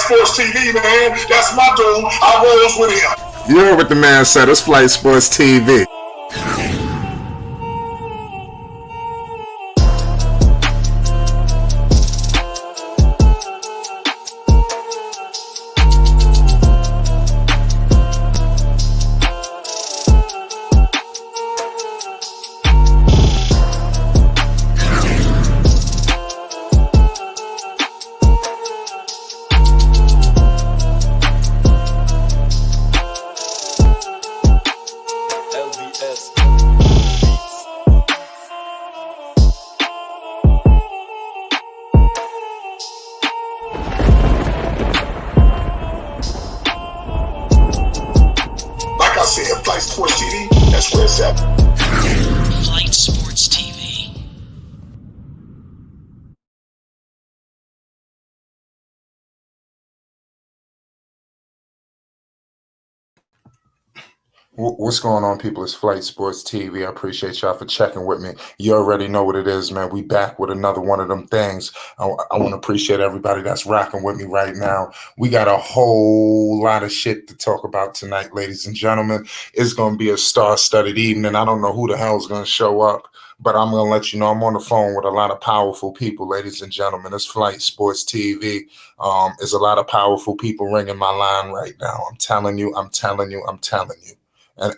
Sports TV, man. That's my dude. I rolls with him. You heard what the man said. It's Flight Sports TV. Flight Sports TV, that's where it's at. Flight Sports TV. What's going on, people? It's Flight Sports TV. I appreciate y'all for checking with me. You already know what it is, man. We back with another one of them things. I want to appreciate everybody that's rocking with me right now. We got a whole lot of shit to talk about tonight, ladies and gentlemen. It's going to be a star-studded evening. I don't know who the hell's going to show up, but I'm going to let you know I'm on the phone with a lot of powerful people, ladies and gentlemen. It's Flight Sports TV. There's a lot of powerful people ringing my line right now. I'm telling you.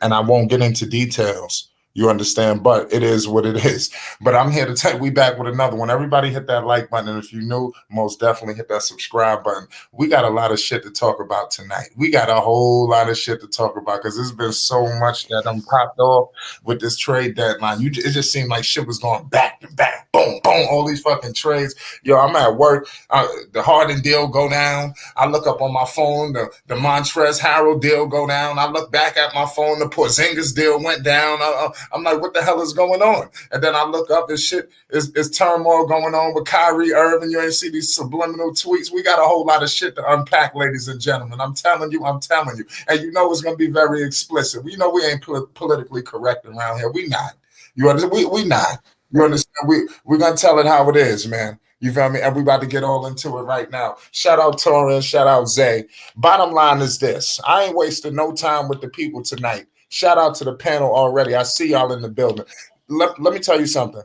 And I won't get into details, you understand, but it is what it is. But I'm here to tell you, we back with another one. Everybody hit that like button, and if you're new, most definitely hit that subscribe button. We got a lot of shit to talk about tonight. We got a whole lot of shit to talk about because there's been so much that popped off with this trade deadline. It just seemed like shit was going back to back, boom, boom, all these fucking trades. Yo, I'm at work. The Harden deal go down. I look up on my phone, the Montrezl Harrell deal go down. I look back at my phone, the Porzingis deal went down. I'm like, what the hell is going on? And then I look up and shit is turmoil going on with Kyrie Irving. You ain't see these subliminal tweets. We got a whole lot of shit to unpack, ladies and gentlemen. I'm telling you. And you know it's going to be very explicit. You know we ain't politically correct around here. We not. You understand? We not. You understand? We're going to tell it how it is, man. You feel me? And we about to get all into it right now. Shout out Torrance, shout out Zay. Bottom line is this. I ain't wasting no time with the people tonight. Shout out to the panel already. I see y'all in the building. Let me tell you something.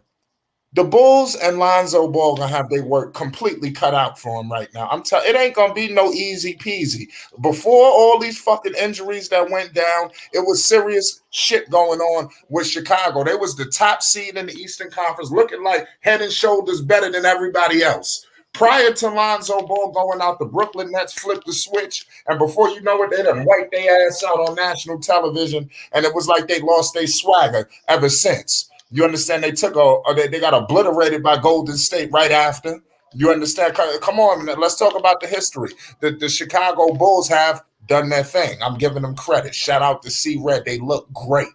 The Bulls and Lonzo Ball gonna have their work completely cut out for them right now. It ain't gonna be no easy peasy. Before all these fucking injuries that went down, it was serious shit going on with Chicago. They was the top seed in the Eastern Conference, looking like head and shoulders better than everybody else. Prior to Lonzo Ball going out, the Brooklyn Nets flipped the switch, and before you know it, they done wiped their ass out on national television, and it was like they lost their swagger ever since. You understand? They got obliterated by Golden State right after. You understand? Come on, let's talk about the history. The Chicago Bulls have done their thing. I'm giving them credit. Shout out to C-Red. They look great.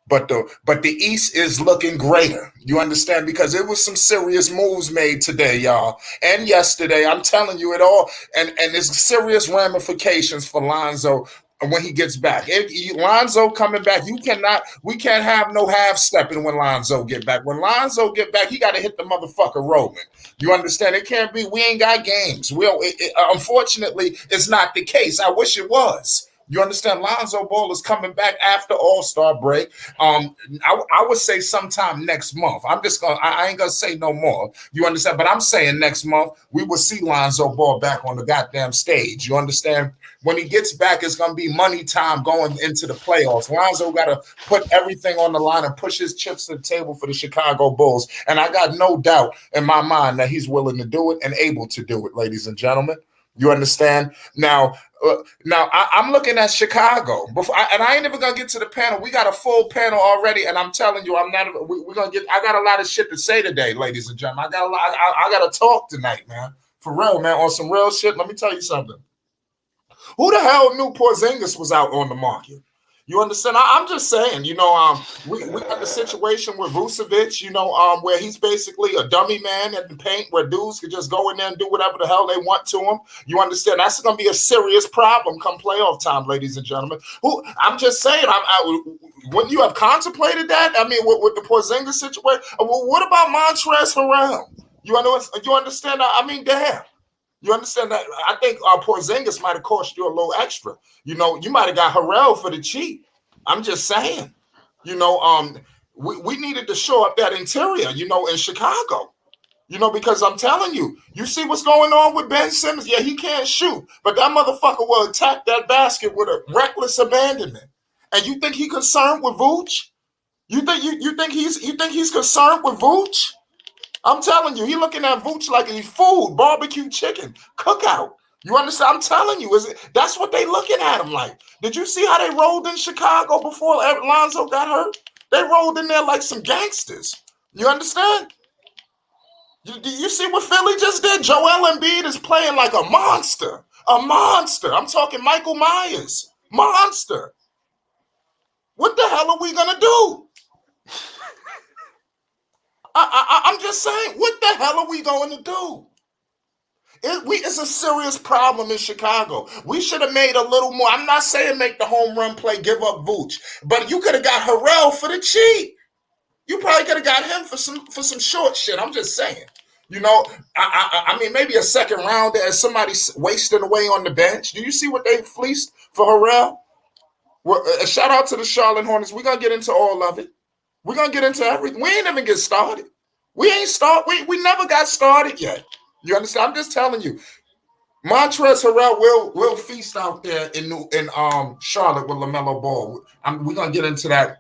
But the East is looking greater. You understand? Because it was some serious moves made today, y'all. And yesterday, I'm telling you it all. And there's serious ramifications for Lonzo when he gets back. Lonzo coming back, we can't have no half-stepping when Lonzo get back. When Lonzo get back, he got to hit the motherfucker rolling. You understand? It can't be, we ain't got games. Unfortunately, it's not the case. I wish it was. You understand? Lonzo Ball is coming back after All-Star break. I would say sometime next month. I ain't gonna say no more. You understand? But I'm saying next month we will see Lonzo Ball back on the goddamn stage. You understand? When he gets back, it's gonna be money time going into the playoffs. Lonzo got to put everything on the line and push his chips to the table for the Chicago Bulls. And I got no doubt in my mind that he's willing to do it and able to do it, ladies and gentlemen. You understand? Now I'm looking at Chicago. And I ain't even gonna get to the panel. We got a full panel already, and I'm telling you, we're gonna get. I got a lot of shit to say today, ladies and gentlemen. I got to talk tonight, man. For real, man, on some real shit. Let me tell you something. Who the hell knew Porzingis was out on the market? You understand? I'm just saying, we got the situation with Vucevic, where he's basically a dummy man in the paint where dudes can just go in there and do whatever the hell they want to him. You understand? That's going to be a serious problem come playoff time, ladies and gentlemen. I'm just saying, wouldn't you have contemplated that? I mean, with the Porzingis situation? What about Montrezl Harrell? You understand? I mean, damn. You understand that? I think Porzingis might have cost you a little extra. You know, you might have got Harrell for the cheap. I'm just saying. You know, we needed to show up that interior, you know, in Chicago. You know, because I'm telling you, you see what's going on with Ben Simmons? Yeah, he can't shoot, but that motherfucker will attack that basket with a reckless abandonment. And you think he concerned with Vooch? You think he's concerned with Vooch? I'm telling you, he looking at Vooch like he's food, barbecue chicken, cookout. You understand? I'm telling you, that's what they looking at him like. Did you see how they rolled in Chicago before Lonzo got hurt? They rolled in there like some gangsters. You understand? Do you see what Philly just did? Joel Embiid is playing like a monster. A monster. I'm talking Michael Myers. Monster. What the hell are we going to do? I'm just saying, what the hell are we going to do? It's a serious problem in Chicago. We should have made a little more. I'm not saying make the home run play, give up Vooch, but you could have got Harrell for the cheap. You probably could have got him for some short shit. I'm just saying. You know, I mean, maybe a second round as somebody wasting away on the bench. Do you see what they fleeced for Harrell? Well, a shout out to the Charlotte Hornets. We're going to get into all of it. We're going to get into everything. We ain't even get started. We never got started yet. You understand? I'm just telling you. Montrezl Harrell will feast out there in Charlotte with LaMelo Ball. We're going to get into that.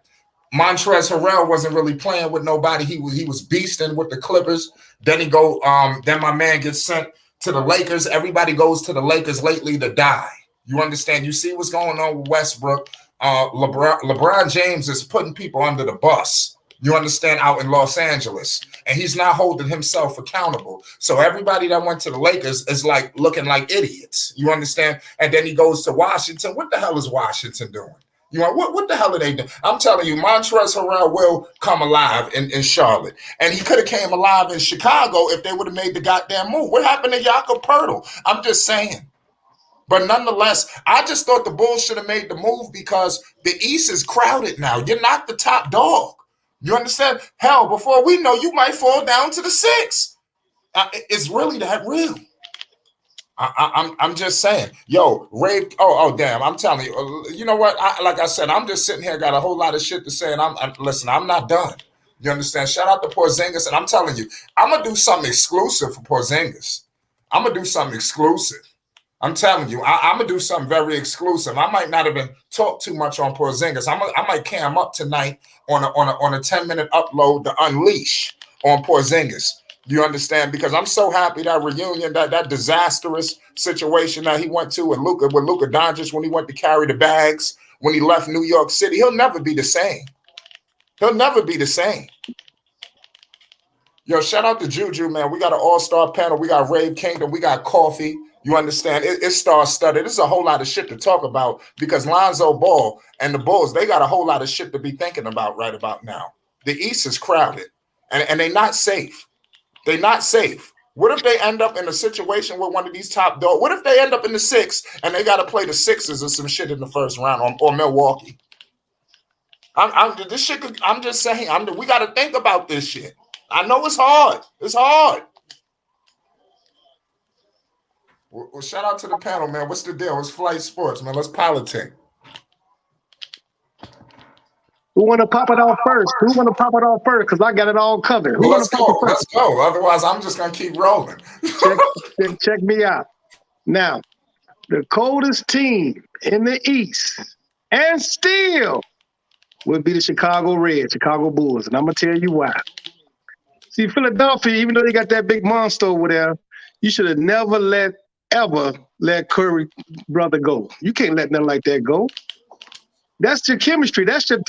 Montrezl Harrell wasn't really playing with nobody. He was beasting with the Clippers. Then then my man gets sent to the Lakers. Everybody goes to the Lakers lately to die. You understand? You see what's going on with Westbrook. LeBron James is putting people under the bus. You understand, out in Los Angeles, and he's not holding himself accountable. So everybody that went to the Lakers is like looking like idiots. You understand? And then he goes to Washington. What the hell is Washington doing? You know, what the hell are they doing? I'm telling you, Montrezl Harrell will come alive in Charlotte. And he could have came alive in Chicago if they would have made the goddamn move. What happened to Jakob Poeltl? I'm just saying. But nonetheless, I just thought the Bulls should have made the move because the East is crowded now. You're not the top dog. You understand? Hell, before we know, you might fall down to the 6. It's really that real. I'm just saying, yo, Ray. Oh, damn! I'm telling you. You know what? Like I said, I'm just sitting here, got a whole lot of shit to say, and listen. I'm not done. You understand? Shout out to Porzingis, and I'm telling you, I'm gonna do something exclusive for Porzingis. I'm gonna do something exclusive. I'm telling you, I'm gonna do something very exclusive. I might not even talk too much on Porzingis. I might cam up tonight on a 10-minute upload to Unleash on Porzingis. You understand? Because I'm so happy that reunion, that disastrous situation that he went to with Luka Doncic when he went to carry the bags when he left New York City. He'll never be the same. He'll never be the same. Yo, shout out to Juju, man. We got an all-star panel. We got Rave Kingdom. We got Coffee. You understand? It's star-studded. There's a whole lot of shit to talk about because Lonzo Ball and the Bulls, they got a whole lot of shit to be thinking about right about now. The East is crowded, and they're not safe. They're not safe. What if they end up in a situation with one of these top dogs? What if they end up in the 6 and they got to play the Sixers or some shit in the first round or Milwaukee? I'm just saying, we got to think about this shit. I know it's hard. It's hard. Well, shout out to the panel, man. What's the deal? It's Flight Sports, man. Let's politic. Who want to pop it off first? Because I got it all covered. Well, let's go. Let's go. Otherwise, I'm just going to keep rolling. check me out. Now, the coldest team in the East and still would be the Chicago Bulls. And I'm going to tell you why. See, Philadelphia, even though they got that big monster over there, you should have never ever let Curry brother go. You can't let nothing like that go. That's your chemistry. That's your.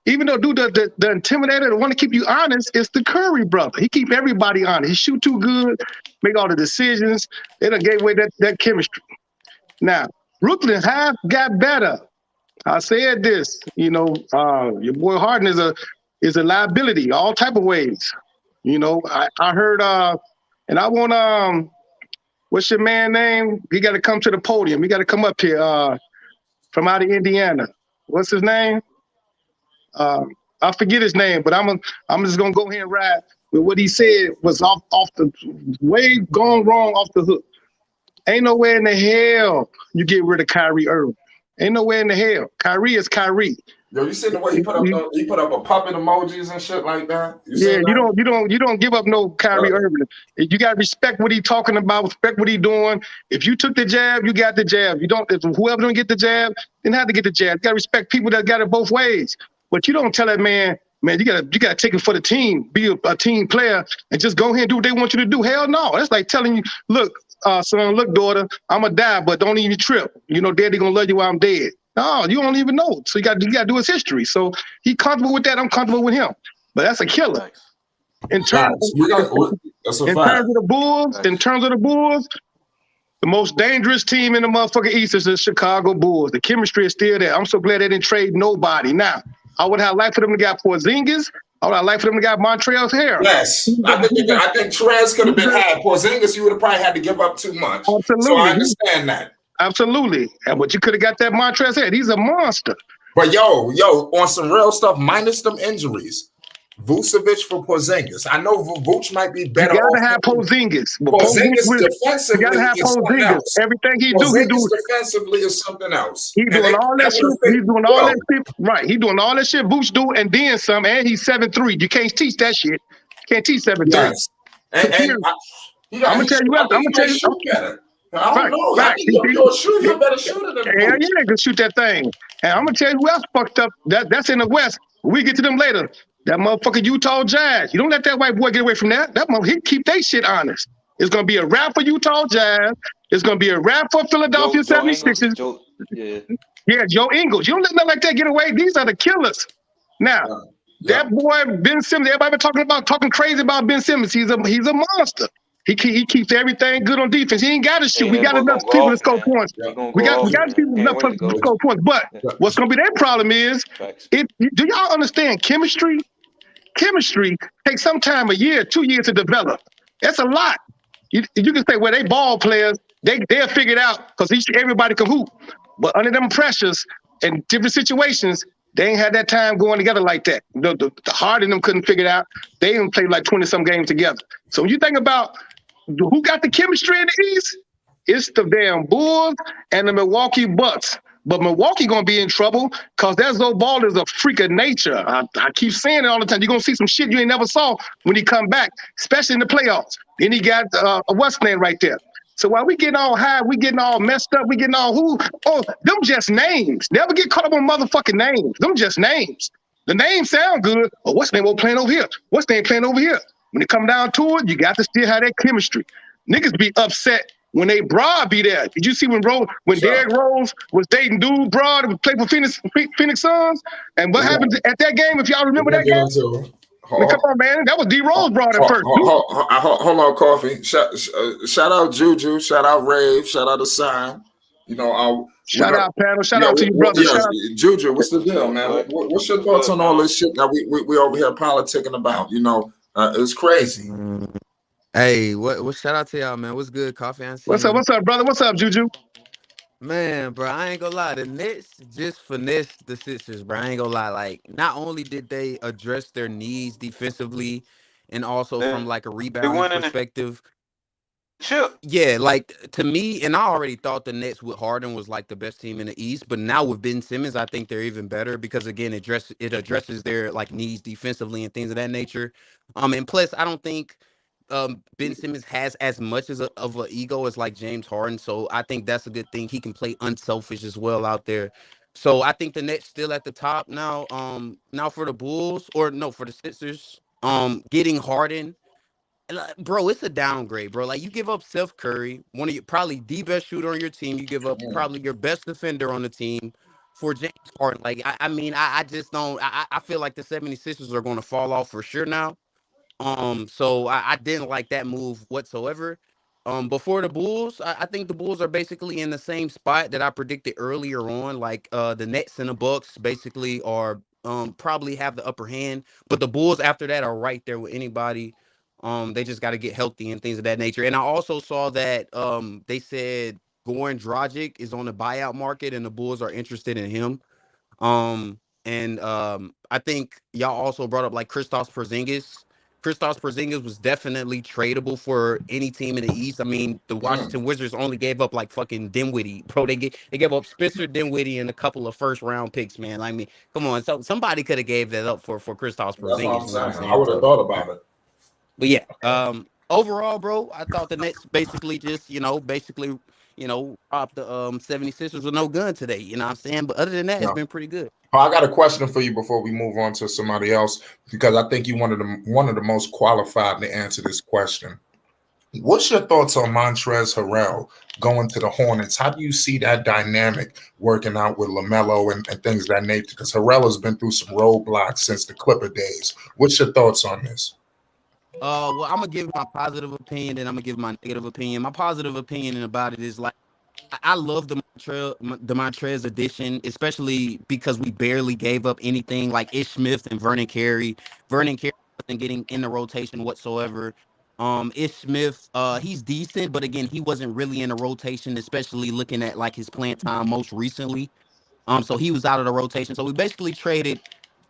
Even though dude, the intimidator, the one to keep you honest, is the Curry brother. He keep everybody honest. He shoot too good, make all the decisions. They done gave away that chemistry. Now, Brooklyn have got better. I said this. You know, your boy Harden is a liability, all type of ways. You know, I heard. And I want what's your man name? He got to come to the podium. He got to come up here from out of Indiana. What's his name? I forget his name, but I'm just gonna go ahead and ride with what he said was off the way gone wrong off the hook. Ain't nowhere in the hell you get rid of Kyrie Irving. Ain't nowhere in the hell. Kyrie is Kyrie. Yo, you seen the way he put up a puppet emojis and shit like that? You Yeah, seen that? you don't give up no Kyrie Irving. You gotta respect what he's talking about, respect what he's doing. If you took the jab, you got the jab. You don't. If whoever don't get the jab, then have to get the jab. You gotta respect people that got it both ways. But you don't tell that man, you gotta take it for the team, be a team player, and just go ahead and do what they want you to do. Hell no, that's like telling you, look, son, look, daughter, I'ma die, but don't even trip. You know, daddy gonna love you while I'm dead. No, you don't even know. So you gotta do his history. So he comfortable with that. I'm comfortable with him. But that's a killer. In terms of the Bulls, the most dangerous team in the motherfucking East is the Chicago Bulls. The chemistry is still there. I'm so glad they didn't trade nobody. Now, I would have liked for them to get Porzingis. I would have liked for them to get Montrezl Harrell. Yes, I think Trez could have been had. Porzingis, you would have probably had to give up too much. Absolutely. So I understand that. Absolutely. But you could have got that Montrezl Harrell. He's a monster. But yo, on some real stuff, minus them injuries, Vucevic for Porzingis. I know Vuce might be better. You gotta have Porzingis. Porzingis defensively, you gotta have Porzingis. Everything he do defensively is something else. He's doing all that shit. He's doing all that shit. Right. He's doing all that shit Vuce do, and then some. And he's 7'3". You can't teach that shit. You can't teach 7'3". Yes. And I'm gonna tell you what. I'm gonna tell you better. I don't know. I think you're a better shooter than him. Hell yeah, they can shoot that thing. And I'm gonna tell you who else fucked up. That's in the West. We get to them later. That motherfucking Utah Jazz. You don't let that white boy get away from that. That motherfucker, he keep their shit honest. It's gonna be a wrap for Utah Jazz. It's gonna be a wrap for Philadelphia 76ers. Joe Ingles. You don't let nothing like that get away. These are the killers. Now, that boy Ben Simmons. Everybody been talking crazy about Ben Simmons. He's a monster. He keeps everything good on defense. He ain't got to shoot. We got enough people to score points. We got people enough to score points. But what's going to be their problem is, do y'all understand chemistry? Chemistry takes some time, a year, 2 years to develop. That's a lot. You can say, well, they ball players. They'll figure it out because everybody can hoop. But under them pressures and different situations, they ain't had that time going together like that. The Harden them couldn't figure it out. They even played like 20-some games together. So when you think about who got the chemistry in the East, it's the damn Bulls and the Milwaukee Bucks. But Milwaukee gonna be in trouble because that Zoe Ball is a freak of nature. I keep saying it all the time. You're gonna see some shit you ain't never saw when he come back, especially in the playoffs. Then he got a West name right there. So while we getting all high, we getting all messed up, we getting all them just names. Never get caught up on motherfucking names. Them just names. The names sound good, but what's name playing over here? What's name playing over here? When it come down to it, you got to still have that chemistry. Niggas be upset when they Broad be there. Did you see when Derrick Rose was dating dude Broad who played for Phoenix Suns? And what happened at that game, if y'all remember that game? Come on, man. That was D Rose brought it first. Hold on, Coffee. Shout out Juju. Shout out Rave. Shout out Assign. Shout out Panel. Shout out to you, brother. Juju, what's the deal, man? What's your thoughts on all this shit that we over here politicking about? It's crazy. Hey, what shout out to y'all, man. What's good, Coffee? What's up, brother? What's up, Juju? Man, bro, I ain't gonna lie. The Nets just finessed the Sixers, bro. I ain't gonna lie. Like, not only did they address their needs defensively and also from like a rebounding perspective. Yeah, like to me, and I already thought the Nets with Harden was like the best team in the East, but now with Ben Simmons, I think they're even better because again, it addresses their like needs defensively and things of that nature. And plus, I don't think Ben Simmons has as much of an ego as like James Harden, so I think that's a good thing. He can play unselfish as well out there. So I think the Nets still at the top now. Now for the Bulls for the Sixers, getting Harden. Bro, it's a downgrade, bro. Like you give up Steph Curry, one of your probably the best shooter on your team. You give up probably your best defender on the team for James Harden. Like I just don't. I feel like the 76ers are going to fall off for sure now. So I didn't like that move whatsoever. Before the Bulls, I think the Bulls are basically in the same spot that I predicted earlier on. Like the Nets and the Bucks basically are probably have the upper hand, but the Bulls after that are right there with anybody. They just got to get healthy and things of that nature. And I also saw that they said Goran Dragic is on the buyout market and the Bulls are interested in him. I think y'all also brought up like Kristaps Porzingis. Kristaps Porzingis was definitely tradable for any team in the East. I mean, the Washington Wizards only gave up like fucking Dinwiddie, bro. They gave up Spencer Dinwiddie and a couple of first round picks, man. I mean, come on, so somebody could have gave that up for Kristaps Porzingis. That's what I'm You know what I'm saying. I saying? would have thought about it. But yeah, overall, bro, I thought the Nets basically just, robbed the 76ers with no gun today. You know what I'm saying? But other than that, it's been pretty good. I got a question for you before we move on to somebody else, because I think you're one of the most qualified to answer this question. What's your thoughts on Montrezl Harrell going to the Hornets? How do you see that dynamic working out with LaMelo and things of that nature? Because Harrell has been through some roadblocks since the Clipper days. What's your thoughts on this? Well, I'm gonna give my positive opinion, and I'm gonna give my negative opinion. My positive opinion about it is like I love the Montrez addition, especially because we barely gave up anything like Ish Smith and Vernon Carey. Vernon Carey wasn't getting in the rotation whatsoever. Ish Smith, he's decent, but again, he wasn't really in the rotation, especially looking at like his playing time most recently. So he was out of the rotation. So we basically traded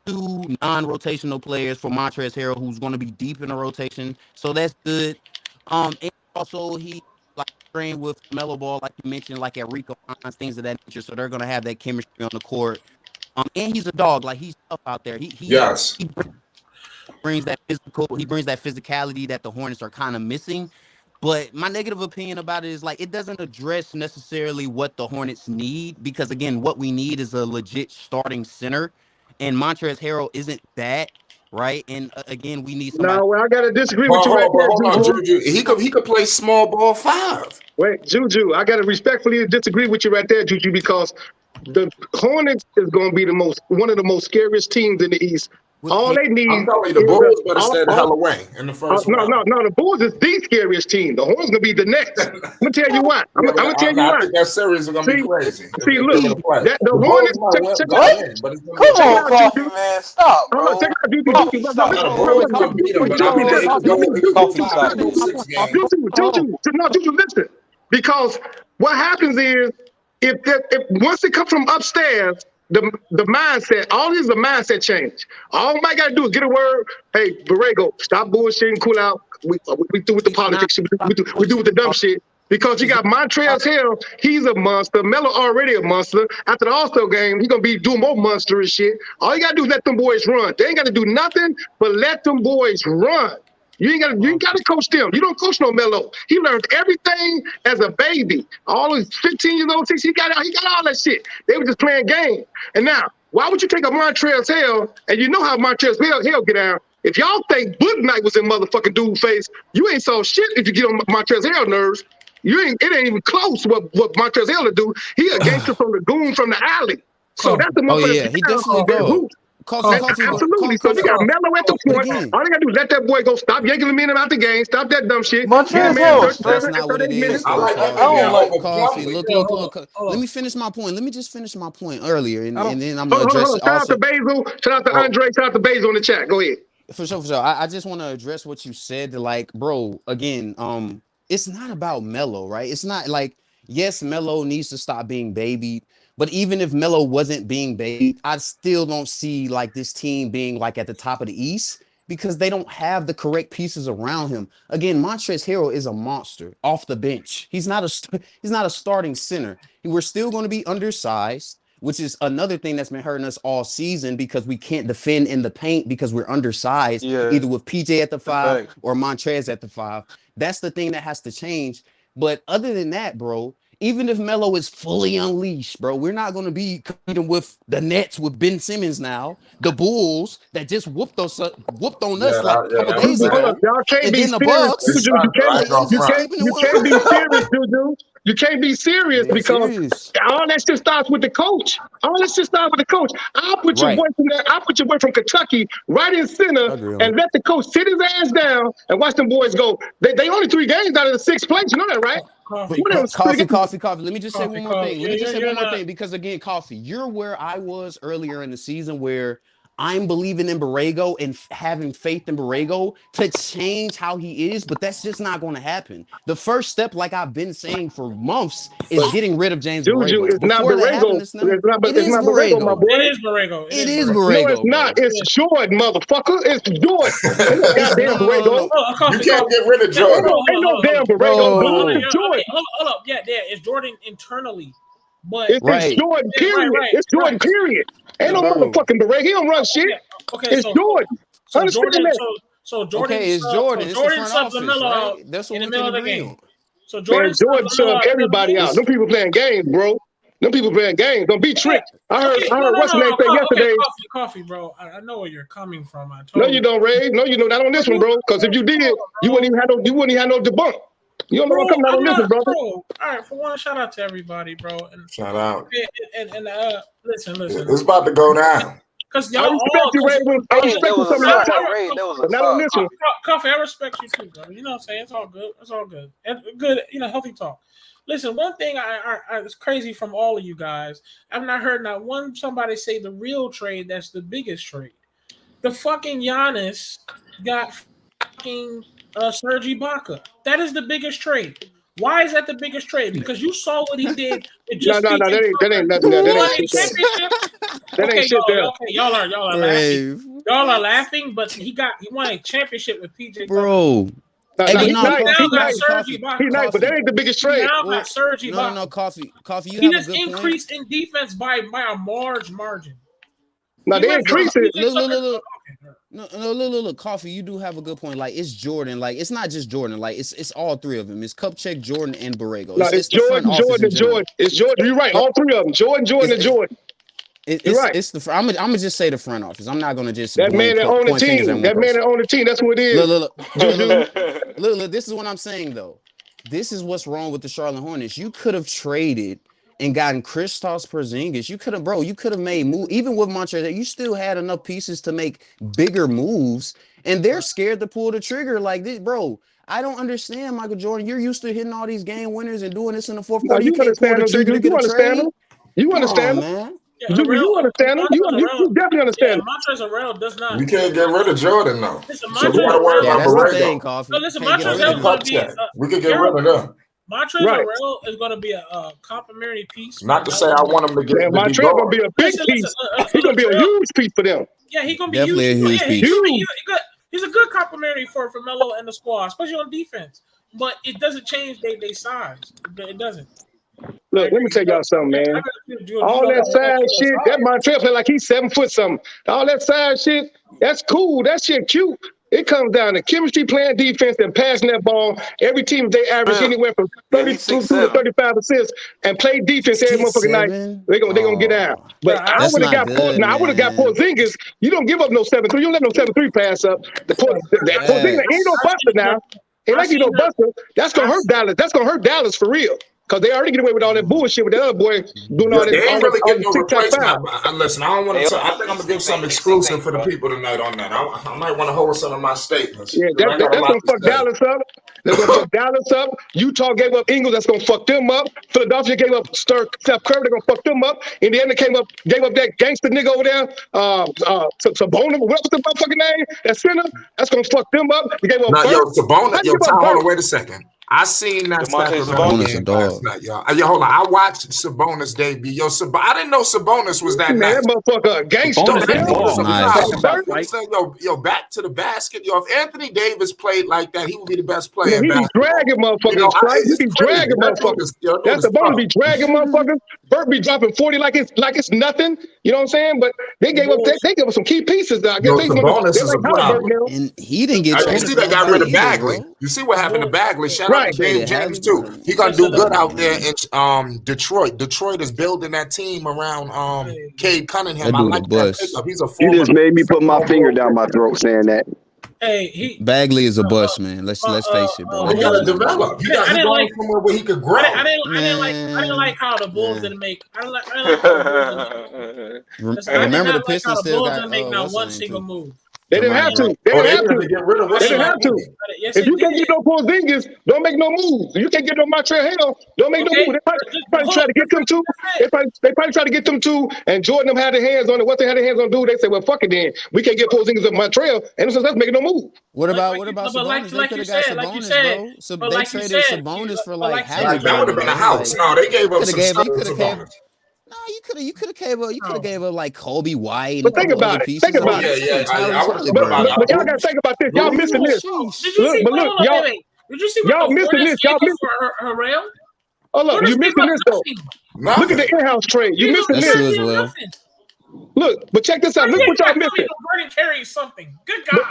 2 non-rotational players for Montrezl Harrell, who's going to be deep in the rotation. So that's good. And also he like trained with LaMelo Ball, like you mentioned, like at Rico Hines, things of that nature. So they're going to have that chemistry on the court. And he's a dog, like he's tough out there. Yes. He brings that physicality that the Hornets are kind of missing. But my negative opinion about it is like it doesn't address necessarily what the Hornets need, because again, what we need is a legit starting center, and Montrezl Harrell isn't that, right? And again, we need somebody. No, I gotta disagree with you right there, Hold on, Juju. Juju. He could play small ball 5. Wait, Juju, I gotta respectfully disagree with you right there, Juju, because the Hornets is gonna be one of the most scariest teams in the East. All they need. I'm telling you, the Bulls better stay the hell away in the first round. No. The Bulls is the scariest team. The Hornets gonna be the next. I'm gonna tell you why. I'm gonna tell you why. I think that series is gonna be crazy. See, look, the Hornets. Check Come on, Coffee, man, stop, bro. Check out Juju. Juju, listen. Because what happens is, if once it comes from upstairs, the mindset, all this is a mindset change. All I gotta do is get a word. Hey, Borrego, stop bullshitting, cool out. We do with the politics. We do with the dumb shit. Because you got Montrezl Harrell, he's a monster. Melo already a monster. After the All-Star game, he's gonna be doing more monstrous shit. All you gotta do is let them boys run. They ain't gotta do nothing but let them boys run. You ain't gotta coach them. You don't coach no Melo. He learned everything as a baby. All his 15 years old, 16, he got all that shit. They were just playing games. And now, why would you take a Montrezl Harrell, and you know how Montrezl Harrell get down? If y'all think Book Knight was in motherfucking dude face, you ain't saw shit if you get on Montrezl Harrell nerves. It ain't even close what Montrezl Harrell do. He a gangster from the goon from the alley. So that's the motherfucker. Oh yeah, he definitely does. Absolutely. So you got Melo at the point. All you gotta do is let that boy go. Stop yanking him in and out the game. Stop that dumb shit. Montrezl Harrell. That's not what it is. I don't like Coffee. Look. Let me finish my point. Let me just finish my point earlier, and then I'm gonna address it. Shout out to Basil. Shout out to Andre. Shout out to Basil in the chat. Go ahead. For sure. I just want to address what you said. Like, bro, again, it's not about Melo, right? It's not like, yes, Melo needs to stop being babied. But even if Melo wasn't being babied, I still don't see like this team being like at the top of the East, because they don't have the correct pieces around him. Again, Montrezl Harrell is a monster off the bench. He's not a starting center. We're still going to be undersized, which is another thing that's been hurting us all season, because we can't defend in the paint because we're undersized, either with PJ at the 5 or Montrez at the 5. That's the thing that has to change. But other than that, bro, even if Melo is fully unleashed, bro, we're not going to be competing with the Nets with Ben Simmons now, the Bulls that just whooped on us like a couple days ago, Y'all can't be serious. You can't be serious, Juju. You can't be serious because all that shit starts with the coach. I'll put your boy from there. I'll put your boy from Kentucky right in center and let the coach sit his ass down and watch them boys go. They only 3 games out of the 6th place. You know that, right? Coffee. Let me just say one more thing. Because again, Coffee, you're where I was earlier in the season, where I'm believing in Borrego and having faith in Borrego to change how he is, but that's just not going to happen. The first step, like I've been saying for months, is But getting rid of James Juju, Borrego. it's not Before that Borrego. happens, It's it is not Borrego, my Borrego. boy. It is Borrego. It is No, it's Borrego, not. bro. It's Jordan, motherfucker. It's Jordan. Ain't no It's goddamn Borrego. You can't get rid of Jordan. Ain't no damn Borrego. Bro. It's Jordan. Hold up. Yeah, it's Jordan internally. But It's Right. Jordan, period. Right. It's Jordan, period. Ain't no Bro. motherfucking Borrego. He don't run shit. Okay, It's Jordan. So Understand Jordan, that? so Jordan, Okay, it's Jordan. It's the Jordan front subs office, LaMelo right? out That's what in the we middle can of the agree game. on. So Man, Jordan Jordan subbed everybody out. Them people playing games, bro. Them people playing games. Don't be tricked. I heard what's the name say yesterday. Coffee, bro. I know where you're coming from. No, you don't, Ray. No, you know not on this one, bro. Because if you did, you wouldn't even have no debunk. You don't know what coming out on this one, brother. Bro. All right, for one, shout out to everybody, bro. And Shout out. And listen. It's about to go down. Because I y'all respect you, Ray. I respect you some of your time. But not on this one. Coffee, I respect you too, bro. You know what I'm saying? It's all good. It's all good. And good, healthy talk. Listen, one thing I it's crazy from all of you guys. I've not heard not one somebody say the real trade that's the biggest trade. The fucking Giannis got fucking Serge Ibaka. That is the biggest trade. Why is that the biggest trade? Because you saw what he did. No, that ain't nothing. That ain't shit. That ain't shit there. Okay, y'all are laughing. Y'all are laughing, but he won a championship with PJ. Bro. He's nice, but that ain't the biggest trade. Now got Serge Ibaka. No, Coffee. You He have a just good point. increased in defense by a large margin. Now they increase it. Look, Coffee, you do have a good point. Like, it's Jordan. Like, it's not just Jordan. Like, it's all three of them. It's Kupchak, Jordan, and Borrego. It's Jordan, and Jordan. It's Jordan. You're right. All three of them. Jordan, and Jordan. You're right. It's the. I'm gonna just say the front office. I'm not gonna just that man that own the team. That man that own the team. That's what it is. Look. This is what I'm saying though. This is what's wrong with the Charlotte Hornets. You could have traded and gotten Kristaps Porzingis. You could have made move even with Montreal. You still had enough pieces to make bigger moves, and they're scared to pull the trigger like this, bro. I don't understand, Michael Jordan. You're used to hitting all these game winners and doing this in the fourth quarter. You can't pull the trigger to get a trade. You understand, man? Yeah, you understand him? You definitely understand. Montrezl Harrell does not. We can't get rid of Jordan though. Listen, so we gotta worry about Borrego. We could get rid of them. Montrezl Harrell is going to be a complimentary piece. Not to say I want him to get. Montrezl going to be a big piece. He's going to be a huge piece for them. Yeah, he's going to be definitely huge. A huge piece. He's a good complimentary for Melo and the squad, especially on defense. But it doesn't change their size. It doesn't. Look, let me tell y'all something, man. All that side shit, that Montrezl play like he's 7 foot something. All that side shit, that's cool. That shit cute. It comes down to chemistry, playing defense, and passing that ball. Every team, they average anywhere from 32 to 35 assists and play defense every motherfucking night. They're gonna get out. But I would have got Porzingis. You don't give up no 7-3. You don't let no 7-3 pass up. Porzingis ain't no buster now. Ain't like you no buster. That's gonna hurt Dallas. That's gonna hurt Dallas for real. Because they already get away with all that bullshit with that other boy doing all that. They ain't really getting no replacement. Listen, I don't want to. I think I'm gonna give some exclusive for the people tonight on that. I might want to hold some of my statements. Yeah, that's gonna fuck Dallas up. That's gonna fuck Dallas up. Utah gave up Ingles. That's gonna fuck them up. Philadelphia gave up Steph Curry. They're gonna fuck them up. Indiana gave up that gangster nigga over there. Sabonis. What was the motherfucking name? That center. That's gonna fuck them up. They gave up. Sabonis. Hold on. Wait a second. I seen that Sabonis last night, y'all. Hold on, I watched Sabonis debut. I didn't know Sabonis was that nice. That motherfucker a gangster. Back to the basket. If Anthony Davis played like that, he would be the best player. Yeah, he be dragging motherfuckers. He be dragging motherfuckers. That's Sabonis be dragging motherfuckers. Burt be dropping 40 like it's nothing. You know what I'm saying? But they gave up some key pieces. I guess Sabonis is a problem. And he didn't get. You see, they got rid of Bagley. You see what happened to Bagley? Shout out to James too. He gonna do good out there in Detroit. Detroit is building that team around Cade Cunningham. I like that pickup. He's a You just made me put my finger down my throat saying that. Hey, Bagley is a bust, man. Let's face it, bro. He got to develop. He got to go somewhere where he could grow. I didn't like how the Bulls didn't make. I didn't like how Remember the Pistons still got. Didn't make not one single move. They didn't have to. They didn't have to. If you can't get no Porzingis, don't make no moves. If you can't get no Montreal, don't make no moves. probably try to get them two. They probably try to get them two, and Jordan them had their hands on it. What they had their hands on do, they said, well, fuck it then. We can't get Porzingis up my trail, and so let's make no move. What about Sabonis? They could have got Sabonis, bro. So they traded Sabonis for like That would have been a house. No, they gave up some stuff. No, you could have gave up like Kobe White and But a couple other pieces. Think about it. But y'all gotta think about this. Y'all missing this. Did you see what the Hornets gave up for Harrell? Oh look, you missing this though. Look at the in-house trade. You missing this. As well. Look, but check this out. Look what y'all missing. Vernon carries something. Good God.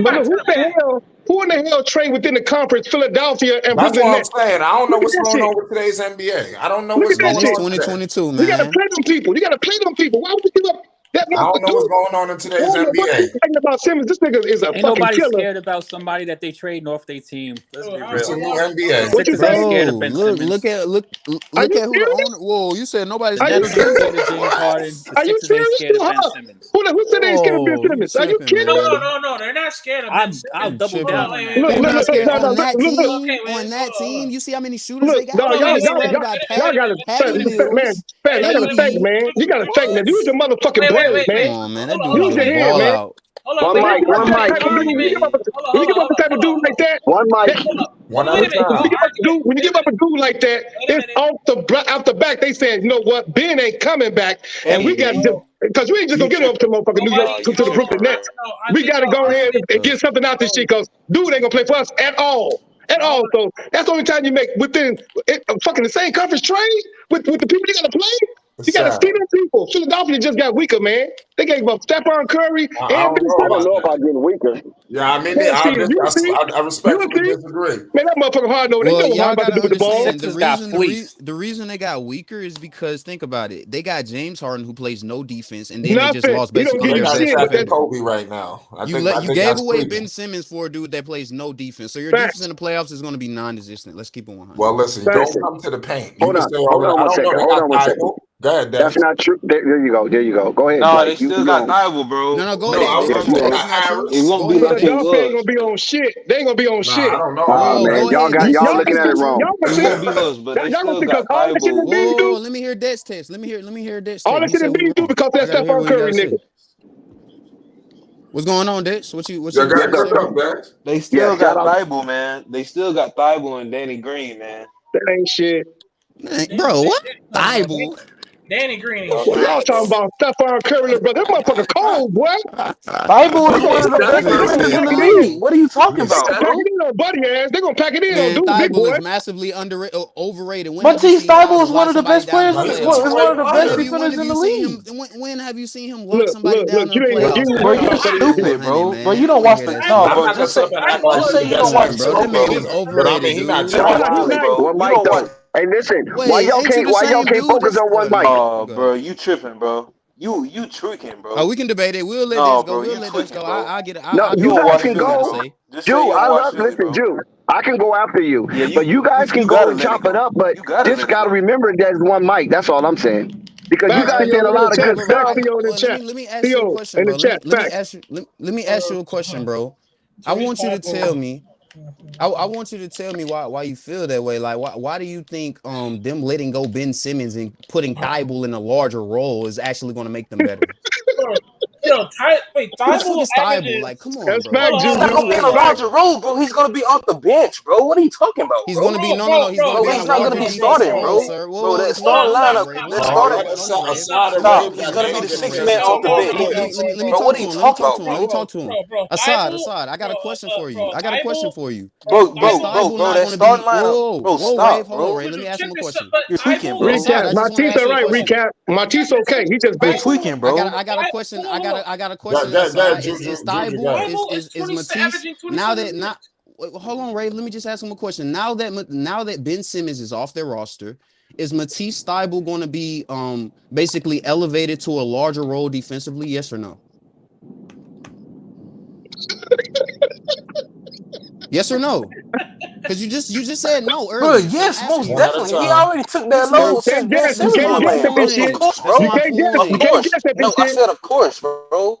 But who in the hell trade within the conference? Philadelphia and That's Brooklyn what I'm Nets. saying. I don't know what's going on with today's NBA. I don't know what's going on. It's 2022, man. You gotta play them people. Why would you give up that much? I don't know what's going on in today's NBA. Talking about Simmons, this nigga is a Ain't fucking nobody killer. scared about somebody that they trade off their team. Let's be It's a real. new NBA. What you saying? Scared of Ben Simmons. Look at who the owner. Whoa, you said nobody's The scared Nets of are Ben scared of James Harden. The Are you Sixers ain't serious? scared of Ben Simmons. Who said they ain't scared of Ben Simmons? Are you kidding me? No, they're not scared of Ben Simmons. I'll double down on that. They're not scared No, on that team. look. On that team, you see how many shooters Look, they got? y'all gotta Patty think, man. Mills, You gotta think, man. You gotta think, man. Use your motherfucking brain, Come man. on, man. That Hold dude on, Use your can head, ball man. out. One mic, one mic. When you give up a type of dude like that, One mic. One at a time. when you give up a dude like that, it's off the back. They saying, you know what, Ben ain't coming back, and we got to, because we ain't just gonna get him up to motherfucking New York to the Brooklyn Nets. We got to go ahead and get something out this shit, because dude ain't gonna play for us at all. So that's the only time you make within fucking the same conference trade with the people you gotta play. You gotta see them people. Philadelphia just got weaker, man. They gave up Steph Curry and Ben Simmons. I don't know about getting weaker. Yeah, I mean, I respectfully disagree. Man, that motherfucker hard over. They know what hard about to do with the ball. The reason they got weaker is because, think about it, they got James Harden who plays no defense, and then they just lost basically their best defender. Kobe right now. You gave away Ben Simmons for a dude that plays no defense, so your defense in the playoffs is going to be non-existent. Let's keep it 100. Well, listen, don't come to the paint. Hold on one second. Go ahead, Dad. That's not true. There you go. Go ahead. No, they still got Thibault, bro. No, go ahead. It won't be like it Philadelphia ain't was. gonna be on shit. They ain't gonna be on shit. I don't know. Man, y'all looking at it wrong. It won't be us, but they still got Thibault. Whoa, let me hear Dett's test. Let me hear Dett's test. All that shit is being do because that Steph Curry nigga. What's going on, Dex? What you They still got Thibault, man. They still got Thibault and Danny Green, man. That ain't shit. Man, bro, what? Thibault? Danny Green. Y'all talking about Steph Curry, bro? That motherfucker cold, boy. Thibault is one of the best defenders in the league. What are you talking about, bro? Pack it in on buddy ass. They gonna pack it in Man, on dude, big Thibault boy. is massively overrated. Matisse Thibault is one of the best players. Is one of the best defenders in the league. When have you seen him lock somebody down in the playoffs? Bro, you stupid, bro. Bro, you don't watch the bro. Just say you don't watch the bro. That man is overrated. He's not One mic though. Hey, listen. Why y'all can't focus on one mic? Oh, bro, you tripping, bro. You tweaking, bro. Oh, we can debate it. We'll let this go. We'll let this go. I'll get it. No, you guys can go. Jew, listen, Jew. I can go after you, but you guys can go and chop it up. But just gotta remember there's one mic. That's all I'm saying. Because you guys said a lot of good stuff. Let me ask you a question, bro. Let me ask you a question, bro. I want you to tell me. I want you to tell me why you feel that way. Like, why do you think them letting go Ben Simmons and putting Thibault in a larger role is actually going to make them better? Thibault is Thibault. Like, come on, bro. He's not gonna be in a larger role, bro. He's gonna be off the bench, bro. What are you talking about? He's gonna be no. He's not gonna be starting, bro. Bro, that starting lineup. He's gonna be the sixth man off the bench. Bro, what are you talking about? Let me talk to him. Assad, I got a question for you. Bro, that starting lineup. Bro, stop, bro. Ray, let me ask him a question. You're tweaking, bro. Recap. Matisse all right. Recap. Matisse okay. He just You're tweaking, bro. I got a question. I got a question. Is Thibault is Matisse now that not? Hold on, Ray. Let me just ask him a question. Now that Ben Simmons is off their roster, is Matisse Thibault going to be basically elevated to a larger role defensively? Yes or no? Yes or no? Because you just said no earlier. Bro, yes, most definitely. He already took that load since Ben Simmons was playing. Of course, bro. Of course. No, I said of course, bro.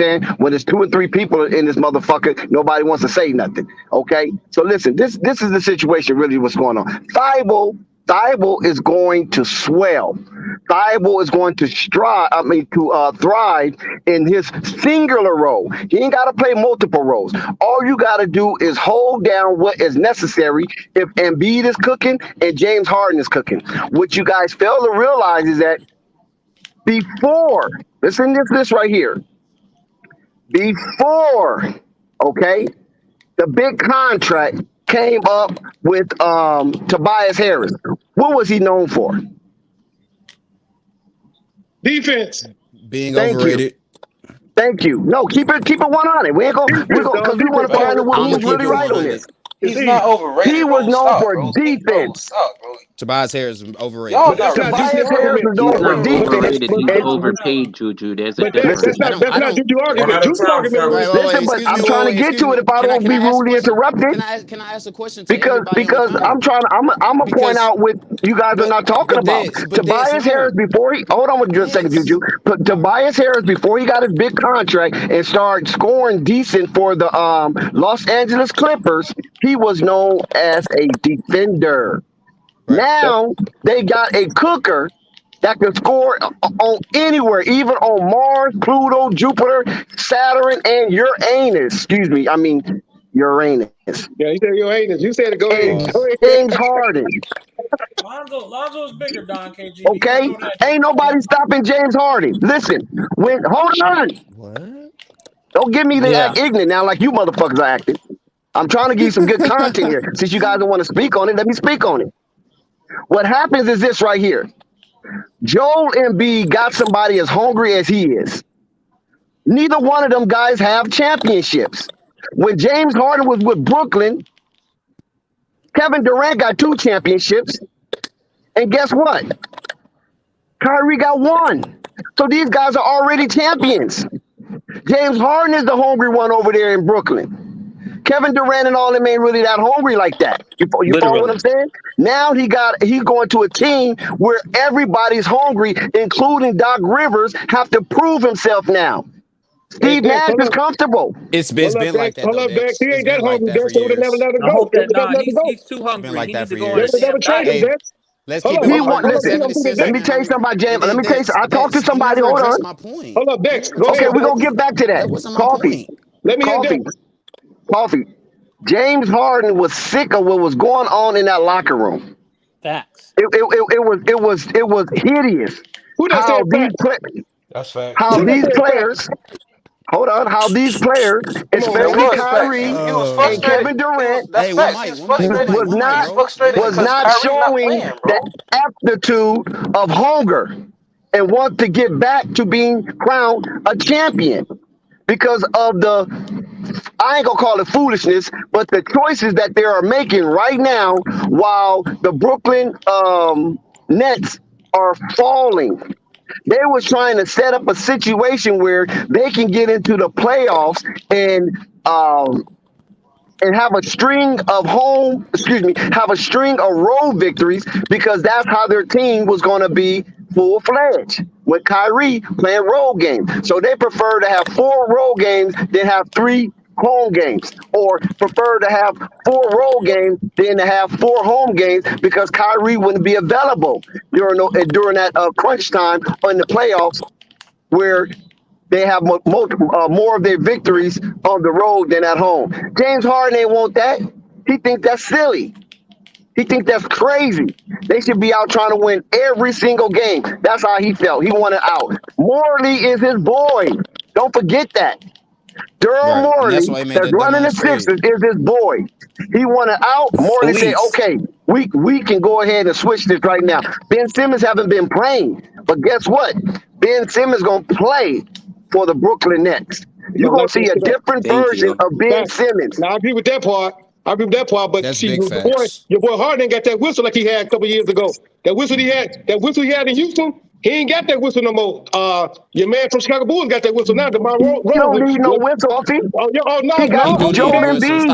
saying? When there's 2 or 3 people in this motherfucker, nobody wants to say nothing. Okay? So listen, this is the situation really what's going on. Thibault Thibault is going to swell. Thibault is going to thrive in his singular role. He ain't got to play multiple roles. All you got to do is hold down what is necessary if Embiid is cooking and James Harden is cooking. What you guys fail to realize is that listen to this right here. Before, okay, the big contract came up with Tobias Harris. What was he known for? Defense. Being overrated. Thank you. No, keep it 100. We ain't gonna because we want to find out who's really right on this. He's not overrated. He was known for defense. Tobias Harris is overrated. Tobias Harris is known He's for not defense. overrated. He's overpaid, Juju. There's a But difference. that's not Juju argument. Juju argument. Listen, but I'm trying to get to it if I don't be rudely interrupted. Can I ask a question to Because I'm gonna point out what you guys are not talking about. Tobias Harris before he hold on just a second, Juju. But Tobias Harris before he got his big contract and started scoring decent for the Los Angeles Clippers, he was known as a defender. Right. Now they got a cooker that can score on anywhere, even on Mars, Pluto, Jupiter, Saturn, and Uranus. Excuse me, I mean Uranus. Yeah, you said Uranus. You said it. Go ahead. James Harden. Lonzo is bigger, Don KG. Okay, ain't nobody stopping James Harden. Listen, hold on. What? Don't give me the act ignorant now like you motherfuckers are acting. I'm trying to give you some good content here. Since you guys don't want to speak on it, let me speak on it. What happens is this right here. Joel Embiid got somebody as hungry as he is. Neither one of them guys have championships. When James Harden was with Brooklyn, Kevin Durant got 2 championships. And guess what? Kyrie got 1. So these guys are already champions. James Harden is the hungry one over there in Brooklyn. Kevin Durant and all them ain't really that hungry like that. You follow what I'm saying? Now he's going to a team where everybody's hungry, including Doc Rivers, have to prove himself now. Steve Nash is comfortable. It's been like that. Hold up, Bex. He ain't that hungry. Dex would have never let him I go. hope that he's too hungry. Like He that needs to for go on a years. They would never trade him, Dex. Let's keep it 100. Let me tell you something about James. Let me tell you something. I talked to somebody. Hold on. My point. Hold up, Bex. Go Okay, ahead. we're going to get back to that. That wasn't my point. Let me hear Dex. Coffee. James Harden was sick of what was going on in that locker room. Facts. It was hideous. Who that how said these That's fact. How these players, hold on, how these players, especially Kyrie and Kevin Durant, was not showing the aptitude of hunger and want to get back to being crowned a champion because of I ain't gonna call it foolishness, but the choices that they are making right now while the Brooklyn Nets are falling. They was trying to set up a situation where they can get into the playoffs and have a string of road victories because that's how their team was going to be full-fledged with Kyrie playing road games. So they prefer to have 4 road games than have 3 home games, or prefer to have 4 road games than to have 4 home games because Kyrie wouldn't be available during that crunch time in the playoffs where they have more of their victories on the road than at home. James Harden ain't want that. He thinks that's silly. He thinks that's crazy. They should be out trying to win every single game. That's how he felt. He wanted out. Morley is his boy. Don't forget that. Daryl Morley, that's running the Sixers, is his boy. He wanted out. Morley said, okay, we can go ahead and switch this right now. Ben Simmons haven't been playing. But guess what? Ben Simmons going to play for the Brooklyn Nets. You're going to see a different version of Ben Simmons. Now, I agree with that part. But see, your boy Harden ain't got that whistle like he had a couple years ago. That whistle he had in Houston, he ain't got that whistle no more. Your man from Chicago Bulls got that whistle now. You don't need no whistle. He got Joel Embiid.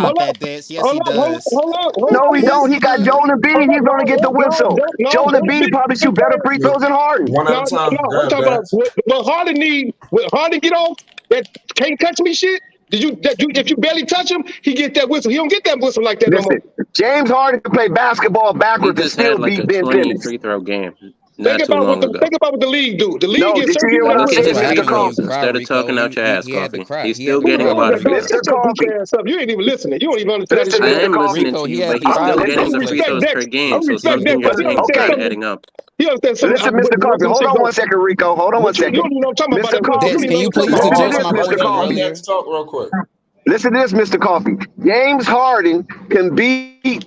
Hold on. No, he don't. He got Joel Embiid. He's going to get the whistle. Joel Embiid probably shoot better free throws than Harden. One at a time. I'm talking about what Harden need. What Harden get off that can't touch me shit. If you barely touch him, he get that whistle. He don't get that whistle like that no more. James Harden can play basketball He backwards and just still had like beat a Ben 20 Simmons. free throw game Think not too long ago. about what the league do. The league No, gives did certain you hear people what that I Look whistle. at his said, free Mr. throws Coffee? instead of talking out your ass, he had to Coffee. cry. He's He had still to getting cry a lot of before he. shots. Shut Mr. your Coffee. goofy ass up. You ain't even listening. You don't even understand. Listen, I Mr. am Coffee. listening Rico, to he you, had but to he's cry still before getting he the played free that. throws per game, so respect something that got because to he start understands adding up. He understands something. Listen, Mr. Coffee. Hold on one second, Rico. Hold on one You don't second. even know what I'm talking about. Mr. That whistle. You Dex, Coffee. don't can even you know what I'm please talking Listen about. to address this, my Mr. point from Coffee. earlier? Talk real quick. Listen to this, Mr. Coffee. James Harden can beat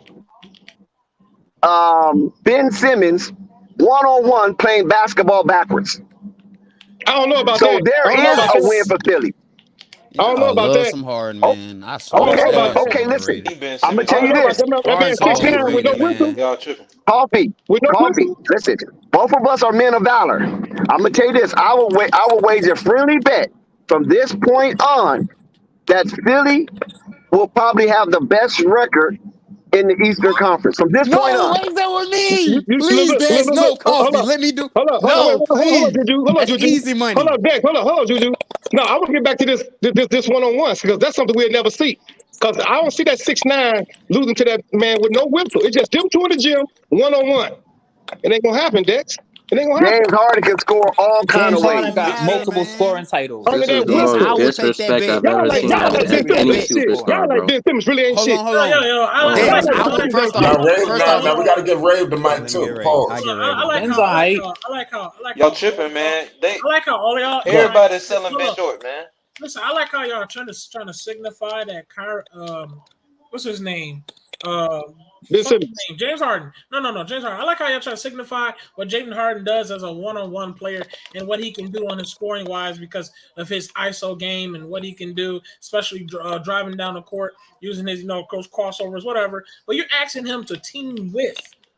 Ben Simmons one-on-one playing basketball backwards. I don't know about So that. there I don't know is about a that. win for Philly. I don't know Y'all about love that. some Harden, Oh, man. I I swear don't this know okay, about guy's that. okay, so listen. overrated. I'm going to I tell don't you know about this. that. That man Harden's 6'9" with no overrated, whistle. man. Coffee, With no Coffee, whistle. listen. Both of us are men of valor. I'm going to tell you this. I will wager a friendly bet from this point on that Philly will probably have the best record in the Eastern Conference. From this point No, on. what is that with me? Look, Please, look, Dex. look, No, look. Hold Coffee. up. Let me do. Hold up, No, hold up, please. Juju. Hold up, That's Juju. easy Hold money. up, Dex. Hold up, Juju. No, I want to get back to this one-on-ones because that's something we'll never see. Because I don't see that 6'9" losing to that man with no whistle. It's just them two in the gym, one-on-one. It ain't gonna happen, Dex. It ain't gonna happen. James Harden can score all kind James of Harden ways. Don't got matter, multiple man. scoring titles. Under This is that the Dex, most I whistle. will take that disrespect bet. I've ever Y'all Dex, seen I out will of take that any like bet. shit. Y'all superstar, like bro. Ben Simmons really ain't Hold shit. on, hold on. Oh my Dex, I I like will God. first Now, off. Ray, First off, now we got to give Ray the yeah, mic let me get too. Ray. I Pause. get Ray the mic. Ben's all right. I like how all y'all Go. like. Hold up. Listen, I like how y'all are trying to signify that what's his name? Ben Fuck his Simmons. name, James Harden. No, James Harden. I like how y'all trying to signify what James Harden does as a one-on-one player and what he can do on his scoring wise because of his ISO game and what he can do, especially driving down the court using his close crossovers, whatever. But you're asking him to team with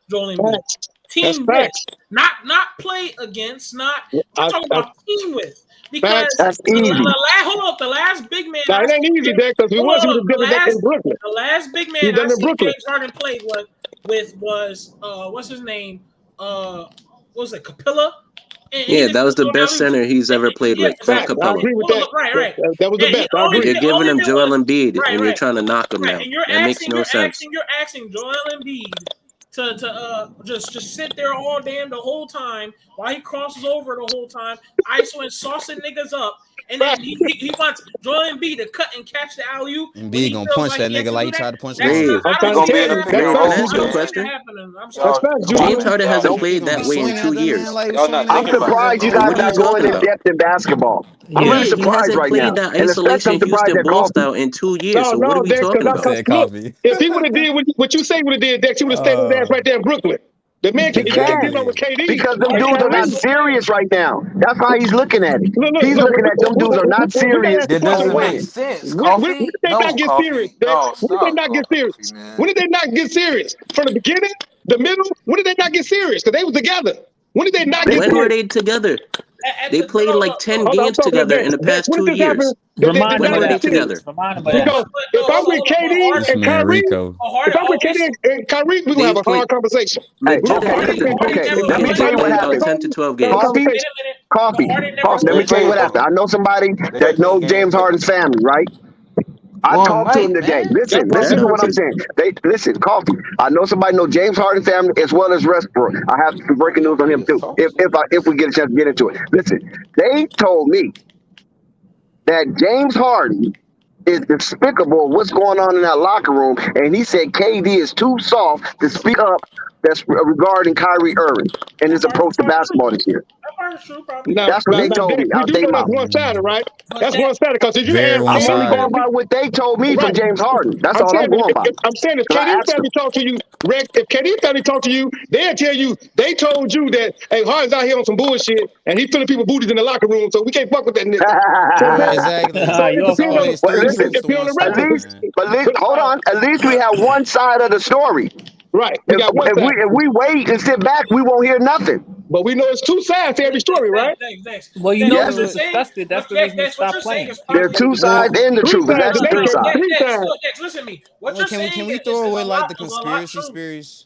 Joel Embiid. Facts. That's Team with, facts. not play against. I'm talking I, about team with because facts. That's easy. the last big man Now, I it ain't seen easy, Dex, because if it was, he would have done that in Brooklyn. the last big He man done I it in seen Brooklyn. James Harden played with was what's his name? What was it, Capella? And Yeah, he that was the didn't best center he's ever played yeah, with, Clint Facts. I Capella. agree with that. right. That was the And best. I all he agree. You're did, all giving he him did Joel was Embiid, and you're right. trying to knock him Right, now. and you're That makes no sense. asking Joel Embiid to just sit there all damn the whole time while he crosses over the whole time, ISO and saucing niggas up, and then he wants Joel Embiid to cut and catch the alley oop And when B he gonna feels punch like that he has nigga to like do he that. tried to punch That's Lonzo. not. Reeves. I I'm don't trying see to that tell you. happening. That's Can facts, I ask you a Juju. I don't see that question? happening. I'm That's sorry. facts, Juju. James Harden hasn't played that He way in swinging 2 at that man years. like swinging at I'm niggas from surprised you So guys what are you not going talking in about? depth in basketball. I'm Yeah. really Yeah, he surprised hasn't right now. played that And especially I'm isolation surprised Houston at ball Coffee. style in 2 years. No, So what are we Dex, talking because He about? said look, coffee. if he would have did what you say would have did, Dex, he would have stayed his ass right there in Brooklyn. The man He can't keep up can't with Exactly. KD because them and dudes are not Kyrie. serious right now. That's how he's looking at it. He's Look. looking at them dudes are not We gotta serious ask the or question, why? winning. When did they not get serious, Dex? When did they not get serious? When did they not get serious? From the beginning, the middle? When did they not get serious? Because they was together. When did they not get When were serious? they together? At They the, played like 10 I'm games talking to together in Dex. the Dex, past when 2 did this happen? years. They Remind him When not of were get they that, serious? together? please. Remind him of no, that. Because if I'm with hold on. KD This and man Kyrie, Rico. if I'm with KD and Kyrie, we're gonna have They've a hard played conversation. Hey, We're gonna have a okay, hard legitimately conversation. okay. two Let me games. tell They you what played about happened. 10 to 12 Have a games. Coffee, conversation. coffee. Harden never Let me played. tell you what happened. I know somebody that knows James Harden's family, right? I talked to him today. That's what I'm Listen to saying what to I'm you. saying. Listen, Coffee. I know somebody know James Harden family as well as Westbrook. I have some breaking news on him too. If we get a chance to get into it, listen. They told me that James Harden is despicable of what's going on in that locker room, and he said KD is too soft to speak up. That's regarding Kyrie Irving and his approach to basketball this year. That part is true, probably. Yeah. That's what they told Dex, me we out do their know that's mouth. one sided, right? But That's that one sided because if you Very ask I'm only KD going one-sided. by what they told me from right. James Harden. That's I'm all I'm saying going by. I'm saying if 'Cause I KD asked him. family talk to you, Rex, if KD family talk to you, they'll tell you they told you that hey, Harden's out here on some bullshit and he's filling people booties in the locker room, so we can't fuck with that nigga. Yeah, exactly. So it You off It's depends on point. always Well, three listen, truths it to depends on one the at story, record. least, man. But hold on. At least we have one side of the story. right, we got one side. If we wait and sit back, we won't hear nothing. But we know it's two sides to every story, right? Thanks. Well, you know What we Yes, you're just saying, discussed it. That's the reason he what stopped you're saying playing. is there are probably two Well, sides and the Three truth. Is sides that's in the that third case. side. Three sides. Dex, listen to me. What well, you're can saying we is throw away like the a lot conspiracy true. theories?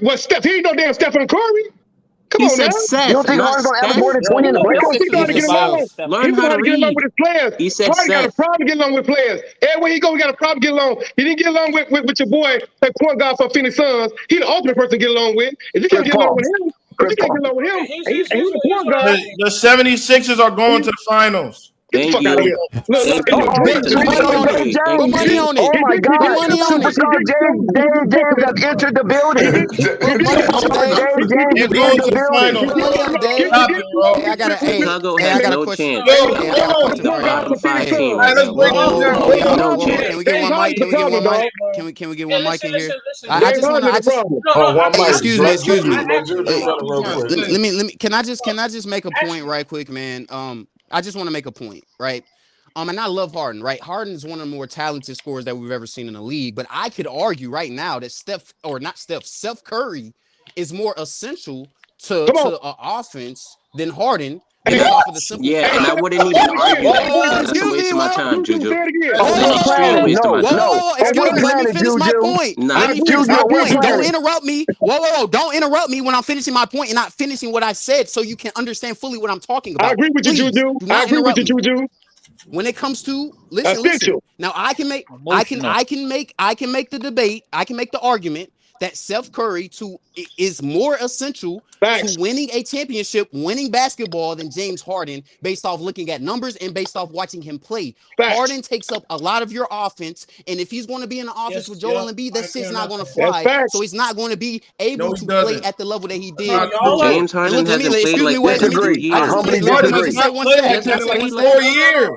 Steph? He ain't no damn Stephen Curry. Come He on now. said You Seth, don't think not Harden's gonna average Steph. more than 20 in the He playoffs? know how to get along. Learn He know how how to to get along read. with his players. He said Harden got a Seth. problem getting along with players. Everywhere he go, he got a problem getting along. He didn't get along with your boy, that point guard for Phoenix Suns. He the ultimate person to get along with. If you can't Chris get along Paul. with him, Chris Paul. and he's the point what I guard. think. The 76ers are going to the finals. Get the Thank fuck out of you. here. Look, Thank Oh, you. listen, Put money on it. Thank Put you. money on oh it. my God. Put money on it. Superstar James have entered the building. Put money on it, Dave. James They're has going entered to the the building. finals. Put money on it, Dave. Stop it, bro. Hey, I got Chicago a has no question. chance. Yo, Hey, I got a hold on. question. The bottom 5 team All right right, let's now. break this down. Hold on. No Can chance. we get one mic? Can we get one mic? Can we get one mic in here? I just want to. One mic. Excuse me. Let Juju Hey, run it real quick. let me. Can I just make a point right quick, man? I just want to make a point, right? And I love Harden, right? Harden is one of the more talented scorers that we've ever seen in the league. But I could argue right now that Steph Curry is more essential to an offense than Harden. Based off of the simple Yeah, and I wouldn't even argue that. That's a waste of my time, Juju. That's an extreme waste of my time. Excuse me. Let me finish my point. Nah. Let me finish my point. Don't interrupt me. Whoa. Don't interrupt me when I'm finishing my point and not finishing what I said, so you can understand fully what I'm talking about. I agree with you, Juju. I agree with you, Juju. When it comes to listen. Now I can make the debate. I can make the argument that Steph Curry is more essential to winning a championship, winning basketball than James Harden, based off looking at numbers and based off watching him play. Harden takes up a lot of your offense, and if he's going to be in the offense with Joel Embiid, that shit's not going to fly. So he's not going to be able to play at the level that he did. James Harden hasn't played like that in 2 years. I just want to say one stat.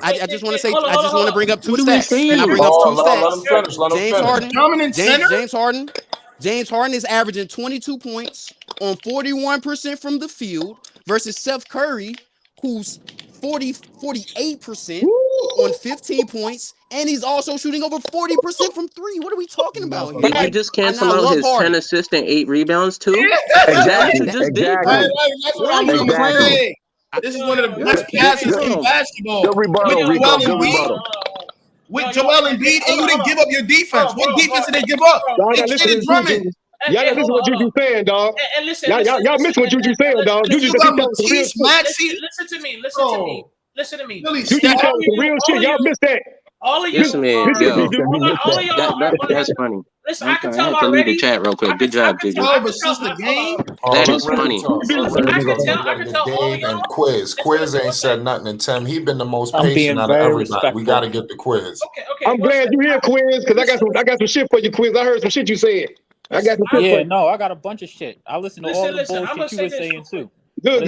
I just want to say. I just want to bring up two stats. Can I bring up two stats? James Harden is averaging 22 points on 41% from the field versus Steph Curry, who's 48% on 15 points, and he's also shooting over 40% from 3. What are we talking about here? Did you just cancel out his 10 assists and 8 rebounds too? Exactly. What you just did, bro. That's what I'm saying. This is one of the best passes in basketball. Good rebuttal, Rico. Good rebuttal. With Joel Embiid, and you didn't give up your defense. What defense did they give up? They traded Drummond. Y'all got listen to what Juju saying, dog. And listen, y'all missing what Juju saying, dog. Juju just telling some real shit. Listen to me. Juju telling some real shit. Y'all missed that. All of you. Listen, man, yo. That's funny. Listen, I can I tell have to leave the already. chat real quick. Good job, Juju. That is funny. I can tell all and Quiz ain't said nothing, and Tim, he been the most patient out of everybody. We got to get the Quiz. Okay. I'm glad you here, Quiz, because I got some shit for you, Quiz. I heard some shit you said. I got some shit for you. No, I got a bunch of shit. I listen to all the bullshit you were saying too. Good. We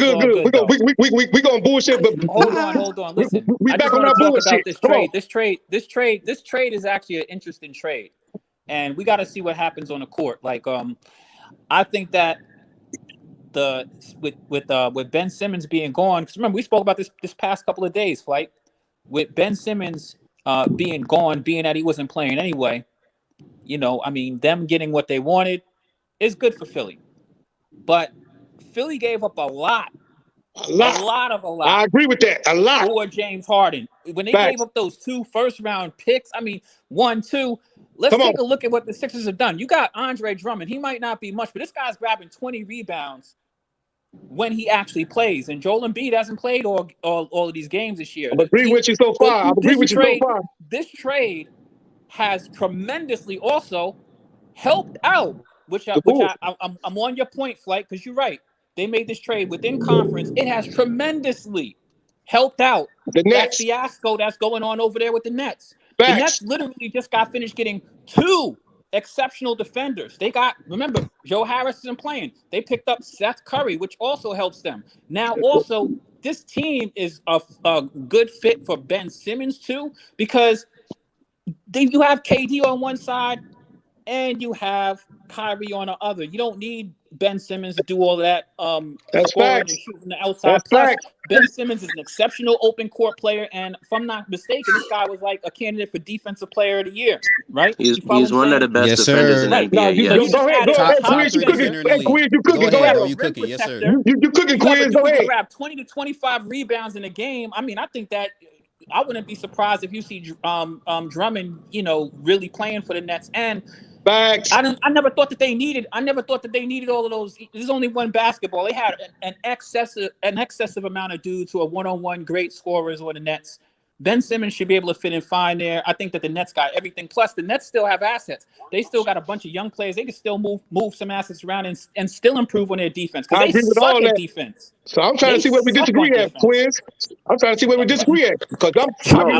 gonna bullshit, but hold on. Listen, we I back just on want that to talk bullshit. about this trade. This trade is actually an interesting trade, and we got to see what happens on the court. Like, I think that with Ben Simmons being gone, because remember we spoke about this past couple of days, like with Ben Simmons being gone, being that he wasn't playing anyway. You know, I mean, them getting what they wanted is good for Philly, but Philly gave up a lot. I agree with that. A lot for James Harden. When they gave up those 2 first-round picks, I mean, 1, 2. Let's take a look at what the Sixers have done. You got Andre Drummond. He might not be much, but this guy's grabbing 20 rebounds when he actually plays. And Joel Embiid hasn't played all of these games this year. I agree with you so far. This trade has tremendously also helped out, which I'm on your point, Flight, because you're right. They made this trade within conference. It has tremendously helped out that fiasco that's going on over there with the Nets. The Nets literally just got finished getting 2 exceptional defenders. They got, remember, Joe Harris isn't playing. They picked up Steph Curry, which also helps them. Now, also, this team is a good fit for Ben Simmons, too, because you have KD on one side and you have Kyrie on the other. You don't need Ben Simmons to do all of that scoring and shooting the outside. Ben Simmons is an exceptional open court player, and if I'm not mistaken, this guy was like a candidate for Defensive Player of the Year, right? He's one of the best defenders in the NBA. You cooking, yes, sir. You cooking, Quiz. Go ahead. Grab 20 to 25 rebounds in a game. I mean, I think that I wouldn't be surprised if you see Drummond, really playing for the Nets. And Facts. I never thought that they needed. I never thought that they needed all of those. There's only one basketball. They had an excessive amount of dudes who are one-on-one great scorers on the Nets. Ben Simmons should be able to fit in fine there. I think that the Nets got everything. Plus, the Nets still have assets. They still got a bunch of young players. They can still move some assets around and still improve on their defense because they suck at defense. So I'm trying to see where we disagree at, Quiz. I'm trying to see where we disagree at because we don't disagree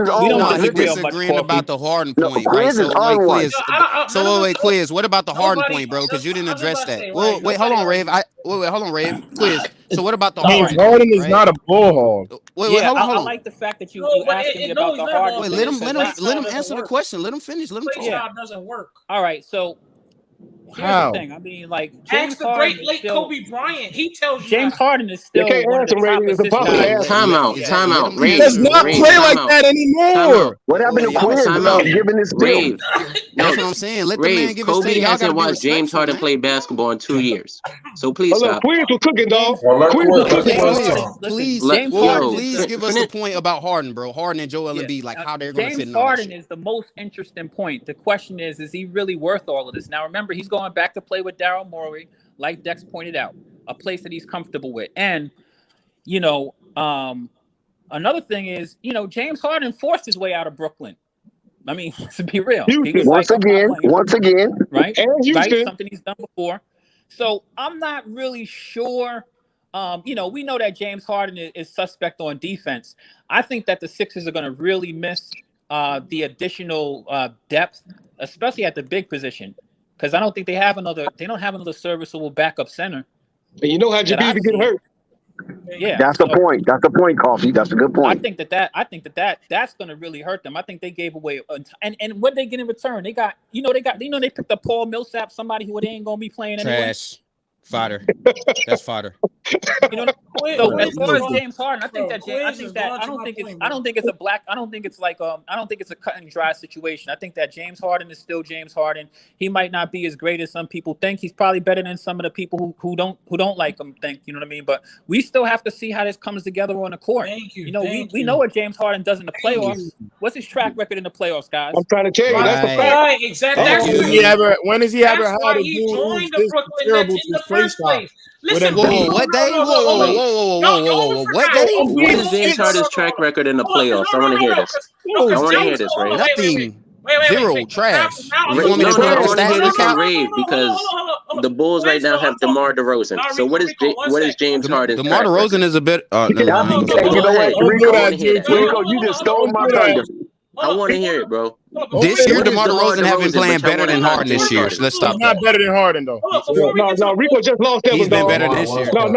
on much. Disagreeing about the Harden point, right? So Quiz. Quiz. What about the Harden point, bro? Because you didn't address that. Well, wait, hold on, Rave. Hold on, Rave. Quiz. So what about the Harden? Harden is not a ball hog. Wait, hold on. I like the fact that you asked me about the Harden. Wait, let him answer the question. Let him finish. Let him talk. Yeah, doesn't work. All right, so here's the thing. I mean, like James ask the Harden great late Kobe Bryant. He tells you James Harden is still one of the top assist guys. Time out. He does not play like that anymore. What happened to Quiz without giving his Rave. That's what I'm saying. Let the man give his Kobe take. hasn't watched James Harden play basketball in 2 years. So please stop. Quiz was cooking, dog. Please give us a point about Harden, bro. Harden and Joel Embiid, like how they're going to fit in. James Harden is the most interesting point. The question is he really worth all of this? Now, remember, he's going back to play with Daryl Morey, like Dex pointed out, a place that he's comfortable with. And, another thing is, James Harden forced his way out of Brooklyn. I mean, to be real. Once again. Right? Something he's done before. So I'm not really sure. We know that James Harden is suspect on defense. I think that the Sixers are going to really miss the additional depth, especially at the big position, because I don't think they don't have another serviceable backup center. And you know how Jabir get hurt. Yeah, that's the point. That's the point, Coffee. That's a good point. I think that's going to really hurt them. I think they gave away and what they get in return. They got they picked up Paul Millsap, somebody who they ain't going to be playing anyway. Trash. Fodder. That's fodder. So as far as James Harden, I don't think it's a cut and dry situation. I think that James Harden is still James Harden. He might not be as great as some people think. He's probably better than some of the people who don't like him think. You know what I mean? But we still have to see how this comes together on the court. We know what James Harden does in the playoffs. What's his track record in the playoffs, guys? I'm trying to tell you. That's the fact. Right, exactly. When has he ever had a he joined the Brooklyn Nets in the first place? Listen, whoa, what day? Whoa, what day? What is James Harden's track record in the playoffs? I want to hear this. I want to hear this, Ray. Nothing. Zero. Trash. I want to hear this from Ray because the Bulls right now have DeMar DeRozan. So what is James Harden's DeMar DeRozan is a bit. You just stole my thunder. I want to hear it, bro. This year, DeMar DeRozan have been playing better than Harden this year. So let's stop. Not better than Harden though. No, Rico just lost that one. He's been better this year. No,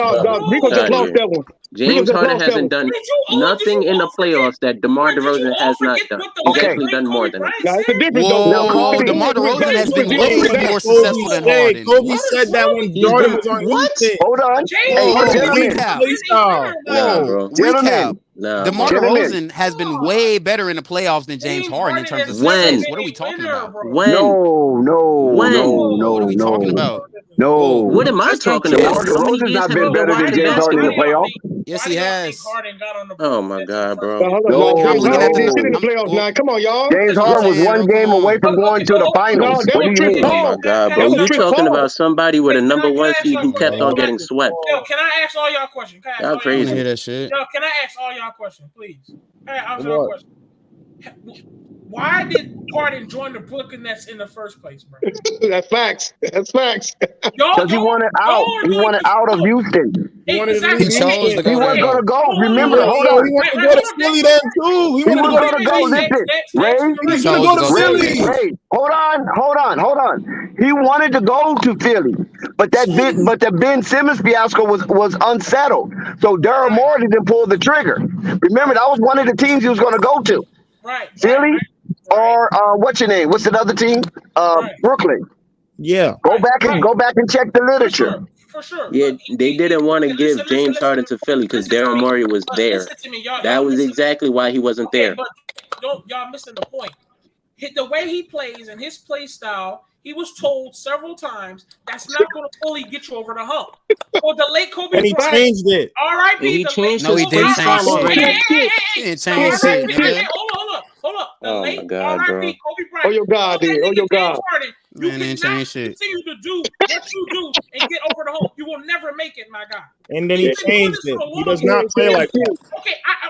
Rico just lost that one. James Harden hasn't done nothing in the playoffs that DeMar DeRozan has not done. He's actually done more than that. Now, it's a difference, though. DeMar DeRozan has been way more successful than Harden. Kobe said that when Jordan was on Houston. Hold on. Recap. DeMar DeRozan has been way better in the playoffs than James Harden in terms of success. What are we talking about? No. What are we talking about? No. What am I talking about? DeRozan's not been better than James Harden in the playoffs. Yes, he has. Oh my God, bro. I'm looking at the playoffs now. Come on, y'all. James Harden was one game away from going to the finals. What do you mean? Oh my God, bro. You talking about somebody with a number one seed who kept on getting swept? Yo, can I ask all y'all questions? Y'all crazy. Hear that shit? Yo, can I ask all y'all questions, please? Why did Harden join the Brooklyn Nets in the first place, bro? That's facts. Because he wanted out. He wanted out of Houston. He chose to go. He wasn't going to go. Remember, hold on. He wanted to go to Philly then too. He was going to go. Listen, Ray. He was going to go to Philly. Ray, hold on. He wanted to go to Philly, but the Ben Simmons fiasco was unsettled. So Daryl Morey didn't pull the trigger. Remember, that was one of the teams he was going to go to. Right. Philly or what's your name? What's the other team? Brooklyn. Yeah. Go back and check the literature. For sure. Yeah, they didn't want to give James Harden to Philly because Daryl Morey was there. That was exactly why he wasn't there. But y'all missing the point. The way he plays and his play style, he was told several times that's not going to fully get you over the hump. Or the late Kobe Bryant. And he changed it. All right, he changed No, he didn't change shit. He didn't change shit. Hold up. the Oh late my God, bro. R.I.P. Kobe Bryant. Oh, your God, dude. Oh, your James God. Harden, you Man, ain't cannot change shit. continue to do what you do and get over the hump. You will never make it, my guy. And then he He's been doing changed this it. for a He long does time. not play like that.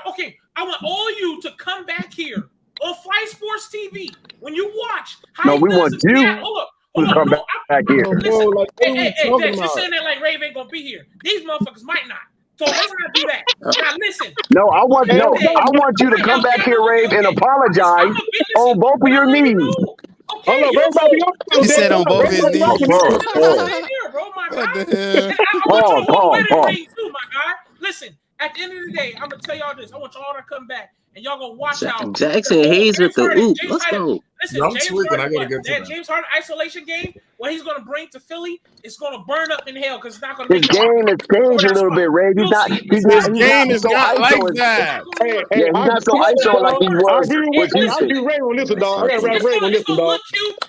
Okay. I want all you to come back here on Fly Sports TV when you watch how No, he we does want it. you Now, hold up. to come back here. Bro, Listen, like, what are we talking Dex, you're about? saying that like Rave ain't gonna be here. These motherfuckers might not. So let's not do that. Now listen. No, I want you to come back here, Rave, and apologize on both of your knees. Hold up, everybody else. He said on both his knees. Here, bro, my What guy. the hell? And I want y'all Pause. to win ring too, my guy. Listen, at the end of the day, I'm gonna tell y'all this. I want y'all to come back and y'all gonna watch how Jackson Hayes with the oop. Let's go. Listen, I'm James tweaking. I Harden, gotta get to that. James Harden isolation game, what he's gonna bring to Philly, it's gonna burn up in hell because it's not gonna His make game has changed a little bit, Rave. He's not His so game is not like ISO. that. Hey, Yeah, he's not so ISO like he I was agree with with Houston. Ray on this one, dog. I got to Ray on this one, dog.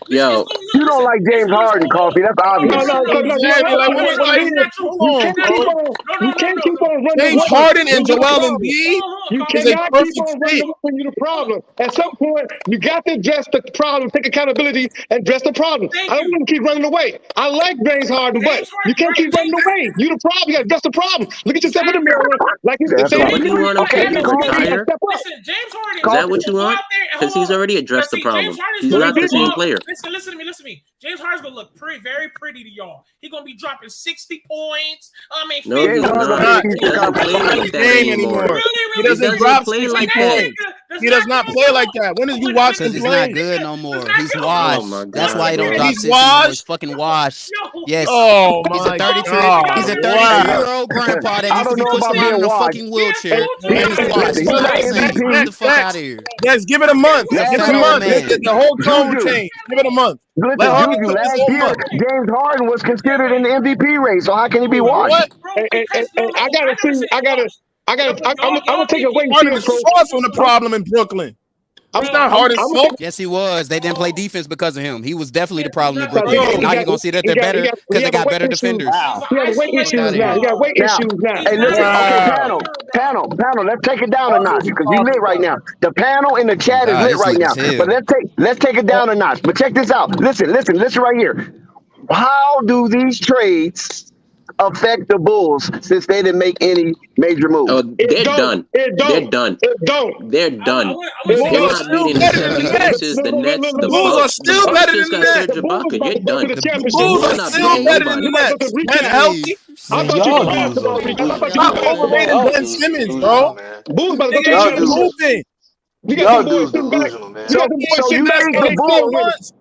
Yo, You don't like James Harden, Coffee. That's obvious. No. Exactly. Like, what is like? Hold on, bro. You can't keep on running James away Harden and when you're the Joel problem. Embiid You is a cannot keep perfect on running fit. away when you're the problem. At some point, you got to address the problem, take accountability, and address the problem. I don't want to keep running away. I like James Harden, but you can't keep running away. You're the problem. You got to address the problem. Look at yourself in the mirror. Like you That's say, right. what do you want him to do? Retire? Listen, James Harden. Is that what you want? Because he's already addressed the problem. He's not the same player. Listen to me. James Harden's gonna look very pretty to y'all. He's gonna be dropping 60 points. I mean, No, he's not. He doesn't play like that anymore. He doesn't drop play 60 like that. points. He does not play like that. When did you watch him Because he's play? not good no more. He's Oh washed. my God, That's why he don't bro. drop He's 60 no more. He's washed? fucking washed. Yes. Oh He's a my 32. God. He's a Wow. 32-year-old grandpa that I needs to don't be know pushed about around being in a washed. fucking wheelchair. Hey, And he's washed. He's he's not not the same. MVP. Get the fuck out of here. Let's give it a month. He's a Give it fat a old month. man. The whole tone Juju. changed. Give it a month. Listen, Let Harden Juju, cook this last whole year, month. James Harden was considered in the MVP race. So how can he be washed? What? I gotta see. I'm gonna take a wait and see Harden is approach. far from the problem in Brooklyn. It's not Harden's fault. Yes, he was. They didn't play defense because of him. He was definitely the problem in Bro, Brooklyn. Now you're going to see that they're better because they got better defenders. He got weight Fuck issues outta now. here. He got weight Now, issues now. hey, listen, Wow. panel, let's take it down a notch because we lit right now. The panel in the chat is God, lit it's right lit now. as hell. But let's take it down a notch. But check this out. Listen right here. How do these trades affect the Bulls since they didn't make any major moves? Oh, they're done. They're done. They're done. They're not beating the 76ers, the Nets, the Bulls are Bucks. The still Bucks better just than got the Serge Nets. Ibaka. You're done. The Bulls are not still beating better than nobody. the Nets. When healthy, I thought you were basketball, Rick. I thought you stop were basketball. overrating Ben Simmons, bro. Bulls about to go to the He's championship. hooping. You got them boys sitting back. You got them boys So sitting you back think and the they still winning. Bulls,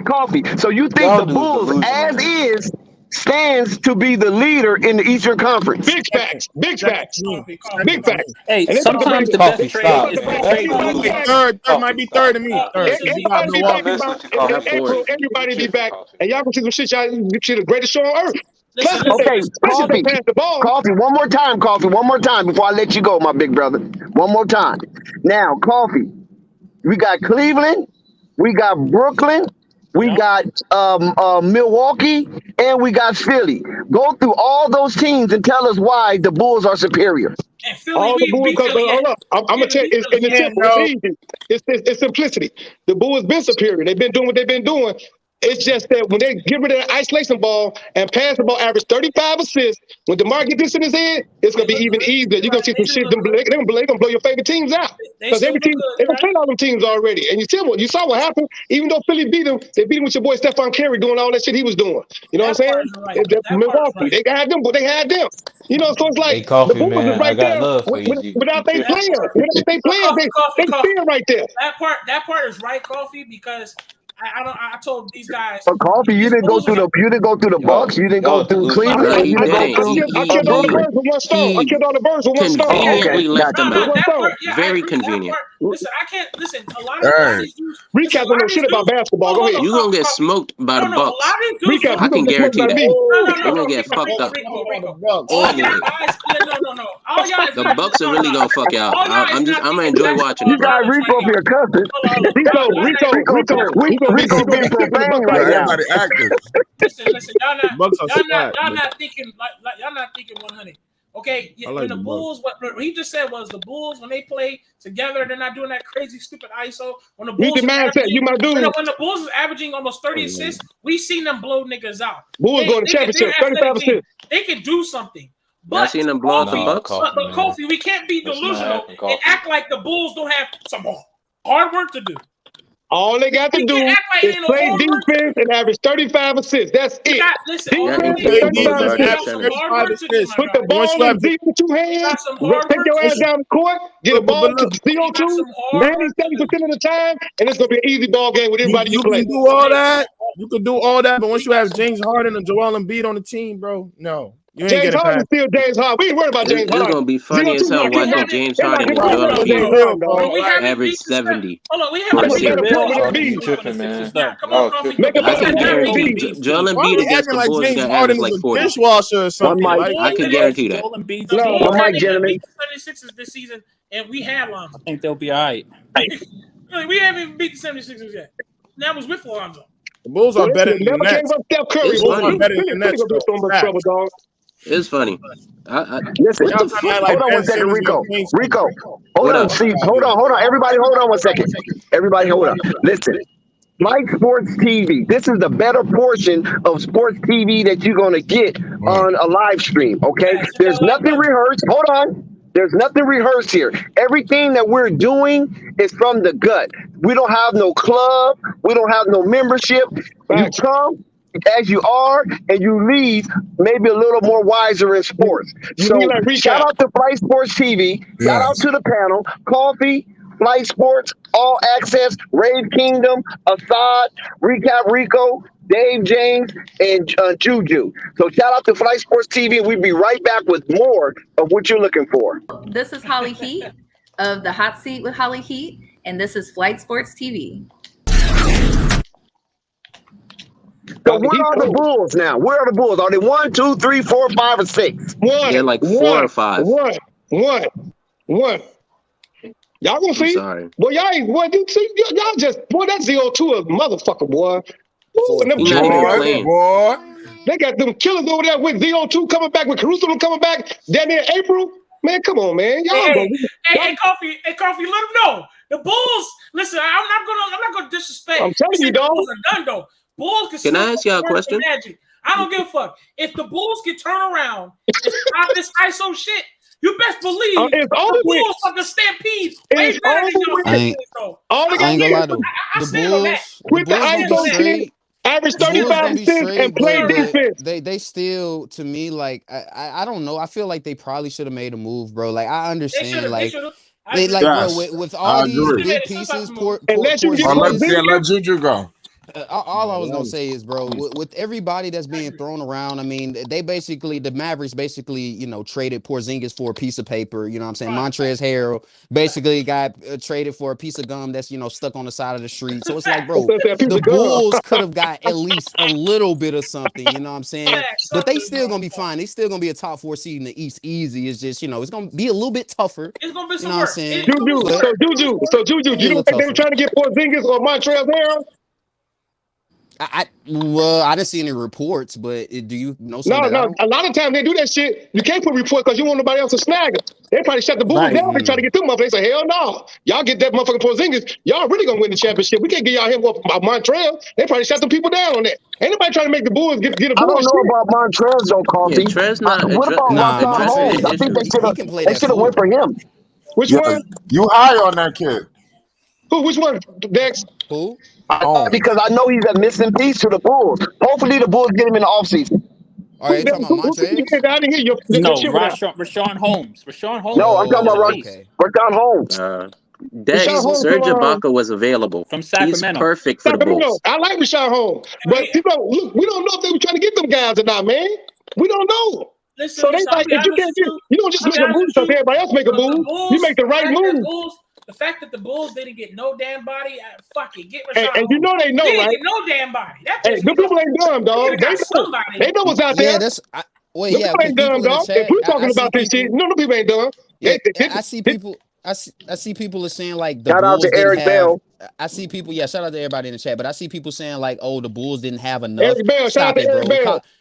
coffee. So you think the Bulls, as is, stands to be the leader in the Eastern Conference? Big facts. Big facts. Big facts. Hey, And sometimes the best trade is the trade you lose. Third might be third to me. Third. Everybody be back in April. Everybody be back. And y'all can see some shit. Y'all see the greatest show on earth. Plus, Okay, especially if they pass the ball. Coffee, one more time before I let you go, my big brother. One more time. Now, Coffee, we got Cleveland, we got Brooklyn, we got Milwaukee, and we got Philly. Go through all those teams and tell us why the Bulls are superior. All the Bulls, hold up. I'm gonna tell you, it's simple. It's easy. It's simplicity. The Bulls been superior. They've been doing what they've been doing. It's just that when they get rid of the isolation ball and pass the ball, average 35 assists, when DeMar gets this in his head, it's going to be even easier. You're going to see some shit. They're going to blow your favorite teams out. Because every team, they don't play all them teams already. And you saw what happened. Even though Philly beat them, they beat him with your boy Steph Curry doing all that shit he was doing. You know what I'm saying? Milwaukee, they had them, but they had them. You know, so it's like the Bulls is right there without they players. Without they players, they still right there. That part is right, Coffee, because I told these guys. But Coffee, you didn't go through the Bucks. You didn't go through Cleveland. No, he you didn't go didn't. through I killed all the birds with one stone. I killed all the birds with one stone. Conveniently left them out. Very I convenient. Listen, I can't listen. A lot of these dudes. Recap don't know shit about basketball. Go ahead. You gonna get smoked by the Bucks. Recap, I can guarantee that. You're gonna get Rico, fucked up. Rico. All the way. No. All y'all The Bucks are really gonna fuck you out. I'm gonna enjoy watching You it. got Rico up here cussing. Rico being profane right now. Everybody active. Listen, y'all not thinking 100. Okay, when the Bulls, what he just said was the Bulls when they play together, they're not doing that crazy stupid ISO. When the Bulls, when the Bulls is averaging almost 30 assists, we seen them blow niggas out. Bulls going to championship, 35 assists. They can do something. But I seen them blow out the Bucks. But Kofi, we can't be delusional and act like the Bulls don't have some hard work to do. All they got to do is play defense and average 35 assists. That's it. Put the ball in Z2 hands. Take your ass down the court. Get a ball to CO2 97% of the time, and it's going to be an easy ball game with everybody you play. You can do all that. You can do all that, but once you have James Harden and Joel Embiid on the team, bro, no. James Harden still James Harden. We ain't worried about James Harden. It's gonna be funny as hell watching James Harden and Joel Embiid average 70. Hold on, we have tripping, man. Joel Embiid against the Bulls is gonna average like 40. Dishwasher or something. I can guarantee that. Joel Embiid. No, Mike, gentlemen. 76ers this season, and we had Lonzo. I think they'll be all right. We haven't even beat the 76ers yet. That was with Lonzo. The Bulls are better than the Nets. Steph Curry. The Bulls are better than the Nets. It's funny. Listen, hold on one second, Rico. Hold on. Everybody, hold on one second. Everybody, hold on. Listen. Like Sports TV, this is the better portion of Sports TV that you're going to get on a live stream, okay? There's nothing rehearsed. Hold on. There's nothing rehearsed here. Everything that we're doing is from the gut. We don't have no club. We don't have no membership. You come as you are, and you leave maybe a little more wiser in sports. So shout out to Flight Sports TV. Shout out to the panel. Coffee, Flight Sports, All Access, Rave Kingdom, Assad, Recap Rico, Dave James, and Juju. So shout out to Flight Sports TV, and we'll be right back with more of what you're looking for. This is Holly Heat of the Hot Seat with Holly Heat, and this is Flight Sports TV. So where are the Bulls now? Where are the Bulls? Are they 1, 2, 3, 4, 5, or 6? They're like 4 or 5. One. Y'all gonna see? Sorry. Boy, you see, y'all just, boy, that ZO2 a motherfucker, boy. Ooh, and them boy. They got them killers over there with ZO2 coming back, with Caruso coming back down there in April. Man, come on, man. Hey, Coffee, let them know. The Bulls, listen, I'm not gonna disrespect. I'm telling you, dog. Bulls are done, though. Bulls can I ask y'all a question? Magic. I don't give a fuck. If the Bulls can turn around and stop this ISO shit, you best believe the Bulls fucking stampede. Way better than y'all. I ain't gonna lie though. The Bulls with the ISO shit, average 35 assists and play defense. They still, to me, like I don't know. I feel like they probably should have made a move, bro. Like I understand, bro, with all these big pieces. Let Juju go. All I was gonna say is, bro, with everybody that's being thrown around, I mean, the Mavericks basically, traded Porzingis for a piece of paper. You know what I'm saying? Montrezl Harrell basically got traded for a piece of gum that's, stuck on the side of the street. So it's like, bro, the Bulls could have got at least a little bit of something. You know what I'm saying? But they still gonna be fine. They still gonna be a top 4 seed in the East. Easy. It's just, it's gonna be a little bit tougher. It's gonna be some work. Juju, you don't think they were trying to get Porzingis or Montrezl Harrell? I didn't see any reports, but do you know something? No. A lot of times they do that shit. You can't put reports because you want nobody else to snag it. They probably shut the Bulls down and try to get them motherfuckers. They say, hell no. Y'all get that motherfucking Porzingis. Y'all really gonna win the championship. We can't get y'all him up about Montreal. They probably shut them people down on that. Ain't nobody trying to make the Bulls get a Bulls. I don't know about Montreal, though, Coffee. What about Marcel Holmes? I think they should have went for him. Which one? You high on that kid. Who? Which one, Dex? Who? Because I know he's a missing piece to the Bulls. Hopefully the Bulls get him in the offseason. All right, talking about Montrezl? I didn't hear you. No, Rashawn Holmes. Rashawn Holmes. No, I'm talking about Rashawn Holmes. Serge Ibaka was available from Sacramento. He's perfect for the Bulls. I like Rashawn Holmes, but look, we don't know if they were trying to get them guys or not, man. We don't know. Listen, so they like, if you can't you don't just make a move because everybody else make a move. You make the right move. The fact that the Bulls didn't get no damn body, fuck it, get Rashawn. And you know they know, right? Get no damn body. Them people ain't dumb, dog. They know what's out there. Yeah, people ain't dumb, dog. If we're talking about this shit, no people ain't dumb. I see people. I see people are saying like the shout Bulls out to Eric Bell. I see people. Yeah, shout out to everybody in the chat. But I see people saying like, oh, the Bulls didn't have enough. Eric Bell, shout out to Eric Bell.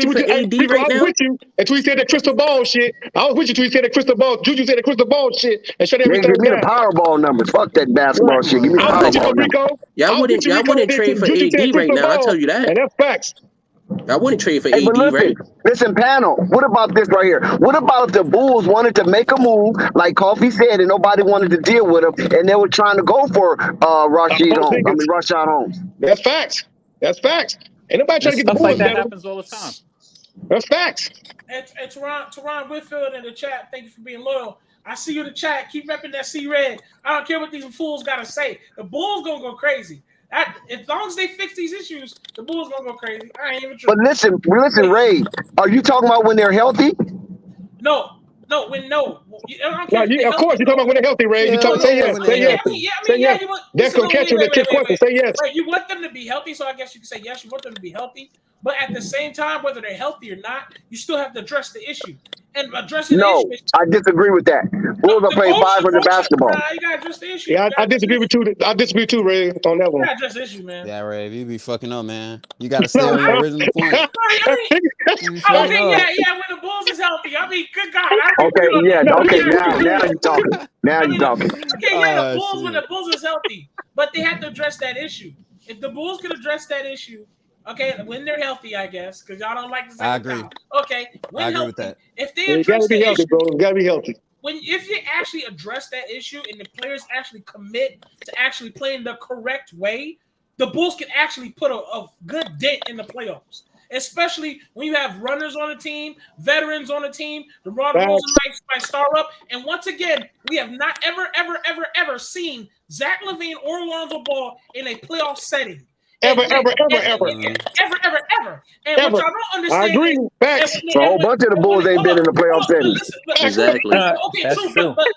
trade for AD right now? I was with you until he said that crystal ball shit. I was with you until he said that crystal ball. Juju said that crystal ball shit and shut everything Give me the down. Powerball numbers. Fuck that basketball shit. Give me the Powerball numbers. Y'all wouldn't trade for AD right now. I'll tell you that. And that's facts. I wouldn't trade for Hey, but AD, right? listen, panel. What about this right here? What about if the Bulls wanted to make a move, like Coffee said, and nobody wanted to deal with them, and they were trying to go for Rashad Holmes? That's facts. That's facts. Ain't nobody trying to get the Stuff Bulls like that better. happens all the time. That's facts. And Teron Whitfield in the chat, thank you for being loyal. I see you in the chat. Keep repping that C-Red. I don't care what these fools got to say. The Bulls going to go crazy. As long as they fix these issues, the Bulls going to go crazy. I ain't even tripping. But listen, Ray, are you talking about when they're healthy? No. Of course, you're talking about when they're healthy, Ray. You say yes. Say yes. Say yes. That's going to catch you with the question. Say yes. Right, you want them to be healthy, so I guess you can say yes, you want them to be healthy. But at the same time, whether they're healthy or not, you still have to address the issue. And addressing the issue is... I disagree with that. Bulls are playing 500 basketball. You got to address the issue. Yeah, I disagree with you. I disagree too, Ray, on that one. You got to address the issue, man. Yeah, Ray, you be fucking up, man. You got to stay on your original point. When the Bulls is healthy, I mean, good God. Now you're talking. The Bulls, when the Bulls is healthy, but they have to address that issue. If the Bulls could address that issue, okay, when they're healthy, I guess, because y'all don't like to say I agree. Okay, when I agree healthy, with that. If they address the issue, bro. You gotta be healthy. If you actually address that issue and the players actually commit to actually playing the correct way, the Bulls can actually put a good dent in the playoffs. Especially when you have runners on the team, veterans on the team, the Rosen might star up. And once again, we have not ever seen Zach LaVine or Lonzo Ball in a playoff setting. Ever. And what y'all don't understand. I agree. Facts. A whole bunch of the Bulls ain't been in the playoff setting. Exactly. Okay, true. But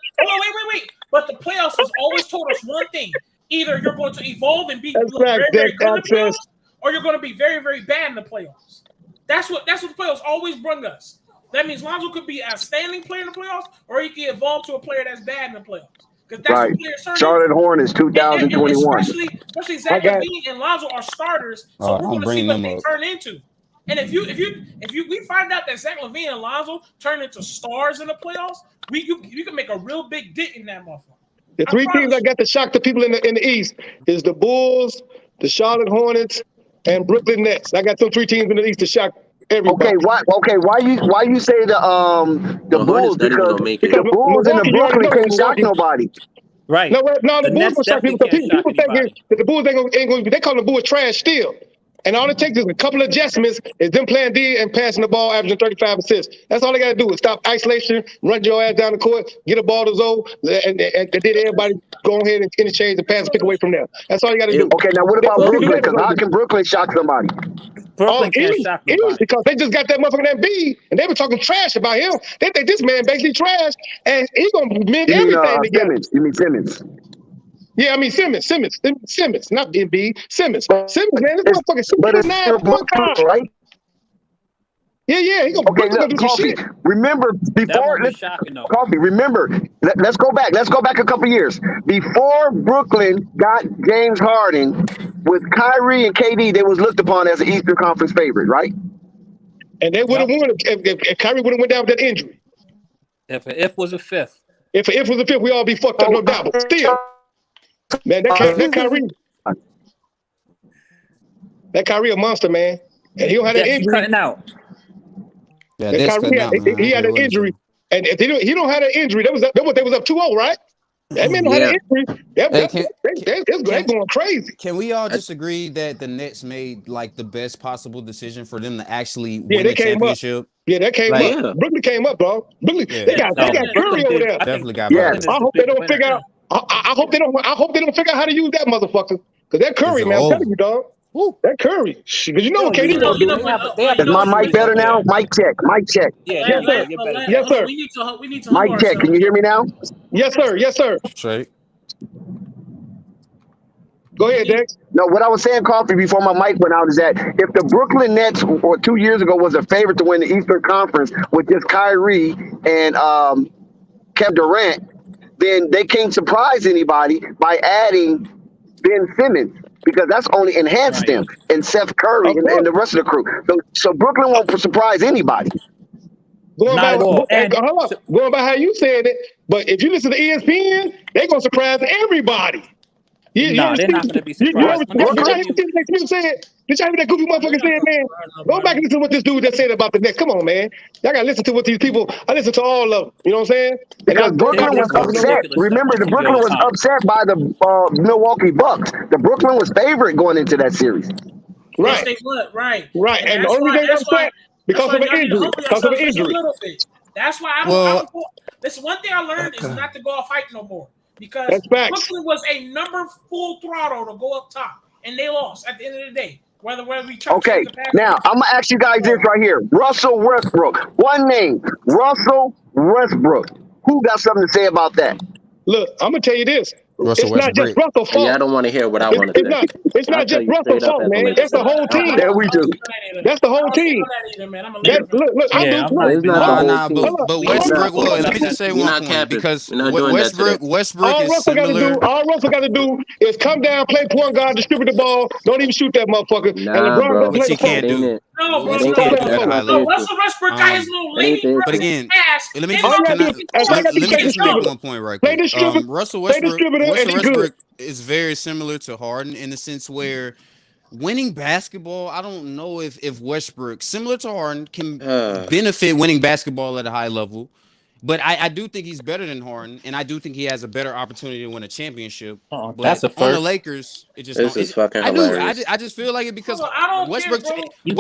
wait. But the playoffs has always told us one thing. Either you're going to evolve and be very, very good in the playoffs, or you're going to be very, very bad in the playoffs. That's what the playoffs always bring us. That means Lonzo could be an outstanding player in the playoffs, or he can evolve to a player that's bad in the playoffs. Because that's what players turn Charlotte Hornets 2021. Especially Zach LaVine and Lonzo are starters, so we're going to see what they turn into. And if we find out that Zach LaVine and Lonzo turn into stars in the playoffs, you can make a real big dent in that motherfucker. The three teams I got to shock the people in the East is the Bulls, the Charlotte Hornets, and Brooklyn Nets. I got those three teams in the East to shock everybody. Why you say the Bulls? Because the Bulls and the Brooklyn can't shock nobody. Right. No, the Bulls will shock people. People think that the Bulls ain't going to. They call the Bulls trash still. And all it takes is a couple of adjustments, is them playing D and passing the ball, averaging 35 assists. That's all they got to do is stop isolation, run your ass down the court, get a ball to Zoe, and then everybody go ahead and interchange and pass and pick away from there. That's all you got to do. Okay, now what about Brooklyn? Because how can Brooklyn shock somebody? Brooklyn can't shock nobody. Because they just got that motherfucker Embiid, and they were talking trash about him. They think this man basically trash, and he's going to mend everything together. You mean Simmons? Yeah, I mean Simmons, not Embiid. Simmons, man, this motherfucker. But it's still Brooklyn, right? Yeah, he gonna look, Coffee. Remember before Coffee. Remember, let's go back. Let's go back a couple years before Brooklyn got James Harden. With Kyrie and KD, they was looked upon as an Eastern Conference favorite, right? And they would have won if Kyrie would have went down with that injury. If was a fifth. If was a fifth, we all be fucked up, no doubt. But still. Man, that Kyrie a monster, man. And he don't have that injury. Cutting out. Yeah, he had an injury. And if he don't have that injury, that was what they was up 2-0, right? That man don't have an injury. They're going crazy. Can we all just agree that the Nets made like the best possible decision for them to actually win the championship? That came up. Brooklyn came up, bro. Brooklyn, they got Curry over there. Definitely got. I hope they don't figure out. I hope they don't figure out how to use that motherfucker. Because that Curry, man, I'm telling you, dog. That Curry. Because you know what KD gonna do. Is my mic better now? Mic check. Yeah, yes, sir. We need to mic check. Can you hear me now? Yes, sir. Straight. Go ahead, Dex. No, what I was saying, Coffee, before my mic went out is that if the Brooklyn Nets, or 2 years ago, was a favorite to win the Eastern Conference with just Kyrie and Kevin Durant, then they can't surprise anybody by adding Ben Simmons, because that's only enhanced them, and Steph Curry and the rest of the crew. So Brooklyn won't surprise anybody. Going by how you said it, but if you listen to ESPN, they're going to surprise everybody. Nah, they're not going to be surprised. Did y'all hear what Smith said? Did y'all hear that goofy motherfucker said, man? Go back and listen to what this dude just said about the Nets. Come on, man. Y'all got to listen to what these people, I listen to all of them. You know what I'm saying? Because Brooklyn was upset. Remember, the Brooklyn was upset by the Milwaukee Bucks. The Brooklyn was favorite going into that series. Right. Yes, they would. Right. And the only reason they upset because of an injury. Because of an injury. That's why I don't. Listen, one thing I learned is not to go off hype no more. Because Brooklyn was a number full throttle to go up top, and they lost at the end of the day. Whether we try okay, now I'm gonna ask you guys this right here: Russell Westbrook. One name, Russell Westbrook. Who got something to say about that? Look, I'm gonna tell you this. Russell it's not just Russell's fault. Yeah, I don't want to hear what I want to say. It's not just Russell's fault, man. That's the whole team. There we do. That's the whole team. Look, but Westbrook. Let me just say one point because Westbrook is similar. All Russell got to do is come down, play point guard, distribute the ball, don't even shoot that motherfucker. And LeBron which he can't do. No, Russell Westbrook got his little lady. But again, let me just make one point right quick. Russell Westbrook is very similar to Harden in the sense where winning basketball, I don't know if Westbrook, similar to Harden, can benefit winning basketball at a high level. But I do think he's better than Harden, and I do think he has a better opportunity to win a championship. But that's a first. On the Lakers, it just this is fucking hilarious. I just feel like it because Westbrook plays. You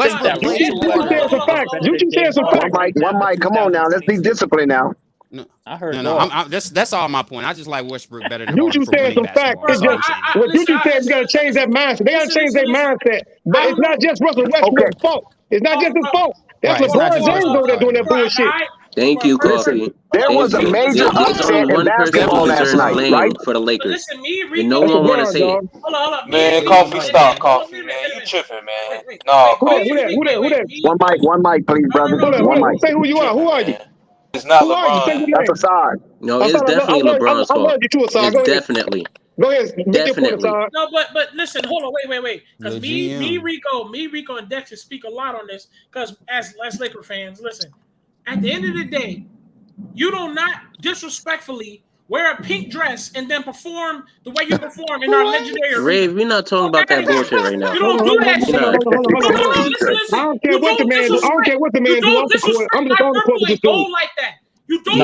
keep saying some facts. One mic. Come on now. Let's be disciplined now. No, I heard that's all my point. I just like Westbrook better than you just saying some facts. What you just said, you got to change that mindset. They got to change their mindset. But it's not just Russell Westbrook's fault. It's not just his fault. That's LeBron James over there doing that bullshit. Thank you, Coffee. There was a major upset in basketball last night, right? For the Lakers. Listen, and no one want to say it. Hold on. Man, Coffee, stop, Coffee, man. You tripping, man. No, Coffee. Who that? One mic, please, brother. One mic. Say who you are. Who are you? It's not LeBron. That's Assad. No, it's definitely LeBron's fault. It's definitely. Go ahead. Definitely. No, but listen, hold on, wait. Because me, Rico, and Dexter speak a lot on this. Because as Laker fans, listen. At the end of the day, you do not disrespectfully wear a pink dress and then perform the way you perform in our legendary. Ray, we're not talking about that bullshit right now. You don't do that shit. I don't care what the man do. I don't care what the man do. I'm just on the court with this dude. Like that. You don't.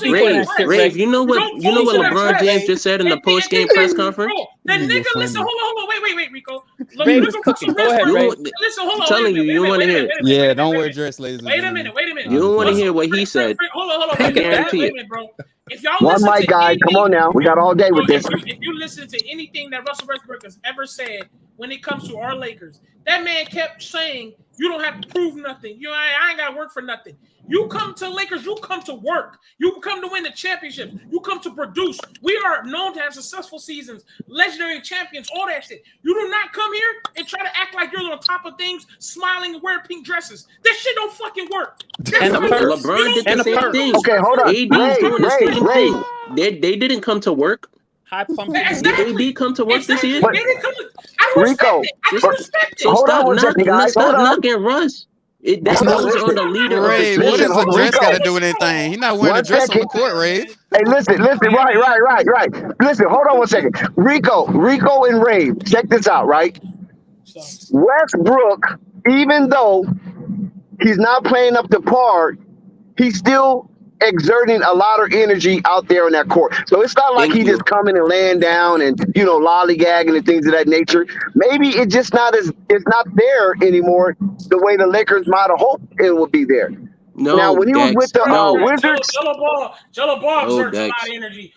Ray, you know what LeBron James just said in the post game press conference? Then nigga, listen, hold on, wait, Rico. Ray was cooking. Go ahead, Ray. Listen, hold on. I'm telling you, you don't want to hear it. Yeah, don't wear dress, ladies. Wait a minute. You don't want to hear what he said. Hold on. I guarantee it. Bro. If y'all One mic, guys. Come on now. We got all day with this. If you listen to anything that Russell Westbrook has ever said when it comes to our Lakers, that man kept saying, you don't have to prove nothing. I ain't got to work for nothing. You come to Lakers, you come to work. You come to win the championship. You come to produce. We are known to have successful seasons, legendary champions, all that shit. You do not come here and try to act like you're on top of things, smiling and wearing pink dresses. That shit don't fucking work. And LeBron did the same thing. Okay, hold on. AD's doing the same thing. They didn't come to work. Exactly. Did AD come to work this year? I don't Rico, respect it. So hold on one second, guys. Stop knocking Russ. That's on the leader. Ray, what does the dress got to do with anything? He's not wearing a dress on the court, Ray. Hey, listen. Right. Listen, hold on one second. Rico and Ray, check this out, right? Westbrook, even though he's not playing up to par, he's still exerting a lot of energy out there on that court. So it's not like he's just coming and laying down and, lollygagging and things of that nature. Maybe it's not there anymore the way the Lakers might have hoped it would be there. No, now, when he was with the Wizards, Jello Ball exerts a lot of energy.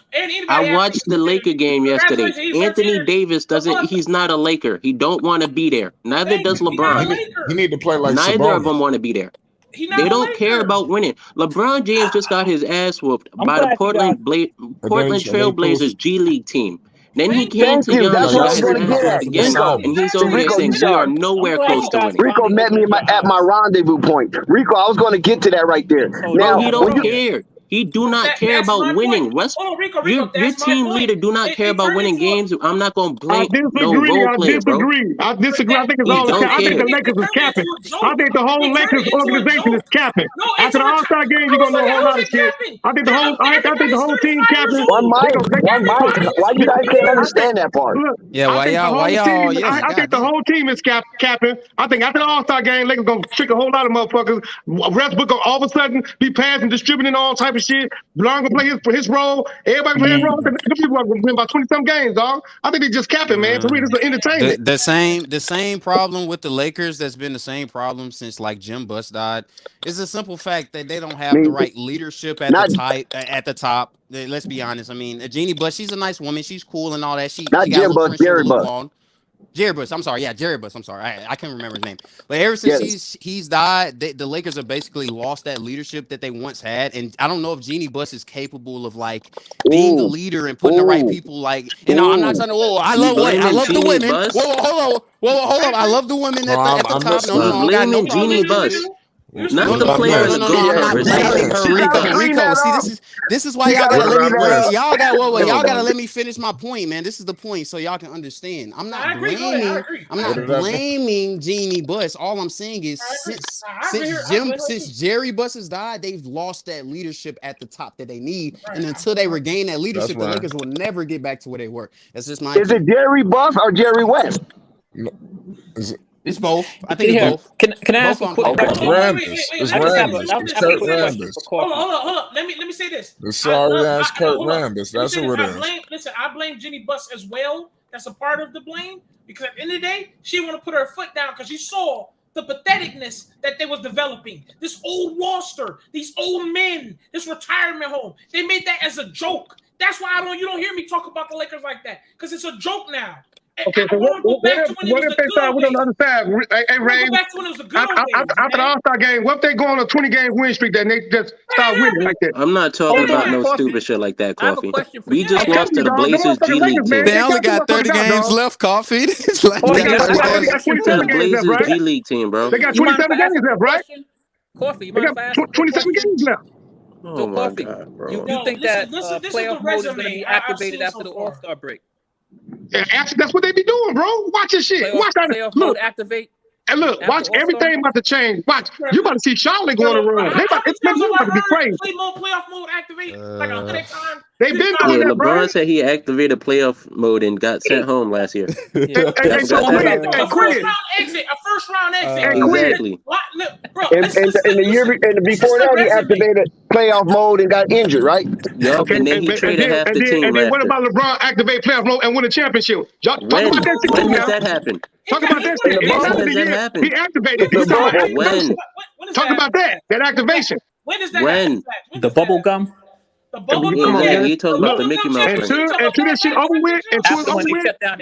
I watched the Laker game yesterday. Anthony Davis he's not a Laker. He don't want to be there. Neither does LeBron. He need to play like Neither Sabonis. of them want to be there. They don't care about winning. LeBron James just got his ass whooped by the Portland Trailblazers G League team. Then he came to Giannis again, and he's over here saying we are nowhere close to winning. Rico met me at my rendezvous point. Rico, I was going to get to that right there. No, he don't care. He do not care about winning. Your team leader do not care about winning games. I'm not gonna blame no role player, bro. I disagree. I think it's all. I think the Lakers is capping. I think the whole Lakers organization is capping. After the All-Star game, you're gonna know a whole lot of shit. I think the whole team capping. One mic. Why you guys can't understand that part? Yeah, why y'all? Yeah, I think the whole team is capping. I think after the All-Star game, Lakers gonna trick a whole lot of motherfuckers. Westbrook gonna all of a sudden be passing, distributing all type of shit. Blanc gonna play his role. Everybody playing role. People are gonna win about 20-some games, dog. I think they just capping, man. To me, this is entertainment. The same problem with the Lakers that's been the same problem since like Jim Buss died is the simple fact that they don't have the right leadership at the top. Let's be honest. I mean, Jeannie Buss, she's a nice woman. She's cool and all that. She got Jim Buss, Jerry Buss. Jerry Buss. I'm sorry. Yeah, Jerry Buss. I'm sorry. I can't remember his name. But ever since he's died, the Lakers have basically lost that leadership that they once had. And I don't know if Jeannie Buss is capable of like being a leader and putting the right people like. You know, I'm not trying to. I love the women. Hold on. I love the women at the top. No, blaming Jeannie Buss. Not the players. I'm not blaming her. Rico. See, this is why y'all gotta let me. Y'all gotta let me finish my point, man. This is the point, so y'all can understand. I'm not blaming Jeannie Buss. All I'm saying is since Jerry Buss has died, they've lost that leadership at the top that they need, and until they regain that leadership, the Lakers will never get back to where they were. That's just my. Is it Jerry Buss or Jerry West? It's both. I think it's both. Can I ask a quick question? It's Kurt Rambis. Hold on. Let me say this. The sorry ass Kurt Rambis. That's who it is. I blame Jeannie Buss as well. That's a part of the blame because at the end of the day, she want to put her foot down because she saw the patheticness that they was developing. This old roster, these old men, this retirement home. They made that as a joke. That's why you don't hear me talk about the Lakers like that because it's a joke now. Okay, so what if they start with on the other side? Hey, Ray, after the All-Star game, what if they go on a 20-game win streak and they just start winning like that? I'm not talking about no stupid shit like that, Coffee. We just lost to the Blazers G League team. They only got 30 games left, Coffee. It's like the Blazers G League team, bro. They got 27 games left, right? Coffee, they got 27 games left. Oh my God, bro. You think that playoff mode is going to be activated after the All-Star break? Yeah, that's what they be doing, bro. Watch this shit. Watch that. Look, activate. And look, watch everything about to change. Watch, you about to see Charlotte going to run. It's about to be crazy. Playoff mode activate like a good time. They've been doing that, bro. LeBron said he activated playoff mode and got sent home last year. A first round exit. Exactly. In the year before that, he activated playoff mode and got injured, right? Yup, and then he traded half the team. And then what about LeBron activate playoff mode and win a championship? When does that happen? Talk about that shit. He activated. When? Talk about that activation. When is that? When? The bubble gum? The bubble gum. Yeah, you talking about the Mickey Mouse. Until that shit over with,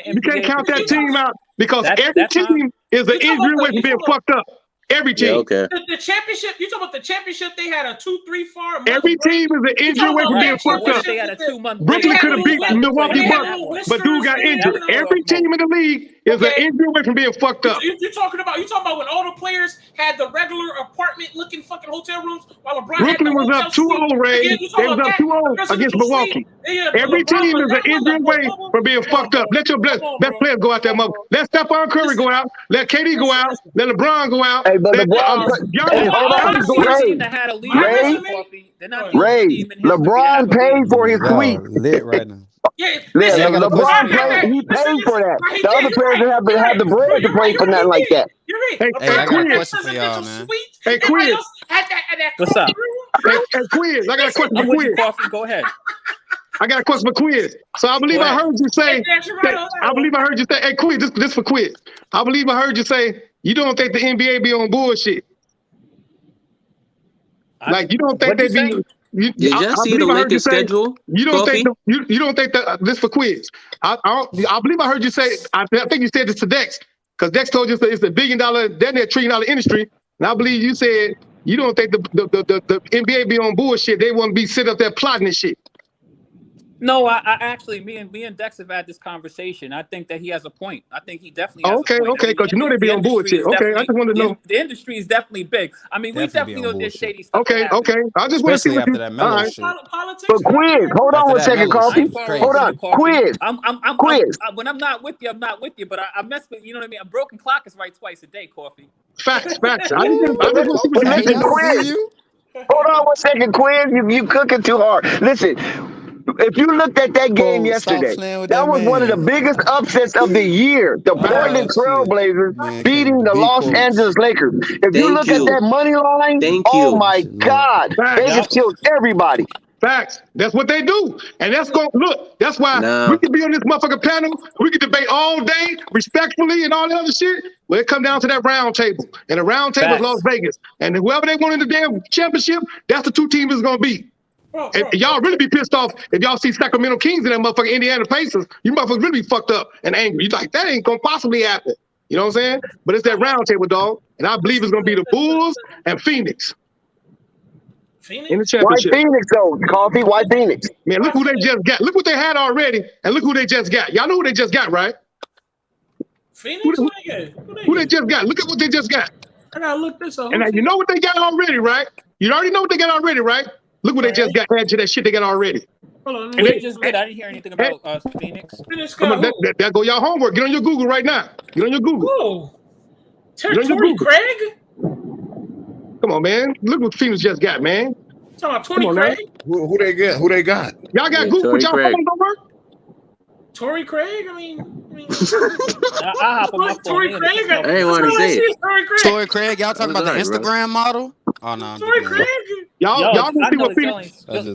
you can't count that team out because every team is an injury away from being fucked up. Every team. Yeah, okay. The championship, you talking about the championship, they had a 2-3 far. Every team is an injury away from being fucked up. Brooklyn could have beat Milwaukee Bucks, but dude got injured. Every team in the league is an injury away from being fucked up. You talking about when all the players had the regular apartment looking fucking hotel rooms while LeBron Brooklyn was up 2-0, Ray. They was up 2-0 against Milwaukee. Every team is an injury away from being fucked up. Let your best players go out there, mother. Let Steph Curry go out. Let KD go out. Let LeBron go out. But LeBron, Ray, LeBron paid for his tweet. Lit right now. Yeah, LeBron paid for that. The other players didn't have the bread to pay for nothing like that. Hey, I got a question for y'all, man. Hey, Quiz. What's up? Hey, Quiz. I got a question for Quiz. Go ahead. I got a question for Quiz. So I believe I heard you say. Hey, Quiz. This for Quiz. I believe I heard you say you don't think the NBA be on bullshit. Like you don't think they be. You just see the Lakers schedule. You don't think you don't think that this for Quiz. I believe I heard you say. I think you said this to Dex because Dex told you it's $1 billion, then $1 trillion industry. And I believe you said you don't think the NBA be on bullshit. They want to be sitting up there plotting this shit. No, I actually, me and Dex have had this conversation. I think that he has a point. I think he definitely has a point. Okay, because you know they be on bullshit. Okay, I just want to know. The industry is definitely big. I mean, we definitely know there's shady stuff. Okay. I just want to see what after that Melo shit. But quiz, hold on one second, Coffee. Hold on, quiz. Quiz. When I'm not with you, I'm not with you. But I mess with, you know what I mean. A broken clock is right twice a day, Coffee. Facts. I just want to see what listen, quiz. Hold on one second, quiz. You cooking too hard. Listen. If you looked at that game yesterday, that was one of the biggest upsets of the year. The Portland Trailblazers beating the Los Angeles Lakers. If you look at that money line, oh my God, they just killed everybody. Facts. That's what they do. And that's going to look. That's why we can be on this motherfucking panel. We can debate all day respectfully and all that other shit. Well, it come down to that round table. And the round table is Las Vegas. And whoever they won in the damn championship, that's the two teams it's going to be. And y'all really be pissed off if y'all see Sacramento Kings and that motherfucking Indiana Pacers. You motherfuckers really be fucked up and angry. You like, that ain't gonna possibly happen. You know what I'm saying? But it's that round table, dog. And I believe it's gonna be the Bulls and Phoenix. In the championship. Why Phoenix though, Coffee? Why Phoenix? Man, look who they just got. Look what they had already, and look who they just got. Y'all know who they just got, right? Phoenix? Who they just got? Look at what they just got. I gotta look this up. And now you know what they got already, right? You already know what they got already, right? Look what they just got. Add to that shit they got already. Hold on, they just did. I didn't hear anything about Phoenix. Come on, that go y'all homework. Get on your Google right now. Get on your Google. Whoa. Torrey Craig? Come on, man. Look what Phoenix just got, man. Talking about Torrey Craig? Who they get? Who they got? Y'all got Google with y'all phones don't work? Torrey Craig? I mean, I hop on my phone. Torrey Craig? I ain't want to say it. Torrey Craig, y'all talking about the Instagram model? Oh no. Torrey Craig? Y'all gonna see what Phoenix. Y'all gonna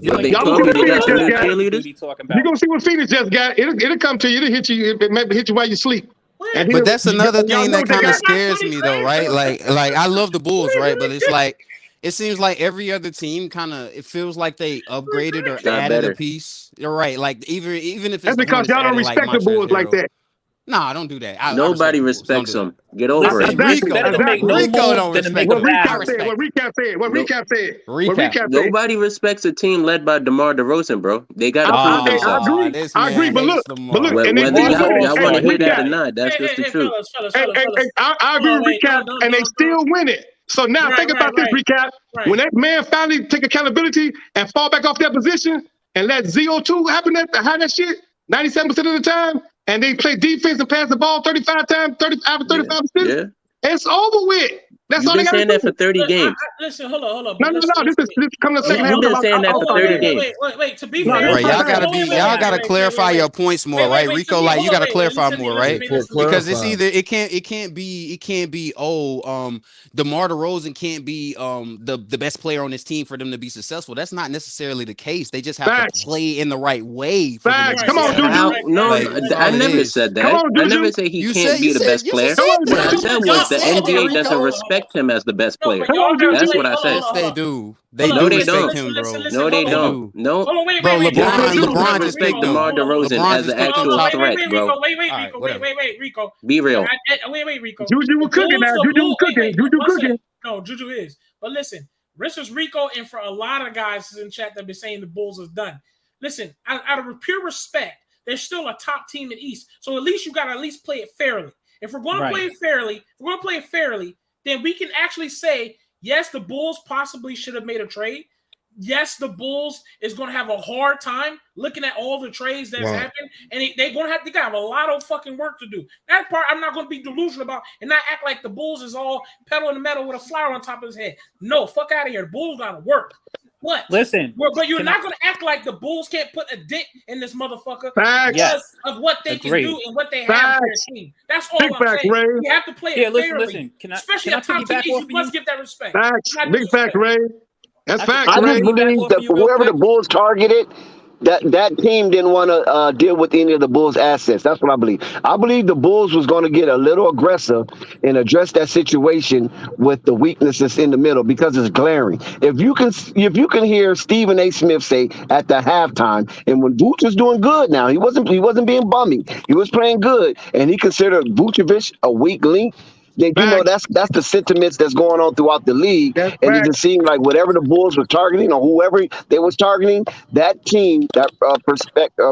see what Phoenix just got. It'll come to you. It'll hit you. It maybe hit you while you sleep. But that's another thing that kind of scares me, though, right? Like I love the Bulls, right? But it's like it seems like every other team kind of it feels like they upgraded or added a piece. You're right. Like even if it's that's because y'all don't respect the Bulls like that. Nah, don't do that. Nobody respects them. Get over it. Rico don't respect them. What recap said. Nobody respects a team led by DeMar DeRozan, bro. They got to prove themselves. I agree, but look. Whether y'all want to hear that or not, that's just the truth. I agree with recap, and they still win it. So now think about this, recap. When that man finally take accountability and fall back off that position and let ZO2 happen that shit 97% of the time, and they play defense and pass the ball 35 times, 35%. Yeah. It's over with. That's all they got to do. You've been saying that for 30 games. Listen, hold on. No. This is coming to second half. You've been saying that for 30 games. Wait. To be fair, right? Y'all gotta clarify your points more, right? Rico, like you gotta clarify more, right? Because it's either it can't be DeMar DeRozan can't be the best player on this team for them to be successful. That's not necessarily the case. They just have to play in the right way. Come on, Juju. No, I never said that. I never say he can't be the best player. What I said was the NBA doesn't respect him as the best player. That's what I said. Yes, they do. They don't. Respect him, bro. No, they don't. No, bro. LeBron just respect DeMar DeRozan as an actual threat, bro. Wait, Rico. Be real. Wait, Rico. Juju was cooking now. Juju cooking. No, Juju is. But listen, this is Rico, and for a lot of guys in chat that be saying the Bulls is done. Listen, out of pure respect, they're still a top team in the East. So at least you got to at least play it fairly. If we're going to play it fairly, then we can actually say, yes, the Bulls possibly should have made a trade. Yes, the Bulls is going to have a hard time looking at all the trades that's happened, and they got to have a lot of fucking work to do. That part I'm not going to be delusional about and not act like the Bulls is all pedal in the metal with a flower on top of his head. No, fuck out of here. The Bulls got to work. What? Listen, but you're not going to act like the Bulls can't put a dent in this motherfucker because of what they can do and what they have in their team. That's all I'm saying. Ray. You have to play it fairly. Listen. Especially at top team, you must give that respect. Facts. Big fact, Ray. That's facts, I just believe that whoever the Bulls targeted, that team didn't want to deal with any of the Bulls' assets. That's what I believe. I believe the Bulls was going to get a little aggressive and address that situation with the weaknesses in the middle because it's glaring. If you can hear Stephen A. Smith say at the halftime, and when Vooch was doing good now, he wasn't being bummy. He was playing good, and he considered Vucevic a weak link. then you know that's the sentiments that's going on throughout the league. And it just seemed like whatever the Bulls were targeting or whoever they was targeting, that team, that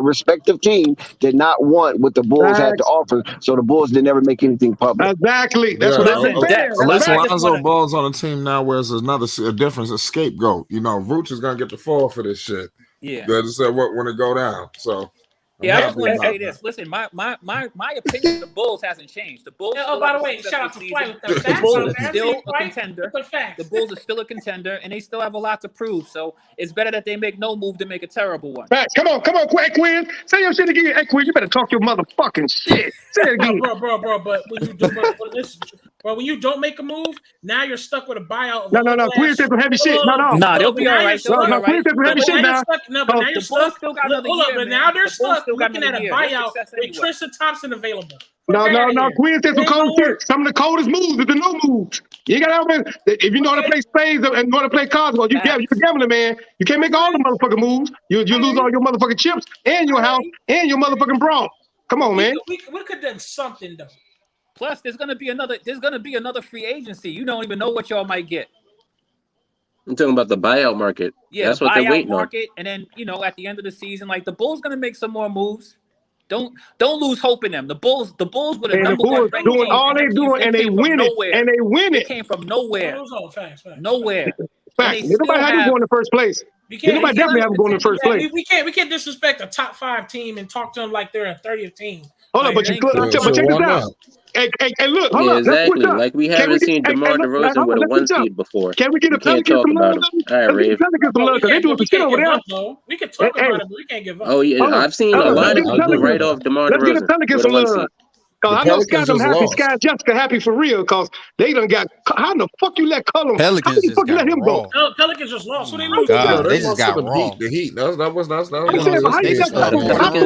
respective team, did not want what the Bulls had to offer. So the Bulls didn't ever make anything public. Exactly. That's what I'm saying. At least Lonzo Ball's on the team now, where it's a difference, a scapegoat. You know, Vooch is gonna get the fall for this shit. Yeah. That's what when it go down. So I just want to say this. Listen, my opinion of the Bulls hasn't changed. The Bulls. Oh, by the way, shout out to Flight with them. The Bulls are still a contender. The Bulls are still a contender, and they still have a lot to prove. So it's better that they make no move than make a terrible one. Right. Come on, Quinn. Say your shit again. Hey, Quinn, you better talk your motherfucking shit. Say it again. Bro. But when you do, when you don't make a move, now you're stuck with a buyout. No. Quinn said some heavy shit. No, they'll be all right. No, Quinn said some heavy shit now. No, but now you're stuck. But now they're stuck looking at a buyout with Tristan Thompson available. No. Quinn said some cold shit. Some of the coldest moves is the no moves. You gotta if you know how to play spades and know how to play cards, well, you're gambling, man. You can't make all the motherfucking moves. You lose all your motherfucking chips and your house and your motherfucking brawl. Come on, man. We could have done something though. Plus, there's gonna be another free agency. You don't even know what y'all might get. I'm talking about the buyout market. Yeah, that's what they're waiting market, on. And then at the end of the season, like the Bulls gonna make some more moves. Don't lose hope in them. The Bulls with a number one ranking doing all they doing, and they win it. They came from nowhere. Facts. Nowhere. Facts. Nobody had them going in first place. Nobody definitely have them going in first place. We can't disrespect a top 5 team and talk to them like they're a 30th team. Hold on, but check this out. Hey, look, hold on. Exactly. Like we haven't seen DeMar DeRozan with a 1 seed before. Can we get a Pelicans some love? All right, Ray. They doing some shit over there. We can talk about it, but we can't give up. Oh yeah, I've seen a lot of people write off DeMar DeRozan. Let's get the Pelicans some love. I know Sky Jessica happy for real because they done got. How the fuck you let Cullum? Pelicans just got raw. Pelicans just lost. Who they lose? They just got raw. The Heat. That's Pelicans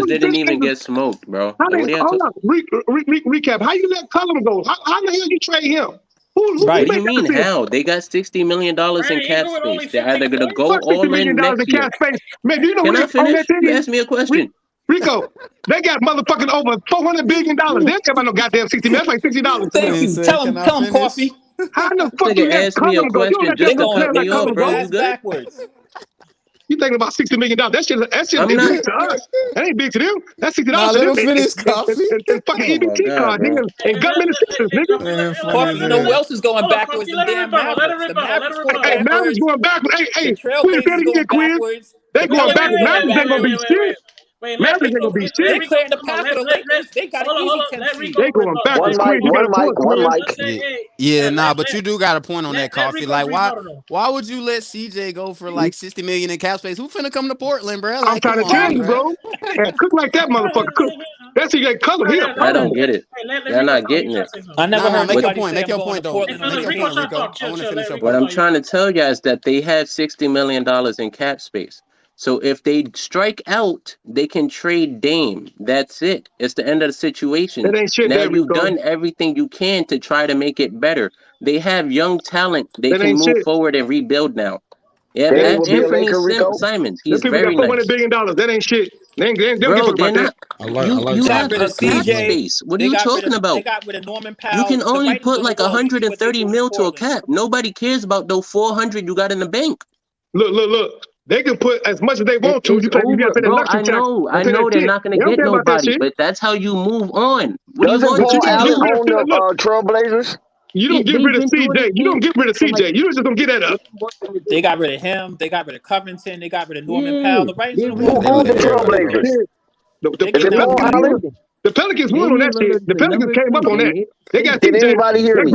didn't even get smoked, bro. Recap. How you let Cullum go? How the hell you trade him? What do you mean how? They got $60 million in cap space. They're either gonna go all in next year. Man, you know Can I finish? You asked me a question. Rico, they got motherfucking over $400 billion. They don't care about no goddamn $60 million. That's like $60. Thank you. Tell him, Coffee. How the fuck you ask me a question just to cut me off, bro? You good? Backwards. You thinking about $60 million? That shit is big to us. That ain't big to them. That's $60 let to him them. finish, Coffee. And fucking EBT card, nigga, and government assistance, nigga. Coffee, you know who else is going backwards? Let it rip. Hey, Mavericks going backwards. Hey, Quinn, better get Quinn. They going backwards. Mavericks ain't gonna be shit. Mavericks ain't gonna be shit. They cleared the path for the Lakers. They got an easy 10 seed. They going backwards. One mic. Yeah, but you do got a point on that, Coffee. Like, why would you let CJ go for like $60 million in cap space? Who finna come to Portland, bro? Like, I'm trying to tell you, bro. And cook like that, motherfucker. Cook. That's CJ color here. I don't get it. They're not getting it. I never heard make your anybody point. say Make your I'm point, going though. to Portland. Make your point, Rico. I want to finish your What point. I'm trying to tell you is that they have $60 million in cap space. So if they strike out, they can trade Dame. That's it. It's the end of the situation. Now you've done everything you can to try to make it better. They have young talent. They can move forward and rebuild now. Yeah, Anthony Simons. He's very nice. $400 billion. That ain't shit. They Bro, they're not. You have a cap space. What are you talking about? They got rid of Norman Powell. You can only put like 130 mil to a cap. Nobody cares about those 400 you got in the bank. Look. They can put as much as they want to. I know they're not going to get nobody, but that's how you move on. Doesn't Paul Allen own the Trailblazers? You don't get rid of CJ. You just don't get that up. They got rid of him. They got rid of Covington. They got rid of Norman Powell. The Writings of the Who owns the Trailblazers? The Pelicans won on that shit. The Pelicans came up on that. They got Did anybody hear me?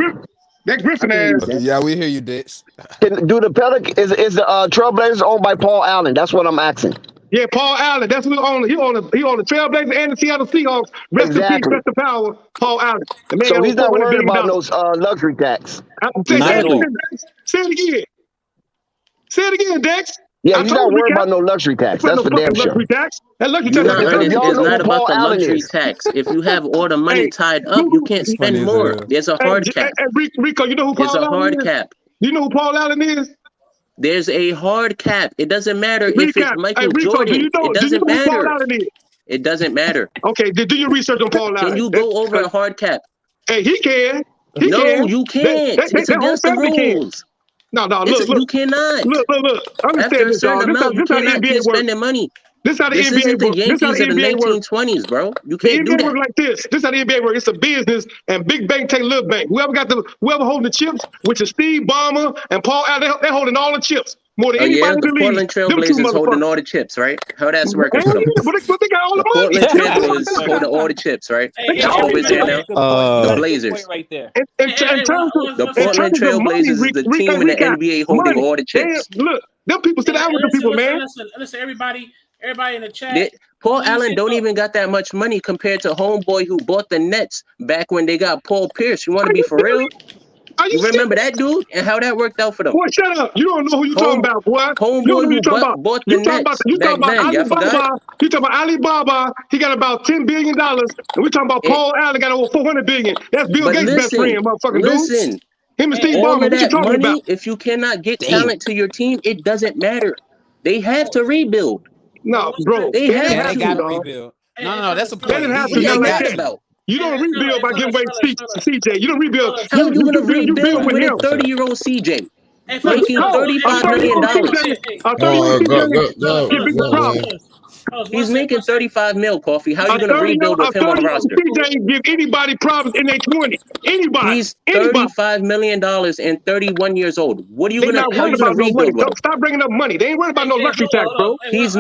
That Griffin ass. Yeah, we hear you, Dix. Do the Pelicans is the Trailblazers owned by Paul Allen? That's what I'm asking. Yeah, Paul Allen. That's who owned. He owned the Trailblazers and the Seattle Seahawks. Rest in peace, rest in power, Paul Allen. So he's not worried about those luxury tax. Say it again, Dex. Yeah, he's not worried about no luxury tax. That's for damn sure. That luxury tax. It's not about the luxury tax. If you have all the money tied up, you can't spend more. There's a hard cap. Rico, you know who Paul Allen is? There's a hard cap. You know who Paul Allen is? There's a hard cap. It doesn't matter if it's Michael Jordan. It doesn't matter. It doesn't matter. Okay, do your research on Paul Allen. Can you go over a hard cap? Hey, he can. No, you can't. It's against the rules. No, look. You cannot. Look. After Understand a this, certain dog. amount, you This how the cannot NBA keep works. spending money. This how the This NBA isn't the works. This how Yankees the of the NBA works. 1920s, bro. You The can't do NBA that. works like this. This how the NBA works. It's a business, and big bank take little bank. Whoever holding the chips, which is Steve Ballmer and Paul Allen, they're holding all the chips more than anybody in The the league. Portland Them two Trailblazers holding motherfuckers. all the chips, right? How that's working for them? But they got all The the money. Portland Trailblazers holding all the chips, right? Who is there now? The Blazers. Right there. In terms of The Portland Trailblazers is the team in the NBA holding all the chips. Look, them people sit down with the people, man. Listen, everybody in the chat. Paul Allen don't even got that much money compared to homeboy who bought the Nets back when they got Paul Pierce. You want to be for real? You remember that dude and how that worked out for them? Boy, shut up. You don't know who you talking about, boy. Homeboy who bought the Nets back then. Y'all forgot? You talking about Alibaba. He got about $10 billion. And we talking about Paul Allen got over $400 billion. That's Bill Gates' best friend, motherfucking dude. Him and Steve Ballmer. What you talking about? If you cannot get talent to your team, it doesn't matter. They have to rebuild. No, bro. They have to. Gotta rebuild. No, that's a point. They didn't have to like that. You don't rebuild by giving away CJ. You don't rebuild. How you gonna rebuild with a 30-year-old CJ? Making $35 million. He's making 35 mil, Coffee. How are you gonna rebuild with him on the roster? CJ give anybody problems in their 20s. Anybody. He's $35 million and 31 years old. What are you gonna? How are you gonna rebuild with him? Stop bringing up money. They ain't worried about no luxury tax, bro. He's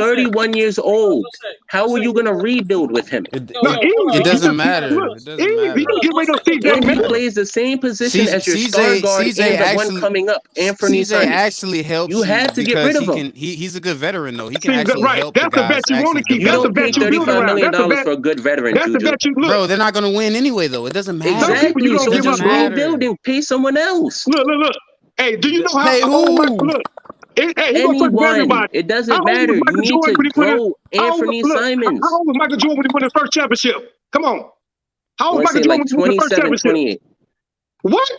31 years old. How are you gonna rebuild with him? It doesn't matter. And he plays the same position as your star guard and the one coming up, Anthony Simons. Actually helps. You have to get rid of him. He's a good veteran though. He can actually help. That's the bet you want to keep. You don't pay $35 million for a good veteran, Juju. Bro, they're not gonna win anyway though. It doesn't matter. Exactly. So just rebuild and pay someone else. Look. Hey, do you know how? Hey, who? Anyone. It doesn't matter. You need to grow Anthony Simons. How old was Michael Jordan when he won his first championship? Come on. How old was Michael Jordan when he won his first championship? 28. What?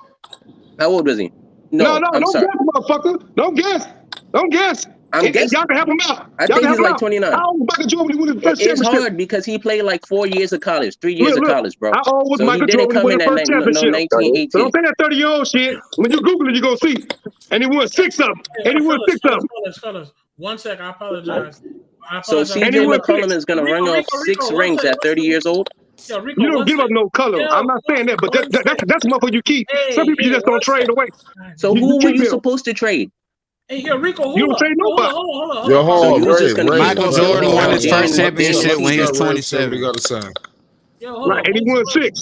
How old was he? No, don't guess, motherfucker. Don't guess. I'm guessing. Y'all can help him out. I think he's like 29. How old was Michael Jordan when he won his first championship? It's hard because he played like 4 years of college, 3 years of college, bro. How old was Michael Jordan when he won his first championship? 1918. So don't say that 30-year-old shit. When you Google it, you're going to see. And he won 6 of them. Fellas, 1 sec. I apologize. So CJ McCollum is going to run off 6 rings at 30 years old? Yo, Rico, you don't give up no color. I'm not saying that, but that's motherfucker you keep. Some people you just don't trade away. So who were you supposed to trade? Hey, yo, Rico, you don't trade nobody. Hold on. Michael Jordan won his first championship when he was 27. Right, and he won 6.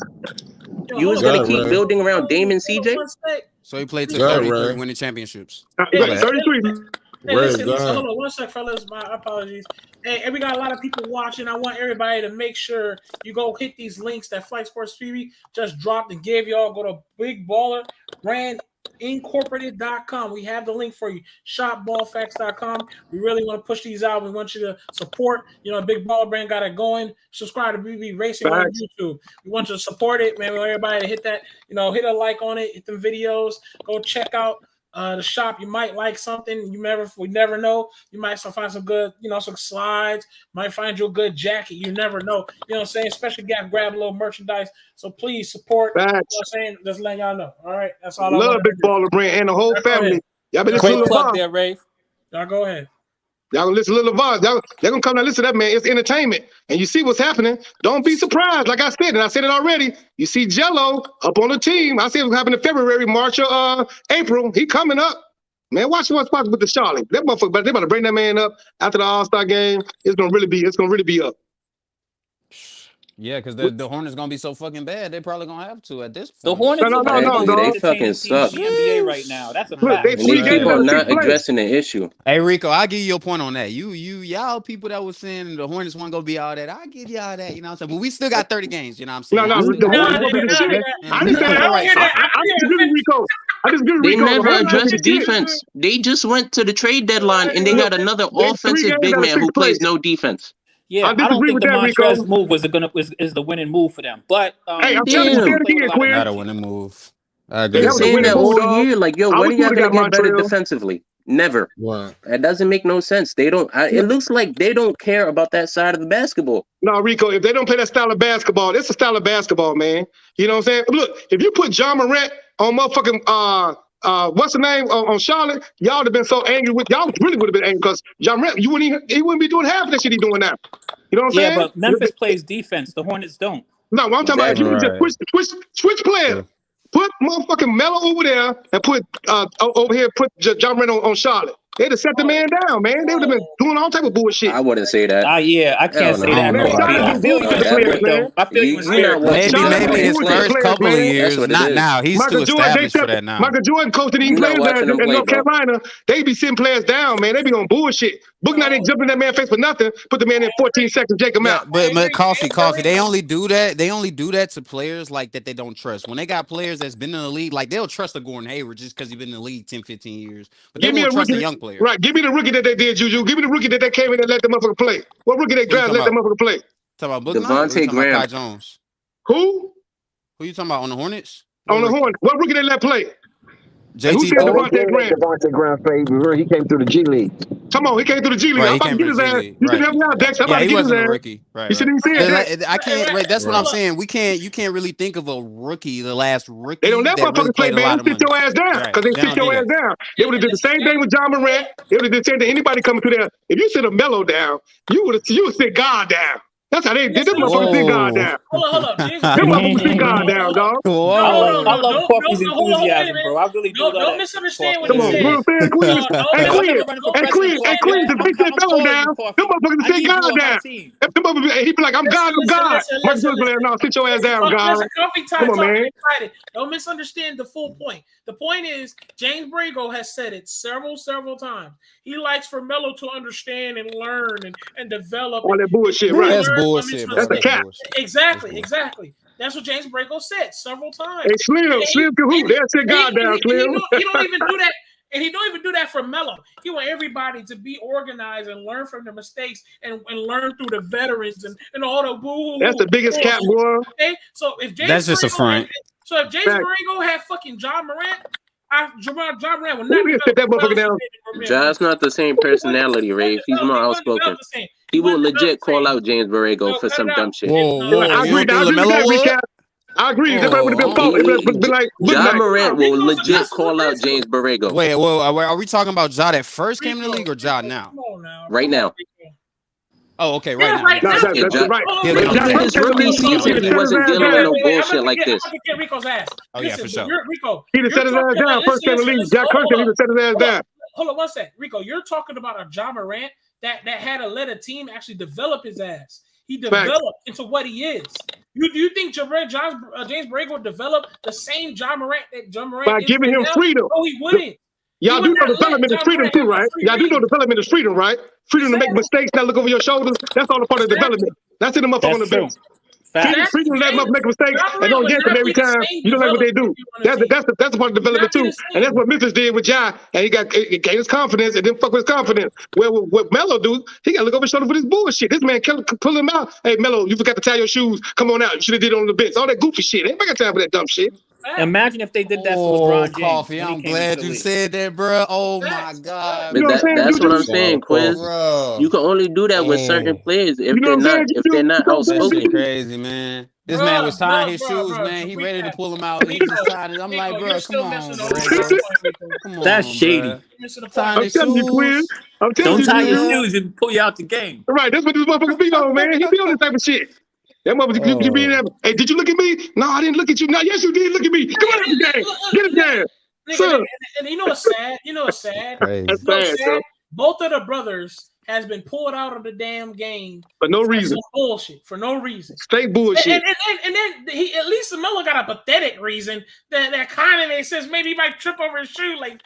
You was going to keep building around Dame and CJ? So he played to 33 winning championships. 33. Hey, listen, hold on 1 sec, fellas. My apologies. Hey, we got a lot of people watching. I want everybody to make sure you go hit these links that Flight Sports TV just dropped and gave y'all. Go to Big Baller Brand Incorporated.com. We have the link for you. Shopballfacts.com. We really want to push these out. We want you to support. Big Baller Brand got it going. Subscribe to BB Racing on YouTube. We want you to support it, man. We want everybody to hit that. Hit a like on it. Hit the videos. Go check out the shop. You might like something. We never know. You might find some good, some slides. Might find you a good jacket. You never know. You know what I'm saying? Especially grab a little merchandise. So please support. You know what I'm saying? Just letting y'all know. All right. That's all. Love Big Baller Brand and the whole family. Y'all been listening to plug there, Ray. Y'all go ahead. Y'all gonna listen to Little Voz. They're gonna come and listen to that, man. It's entertainment. And you see what's happening. Don't be surprised. Like I said, and I said it already. You see Jello up on the team. I said it was happening in February, March, or April. He coming up. Man, watch what's possible with the Charlotte. That motherfucker, but they about to bring that man up after the All-Star game. It's gonna really be up. Yeah, because the Hornets gonna be so fucking bad, they probably gonna have to at this point. The Hornets they fucking suck. The NBA right now. That's a fact. And these people are not addressing the issue. Hey Rico, I'll give you your point on that. Y'all people that was saying the Hornets weren't gonna be all that. I'll give y'all that. You know what I'm saying? But we still got 30 games. You know what I'm saying? No, the Hornets gonna be the shit. I didn't say that. I disagree with Rico. They never addressed defense. They just went to the trade deadline and they got another offensive big man who plays no defense. Yeah, I don't think the Montrezl move is the winning move for them. But hey, I'm telling you, not a winning move. They're saying that all year, like, yo, when are y'all gonna get better defensively? Never. Wow. That doesn't make no sense. They don't. It looks like they don't care about that side of the basketball. No, Rico, if they don't play that style of basketball, it's a style of basketball, man. You know what I'm saying? Look, if you put John Morant on motherfucking what's the name on Charlotte, y'all would have been so angry with y'all. Really would have been angry because John Morant, he wouldn't be doing half of that shit he's doing now. You know what I'm saying? Yeah, but Memphis plays defense. The Hornets don't. No, what I'm talking about, if you just switch players. Sure. Put motherfucking Melo over there and put over here, put John Morant on Charlotte. They'd have set the man down, man. They would have been doing all type of bullshit. I wouldn't say that. Yeah, I can't say that. Man, I feel you in spirit, though. I feel you in spirit. Maybe his first couple of years, not now. He's too established for that now. Michael Jordan coaching these players in North Carolina. They be sitting players down, man. They be on bullshit. Book Knight ain't jumping that man's face for nothing. Put the man in 14 seconds, take him out. But coffee. They only do that. They only do that to players like that they don't trust. When they got players that's been in the league, like they'll trust a Gordon Hayward just because he's been in the league 10, 15 years. But they won't trust a young player. Right. Give me the rookie that they did, Juju. Give me the rookie that they came in and let the motherfucker play. What rookie they drafted let the motherfucker play? Talking about Book Devontae Graham. Kai Jones. Who Who you talking about on the Hornets? On the Hornets. What rookie they let play? JT Who said Devontae Graham? Devontae Graham played. He came through the G League. Come on, he came through the G League. I'm about to get his ass. You should help me out, Dex. I'm about to get his ass. Rookie. Right. You shouldn't even say that. I can't. Right. That's what I'm saying. You can't really think of a rookie. The last rookie. They don't let motherfuckers play, man. Sit your ass down, because they sit your ass down. They would have did the same thing with John Morant. They would have did the same thing. Anybody coming through there. If you sit a Melo down, you would sit God down. That's how they did. Them motherfuckers sit God down. Hold up. Them motherfuckers sit God down, dog. I love Coffee's enthusiasm, bro. I really do. Don't misunderstand what Come he on, said. real fan, Queens. And Queens, if they sit Melo down, them motherfuckers sit God down. If them motherfuckers, he be like, I'm God, I'm God. Michael Jordan, no, sit your ass down, God. Come on, man. Don't misunderstand the full point. The point is, James Borrego has said it several times. He likes for Melo to understand and learn and develop. All that bullshit, right? That's bullshit, bro. That's a cap. Exactly. That's what James Borrego said several times. Hey, Slim Cahoot, they'll sit God down, Slim. He don't even do that. And he don't even do that for Melo. He want everybody to be organized and learn from their mistakes and learn through the veterans and all the boo. That's the biggest cap, boy. Okay, so if James that's just a front. So if James Borrego had fucking John Morant, John Morant would not sit that motherfucker down. John's not the same personality, Ray. He's more outspoken. He will legit call out James Borrego for some dumb shit. I agree. That would have been fault. It would be like John Morant will legit call out James Borrego. Wait, well, are we talking about Ja that first came in the league or Ja now? Right now. Oh, okay, right now. That's right. His rookie season, he wasn't dealing with no bullshit like this. Rico's ass. Oh, yeah, for sure. Rico, he'd have set his ass down. First came in the league. Jack Kirsten, he'd have set his ass down. Hold on one sec. Rico, you're talking about a John Morant that had to let a team actually develop his ass. He developed into what he is. Do you think James Borrego would develop the same John Morant that John Morant by giving him freedom? No, he wouldn't. Y'all do know development is freedom too, right? Y'all do know development is freedom, right? Freedom to make mistakes, not look over your shoulders. That's all a part of development. That's in the motherfucker on the bench. Freedom to let them make mistakes and don't get them every time. You don't like what they do. That's a part of development too. And that's what Memphis did with Ja. And he gained his confidence and then fuck with his confidence. Well, what Melo do, he got to look over his shoulder for this bullshit. This man can pull him out. Hey, Melo, you forgot to tie your shoes. Come on out. You should have did it on the bench. All that goofy shit. Ain't got time for that dumb shit. Imagine if they did that for LeBron James. Coffee, I'm glad you said that, bro. Oh my God. That's what I'm saying, Quiz. You can only do that with certain players if they're not outspoken. Crazy, man. This man was tying his shoes, man. He ready to pull him out. He just tied it. I'm like, bro, come on, bro. That's shady. I'm telling you, Quiz. Don't tie your shoes and pull you out the game. Right, that's what this motherfucker be on, man. He be on this type of shit. That motherfucker, you be in there. Hey, did you look at me? No, I didn't look at you. No, yes, you did. Look at me. Come on, get him down. And you know what's sad? That's sad. Both of the brothers has been pulled out of the damn game for no reason. Bullshit for no reason. Straight bullshit. And then he at least Melo got a pathetic reason that kind of makes sense. Maybe he might trip over his shoe, like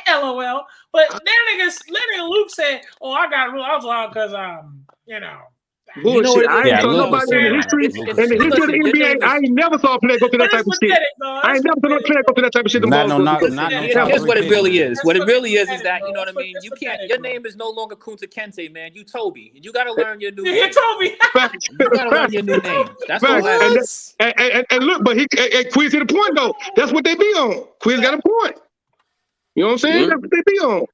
LOL. But that nigga Luke said, "Oh, I was out because bullshit. I ain't saw nobody in the history of the NBA. I ain't never saw a player go through that type of shit. I ain't never saw no player go through that type of shit. Here's what it really is. What it really is that, you know what I mean? You can't. Your name is no longer Kunta Kinte, man. You Toby. You got to learn your new name. Toby. You got to learn your new name. That's what happens. And look, but Quiz hit a point though. That's what they be on. Quiz got a point. You know what I'm saying? That's what they be on.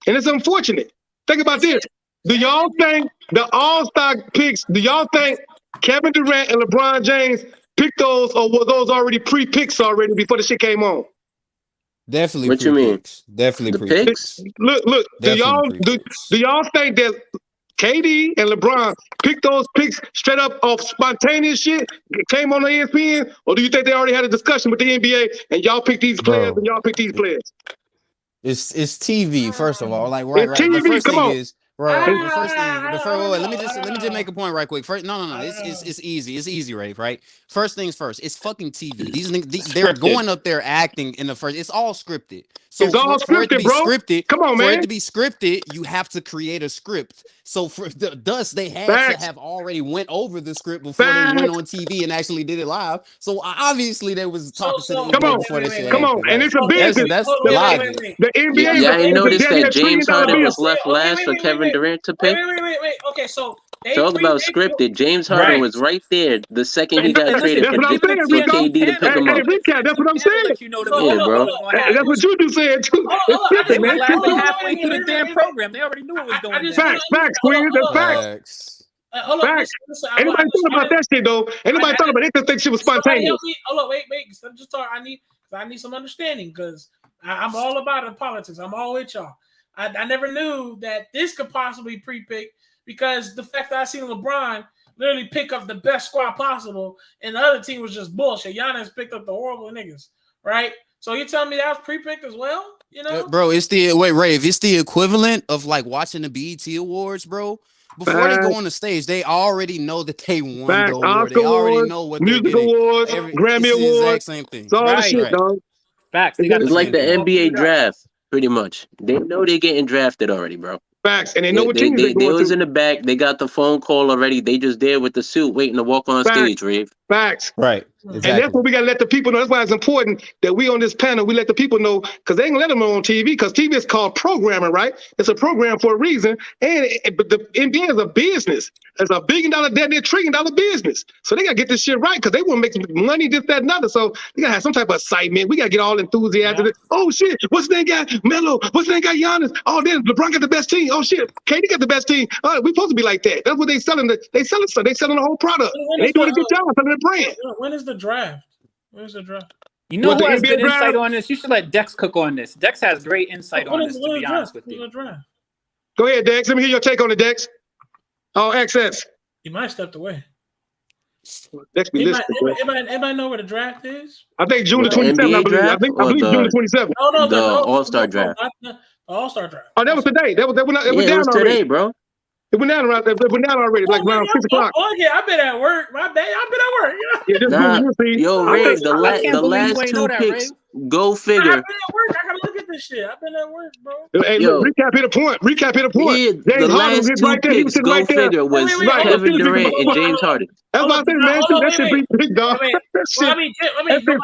And it's unfortunate. Think about this. Do y'all think the All-Star picks, do y'all think Kevin Durant and LeBron James picked those, or were those already pre-picks already before the shit came on? Definitely What you mean? pre-picks. Definitely The pre-picks. picks? Look. Do Definitely y'all think that KD and LeBron picked those picks straight up off spontaneous shit, came on the ESPN, or do you think they already had a discussion with the NBA and y'all picked these players and y'all picked these players? It's TV, first of all. Like It's right. The TV, first come thing on. is the first thing. Wait, let me just make a point right quick. First, no. It's easy. It's easy, right? First things first. It's fucking TV. They're going up there acting in the first. It's all scripted. So it's all for it to be bro. scripted, come on, for man. it to be scripted, you have to create a script. So thus they had to have already went over the script before they went on TV and actually did it live. So obviously they was talking to the NBA before that shit happened. Come on, and it's a business. That's logic. The NBA. Yeah, I noticed that James Harden was business. left last for Kevin Durant to pick. Wait. Okay, so Talk about scripted. James Harden was right there the second he got traded for KD to pick him up. Recap. That's what I'm saying. Yeah, bro. That's what you do saying too. They was laughing halfway through the damn program. They already knew it was going down. Facts, Queen. That's facts. Facts. Anybody thought about that shit though? Anybody thought about it? They just think shit was spontaneous. Hold on, wait. I'm just talking. I need some understanding because I'm all about the politics. I'm all with y'all. I never knew that this could possibly pre-pick because the fact that I seen LeBron literally pick up the best squad possible and the other team was just bullshit. Giannis picked up the horrible niggas, right? So you telling me that was pre-picked as well? You know, bro, it's the equivalent of like watching the BET Awards, bro. Before they go on the stage, they already know that they won the award. Oscar they already awards, know what music they're getting. awards, Grammy it's awards, the exact same thing. It's all the shit, dog. Facts. It's like the NBA draft, pretty much. They know they're getting drafted already, bro. Facts, and they know what teams they going was to. in the back. They got the phone call already. They just there with the suit, waiting to walk on stage, Rave. Facts. Right. Exactly. And that's what we got to let the people know. That's why it's important that we on this panel, we let the people know, because they ain't let them know on TV, because TV is called programming, right? It's a program for a reason. But the NBA is a business. It's a $1 billion, $1 trillion business. So they got to get this shit right, because they want to make some money, this, that, and other. So they got to have some type of excitement. We got to get all enthusiastic. Yeah. Oh, shit. What's the name got Melo? What's the name got Giannis? Oh, then LeBron got the best team. Oh, shit. KD got the best team. We supposed to be like that. That's what they selling. They selling the whole product. And they doing a good job selling the brand. When is the draft? Where's the draft? You know who has good insight on this? You should let Dex cook on this. Dex has great insight on this, to be honest with you. Go ahead, Dex. Let me hear your take on it, Dex. Oh, access. He might have stepped away. Dex be listening. Anybody know where the draft is? I think June the 27th, I believe. I believe June the 27th. No, the All-Star draft. The All-Star draft. Oh, that was today. It went down today, already. bro. It went down already, like around 6 o'clock. Oh, yeah, I've been at work. My bad. I've been at work. Yeah, Ray, the last two picks, go figure. I've been at work. I gotta look at this shit. I've been at work, bro. Hey, look, recap hit a point. Yeah, the last two picks, go figure, was Kevin Durant and James Harden. That's what I think, man. That shit be big, dog. That shit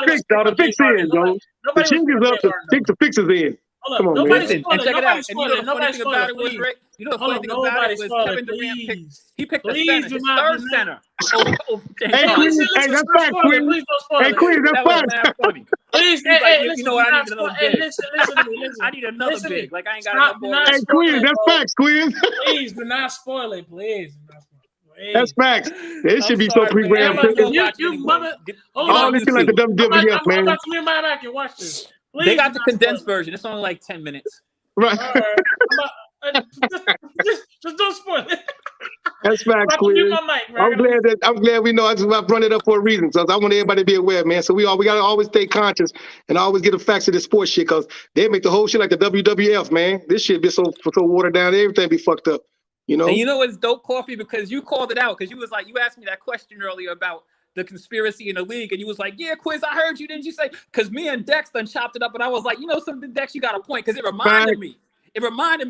fixed, dog. The fix is, dog. The change is up. The fix is in. Come on, man. And check it out. And you know the funny thing about it was, Rick? You know the funny thing about it was Kevin Durant picked the center, his third center. Hey, Queen, that's fact, Queen. Hey, Queen, that's fact. Please, you know what? I need another big. Listen. I need another big. Like I ain't got enough more. Hey, Queen, that's facts, Queen. Please do not spoil it, please. That's facts. It should be so pre-programmed. All this shit like the WWF, man. I'm about to be in my back and watch this. Please they got the condensed version. It's only like 10 minutes. Right. Just don't spoil it. That's facts, Queen. I'm glad we know. I've run it up for a reason. So I want everybody to be aware, man. So we gotta always stay conscious and always get the facts of this sports shit, because they make the whole shit like the WWF, man. This shit be so watered down. Everything be fucked up. You know. And you know what's dope, Coffee? Because you called it out. Because you was like, you asked me that question earlier about the conspiracy in the league, and you was like, yeah, Quiz, I heard you. Didn't you say? Because me and Dex done chopped it up, and I was like, you know something, Dex, you got a point, because it reminded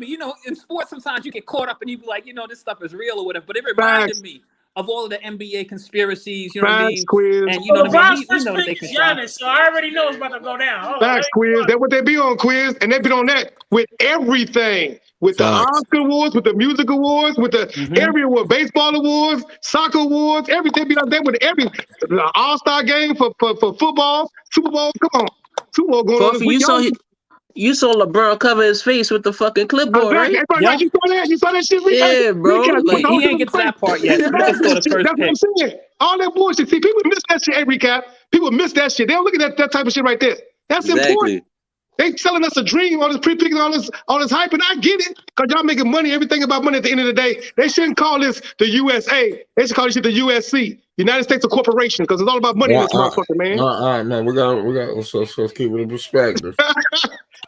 me, you know, in sports sometimes you get caught up and you be like, you know, this stuff is real or whatever, but it reminded me of all of the NBA conspiracies, you know what I mean? Quiz. And you know what I mean? We know they can Giannis, so I already know it's about to go down. Facts, Quiz. That's what they be on, Quiz, and they be on that with everything. With the Oscar awards, with the music awards, with the every award, baseball awards, soccer awards, everything be like that with the All-Star game for football, Super Bowl. Come on, Super Bowl going on this week. You saw LeBron cover his face with the fucking clipboard, right? Right. You saw that shit? Yeah, bro. Like, he ain't get to that part yet. We just saw the first That's what I'm saying. All that bullshit. See, people miss that shit. Hey, recap. People miss that shit. They don't look at that type of shit right there. That's important. They selling us a dream, all this pre-picking, all this hype, and I get it, because y'all making money, everything about money at the end of the day. They shouldn't call this the USA. They should call this shit the USC, United States of Corporation, because it's all about money in this motherfucker, man. Man, we got let's keep it in perspective.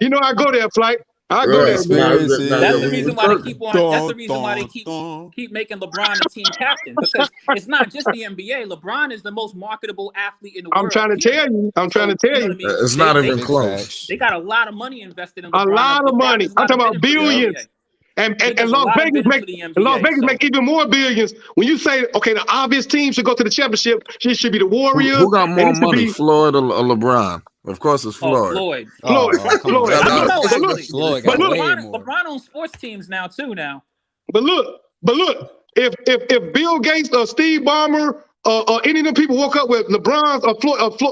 You know I go there, Flight. I go there. That's the reason why they keep on. That's the reason why they keep making LeBron the team captain, because it's not just the NBA. LeBron is the most marketable athlete in the world. I'm trying to tell you. It's not even close. They got a lot of money invested in LeBron. A lot of money. I'm talking about billions. And Las Vegas make even more billions. When you say, okay, the obvious team should go to the championship, it should be the Warriors. Who got more money, Floyd or LeBron? Of course, it's Floyd. Floyd. But LeBron owns sports teams now too. But look, if Bill Gates or Steve Ballmer or any of them people woke up with LeBron's or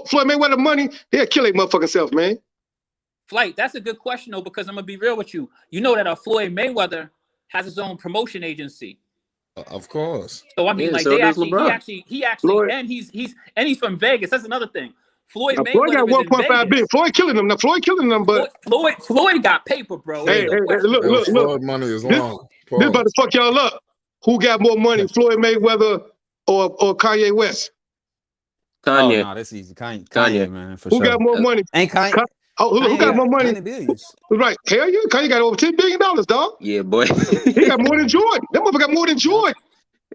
Floyd Mayweather money, they'll kill their motherfucking self, man. Flight, that's a good question though, because I'm gonna be real with you. You know that Floyd Mayweather has his own promotion agency. Of course. So I mean, like he actually, and he's from Vegas. That's another thing. Floyd Mayweather got 1.5 billion. Floyd killing them. Now Floyd killing them, but Floyd got paper, bro. Hey, look. Floyd money is long. This about to fuck y'all up. Who got more money, Floyd Mayweather or Kanye West? Kanye. Oh, no, that's easy. Kanye, man, for sure. Who got more money? Ain't Kanye? Who got more money? Billions. Right. Hell yeah. Kanye got over $10 billion, dog. Yeah, boy. He got more than Jordan. That motherfucker got more than Jordan.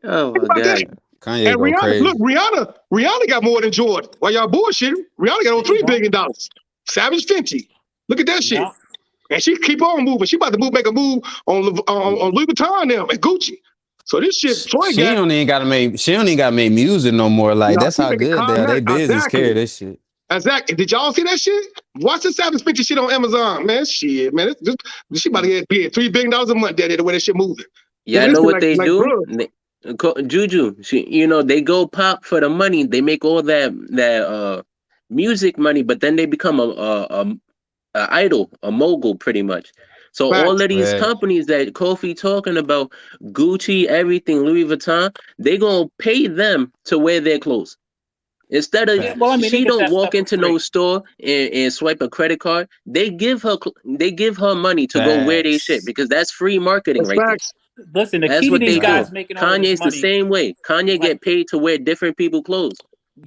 Oh, my God. Kanye and Rihanna, crazy. Look, Rihanna got more than Jordan. While y'all bullshitting, Rihanna got over $3 billion. Savage Fenty. Look at that shit. Yeah. And she keep on moving. She about to make a move on Louis Vuitton now and Gucci. So this shit, Floyd she don't even got to make music no more. Like, that's how good they are. They business carry this shit. Exactly. Did y'all see that shit? Watch the Savage Fenty shit on Amazon, man. Shit, man. She about to get $3 billion a month there the way that shit moving. Yeah, I know what they do. Juju, they go pop for the money. They make all that music money, but then they become a idol, a mogul, pretty much. So all of these companies that Kofi talking about, Gucci, everything, Louis Vuitton, they gonna pay them to wear their clothes. Instead of she don't walk into no store and swipe a credit card, they give her money to go wear their shit, because that's free marketing right there. Listen, the key to these guys making all Kanye's this money, the same way. Kanye get paid to wear different people's clothes.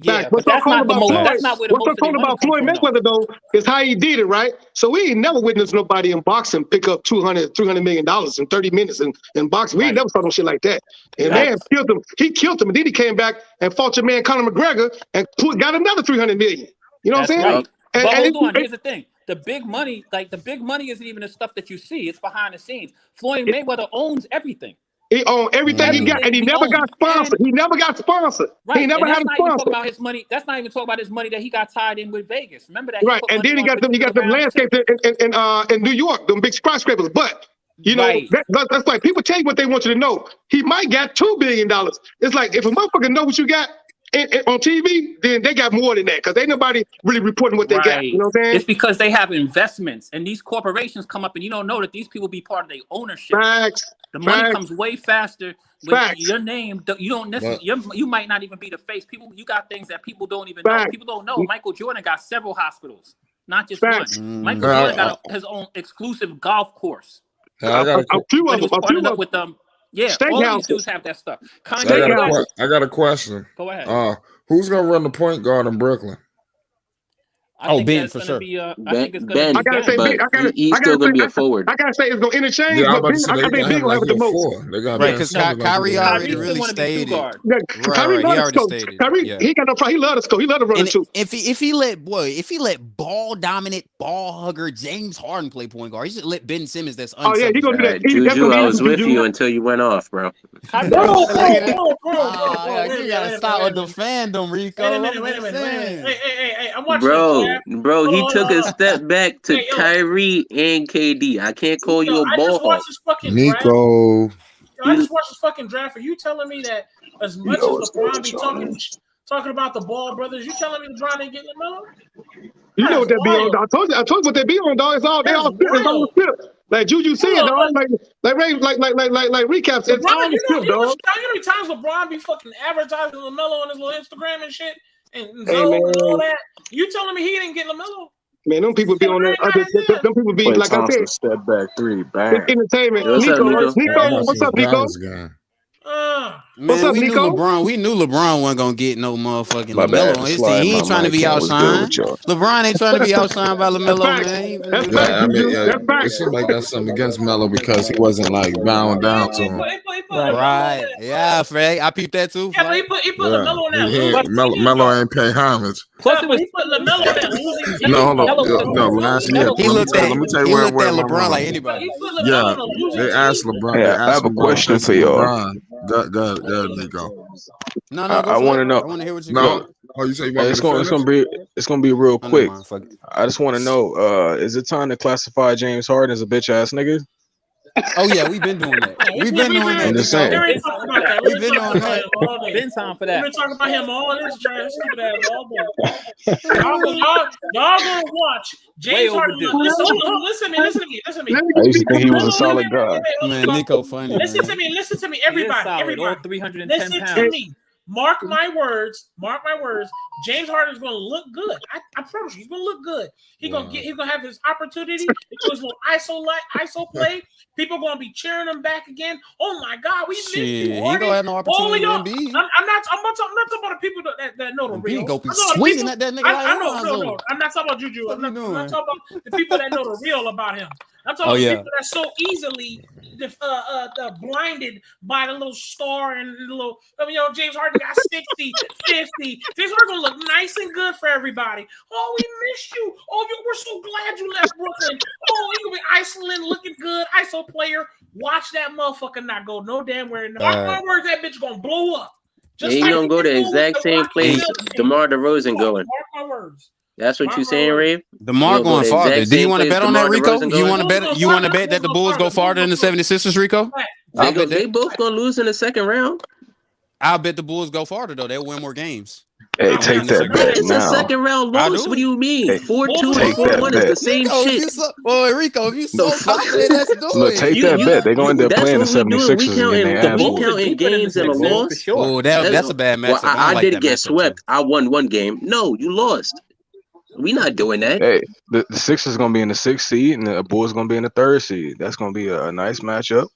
Yeah, but that's not the most. That's not where the most. What's so cool about Floyd Mayweather though is how he did it, right? So we ain't never witnessed nobody in boxing pick up $200-300 million in 30 minutes in boxing. We ain't never saw no shit like that. And man killed him. He killed him, and then he came back and fought your man Conor McGregor and got another $300 million. You know what I'm saying? Right. But hold on. Here's the thing. The big money isn't even the stuff that you see. It's behind the scenes. Floyd Mayweather owns everything. He owned everything he got, and he never got sponsored. He never got sponsored. Right. He never had a sponsor. About his money. That's not even talking about his money that he got tied in with Vegas. Remember that? Right, and then he got the landscape in New York, them big skyscrapers. But you know, that's like people tell you what they want you to know. He might got $2 billion. It's like if a motherfucker know what you got on TV, then they got more than that, because ain't nobody really reporting what they got. You know what I'm saying? It's because they have investments, and these corporations come up, and you don't know that these people be part of their ownership. The money comes way faster with your name. You don't necessarily. You might not even be the face. You got things that people don't even know. People don't know. Michael Jordan got several hospitals, not just one. Michael Jordan got his own exclusive golf course. A few of them. With them. Yeah, all these dudes have that stuff. I got a question. Go ahead. Who's gonna run the point guard in Brooklyn? Ben for sure. Ben, but he's still gonna be a forward. I gotta say it's gonna interchange, but I think Ben gonna have the most. Right, because Kyrie already really stated. Kyrie already stated. Kyrie, he got no problem. He love to score. He love to run too. If he let ball dominant, ball hugger James Harden play point guard, he should let Ben Simmons. That's he gonna do that. Juju, I was with you until you went off, bro. You gotta stop with the fandom, Rico. Wait a minute. Hey, I'm watching. Bro, he took a step back to Kyrie and KD. I can't call you a ball hawk. Nico. I just watched this fucking draft. Are you telling me that as much as LeBron be talking about the Ball brothers, you telling me LeBron ain't getting LaMelo? You know what they be on, dog. I told you what they be on, dog. It's all the script. Like Juju said, dog. Like recaps. It's all the script, dog. You know how many times LeBron be fucking advertising LaMelo on his little Instagram and shit, and Zoe and all that. You telling me he didn't get LaMelo? Man, them people be on that. Them people be like I said. Step back three, bang. Entertainment. What's up, Nico, what's up, Nico? What's up, Nico? We knew LeBron wasn't gonna get no motherfucking LaMelo on his team. He ain't trying to be outshined. LeBron ain't trying to be outshined by LaMelo, man. It seemed like that's something against Melo because he wasn't like bowing down to him. Right? Yeah, Frank. I peeped that too. Yeah, but he put LaMelo in that. Melo ain't pay homage. Plus, he put LaMelo in that losing. No, hold on. No, last year. He looked at LeBron like anybody. Yeah, they asked LeBron. Hey, I have a question for y'all. Go, Nico. No, I want to know. I want to hear what you got. Oh, you say you it's gonna be real quick. I just want to know, is it time to classify James Harden as a bitch ass nigga? Oh yeah, we've been doing that. We've been doing that. I'm just saying. We've been doing that. Been time for that. We've been talking about him all this trash, stupid ass all day. Y'all gonna watch James Harden. Listen to me. I used to think he was a solid guy. Man, Nico funny. Listen to me, everybody. All 310 listen pounds. to me. Mark my words. James Harden is going to look good. I promise you, he's going to look good. He's going to have his opportunity. His little ISO play. People going to be cheering him back again. Oh my God, we missed you. He gonna have no opportunity. I'm not talking about the people that know the real. He gonna be swinging at that nigga. No. I'm not talking about Juju. I'm not talking about the people that know the real about him. I'm talking about people that so easily blinded by the little star and the little. James Harden got 60, 50. James Harden gonna look nice and good for everybody. Oh, we missed you. Oh, we're so glad you left Brooklyn. Oh, you gonna be Iceland looking good, ISO player. Watch that motherfucker not go no damn where. Mark my words, that bitch gonna blow up. He gonna go the exact same place DeMar DeRozan going. Mark my words. That's what you saying, Rave? DeMar going farther. Do you want to bet on that, Rico? You want to bet? You want to bet that the Bulls go farther than the 76ers, Rico? They both gonna lose in the second round. I'll bet the Bulls go farther though. They'll win more games. Hey, take that bet It's now. a second round loss. What do you mean? 4-2 and 4-1 is the same shit. Rico, if you so confident, let's do it. Look, take that bet. They're going to end up playing the 76ers. We counting games and a loss. Oh, that's a bad matchup. Well, I did get swept. I won one game. No, you lost. We not doing that. Hey, the Sixers going to be in the 6th seed, and the Bulls going to be in the 3rd seed. That's going to be a nice matchup.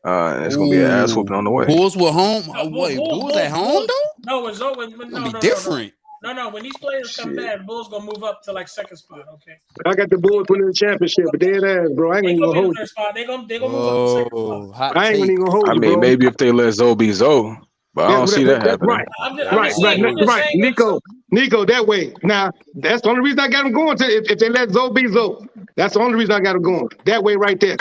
And it's going to be an ass whooping on the way. Bulls were home. Bulls at home though? No, it's gonna be different. No. When these players come back, Bulls gonna move up to like second spot. Okay. I got the Bulls winning the championship, but dead ass, bro. I ain't even gonna hold you. They gonna move up to second spot. I ain't even gonna hold you. I mean, maybe if they let Zoe be Zoe, but I don't see that happening. Right. Nico, that way. Now, that's the only reason I got them going. If they let Zoe be Zoe, that's the only reason I got them going. That way, right there.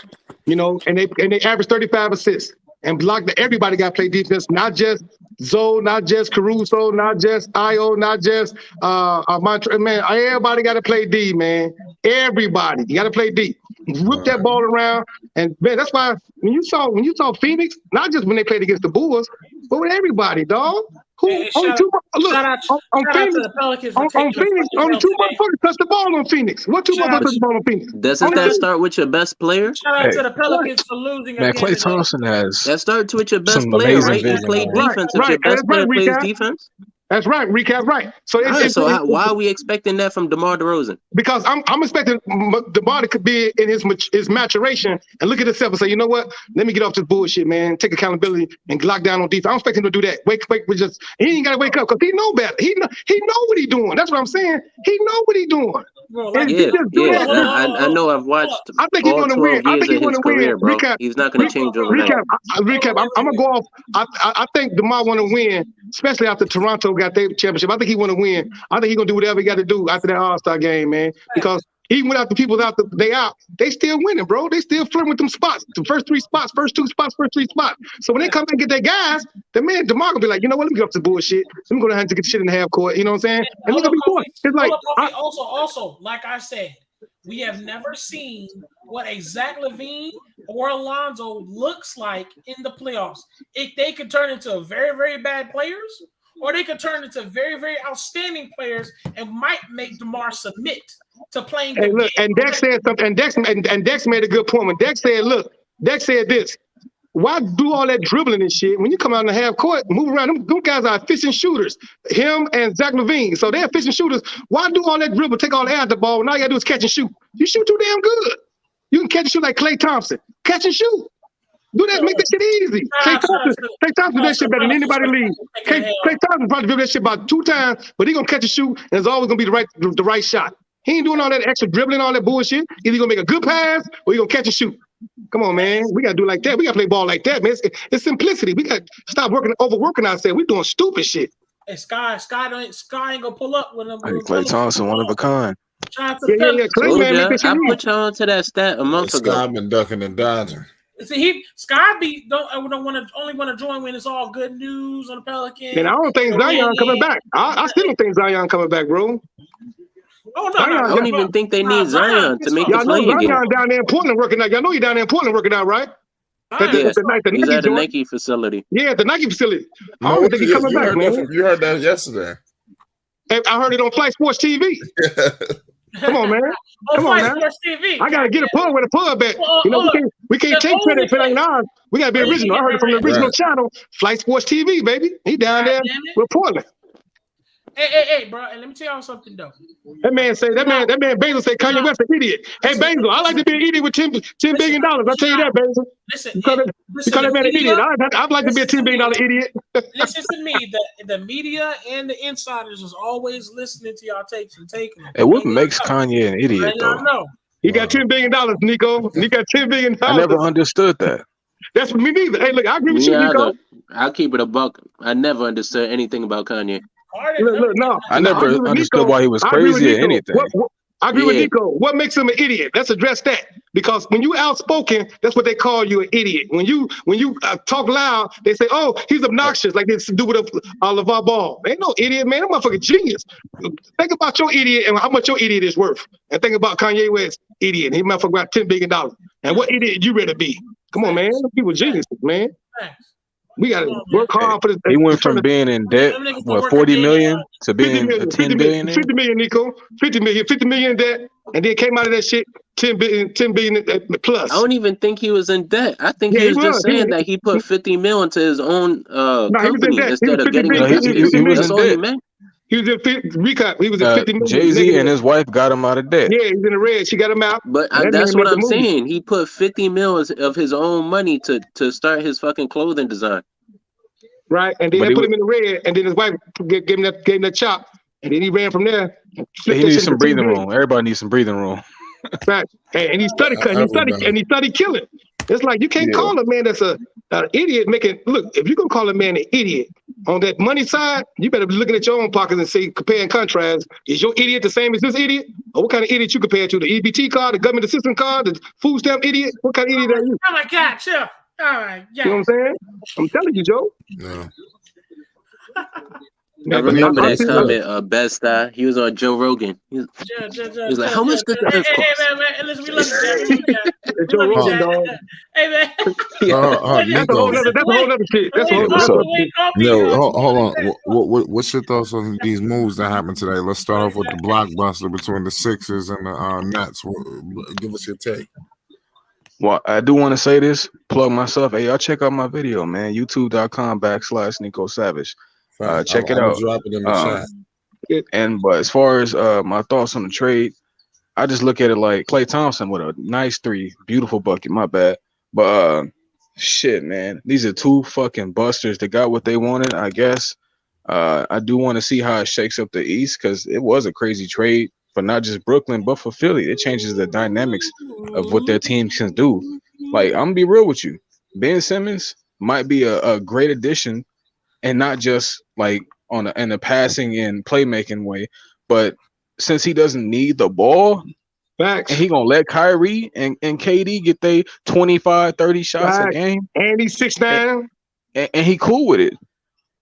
And they average 35 assists and block. Everybody got to play defense, not just Zoe, not just Caruso, not just Io, not just man. Everybody got to play D, man. Everybody, you got to play D. Whip that ball around, and man, that's why when you saw Phoenix, not just when they played against the Bulls, but with everybody, dog. Only two motherfuckers touched the ball on Phoenix. What two motherfuckers touched the ball on Phoenix? Doesn't that start with your best player? Shout out to the Pelicans for losing. Man, Klay Thompson has that starts with your best player, right? You play defense. If your best player plays defense. That's right, recap right. So why are we expecting that from DeMar DeRozan? Because I'm expecting DeMar to be in his maturation and look at himself and say, you know what? Let me get off this bullshit, man. Take accountability and lock down on defense. I don't expect him to do that. Wake, he ain't got to wake up because he know better. He know what he's doing. That's what I'm saying. He know what he's doing. I know. I've watched. I think he's going to win. I think he's going to win. Bro. He's not going to change overnight. Recap. I'm gonna go off. I think DeMar want to win, especially after Toronto got their championship. I think he want to win. I think he's gonna do whatever he got to do after that All-Star game, man. Because even without the people out, they still winning, bro. They still flirting with them spots. The first 3 spots, first 2 spots, first 3 spots. So when they come and get their guys, DeMar gonna be like, you know what? Let me get up to bullshit. Let me go down to get shit in the half court. You know what I'm saying? And look at me going. It's like also, like I said, we have never seen what a Zach LaVine or Lonzo looks like in the playoffs. If they could turn into very, very bad players, or they could turn into very, very outstanding players and might make DeMar submit to playing the Hey, look, game. and Dex said something, and Dex made a good point. When Dex said, look, Dex said this, why do all that dribbling and shit? When you come out in the half court, move around, them guys are efficient shooters. Him and Zach LaVine. So they're efficient shooters. Why do all that dribble, take all the air out the ball? All you got to do is catch and shoot. You shoot too damn good. You can catch and shoot like Klay Thompson. Catch and shoot. Do that, make that shit easy. Klay Thompson do that shit better than anybody in the league. Klay Thompson probably dribble that shit about 2 times, but he gonna catch and shoot, and it's always gonna be the right shot. He ain't doing all that extra dribbling, all that bullshit. Either he gonna make a good pass or he gonna catch and shoot. Come on, man. We gotta do like that. We gotta play ball like that, man. It's simplicity. We gotta stop overworking ourselves. We doing stupid shit. Hey, Sky ain't gonna pull up with him. Klay Thompson, one of a kind. Yeah. Klay, man, make this shit I easy. put y'all onto that stat a month ago. Sky been ducking and dodging. See, Sky don't want to join when it's all good news on the Pelicans. And I don't think Zion coming back. I still don't think Zion coming back, bro. Oh, no, I don't even think they need Zion to make the play again. Zion down there in Portland working out. Y'all know he's down there in Portland working out, right? Yes, he's at the Nike facility. Yeah, the Nike facility. I don't think he's coming back, man. You heard that yesterday. I heard it on Flight Sports TV. Come on, man. Come on, man. I gotta get a pub where the pub at. We can't take credit if it ain't ours. We gotta be original. I heard it from the original channel, Flight Sports TV, baby. He down there with Portland. Hey, bro, and let me tell y'all something though. That man Bezos say Kanye West an idiot. Hey, Bezos, I like to be an idiot with $10 billion. I'll tell you that, Bezos. Listen, you call that man an idiot. I'd like to be a $10 billion idiot. Listen to me. The media and the insiders is always listening to y'all takes and taking them. Hey, what makes Kanye an idiot, though? Know. He got $10 billion, Nico. He got $10 billion. I never understood that. That's what me neither. Hey, look, I agree with you, Nico. I'll keep it a buck. I never understood anything about Kanye. Look, no. I never understood why he was crazy or anything. I agree with Nico. What makes him an idiot? Let's address that. Because when you outspoken, that's what they call you an idiot. When you talk loud, they say, "Oh, he's obnoxious," like they do with LaVar Ball. Ain't no idiot, man. That motherfucking genius. Think about your idiot and how much your idiot is worth, and think about Kanye West idiot. He motherfucker got $10 billion. And what idiot you ready to be? Come on, man. People geniuses, man. We gotta work hard for this. He went from being in debt, what, 40 million to being a 10 billion. 50 million, Nico. 50 million in debt, and then came out of that shit 10 billion plus. I don't even think he was in debt. I think he was just saying that he put 50 mil into his own company instead of getting invested. He was in debt. He was in recap. He was in 50 million. Jay-Z and his wife got him out of debt. Yeah, he's in the red. She got him out. But that's what I'm saying. He put 50 mil of his own money to start his fucking clothing design. Right, and then they put him in the red, and then his wife gave him that chop, and then he ran from there. He needs some breathing room. Everybody needs some breathing room. Right, and he studied cutting. He studied killing. It's like you can't call a man that's an idiot making. Look, if you're gonna call a man an idiot on that money side, you better be looking at your own pockets and say, compare and contrast. Is your idiot the same as this idiot? Or what kind of idiot you compare to? The EBT card, the government assistance card, the food stamp idiot? What kind of idiot are you? Oh my God, chill. All right, yeah. You know what I'm saying? I'm telling you, Joe. No. I remember that comment, Best He was on Joe Rogan. He was like, how much does the earth cost? Hey, man, listen, we love you, Jack. Joe Rogan, dog. Hey, man. That's a whole other shit. That's a whole other shit. Yo, hold on. What's your thoughts on these moves that happened today? Let's start off with the blockbuster between the Sixers and the Nets. Give us your take. Well, I do want to say this, plug myself. Hey, y'all check out my video, man. YouTube.com/Nico Savage. Check it out. Drop it in the chat. But as far as my thoughts on the trade, I just look at it like Klay Thompson with a nice 3, beautiful bucket. My bad, but shit, man, these are 2 fucking busters that got what they wanted. I guess I do want to see how it shakes up the East because it was a crazy trade for not just Brooklyn but for Philly. It changes the dynamics of what their teams can do. Like, I'm gonna be real with you, Ben Simmons might be a great addition. And not just like in a passing and playmaking way, but since he doesn't need the ball, and he gonna let Kyrie and KD get they 25, 30 shots a game. And he's 6'9", and he cool with it.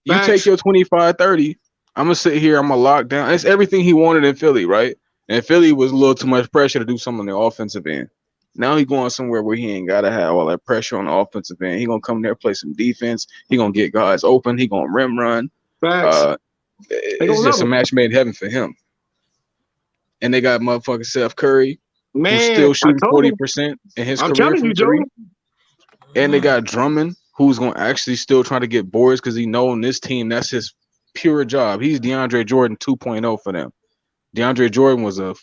You take your 25, 30. I'm gonna sit here. I'm gonna lock down. It's everything he wanted in Philly, right? And Philly was a little too much pressure to do something on the offensive end. Now he going somewhere where he ain't gotta have all that pressure on the offensive end. He gonna come there, play some defense. He gonna get guys open. He gonna rim run. It's just a match made in heaven for him. And they got motherfucking Steph Curry, who's still shooting 40% in his career from three. And they got Drummond, who's going to actually still try to get boards because he knows in this team that's his pure job. He's DeAndre Jordan 2.0 for them. DeAndre Jordan was a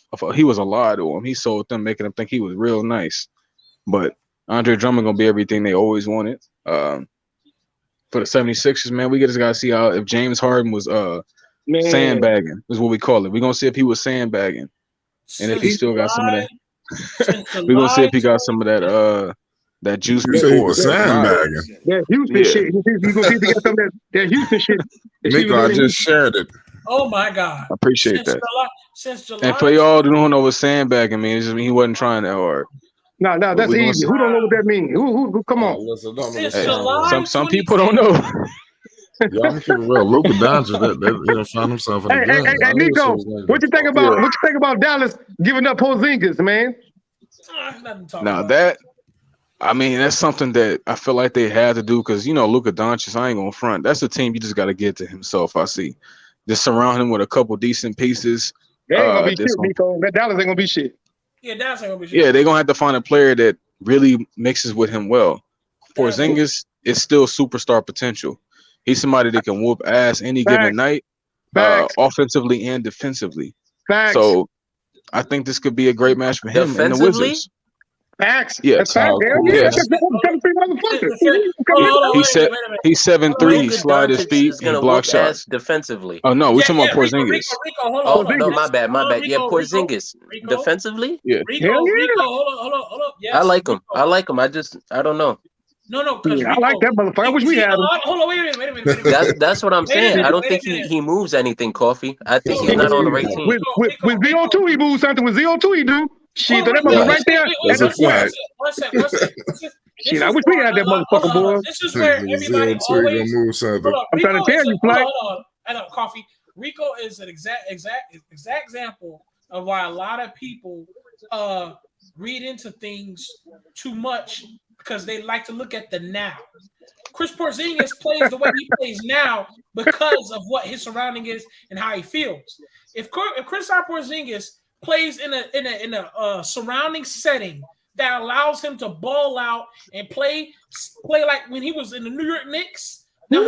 lie to him. He sold them, making them think he was real nice. But Andre Drummond going to be everything they always wanted. For the 76ers, man, we just got to see how if James Harden was sandbagging is what we call it. We're going to see if he was sandbagging. And if he still got some of that. We're going to see if he got some of that juice before. Sandbagging. That Houston shit. You going to see if he got some of that Houston shit. Nico, I just shared it. Oh, my God. I appreciate that. Since July. And for y'all who don't know what sandbagging means, it just mean he wasn't trying that hard. No, that's easy. Who don't know what that means? Who come on. Some people don't know. Yeah, I'm keeping real. Luka Doncic, that found himself in the game. Hey, Nico, what you think about Dallas giving up Porzingis, man? Now that's something that I feel like they had to do because Luka Doncic, I ain't gonna front. That's a team you just got to get to himself. I see. Just surround him with a couple decent pieces. They ain't gonna be shit, Nico. That Dallas ain't gonna be shit. Yeah, Dallas ain't gonna be shit. Yeah, they're gonna have to find a player that really mixes with him well. Porzingis is still superstar potential. He's somebody that can whoop ass any given night, offensively and defensively. So I think this could be a great match for him and the Wizards. Facts. Yes. Yes. He's 7'3", slide his feet and block shots defensively. Oh no, we're talking about Porzingis. Oh no, my bad. Yeah, Porzingis defensively. Yeah. Rico, hold up. Yes, I like him. I don't know. No. I like that motherfucker. I wish we had him. Hold on, wait a minute. That's what I'm saying. I don't think he moves anything, Coffee. I think he's not on the right team. With ZO2, he moves something. With ZO2, he do. Shit, that motherfucker right there. That's a fact. One second. Shit, I wish we had that motherfucker, boy. This is where everybody always. I'm trying to tell you, Flight. Hold on. I know, Coffee. Rico is an exact example of why a lot of people read into things too much because they like to look at the now. Chris Porzingis plays the way he plays now because of what his surrounding is and how he feels. If Chris Porzingis plays in a surrounding setting that allows him to ball out and play like when he was in the New York Knicks. That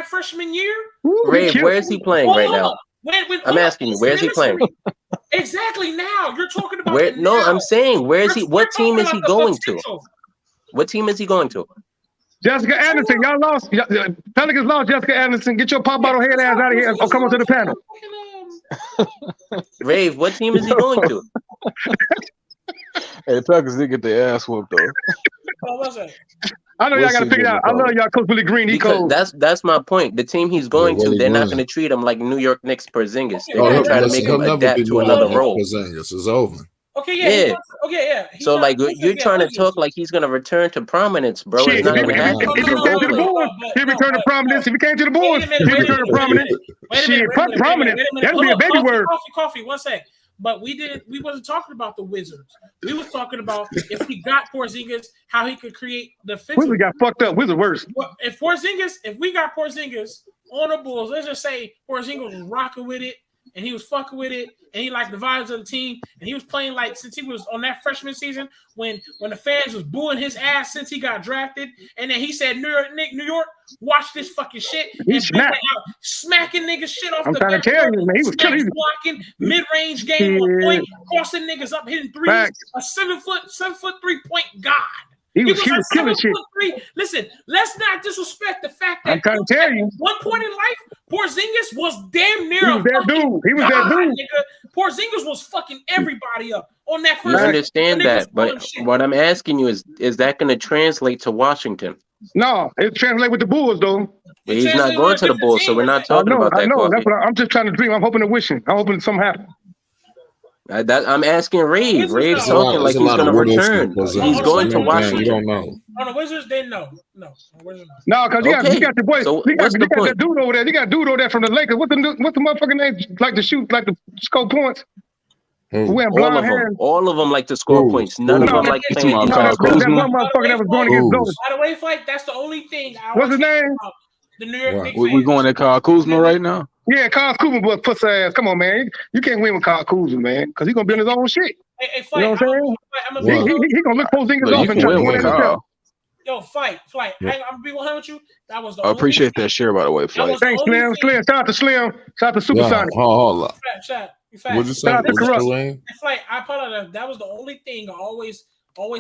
freshman year. Ray, where is he playing right now? I'm asking you, where is he playing? Exactly now. You're talking about No, I'm saying where is he? What team is he going to? What team is he going to? Jessica Anderson, y'all lost. Pelicans lost Jessica Anderson. Get your pop bottle head ass out of here or come on to the panel. Rave, what team is he going to? Hey, the Pelicans did get their ass whooped though. What was it? I know y'all got to figure it out. I love y'all, Coach Willie Green. That's my point. The team he's going to, they're not going to treat him like New York Knicks Porzingis. They're going to try to make him adapt to another role. Porzingis is over. Okay, yeah. So like you're trying to talk like he's going to return to prominence, bro. It's not going to happen. If he came to the board, he returned to prominence. If he came to the board, he returned to prominence. Shit, prominence. That'd be a baby word. Coffee. 1 sec. But we wasn't talking about the Wizards. We was talking about if he got Porzingis, how he could create the fifth. Wizards got fucked up. Wizards worse. If we got Porzingis on the Bulls, let's just say Porzingis was rocking with it and he was fucking with it and he liked the vibes of the team and he was playing like since he was on that freshman season when the fans was booing his ass since he got drafted and then he said New York, watch this fucking shit and smacking niggas shit off. I'm trying to tell you, man, he was killing, blocking mid-range game on point, crossing niggas up, hitting threes. Facts. A 7'3" point god. He was killing shit. Listen, let's not disrespect the fact that I'm trying to tell you. At one point in life, Porzingis was damn near He was that dude. Nigga. Porzingis was fucking everybody up on that first. I understand that, but what I'm asking you is that going to translate to Washington? No, it translates with the Bulls though. But he's not going to the Bulls, so we're not talking about that. I know. That's what I'm just trying to dream. I'm hoping and wishing. I'm hoping something happens. I'm asking Rave. Rave's talking like he's going to return. He's going to Washington. You don't know. On the Wizards, they know. No, because you got the boy. So you got that dude over there. You got a dude over there from the Lakers. What's the motherfucking name? Like to shoot, like to score points. All of them like to score points. None of them like playing. That one motherfucker that was going against those. By the way, Fight, that's the only thing. What's his name? The New York Knicks We going at Kyle Kuzma right now? Yeah, Kyle Kuzma was pussy ass. Come on, man. You can't win with Kyle Kuzma, man, because he's gonna be on his own shit. Hey, you know what I'm saying? He gonna look Porzingis off and try to win it himself. Yo, Flight. I'm gonna be 100 with you. That was the I appreciate that share, by the way, Flight. Thanks, Slim. Shout out to Slim. Shout out to Supersonic. Hold up. Fact. What'd you say? Flight. I apologize. That was the only thing I always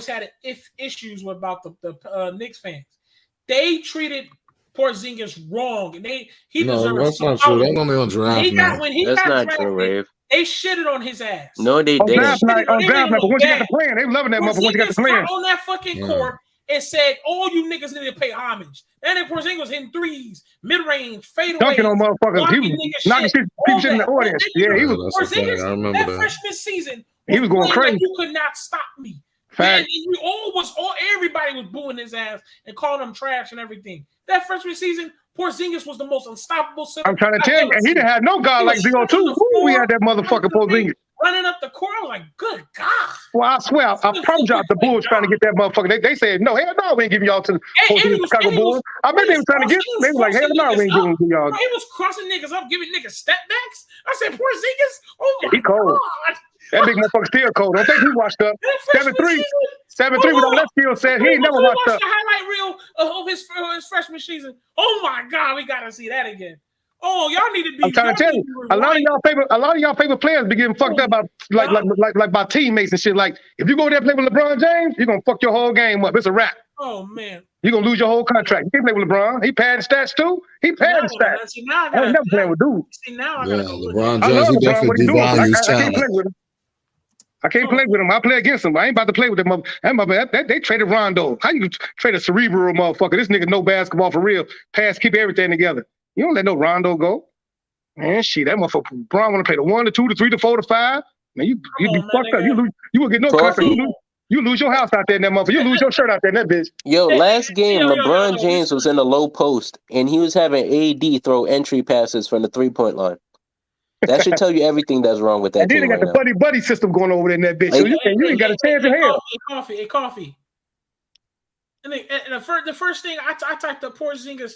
had issues with about the Knicks fans. They treated Porzingis wrong, and he deserves. That's not true. That's only on draft night. That's not true, Rave. They shitted on his ass. No, they didn't. Draft night, but once you got the plan, they loving that motherfucker. Once you got the plan, on that fucking court and said, "All you niggas need to pay homage." And then Porzingis was hitting threes, mid range, fade away, dunking on motherfuckers. He was knocking people in the audience. Yeah, he was. Porzingis, I remember that freshman season, he was going crazy. Like you could not stop me. And everybody was booing his ass and calling him trash and everything. That freshman season, Porzingis was the most unstoppable center. I'm trying to tell you, and he didn't have no guard like ZO2. Ooh, we had that motherfucking Porzingis running up the court. I was like, good God. Well, I swear, I promise y'all, the Bulls trying to get that motherfucker. They said, no, hell no, we ain't giving y'all to the Chicago Bulls. I bet they were trying to get. They were like, hell no, we ain't giving y'all. He was crossing niggas up, giving niggas step backs. I said, Porzingis, oh my he cold. God. That big motherfucker still cold. I think he washed up. 7-3 without that skill set. He ain't never washed up. The highlight reel of his freshman season. Oh my God, we gotta see that again. Oh, y'all need to be. I'm trying to tell you, a lot of y'all favorite players be getting fucked up by by teammates and shit. Like if you go there and play with LeBron James, you're gonna fuck your whole game up. It's a wrap. Oh man, you're gonna lose your whole contract. You can't play with LeBron. He padding stats too. He padding stats. I ain't never playing with dudes. LeBron James, he definitely devalues talent. I can't play with him. I play against him. I ain't about to play with them. They traded Rondo. How you trade a cerebral motherfucker? This nigga know basketball for real. Pass, keep everything together. You don't let no Rondo go. Man, shit, that motherfucker Braun want to play the 1, the 2, the 3, the 4, the 5. Man, you be fucked up. You will get no contract. You lose your house out there in that motherfucker. You lose your shirt out there in that bitch. Yo, last game, LeBron James was in the low post, and he was having AD throw entry passes from the 3-point line. That should tell you everything that's wrong with that and then team they got the buddy system going over there in that bitch. So you ain't got a chance in hell. Coffee. And the first thing I typed up Porzingis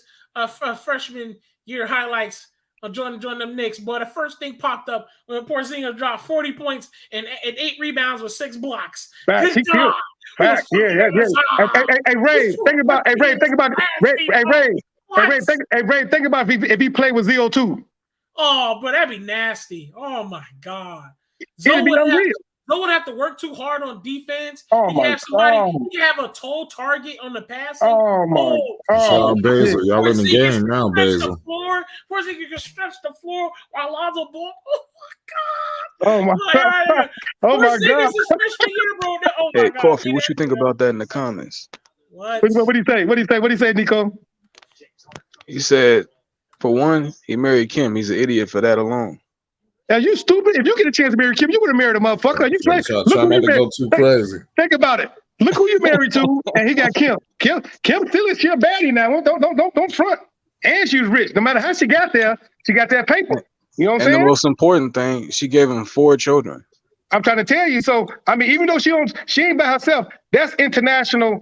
freshman year highlights of joining them Knicks, but the first thing popped up when Porzingis dropped 40 points and 8 rebounds with 6 blocks. Facts, he killed. Facts, yeah. Hey, Ray, think about if he played with ZO2. Oh, but that'd be nasty. Oh my God. It'd be unreal. Zoe would have to work too hard on defense. Oh my God. You have a tall target on the pass. Oh my God. Basil. Y'all in the game now, Basil. Porzingis can stretch the floor while Lonzo Ball. Oh my God. Oh my God. Hey, Coffee, what you think about that in the comments? What do you say? What do you say, Nico? He said, for one, he married Kim. He's an idiot for that alone. Are you stupid? If you get a chance to marry Kim, you would have married a motherfucker. You try not to go too crazy. Think about it. Look who you married to, and he got Kim. Kim still is she a baddie now. Don't front. And she was rich. No matter how she got there, she got that paper. You know what I'm saying? And the most important thing, she gave him 4 children. I'm trying to tell you. So I mean, even though she ain't by herself, that's international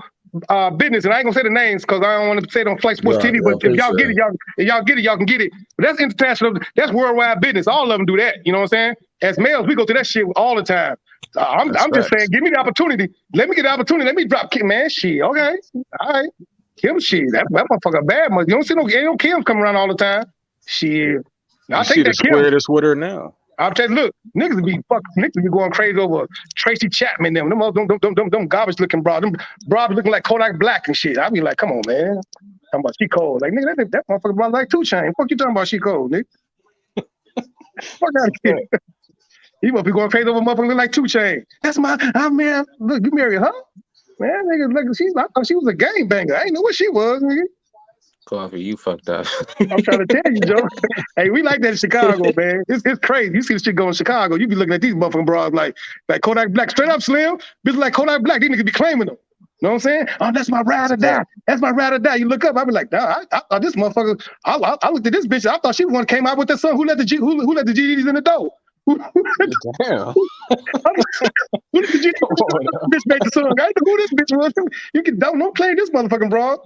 business, and I ain't gonna say the names because I don't want to say it on Flight Sports TV. But if y'all get it, y'all can get it. But that's international. That's worldwide business. All of them do that. You know what I'm saying? As males, we go through that shit all the time. I'm just saying, give me the opportunity. Let me get the opportunity. Let me drop Kim, man. Shit, okay, all right. Kim, shit, that motherfucker bad. You don't see no Kim come around all the time. Shit, I think that Kim. Square this with her now. I'm telling you, look, niggas be going crazy over Tracy Chapman, them garbage looking broad, them broad looking like Kodak Black and shit. I be like, come on, man. Talking about she cold. Like, nigga, that motherfucker broad like 2 Chainz. Fuck you talking about she cold, nigga? Fuck out of here. You must be going crazy over motherfucker like 2 Chainz. That's man, look, you married her? Man, nigga, look, I thought she was a gangbanger. I didn't know what she was, nigga. Coffee, you fucked up. I'm trying to tell you, Joe. Hey, we like that in Chicago, man. It's crazy. You see the shit go in Chicago, you be looking at these motherfucking broads like Kodak Black. Straight up, Slim. Bitch like Kodak Black. These niggas be claiming them. You know what I'm saying? Oh, that's my ride or die. That's my ride or die. You look up, I be like, nah, I thought this motherfucker. I looked at this bitch. I thought she was one came out with that son who let the GDs in the door. Damn. Who did the bitch make the song? I didn't know who this bitch was. You don't play this motherfucking broad.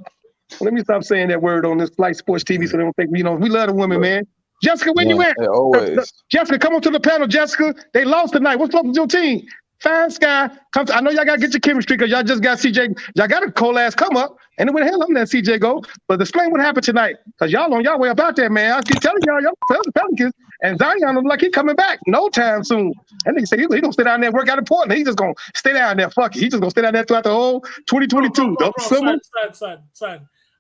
Let me stop saying that word on this Flight Sports TV so they don't think, we love the women, man. Jessica, where you at? Always. Jessica, come on to the panel, Jessica. They lost tonight. What's up with your team? Fine Sky. I know y'all got to get your chemistry because y'all just got CJ. Y'all got a cold ass come up. And where the hell I'm letting CJ go? But explain what happened tonight. Because y'all on y'all way up out there, man. I keep telling y'all the Pelicans. And Zion look like he coming back no time soon. And nigga say he gonna stay down there and work out in Portland. He just gonna stay down there. Fuck it. He just gonna stay down there throughout the whole 2022. Son.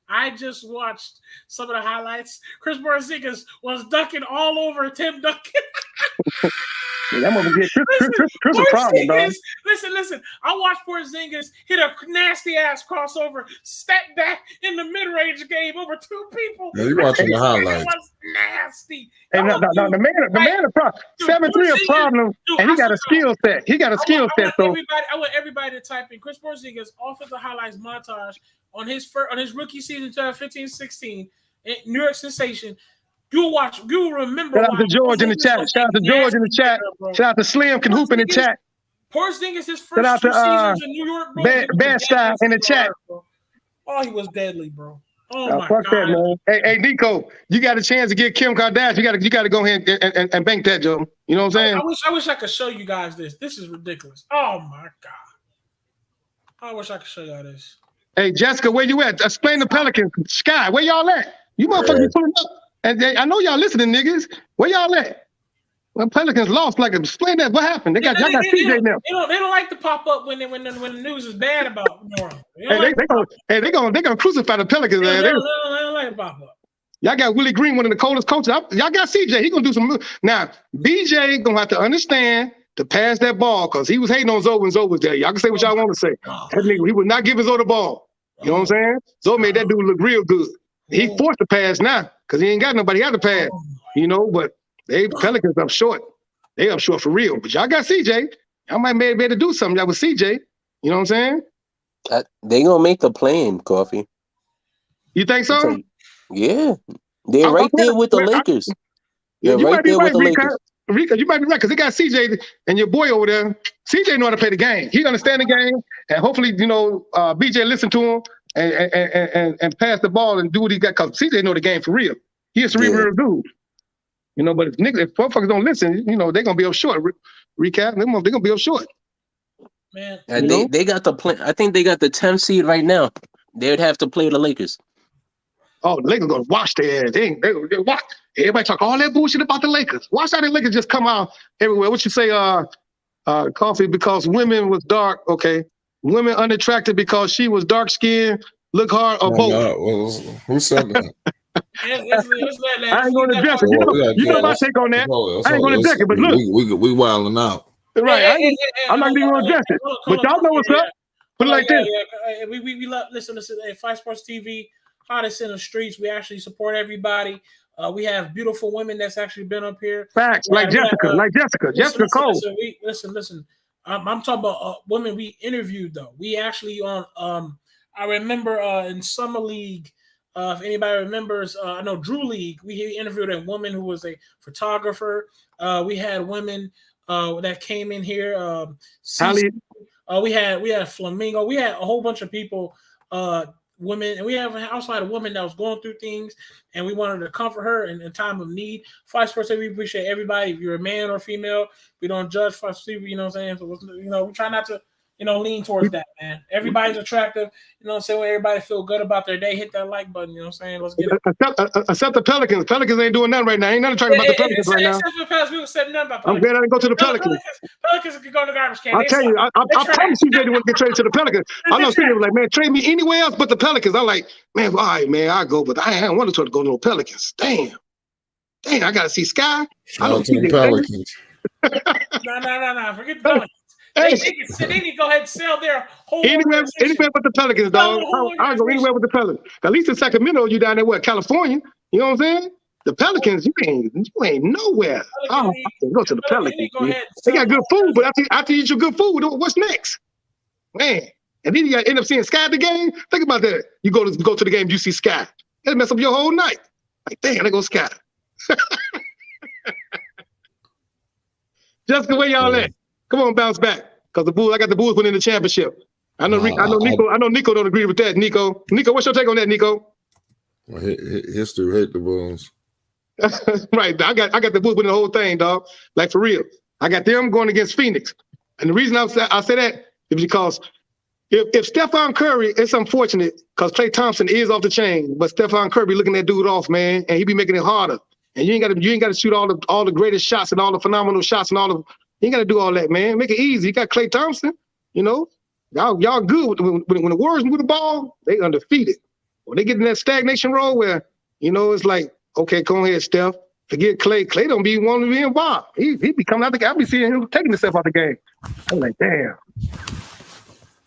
I just watched some of the highlights. Chris Porzingis was ducking all over Tim Duncan. That must be Chris a problem, dog. Listen. I watched Porzingis hit a nasty ass crossover, step back in the mid-range game over two people. Yeah, you watching the highlights. It was nasty. And the man, 7-3 a problem, and he got a skill set. I want everybody to type in Chris Porzingis offensive highlights montage on his rookie season 2015-16 in New York Sensation. You'll remember. Shout out to George in the chat. Shout out to Slim can hoop in the chat. Porzingis his first 2 seasons in New York. Bad style in the chat. Oh, he was deadly, bro. Oh my fuck God. that, man. Hey, Nico, you got a chance to get Kim Kardashian. You got to go ahead and bank that, Joe. You know what I'm saying? I wish I could show you guys this. This is ridiculous. Oh my God. I wish I could show y'all this. Hey, Jessica, where you at? Explain the Pelicans. Sky, where y'all at? You motherfuckers be pulling up. And I know y'all listening, niggas. Where y'all at? Well, Pelicans lost. Explain that. What happened? Y'all got CJ now. They don't like to pop up when the news is bad about them. They gonna crucify the Pelicans, man. They don't like to pop up. Y'all got Willie Green, one of the coldest coaches. Y'all got CJ. He gonna do some. Now BJ gonna have to understand to pass that ball because he was hating on Zoe when Zoe was there. Y'all can say what y'all want to say. That nigga, he would not give his Zoe the ball. You know what I'm saying? Zoe made that dude look real good. He forced to pass now because he ain't got nobody got to pass. But they Pelicans up short. They up short for real. But y'all got CJ. Y'all might be able to do something y'all with CJ. You know what I'm saying? They gonna make the play-in, Coffee. You think so? Yeah. They're right there with the Lakers. They're right there with the Lakers. Rika, you might be right because they got CJ and your boy over there. CJ know how to play the game. He understand the game, and hopefully, BJ listen to him and pass the ball and do what he got. Because CJ know the game for real. He is a real dude. But if motherfuckers don't listen, they're gonna be up short. Recap, they're gonna be up short. Man, they got the plan. I think they got the 10th seed right now. They would have to play the Lakers. Oh, the Lakers gonna wash their ass. They watch. Everybody talk all that bullshit about the Lakers. Watch how the Lakers just come out everywhere. What you say, Coffee? Because women was dark. Okay, women unattractive because she was dark skinned, look hard, or both. Who said that? I ain't going to address it. You know my take on that. I ain't going to address it, but look, we wilding out. Right, I'm not even going to address it. But y'all know what's up. Put it like this. We love listen. Five Sports TV. Hottest in the streets. We actually support everybody. We have beautiful women that's actually been up here. Facts, like Jessica. Jessica Cole. Listen. I'm talking about women we interviewed though. We actually on. I remember in summer league. If anybody remembers, I know Drew League. We interviewed a woman who was a photographer. We had women that came in here. We had Flamingo. We had a whole bunch of people. Women, and we have outside a woman that was going through things, and we wanted to comfort her in time of need. Five Sports, we appreciate everybody. If you're a man or female, we don't judge Five Sports. You know what I'm saying? So, we try not to, lean towards that, man. Everybody's attractive. You know what I'm saying? When everybody feel good about their day, hit that like button. You know what I'm saying? Let's get it. Except the Pelicans. Pelicans ain't doing nothing right now. Ain't nothing attractive about the Pelicans right now. Except for the past, we were saying nothing about Pelicans. I'm glad I didn't go to the Pelicans. Pelicans can go to the garbage can. I tell you, I promise you they didn't want to get traded to the Pelicans. I know CJ was like, man, trade me anywhere else but the Pelicans. I'm like, man, all right, man, I go, but I don't want to go to no Pelicans. Damn, I gotta see Sky. I don't see the Pelicans. No. Forget the Pelicans. They need to go ahead and sell their whole anywhere but the Pelicans, dog. I'll go anywhere with the Pelicans. At least in Sacramento, you down there, California? You know what I'm saying? The Pelicans, you ain't nowhere. I can go to the Pelicans. They got good food, but after you eat your good food, what's next? Man. And then you got to end up seeing Sky at the game. Think about that. You go to the game, you see Sky. That'll mess up your whole night. Like, damn, there goes Sky. Jessica, where y'all at? Come on, bounce back. Because I got the Bulls winning the championship. I know Nico don't agree with that. Nico, what's your take on that, Nico? Well, history hate the Bulls. Right. I got the Bulls winning the whole thing, dog. Like for real. I got them going against Phoenix. And the reason I say that is because if Stephon Curry, it's unfortunate because Klay Thompson is off the chain, but Stephon Curry be looking that dude off, man, and he be making it harder. And you ain't got to shoot all the greatest shots and all the phenomenal shots and you ain't got to do all that, man. Make it easy. You got Klay Thompson, you know. Y'all good when the Warriors move the ball, they undefeated. When they get in that stagnation role where, you know, it's like, okay, go ahead, Steph. Forget Klay. Klay don't be wanting to be involved. He be coming out the game. I be seeing him taking himself out the game. I'm like, damn.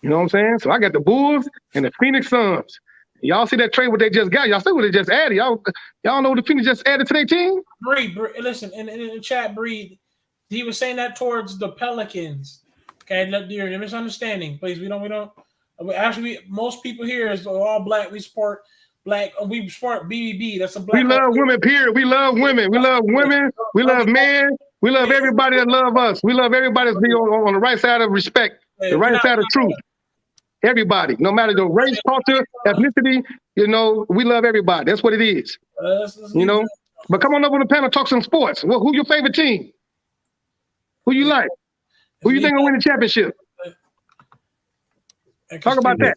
You know what I'm saying? So I got the Bulls and the Phoenix Suns. Y'all see that trade what they just got? Y'all see what they just added? Y'all know what the Phoenix just added to their team? Bree, listen, in the chat, Bree, he was saying that towards the Pelicans. Okay, you're misunderstanding, please. We don't. Actually, most people here is all black. We support black. We support BBB. That's a black. We love women. Period. We love women. We love women. We love men. We love everybody that love us. We love everybody that's on the right side of respect, the right side of truth. Everybody, no matter the race, culture, ethnicity, you know, we love everybody. That's what it is. You know. But come on up on the panel, talk some sports. Well, who's your favorite team? Who you like? Who you think will win the championship? Talk about that.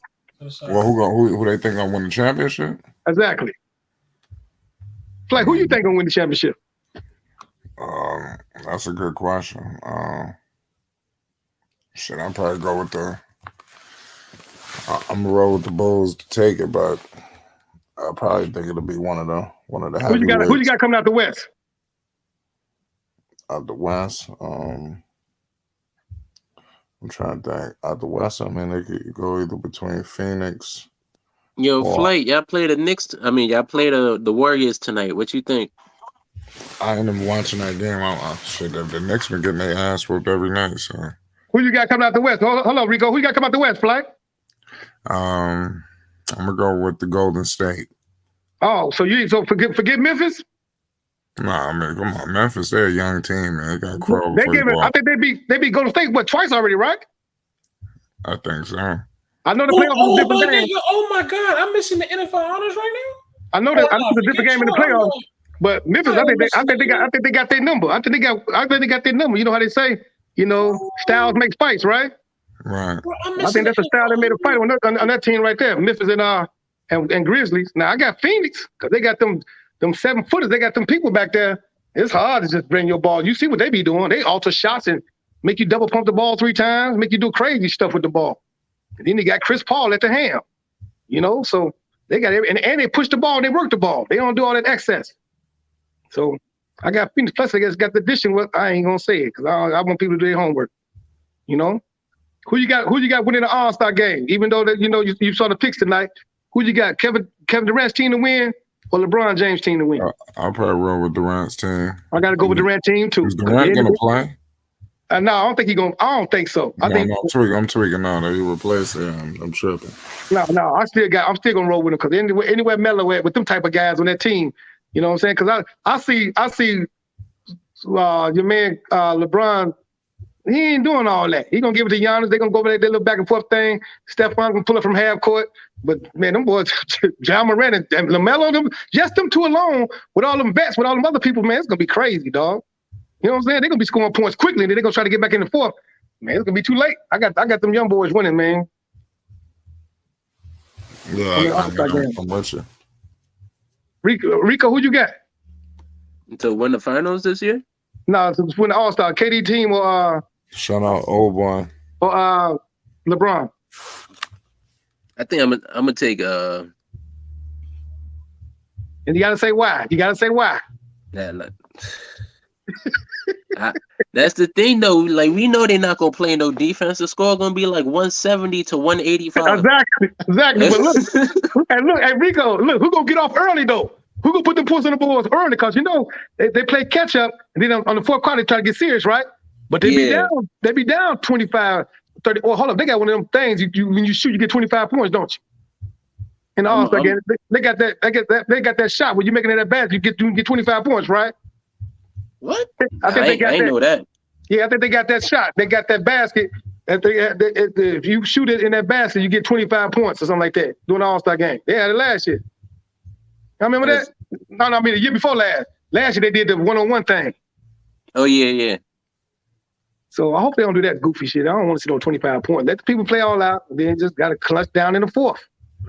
Well, who they think gonna win the championship? Exactly. Like, who you think gonna win the championship? That's a good question. I'll probably go with I'm gonna roll with the Bulls to take it, but I probably think it'll be one of the heavyweights. Who you got coming out the West? Out the West, I'm trying to think. Out the West, I mean, they could go either between Phoenix. Flight, y'all play the Knicks. Y'all play the Warriors tonight. What you think? I ain't even watching that game. The Knicks been getting their ass whooped every night. So who you got coming out the West? Hold on, Rico. Who you got coming out the West, Flight? I'm gonna go with the Golden State. Oh, so forget Memphis? Nah, I mean, come on, Memphis. They're a young team, man. They got Crow. I think they beat Golden State twice already, right? I think so. I know the playoffs was a different game. Oh my God, I'm missing the NFL honors right now. I know that it's a different game in the playoffs, but Memphis, I think they got their number. I think they got their number. You know how they say, you know, styles make fights, right? Right. I think that's a style that made a fight on that team right there. Memphis and Grizzlies. Now I got Phoenix because they got them 7-footers. They got them people back there. It's hard to just bring your ball. You see what they be doing? They alter shots and make you double pump the ball 3 times, make you do crazy stuff with the ball. And then they got Chris Paul at the ham. You know, so they got and they push the ball and they work the ball. They don't do all that excess. So I got Phoenix. Plus I guess got the addition. Well, I ain't gonna say it because I want people to do their homework. You know. Who you got winning the All-Star game? Even though that you saw the picks tonight, who you got? Kevin Durant's team to win or LeBron James' team to win? I'll probably roll with Durant's team. I got to go with Durant team too. Is Durant gonna play? No, I don't think he's gonna. I don't think so. I'm tweaking now. That he replaced him. I'm tripping. No, I'm still gonna roll with him because anywhere Melo at with them type of guys on that team, you know what I'm saying? Because I see your man LeBron. He ain't doing all that. He gonna give it to Giannis. They gonna go over there, that little back and forth thing. Stephon gonna pull it from half court. But man, them boys, Ja Morant and LaMelo, just them two alone with all them vets, with all them other people, man, it's gonna be crazy, dog. You know what I'm saying? They're gonna be scoring points quickly, and then they're gonna try to get back in the fourth. Man, it's gonna be too late. I got them young boys winning, man. Yeah, I'm with you. Rico, who you got? To win the finals this year? No, to win the All-Star. KD team or shout out old boy. Or LeBron. I think I'm gonna take And you gotta say why. That's the thing though. Like we know they're not gonna play no defense. The score gonna be like 170 to 185. Exactly. But look, hey Rico, who gonna get off early though? Who gonna put the points on the boards early? Because you know they play catch up, and then on the fourth quarter they try to get serious, right? But they be down 25, 30. Oh, hold up, they got one of them things. When you shoot, you get 25 points, don't you? And also, they got that shot when you're making it at bat, you get 25 points, right? What? I know that. Yeah, I think they got that shot. They got that basket. if you shoot it in that basket, you get 25 points or something like that during the All-Star game. They had it last year. I remember that? No, I mean the year before last. Last year they did the one-on-one thing. Oh, yeah. So I hope they don't do that goofy shit. I don't want to see no 25 points. Let the people play all out, then just got to clutch down in the fourth.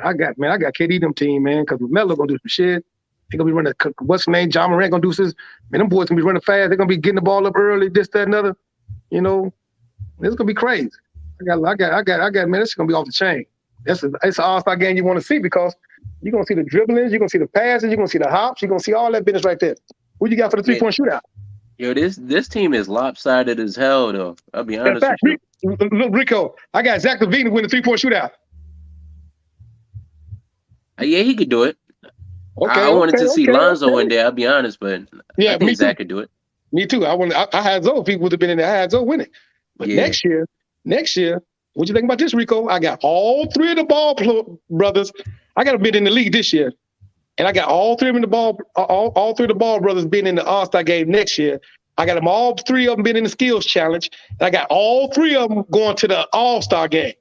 I got KD them team, man, because LaMelo going to do some shit. He going to be running, what's his name? John Morant going to do this. Man, them boys going to be running fast. They're going to be getting the ball up early, this, that, and other. You know, it's going to be crazy. I got, man, this is going to be off the chain. It's an all-star game you want to see because you're going to see the dribblings, you're going to see the passes, you're going to see the hops, you're going to see all that business right there. What you got for the three-point shootout? Yo, this team is lopsided as hell, though. I'll be honest with you. Look, Rico, I got Zach LaVine to win the three-point shootout. Yeah, he could do it. I wanted to see Lonzo in there, I'll be honest, but I think Zach could do it. Me too. I had Zoe. If he would have been in there, I had Zoe winning. But next year, what you think about this, Rico? I got all three of the Ball brothers. I got a bid in the league this year. And I got all three of them all three of the Ball brothers being in the All-Star game next year. I got them all three of them being in the skills challenge. And I got all three of them going to the All-Star game.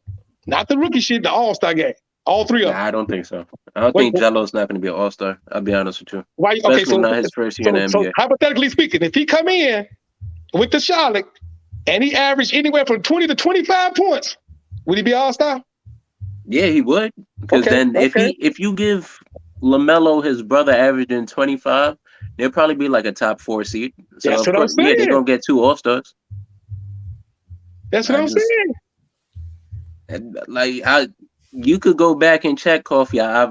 Not the rookie shit, the All-Star game. All three of them. Nah, I don't think so. I don't think Jello's not going to be an All-Star. I'll be honest with you. Why? Especially so not his first year in the NBA. So hypothetically speaking, if he come in with the Charlotte and he averaged anywhere from 20 to 25 points, would he be All-Star? Yeah, he would. Because if you give LaMelo his brother averaging 25, they'll probably be like a top 4 seed. So that's what I'm saying. Yeah, they're going to get 2 All-Stars. That's what I'm saying. Like, you could go back and check Coffee. I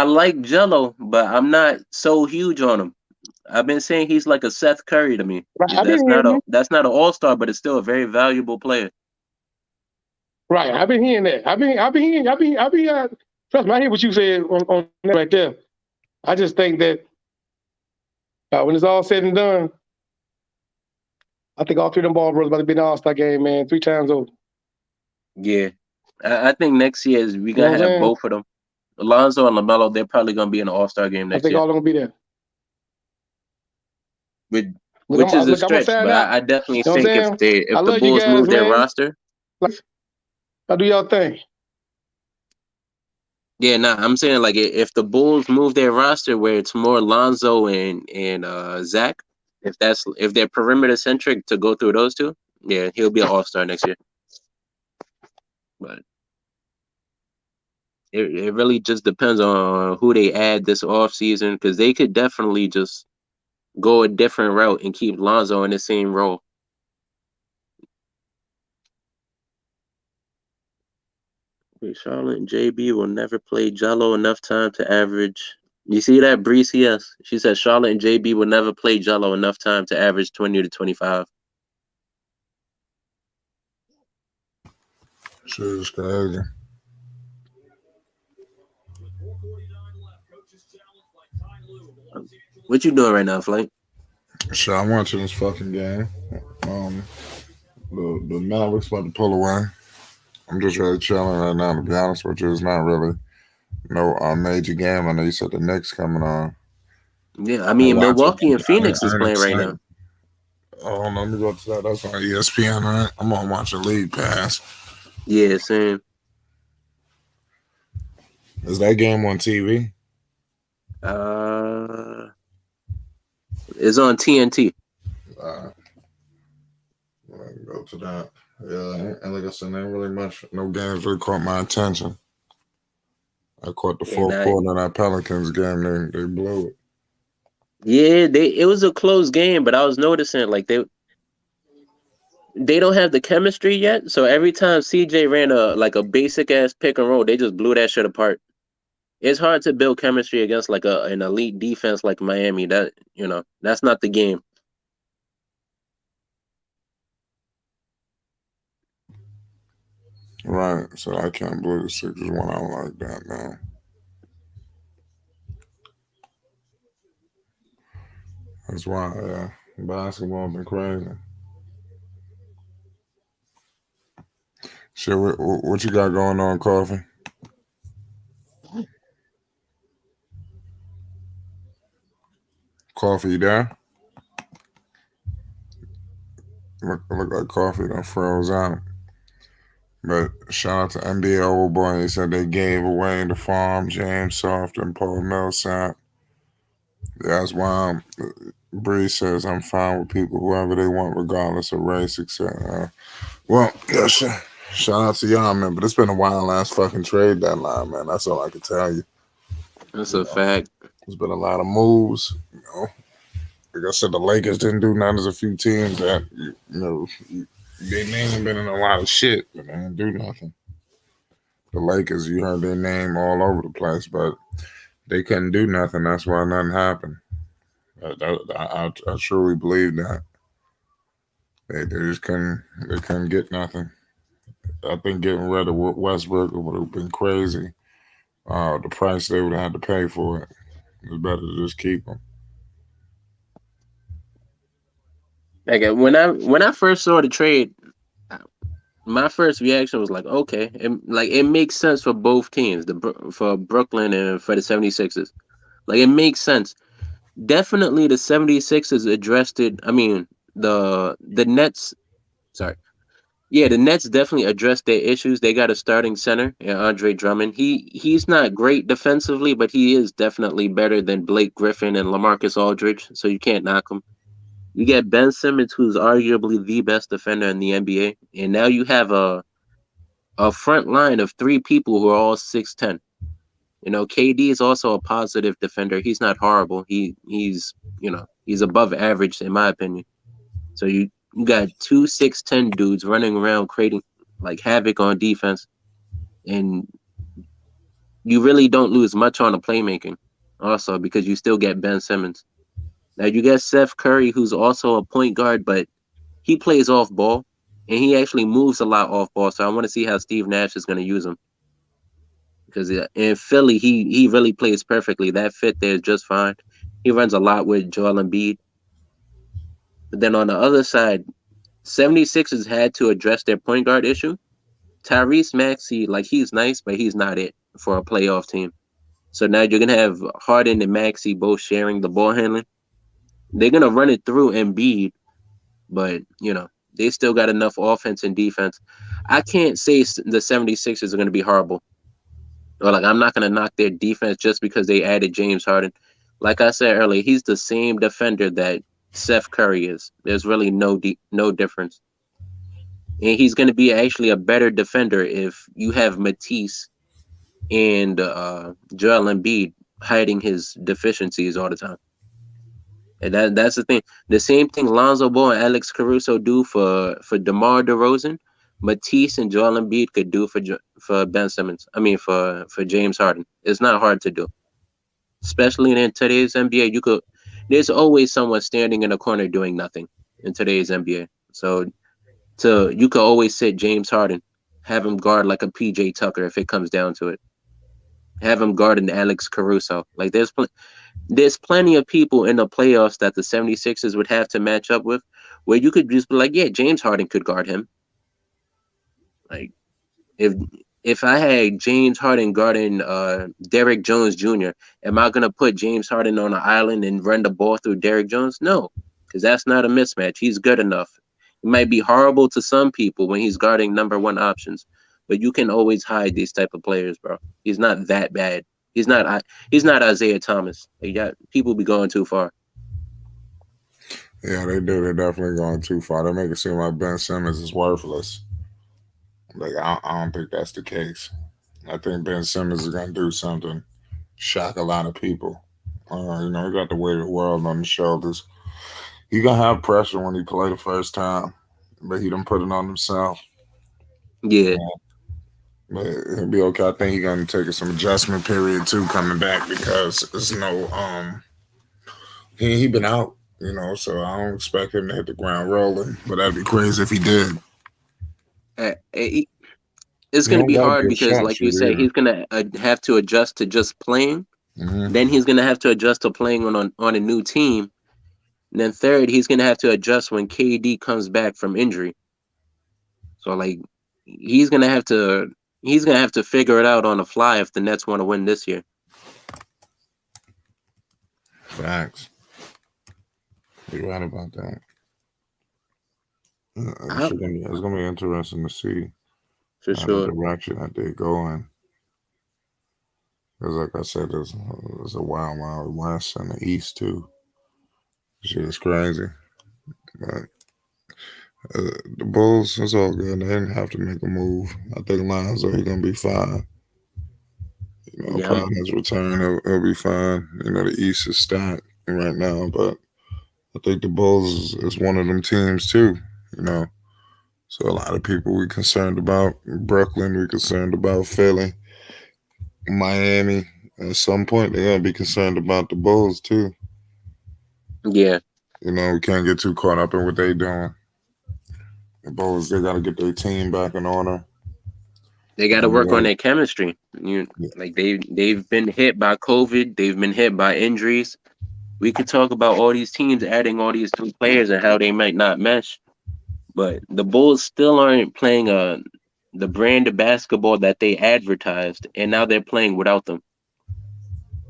like Jello, but I'm not so huge on him. I've been saying he's like a Seth Curry to me. Right. That's not an All-Star, but it's still a very valuable player. Right. I've been hearing that. Trust me, I hear what you said on that right there. I just think that when it's all said and done, I think all three of them Ball brothers about to be in the All-Star game, man, 3 times over. Yeah. I think next year we're going to have both of them. Lonzo and LaMelo, they're probably going to be in the All-Star game next year. I think all of them going to be there. Which is a stretch, but I definitely think if the Bulls move their roster. I'll do y'all thing. Yeah, I'm saying like if the Bulls move their roster where it's more Lonzo and Zach, if they're perimeter centric to go through those two, yeah, he'll be an All-Star next year. But it really just depends on who they add this offseason because they could definitely just go a different route and keep Lonzo in the same role. Charlotte and JB will never play Jello enough time to average. You see that, Breeze? Yes. She said Charlotte and JB will never play Jello enough time to average 20 to 25. Shit is crazy. What you doing right now, Flake? Shit, I'm watching this fucking game. The Mavericks about to pull away. I'm just really chilling right now, to be honest with you. It's not really no major game. I know you said the Knicks coming on. Yeah, I mean, Milwaukee and Phoenix is playing right now. Oh, let me go to that. That's on ESPN, right? I'm going to watch the League Pass. Yeah, same. Is that game on TV? It's on TNT. Go to that. Yeah, and like I said, ain't really much. No games really caught my attention. I caught the fourth quarter of that Pelicans game. They blew it. Yeah, it was a close game, but I was noticing like they don't have the chemistry yet. So every time CJ ran a basic ass pick and roll, they just blew that shit apart. It's hard to build chemistry against like an elite defense like Miami. That's not the game. Right, so I can't believe the Sixers went out like that, man. That's why, yeah. Basketball been crazy. Shit, what you got going on, Coffee? Coffee, you there? Look like Coffee done froze out. But shout out to NBA old boy. He said they gave away the farm, James Soft and Paul Millsap. That's why Bree says I'm fine with people, whoever they want, regardless of race, etc. Well, yeah, shout out to y'all, man. But it's been a wild last fucking trade deadline, man. That's all I can tell you. That's a fact. There's been a lot of moves. Like I said, the Lakers didn't do nothing. There's a few teams that their name been in a lot of shit, but they didn't do nothing. The Lakers, you heard their name all over the place, but they couldn't do nothing. That's why nothing happened. I truly believe that. They just couldn't get nothing. I think getting rid of Westbrook would have been crazy. The price they would have had to pay for it. It's better to just keep them. Like when I first saw the trade, my first reaction was like, okay, it makes sense for both teams, for Brooklyn and for the 76ers. Like it makes sense. Definitely the 76ers addressed it. I mean, the Nets, sorry. Yeah, the Nets definitely addressed their issues. They got a starting center, Andre Drummond. He's not great defensively, but he is definitely better than Blake Griffin and LaMarcus Aldridge, so you can't knock him. You get Ben Simmons, who's arguably the best defender in the NBA, and now you have a front line of three people who are all 6'10". KD is also a positive defender. He's not horrible. He's above average in my opinion. So you got two 6'10" dudes running around creating like havoc on defense, and you really don't lose much on the playmaking also because you still get Ben Simmons. Now you get Steph Curry, who's also a point guard, but he plays off ball and he actually moves a lot off ball. So I want to see how Steve Nash is going to use him. Because in Philly, he really plays perfectly. That fit there is just fine. He runs a lot with Joel Embiid. But then on the other side, 76ers had to address their point guard issue. Tyrese Maxey, he's nice, but he's not it for a playoff team. So now you're going to have Harden and Maxey both sharing the ball handling. They're going to run it through Embiid, but, they still got enough offense and defense. I can't say the 76ers are going to be horrible. Or I'm not going to knock their defense just because they added James Harden. Like I said earlier, he's the same defender that Steph Curry is. There's really no difference. And he's going to be actually a better defender if you have Matisse and Joel Embiid hiding his deficiencies all the time. And that's the thing. The same thing Lonzo Ball and Alex Caruso do for DeMar DeRozan, Matisse and Joel Embiid could do for Ben Simmons. I mean, for James Harden. It's not hard to do. Especially in today's NBA, there's always someone standing in a corner doing nothing in today's NBA. So you could always sit James Harden, have him guard like a PJ Tucker if it comes down to it. Have him guard an Alex Caruso. There's plenty of people in the playoffs that the 76ers would have to match up with where you could just be like, yeah, James Harden could guard him. Like, if I had James Harden guarding Derrick Jones Jr., am I going to put James Harden on an island and run the ball through Derrick Jones? No, because that's not a mismatch. He's good enough. It might be horrible to some people when he's guarding number one options, but you can always hide these type of players, bro. He's not that bad. He's not Isaiah Thomas. People be going too far. Yeah, they do. They're definitely going too far. They make it seem like Ben Simmons is worthless. I don't think that's the case. I think Ben Simmons is going to do something, shock a lot of people. He got the weight of the world on his shoulders. He going to have pressure when he play the first time, but he done put it on himself. Yeah. But he'll be okay. I think he's going to take some adjustment period too coming back because there's no he been out, so I don't expect him to hit the ground rolling. But that'd be crazy if he did. It's going to be hard because, like you say, he's going to have to adjust to just playing. Mm-hmm. Then he's going to have to adjust to playing on a new team. And then third, he's going to have to adjust when KD comes back from injury. So he's going to have to figure it out on the fly if the Nets want to win this year. Facts. You're right about that. It's going to be interesting to see. for sure. The direction that they go in. Because, like I said, there's a wild west and the east too. Shit is crazy. But the Bulls, it's all good. They didn't have to make a move. I think Lonzo, he's gonna be fine. Upon his return, he'll be fine. The East is stacked right now, but I think the Bulls is one of them teams too. So a lot of people we concerned about Brooklyn, we concerned about Philly, Miami. At some point, they're gonna be concerned about the Bulls too. Yeah. We can't get too caught up in what they're doing. The Bulls, they got to get their team back in order. They got to work on their chemistry. Like they've been hit by COVID. They've been hit by injuries. We could talk about all these teams adding all these new players and how they might not mesh, but the Bulls still aren't playing the brand of basketball that they advertised, and now they're playing without them.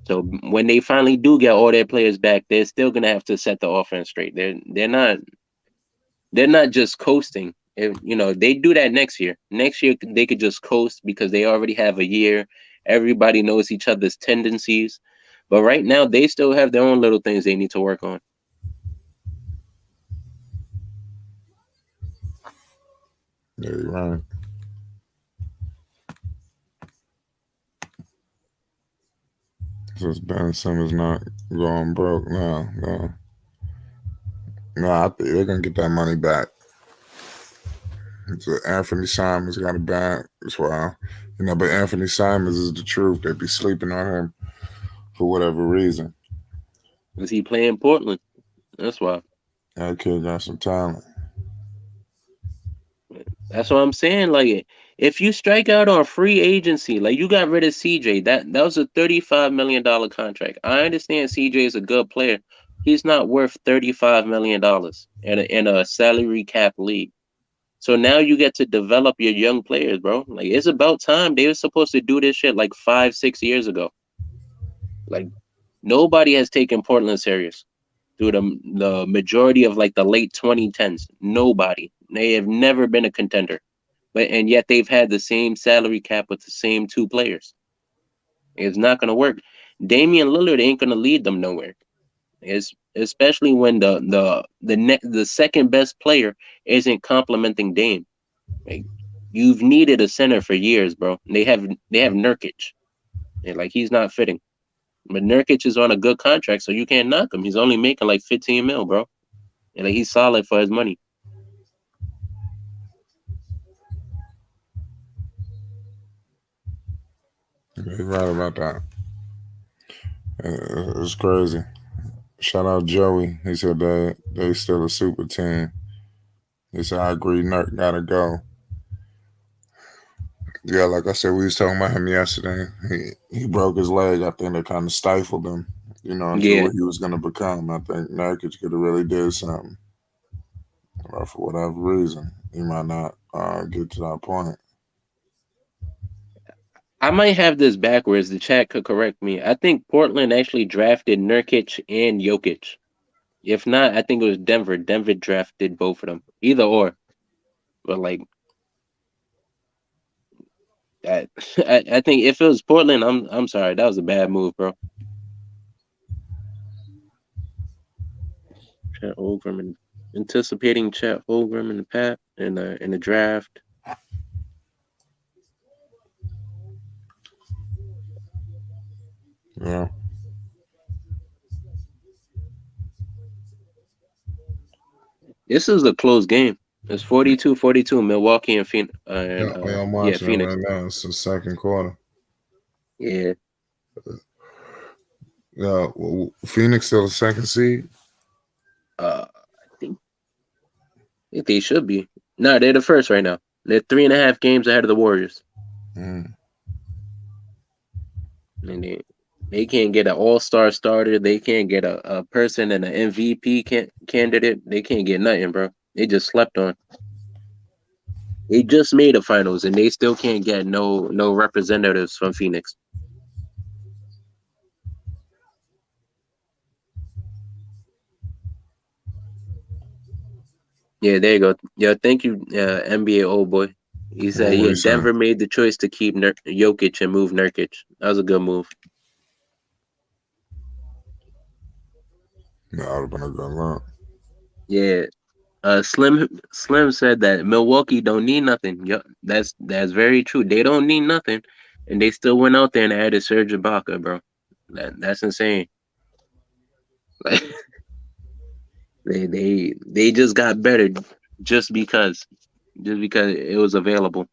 So when they finally do get all their players back, they're still gonna have to set the offense straight. They're not just coasting. They do that next year. Next year they could just coast because they already have a year. Everybody knows each other's tendencies. But right now they still have their own little things they need to work on. Yeah, you're right. Since Ben Simmons not going broke now, I think they're gonna get that money back. So Anthony Simons got it back as well. But Anthony Simons is the truth. They be sleeping on him for whatever reason. Is he playing Portland? That's why. That kid got some talent. That's what I'm saying. Like, if you strike out on free agency, like you got rid of CJ, that was a $35 million contract. I understand CJ is a good player. He's not worth $35 million in a salary cap league. So now you get to develop your young players, bro. Like, it's about time. They were supposed to do this shit like 5-6 years ago. Like, nobody has taken Portland serious through the majority of like the late 2010s. Nobody. They have never been a contender. And yet they've had the same salary cap with the same two players. It's not going to work. Damian Lillard ain't going to lead them nowhere. Especially when the second best player isn't complimenting Dame. Like, you've needed a center for years, bro. They have Nurkic. And like, he's not fitting. But Nurkic is on a good contract, so you can't knock him. He's only making like 15 mil, bro. And like, he's solid for his money. You're right about that. It's crazy. Shout out Joey. He said they still a super team. He said, I agree, Nurk gotta go. Yeah, like I said, we was talking about him yesterday. He broke his leg. I think they kind of stifled him, into what he was going to become. I think Nurkic could have really did something. But for whatever reason, he might not get to that point. I might have this backwards. The chat could correct me. I think Portland actually drafted Nurkic and Jokic. If not, I think it was Denver. Denver drafted both of them. Either or. But like, I think if it was Portland, I'm sorry. That was a bad move, bro. Chet Holmgren, anticipating Chet Holmgren in the draft. Yeah. This is a close game. It's 42-42, Milwaukee and Phoenix. I'm watching Phoenix. It right now. It's the second quarter. Yeah. Phoenix still the second seed? I think they should be. No, they're the first right now. They're 3.5 games ahead of the Warriors. And they can't get an all-star starter. They can't get a person and an MVP candidate. They can't get nothing, bro. They just slept on. They just made the finals, and they still can't get no representatives from Phoenix. Yeah, there you go. Yeah, thank you, NBA old boy. He said, Denver made the choice to keep Jokic and move Nurkic. That was a good move. That would have been a good look. Yeah. Slim said that Milwaukee don't need nothing. Yep, that's very true. They don't need nothing, and they still went out there and added Serge Ibaka, bro. That's insane. Like they just got better just because it was available.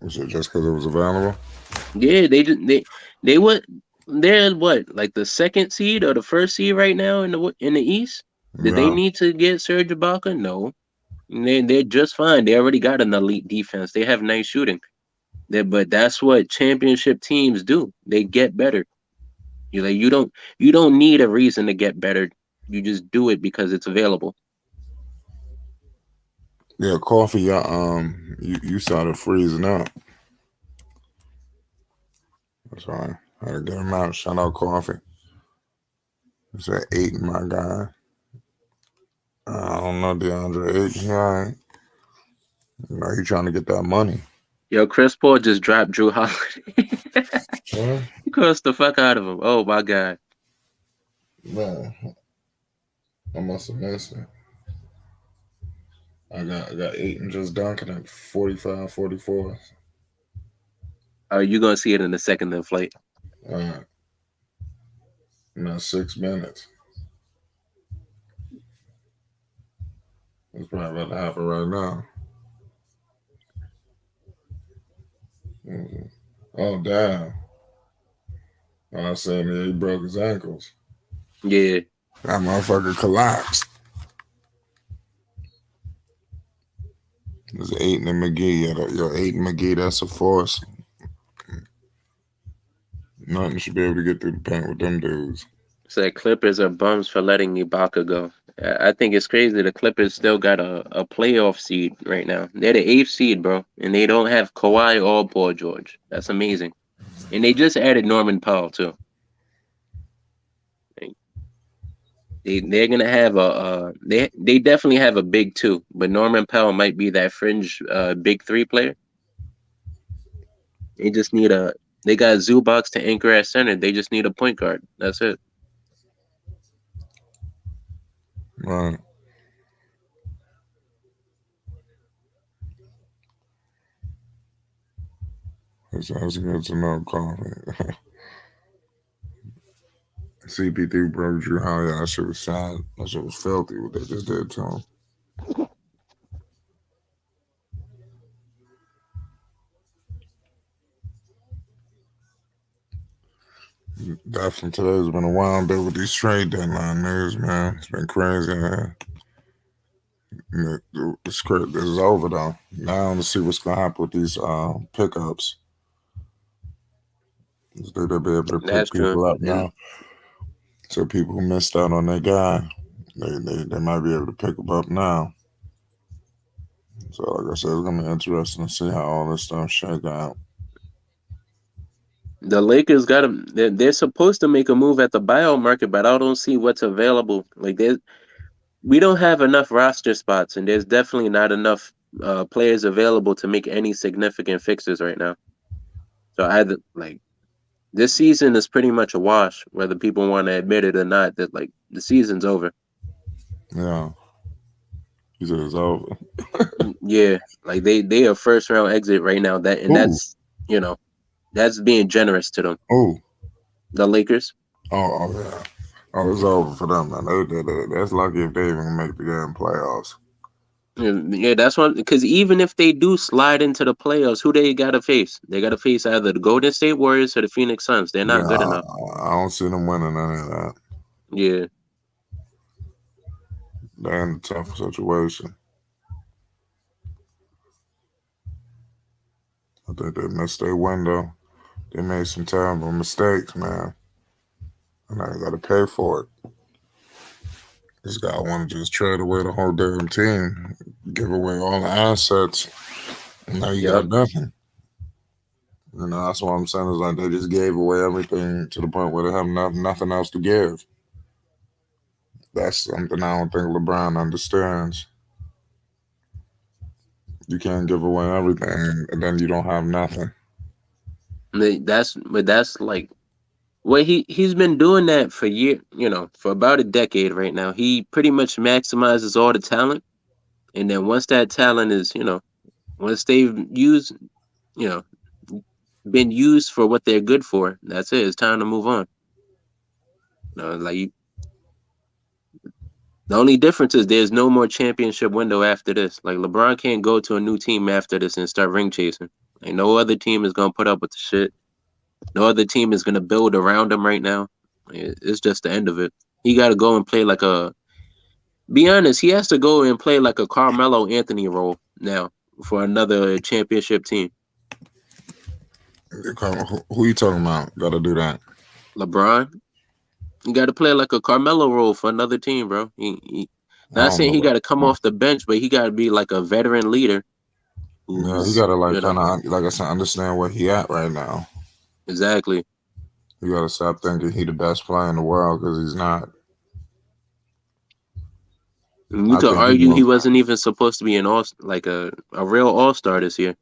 Was it just because it was available? Yeah, they're what, like the second seed or the first seed right now in the East? Did they need to get Serge Ibaka? No. They're just fine. They already got an elite defense. They have nice shooting. But that's what championship teams do. They get better. You don't need a reason to get better. You just do it because it's available. Yeah, coffee. You started freezing up. That's right. I had to get him out. Shout out coffee. It's at 8, my guy. I don't know, DeAndre 8. He all right. He trying to get that money. Yo, Chris Paul just dropped Drew Holiday. He cursed the fuck out of him. Oh my god. Man, I must have missed it. I got 8 and just dunking at 45, 44. You're gonna see it in a second then, Flight. All right. Now 6 minutes. It's probably about to happen right now. Oh, damn. I was saying he broke his ankles. Yeah. That motherfucker collapsed. There's 8 in McGee. Yo, 8 in McGee, that's a force. Nothing should be able to get through the paint with them dudes. Said Clippers are bums for letting Ibaka go. I think it's crazy. The Clippers still got a playoff seed right now. They're the 8th seed, bro, and they don't have Kawhi or Paul George. That's amazing. And they just added Norman Powell too. They're gonna have they definitely have a big 2, but Norman Powell might be that fringe big 3 player. They just need they got Zubac to anchor at center. They just need a point guard. That's it. Right. That's good to know, coffee. CP3 broke Drew Holiday. That shit was sad. That shit was filthy what they just did to him. Definitely today's been a wild day with these trade deadline news, man. It's been crazy, man. The script is over though. Now to see what's gonna happen with these pickups. They'll be able to pick people up now. So people who missed out on their guy, they might be able to pick them up now. So like I said, it's gonna be interesting to see how all this stuff shake out. The Lakers got them. They're supposed to make a move at the buyout market, but I don't see what's available. Like we don't have enough roster spots, and there's definitely not enough players available to make any significant fixes right now. So this season is pretty much a wash, whether people want to admit it or not. That the season's over. Yeah, he said it's over. Yeah, they are first round exit right now. That's that's being generous to them. Oh, the Lakers. Oh yeah. Oh, it's over for them, man. That's lucky if they even make the damn playoffs. Yeah, that's one. Because even if they do slide into the playoffs, who they got to face? They got to face either the Golden State Warriors or the Phoenix Suns. They're not good enough. I don't see them winning any of that. Yeah. They're in a tough situation. I think they missed their window. They made some terrible mistakes, man. And I got to pay for it. This guy want to just trade away the whole damn team, give away all the assets, and now you got nothing. That's what I'm saying is they just gave away everything to the point where they have nothing else to give. That's something I don't think LeBron understands. You can't give away everything, and then you don't have nothing. That's like well, he's been doing that for for about a decade right now. He pretty much maximizes all the talent, and then once that talent is, once they've used, you know, been used for what they're good for, that's it. It's time to move on. Like the only difference is there's no more championship window after this. Like LeBron can't go to a new team after this and start ring chasing. Like no other team is gonna put up with the shit. No other team is gonna build around him right now. It's just the end of it. He got to go and play like a. Be honest, he has to go and play like a Carmelo Anthony role now for another championship team. Who you talking about? Got to do that. LeBron. You got to play like a Carmelo role for another team, bro. Not saying he got to come off the bench, but he got to be like a veteran leader. Yeah, he got to kind of, like I said, understand where he at right now. Exactly. You got to stop thinking he the best player in the world because he's not. You could argue he wasn't even supposed to be a real all-star this year.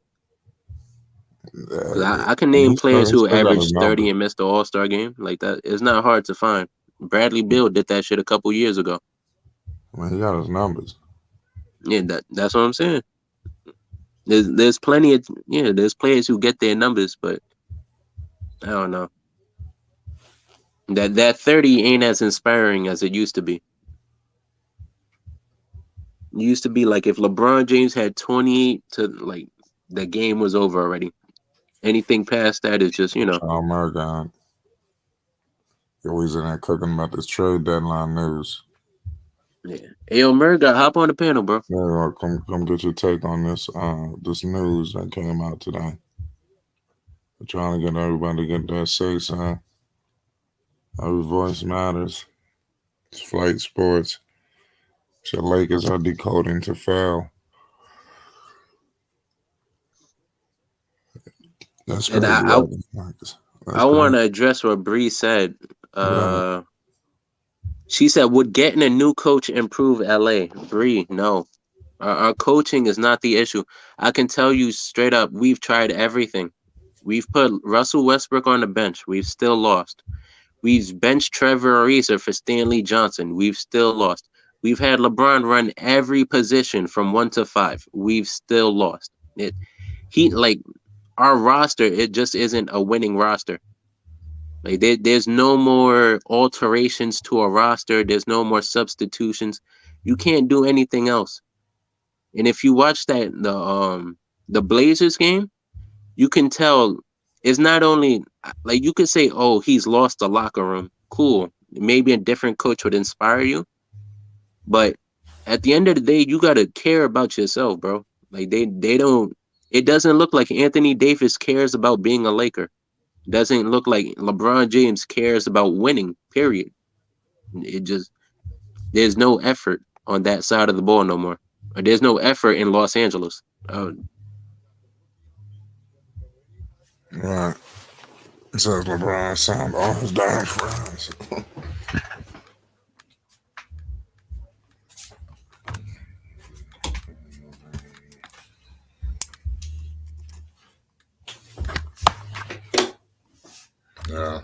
I can name players who averaged 30 and missed the All-Star game. Like that, it's not hard to find. Bradley Beal did that shit a couple years ago. Well, he got his numbers. Yeah, that's what I'm saying. There's plenty of there's players who get their numbers, but I don't know. That 30 ain't as inspiring as it used to be. It used to be like if LeBron James had 28 to like the game was over already. Anything past that is just, Oh my God. You're always in there cooking about this trade deadline news. Yeah. Hey, Murga, hop on the panel, bro. Yeah, come get your take on this this news that came out today. We're trying to get everybody to get their say, son. Every voice matters. It's Flight Sports. So Lakers are decoding to fail. That's crazy. I want to address what Bree said. She said, would getting a new coach improve LA? Bree, no. Our coaching is not the issue. I can tell you straight up, we've tried everything. We've put Russell Westbrook on the bench. We've still lost. We've benched Trevor Ariza for Stanley Johnson. We've still lost. We've had LeBron run every position from 1 to 5. We've still lost. Our roster, it just isn't a winning roster. Like there's no more alterations to a roster. There's no more substitutions. You can't do anything else. And if you watch the Blazers game, you can tell it's not only like you could say, oh, he's lost the locker room. Cool. Maybe a different coach would inspire you. But at the end of the day, you gotta care about yourself, bro. Like they don't. It doesn't look like Anthony Davis cares about being a Laker. It doesn't look like LeBron James cares about winning. Period. There's no effort on that side of the ball no more. Or there's no effort in Los Angeles. Right. It says LeBron signed all his damn friends. Yeah.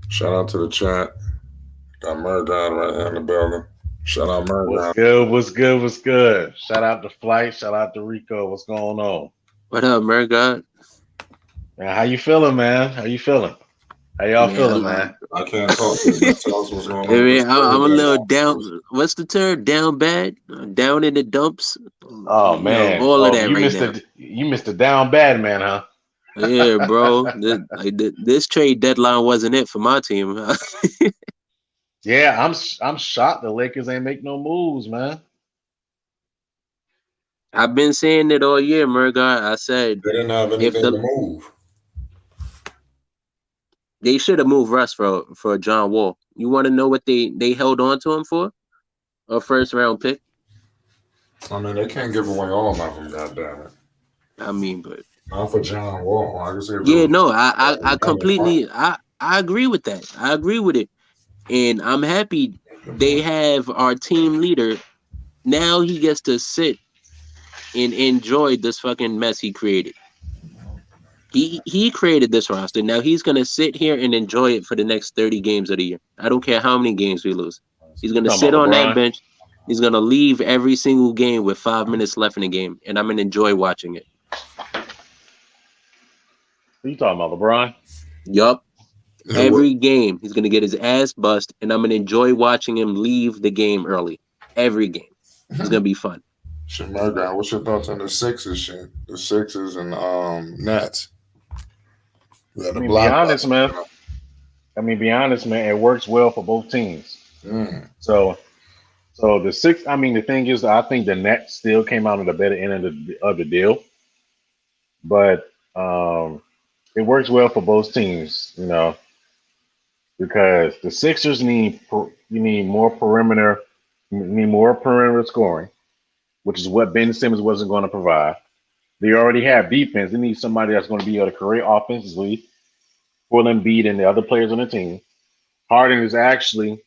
Shout out to the chat. Got Murdoch right here in the building. Shout out Murdoch. What's good? Shout out to Flight. Shout out to Rico. What's going on? What up, Murdoch? Man, how you feeling, man? How y'all feeling, man? I can't talk to you. Tell us what's going on. I'm a little down. What's the term? Down bad? Down in the dumps? Oh, man. All of that now. You missed the down bad, man, huh? Yeah, bro. This trade deadline wasn't it for my team. Yeah, I'm shocked the Lakers ain't make no moves, man. I've been saying it all year, Murdoch. I said they didn't have anything to move. They should have moved Russ for John Wall. You want to know what they held on to him for? A first round pick? I mean, they can't give away all of them, goddammit. I mean, but not for John Wall. I can say I completely I agree with that. I agree with it. And I'm happy they have our team leader. Now he gets to sit and enjoy this fucking mess he created. He created this roster. Now he's gonna sit here and enjoy it for the next 30 games of the year. I don't care how many games we lose. He's gonna sit on that bench. He's gonna leave every single game with 5 minutes left in the game, and I'm gonna enjoy watching it. Who you talking about, LeBron? Yup. Every game he's gonna get his ass bust, and I'm gonna enjoy watching him leave the game early. Every game. It's gonna be fun. Shit, my guy, what's your thoughts on the Sixers shit? The Sixers and Nets. Be honest, man. Be honest, man. It works well for both teams. So the six. The thing is, I think the Nets still came out on the better end of the deal, but it works well for both teams, because the Sixers need more perimeter scoring, which is what Ben Simmons wasn't going to provide. They already have defense. They need somebody that's going to be able to create offensively for Embiid and the other players on the team. Harden is actually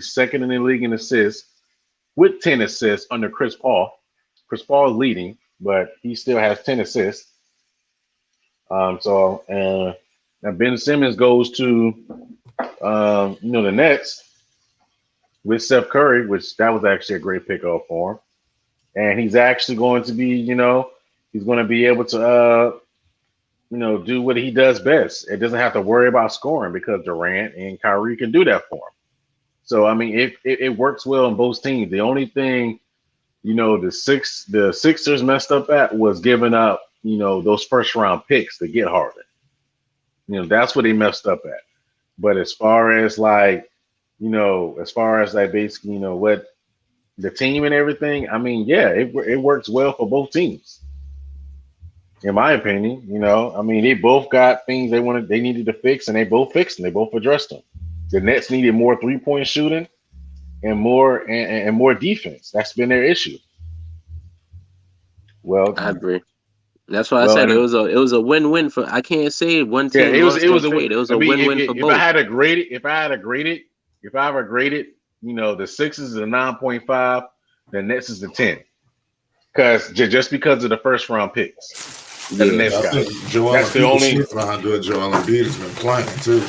second in the league in assists with 10 assists under Chris Paul. Chris Paul is leading, but he still has 10 assists. And Ben Simmons goes to the Nets with Steph Curry, which that was actually a great pickup for him. And he's actually going to be, he's going to be able to, do what he does best. It doesn't have to worry about scoring because Durant and Kyrie can do that for him. So, it works well on both teams. The only thing, the Sixers messed up at was giving up, those first round picks to get Harden. That's what they messed up at. But as far as basically, what the team and everything, it works well for both teams. In my opinion, they both got things they needed to fix, and they both fixed them. They both addressed them. The Nets needed more 3-point shooting and more defense. That's been their issue. Well, I agree. That's why I said it was a win-win for. I can't say one team. Yeah, it was a win. It was a win-win for both. If I ever graded, the Sixers is a 9.5, the Nets is a 10, because of the first round picks. Yeah, that's the only. How good Joel Embiid has been playing too.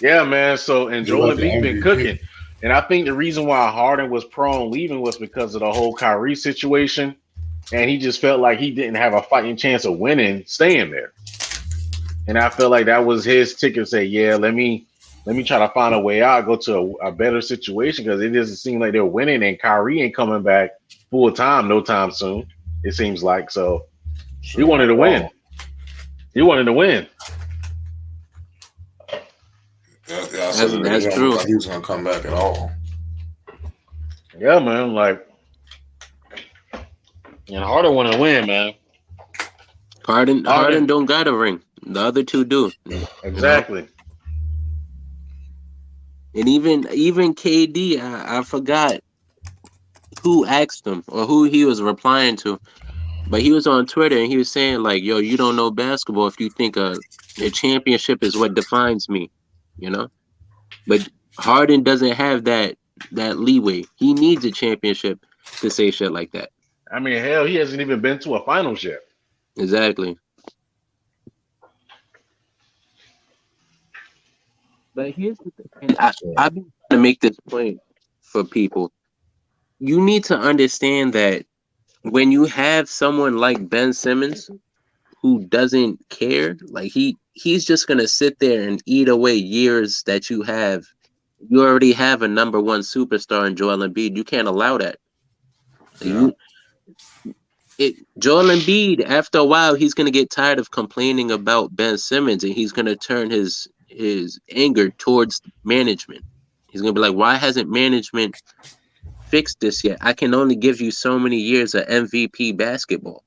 Yeah, man. So Joel Embiid been cooking, and I think the reason why Harden was prone leaving was because of the whole Kyrie situation. And he just felt like he didn't have a fighting chance of winning, staying there. And I felt like that was his ticket to say, yeah, let me try to find a way out, go to a better situation, because it doesn't seem like they're winning, and Kyrie ain't coming back full time no time soon, it seems like. So he wanted to win. He wanted to win. That's true. He was going to come back at all. Yeah, man. And Harden want to win, man. Harden don't got a ring. The other two do. Exactly. And even KD, I forgot who asked him or who he was replying to, but he was on Twitter and he was saying like, "Yo, you don't know basketball if you think a championship is what defines me," But Harden doesn't have that leeway. He needs a championship to say shit like that. Hell, he hasn't even been to a finals yet. Exactly. But here's the thing. I've been trying to make this point for people. You need to understand that when you have someone like Ben Simmons who doesn't care, like he's just going to sit there and eat away years that you have. You already have a number one superstar in Joel Embiid. You can't allow that. Yeah. Joel Embiid, after a while, he's going to get tired of complaining about Ben Simmons, and he's going to turn his anger towards management. He's going to be like, why hasn't management fixed this yet? I can only give you so many years of MVP basketball.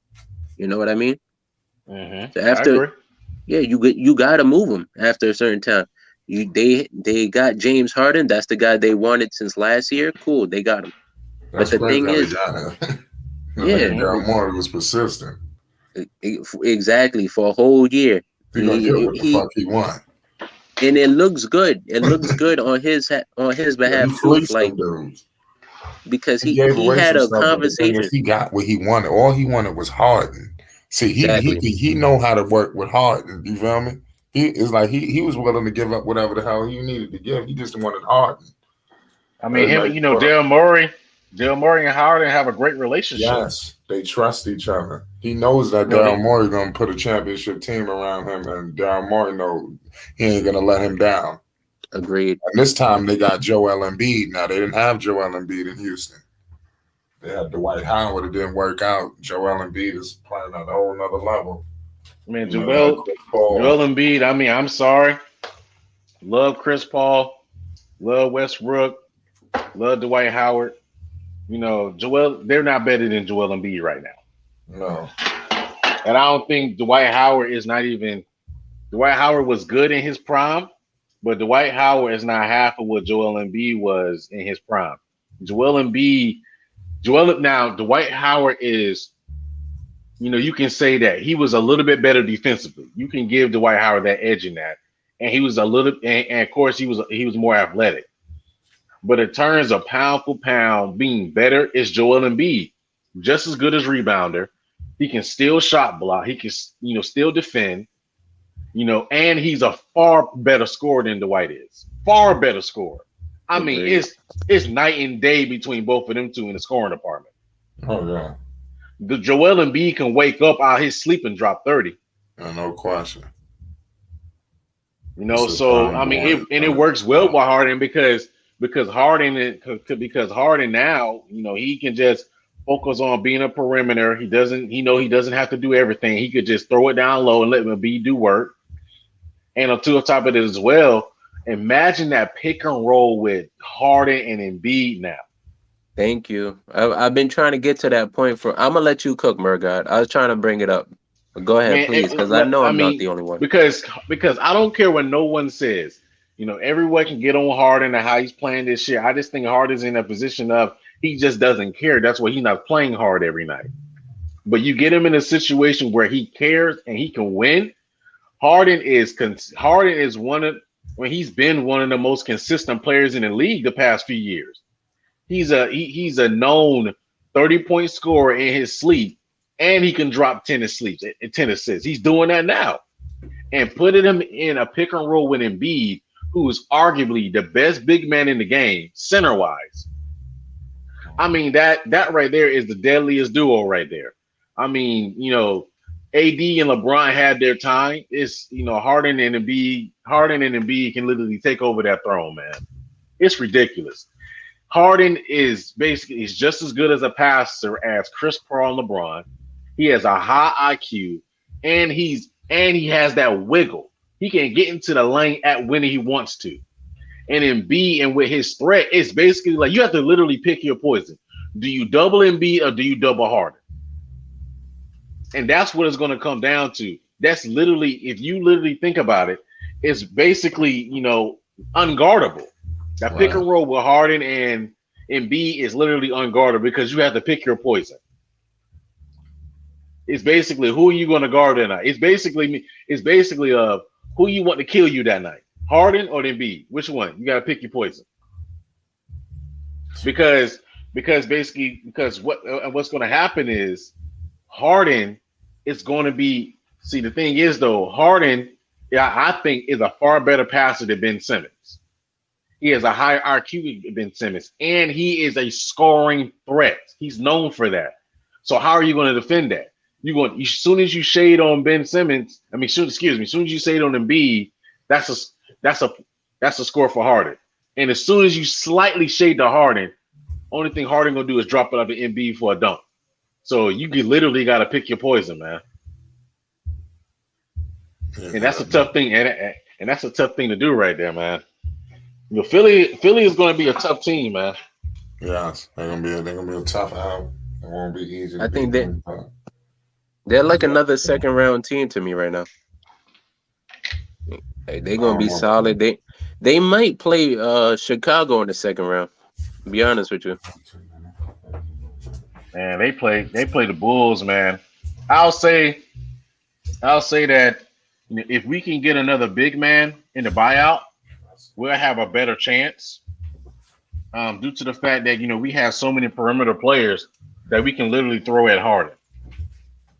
You know what I mean? Mm-hmm. So after, you got to move him after a certain time. They got James Harden. That's the guy they wanted since last year. Cool, they got him. That's but the thing is, Daryl Morey was persistent. Exactly, for a whole year. He gonna get what the fuck he want. And it looks good. It looks good on his behalf too. Like, because He he gave he away had some a stuff, but the thing conversation. is, he got what he wanted. All he wanted was Harden. See, he know how to work with Harden. You feel me? It's like he was willing to give up whatever the hell he needed to give. He just wanted Harden. I mean, Daryl Morey and Harden have a great relationship. Yes, they trust each other. He knows that Daryl Morey gonna put a championship team around him, and Daryl Morey knows he ain't gonna let him down. Agreed. And this time they got Joel Embiid. Now they didn't have Joel Embiid in Houston. They had Dwight Howard. It didn't work out. Joel Embiid is playing at a whole nother level. Man, Joel Embiid. I mean, I'm sorry. Love Chris Paul. Love Westbrook. Love Dwight Howard. They're not better than Joel Embiid right now. No. And I don't think Dwight Howard is not even. Dwight Howard was good in his prime, but Dwight Howard is not half of what Joel Embiid was in his prime. Dwight Howard is, you can say that he was a little bit better defensively. You can give Dwight Howard that edge in that. And he was and of course he was more athletic. But in terms of pound for pound being better, is Joel Embiid. Just as good as rebounder. He can still shot block. He can, still defend, and he's a far better scorer than Dwight is. Far better scorer. I mean, it's night and day between both of them two in the scoring department. Oh, yeah. The Joel Embiid can wake up out his sleep and drop 30. No question. So I mean, it works well with Harden because Harden now, he can just focus on being a perimeter. He doesn't have to do everything. He could just throw it down low and let Embiid do work. And on top of it as well, imagine that pick and roll with Harden and Embiid now. Thank you. I've been trying to get to that point I'm gonna let you cook, Murgard. I was trying to bring it up. But go ahead, please, because I know I'm not the only one. Because I don't care what no one says. Everyone can get on Harden and how he's playing this shit. I just think Harden's in a position of he just doesn't care. That's why he's not playing hard every night. But you get him in a situation where he cares and he can win. He's been one of the most consistent players in the league the past few years. He's a known 30-point scorer in his sleep, and he can drop 10 assists. He's doing that now. And putting him in a pick and roll with Embiid, who is arguably the best big man in the game, center-wise. I mean, that right there is the deadliest duo right there. I mean, AD and LeBron had their time. It's, Harden and Embiid can literally take over that throne, man. It's ridiculous. Harden is just as good as a passer as Chris Paul and LeBron. He has a high IQ, and he has that wiggle. He can get into the lane at when he wants to. And Embiid, and with his threat, it's basically like you have to literally pick your poison. Do you double Embiid or do you double Harden? And that's what it's going to come down to. That's literally, if you literally think about it, it's basically, unguardable. That pick and roll with Harden and Embiid is literally unguardable because you have to pick your poison. It's basically who are you going to guard that night? It's basically who you want to kill you that night, Harden or Embiid. Which one? You got to pick your poison. Because what's going to happen is Harden is going to be. See, the thing is though, Harden, I think is a far better passer than Ben Simmons. He has a higher IQ than Ben Simmons, and he is a scoring threat. He's known for that. So how are you going to defend that? As soon as you shade on Ben Simmons, as soon as you shade on Embiid, that's a score for Harden. And as soon as you slightly shade to Harden, only thing Harden gonna do is drop it out to Embiid for a dunk. So you literally got to pick your poison, man. And that's a tough thing, and that's a tough thing to do right there, man. Philly is going to be a tough team, man. Yes, they're gonna be a tough out. It won't be easy. I think they're like another second round team to me right now. They're gonna be solid. They might play Chicago in the second round. To be honest with you. Man, they play the Bulls, man. I'll say that if we can get another big man in the buyout, we'll have a better chance. due to the fact that we have so many perimeter players that we can literally throw at Harden.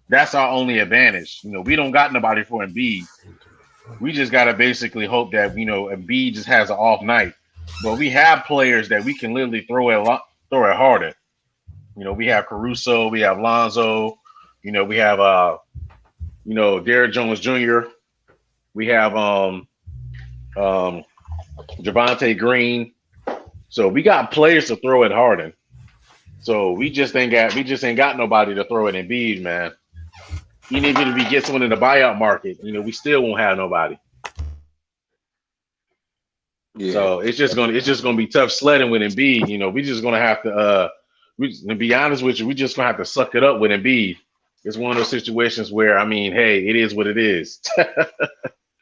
That's our only advantage. We don't got nobody for Embiid. We just gotta basically hope that Embiid just has an off night. But we have players that we can literally throw at Harden. We have Caruso, we have Lonzo, we have Derrick Jones Jr. We have Javonte Green. So we got players to throw at Harden. So we just ain't got nobody to throw at Embiid, man. Even if we get someone in the buyout market, we still won't have nobody. Yeah. So it's just gonna be tough sledding with Embiid. We just gonna have to to be honest with you, we just gonna have to suck it up with Embiid. It's one of those situations where hey, it is what it is.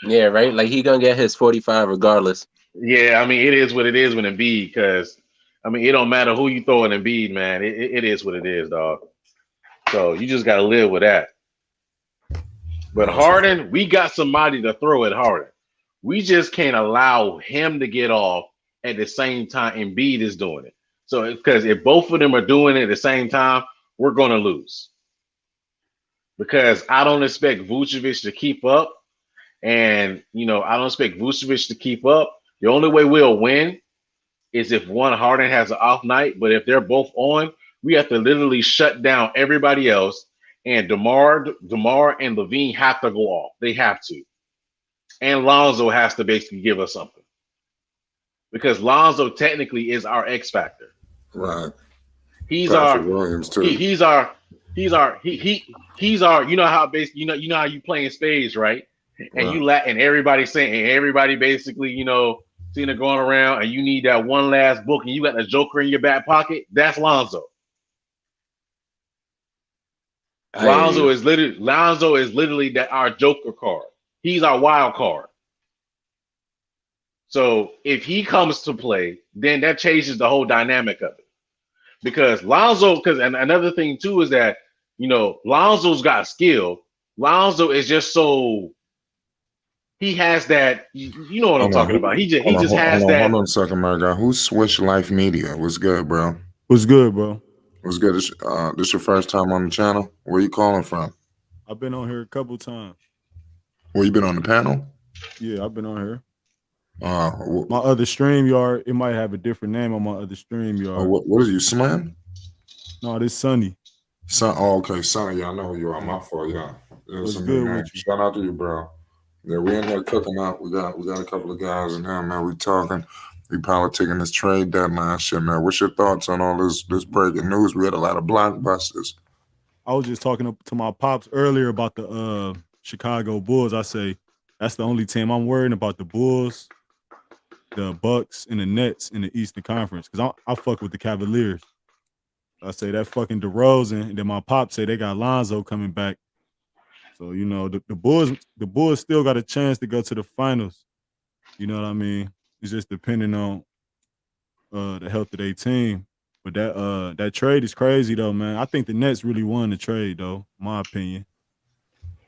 Yeah, right. Like he gonna get his 45 regardless. Yeah, it is what it is with Embiid because it don't matter who you throw in Embiid, man. It is what it is, dog. So you just gotta live with that. But Harden, we got somebody to throw at Harden. We just can't allow him to get off at the same time Embiid is doing it. So because if both of them are doing it at the same time, we're gonna lose. Because I don't expect Vucevic to keep up. And I don't expect Vucevic to keep up. The only way we'll win is if one Harden has an off night. But if they're both on, we have to literally shut down everybody else. And DeMar and Levine have to go off. They have to. And Lonzo has to basically give us something. Because Lonzo technically is our X factor. Right. He's Patrick our Williams too. He's our you know how basically you know how you play in spades, right? And right. and everybody basically, seeing it going around, and you need that one last book, and you got the Joker in your back pocket. That's Lonzo. Lonzo is literally that our Joker card. He's our wild card. So if he comes to play, then that changes the whole dynamic of it. Because and another thing too is that Lonzo's got skill. Lonzo is just so. He has that, you know what I'm talking about. He just has that. Hold on a second, my guy. Who's Swish Life Media? What's good, bro? What's good, bro? What's good? This your first time on the channel? Where you calling from? I've been on here a couple times. Well, you been on the panel? Yeah, I've been on here. My other StreamYard, it might have a different name on my other StreamYard. What is you, Slam? No, this Sunny. Okay, Sunny. Yeah, I know who you are. My fault, yeah. What's good with you? Shout out to you, bro. Yeah, we in here cooking out. We got a couple of guys in here, man. We talking. We politicking this trade deadline shit, man. What's your thoughts on all this breaking news? We had a lot of blockbusters. I was just talking to my pops earlier about the Chicago Bulls. I say that's the only team I'm worrying about: the Bulls, the Bucks, and the Nets in the Eastern Conference. Because I fuck with the Cavaliers. I say that fucking DeRozan, and then my pops say they got Lonzo coming back. So, the Bulls still got a chance to go to the finals. You know what I mean? It's just depending on the health of their team. But that trade is crazy though, man. I think the Nets really won the trade though, my opinion,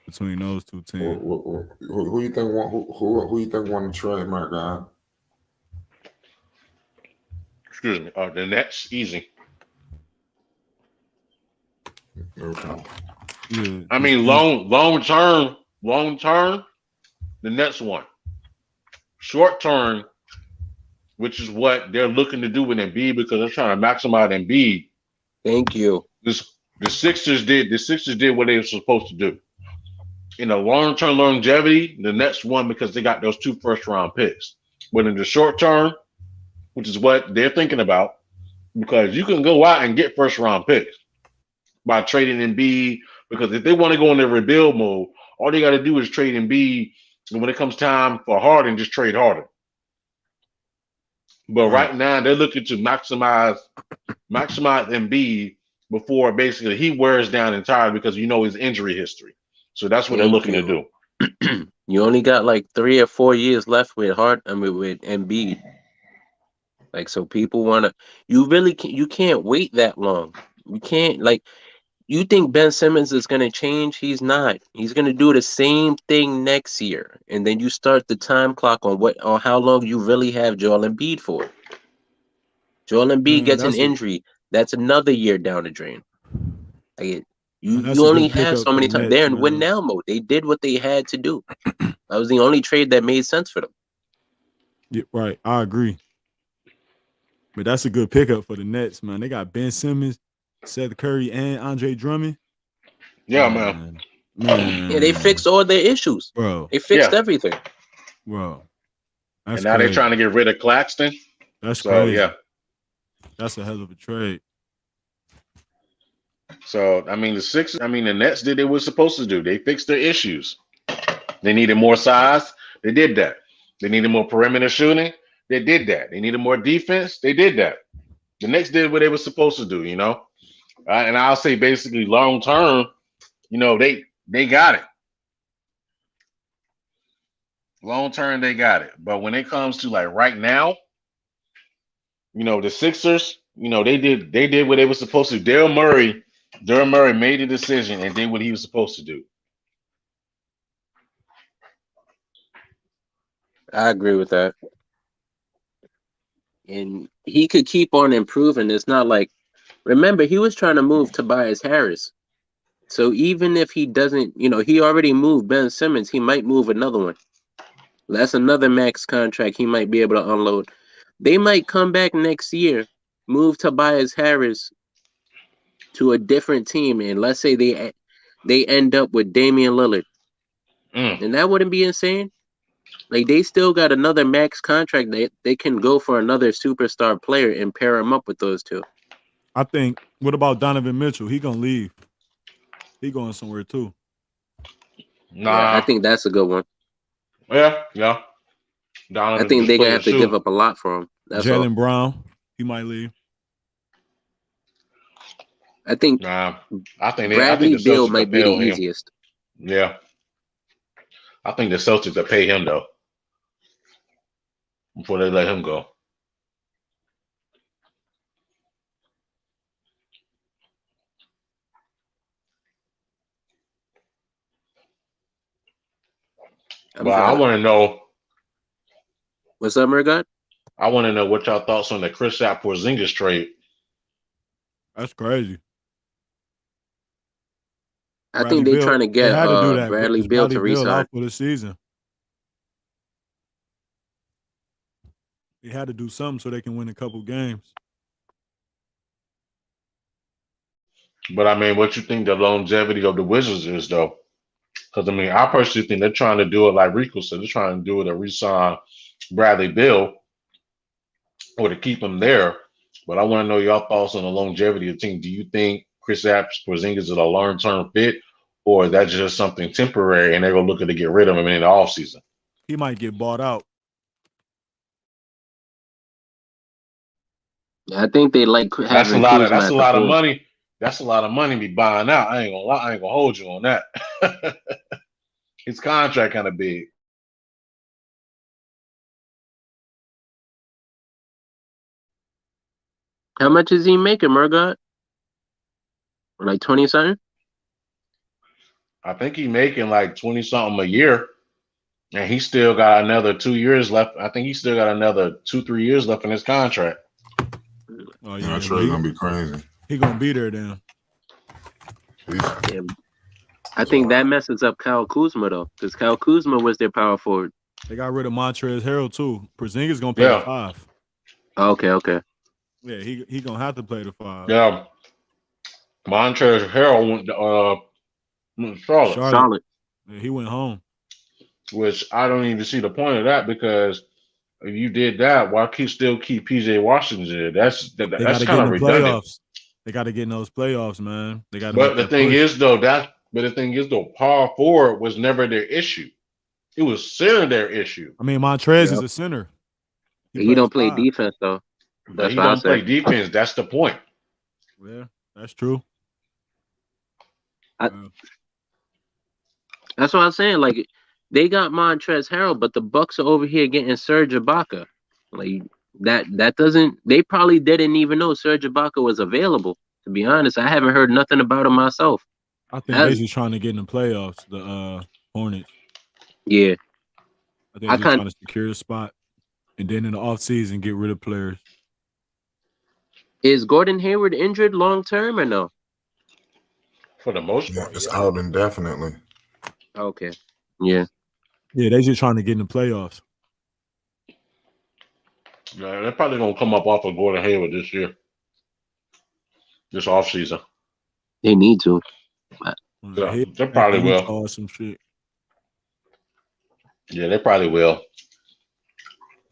between those two teams. Who you think won the trade, my guy? Excuse me. The Nets, easy. Okay. Yeah, long term, the Nets won. Short term, which is what they're looking to do with Embiid because they're trying to maximize Embiid. Thank you. The Sixers did what they were supposed to do. In the long-term longevity, the Nets won because they got those 2 first-round picks. But in the short term, which is what they're thinking about, because you can go out and get first-round picks by trading Embiid. Because if they want to go in their rebuild mode, all they got to do is trade Embiid. And when it comes time for Harden, just trade Harden. But right now, they're looking to maximize Embiid before basically he wears down entirely because his injury history. So that's what they're looking to do. You only got like 3 or 4 years left with Embiid. Like, so people you can't wait that long. You can't, like, you think Ben Simmons is going to change? He's not. He's going to do the same thing next year. And then you start the time clock on how long you really have Joel Embiid for. Joel Embiid gets an that's injury. That's another year down the drain. Like, that's you a only good have pickup so for many the times. Nets, They're in win man. now mode. They did what they had to do. That was the only trade that made sense for them. Yeah, right. I agree. But that's a good pickup for the Nets, man. They got Ben Simmons, Seth Curry, and Andre Drummond. Yeah, man. Yeah, they fixed all their issues. Bro. They fixed everything. Bro. And now they're trying to get rid of Claxton. That's so, crazy. Yeah. That's a hell of a trade. So, I mean, the Nets did what they were supposed to do. They fixed their issues. They needed more size. They did that. They needed more perimeter shooting. They did that. They needed more defense. They did that. The Knicks did what they were supposed to do, and I'll say basically long term, they got it. Long term, they got it. But when it comes to like right now, the Sixers, they did what they were supposed to. Daryl Murray made a decision and did what he was supposed to do. I agree with that. And he could keep on improving. It's not like, remember, he was trying to move Tobias Harris. So even if he doesn't, he already moved Ben Simmons, he might move another one. That's another max contract he might be able to unload. They might come back next year, move Tobias Harris to a different team, and let's say they end up with Damian Lillard. And that wouldn't be insane. Like, they still got another max contract. They can go for another superstar player and pair him up with those two. I think, what about Donovan Mitchell? He gonna leave. He going somewhere too. Nah. Yeah, I think that's a good one. Yeah. Donovan I think they're gonna have to give up a lot for him. That's all. Jaylen Brown, he might leave. I think Bradley Beal might be the easiest. Yeah. I think the Celtics will pay him though before they let him go. But I want to know. What's up, Murgot? I want to know what y'all thoughts on the Kristaps Porzingis trade. That's crazy. I think they're trying to get Bradley Beal to resign out for the season. They had to do something so they can win a couple games. But I mean, what you think the longevity of the Wizards is, though? Because I mean, I personally think they're trying to do it like Rico said. They're trying to do it to resign Bradley Beal or to keep him there. But I want to know your thoughts on the longevity of the team. Do you think Kristaps Porzingis is a long-term fit, or is that just something temporary and they're going to look to get rid of him in the offseason? He might get bought out. I think they like having that's a lot of money. That's a lot of money to be buying out. I ain't gonna lie. I ain't gonna hold you on that. His contract kind of big. How much is he making, Murgot? Like 20 something? I think he's making like 20 something a year, and he still got another 2 years left. I think he still got another 2-3 years left in his contract. Oh yeah, that's really gonna be crazy. He gonna be there then. Yeah. I think that messes up Kyle Kuzma though, because Kyle Kuzma was their power forward. They got rid of Montrezl Harrell too. Porzingis gonna play the 5. Okay. Yeah, he gonna have to play the 5. Yeah, Montrezl Harrell went to Charlotte. Yeah, he went home. Which I don't even see the point of that, because if you did that, why still keep PJ Washington there? That's kind of redundant. They got to get in those playoffs, man. They got. But the thing is, though, power forward was never their issue. It was center their issue. I mean, Montrez is a center. He don't play defense though. But he don't play defense. That's the point. Yeah, that's true. That's what I'm saying. Like, they got Montrezl Harrell, but the Bucks are over here getting Serge Ibaka. Like, that doesn't. They probably didn't even know Serge Ibaka was available. To be honest, I haven't heard nothing about him myself. I think they're just trying to get in the playoffs. The Hornets. Yeah. I think they're trying to secure the spot, and then in the offseason get rid of players. Is Gordon Hayward injured long term or no? For the most Yeah, part, it's out indefinitely. Okay. Yeah. Yeah, they just trying to get in the playoffs. Yeah, they're probably gonna come up off of Gordon Hayward this year, this offseason. They need to. Yeah, they probably will. Or some shit. Yeah, they probably will.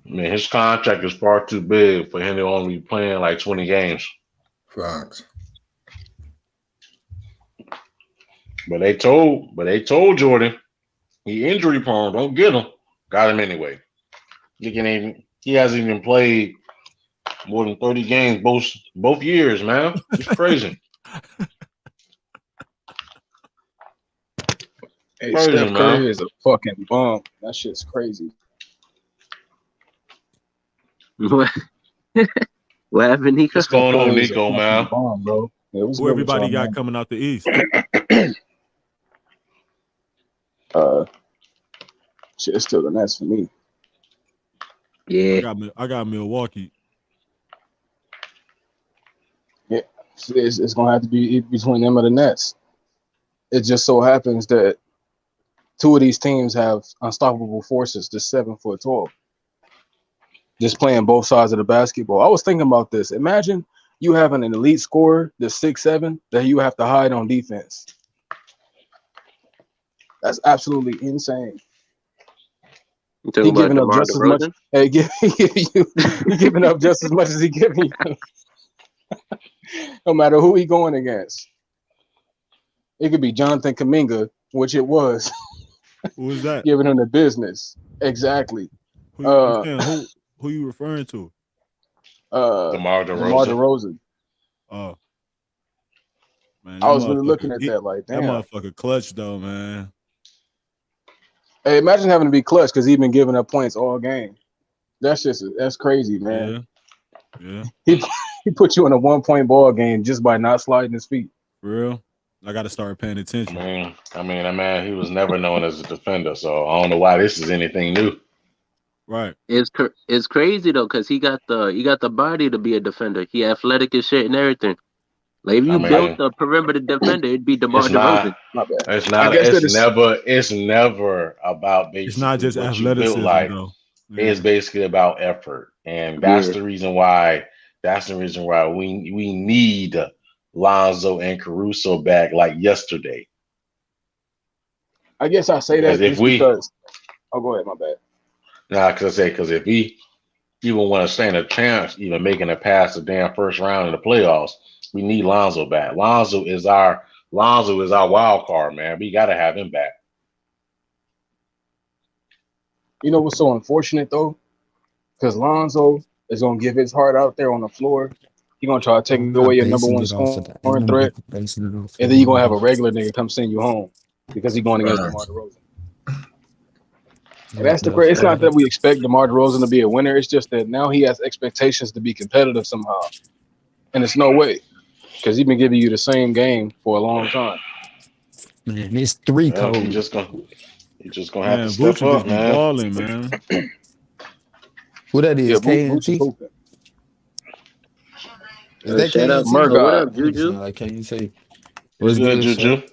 I mean, his contract is far too big for him to only be playing like 20 games. Facts. But they told Jordan, he injury prone, don't get him. Got him anyway. He hasn't even played more than 30 games both years, man. It's crazy. Hey, Crazy, Steph man. Curry is a fucking bum. That shit's crazy. What happened, Nico? What's going on, Curry is a Nico, fucking man? bum, bro. Yeah, what's Who good with everybody y'all, got man? coming out the East? Shit, it's still the Nets for me. Yeah. I got Milwaukee. Yeah, it's gonna have to be between them or the Nets. It just so happens that two of these teams have unstoppable forces, just 7 foot tall, just playing both sides of the basketball. I was thinking about this. Imagine you having an elite scorer, the 6'7", that you have to hide on defense. That's absolutely insane. You talking about giving up DeMar just as much. DeRozan? Hey, he giving up just as much as he giving you. No matter who he going against. It could be Jonathan Kuminga, which it was. Who was that? Giving him the business. Exactly. Who you referring to? DeMar DeMar DeRozan. DeRozan. Oh. Man, I was really looking at that like, damn. That motherfucker clutch though, man. Hey, imagine having to be clutch because he's been giving up points all game. That's crazy, man. Yeah. He put you in a 1-point ball game just by not sliding his feet. For real? I got to start paying attention. I mean, that man, he was never known as a defender, so I don't know why this is anything new. Right. It's crazy though, cause he got the body to be a defender. He athletic as shit and everything. Like if you built a perimeter defender, it'd be DeMar DeRozan. It's never about basically it's not just what athleticism, you built like. though. Yeah. It's basically about effort, and that's the reason why. That's the reason why we need Lonzo and Caruso back like yesterday. I guess I say that because. Oh, go ahead. My bad. Nah, because if we even want to stand a chance, even making it past the damn first round in the playoffs, we need Lonzo back. Lonzo is our wild card, man. We got to have him back. You know what's so unfortunate though? Because Lonzo is gonna give his heart out there on the floor. He's gonna try to take away your number one scoring threat, and then you're gonna have a regular nigga come send you home because he's going against DeMar DeRozan. And that's the great. It's not that we expect DeMar DeRozan to be a winner. It's just that now he has expectations to be competitive somehow, and it's no way because he's been giving you the same game for a long time. Man, it's 3 cold. You're just gonna have to step up, man. Balling, man. Who that is? KNT. Is that KNT? What up, Juju? Like KNT. What's good, Juju?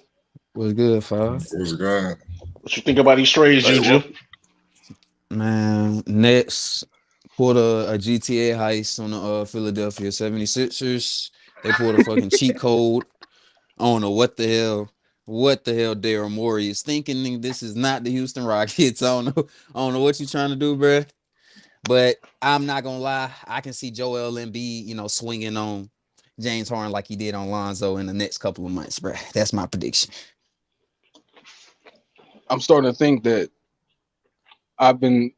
What's good, Five? What's good? What you think about these trades, Juju? Man, Nets pulled a GTA heist on the Philadelphia 76ers. They pulled a fucking cheat code. I don't know what the hell Daryl Morey is thinking. This is not the Houston Rockets. I don't know what you're trying to do, bruh. But I'm not gonna lie, I can see Joel Embiid, swinging on James Harden like he did on Lonzo in the next couple of months, bruh. That's my prediction. I'm starting to think that I've been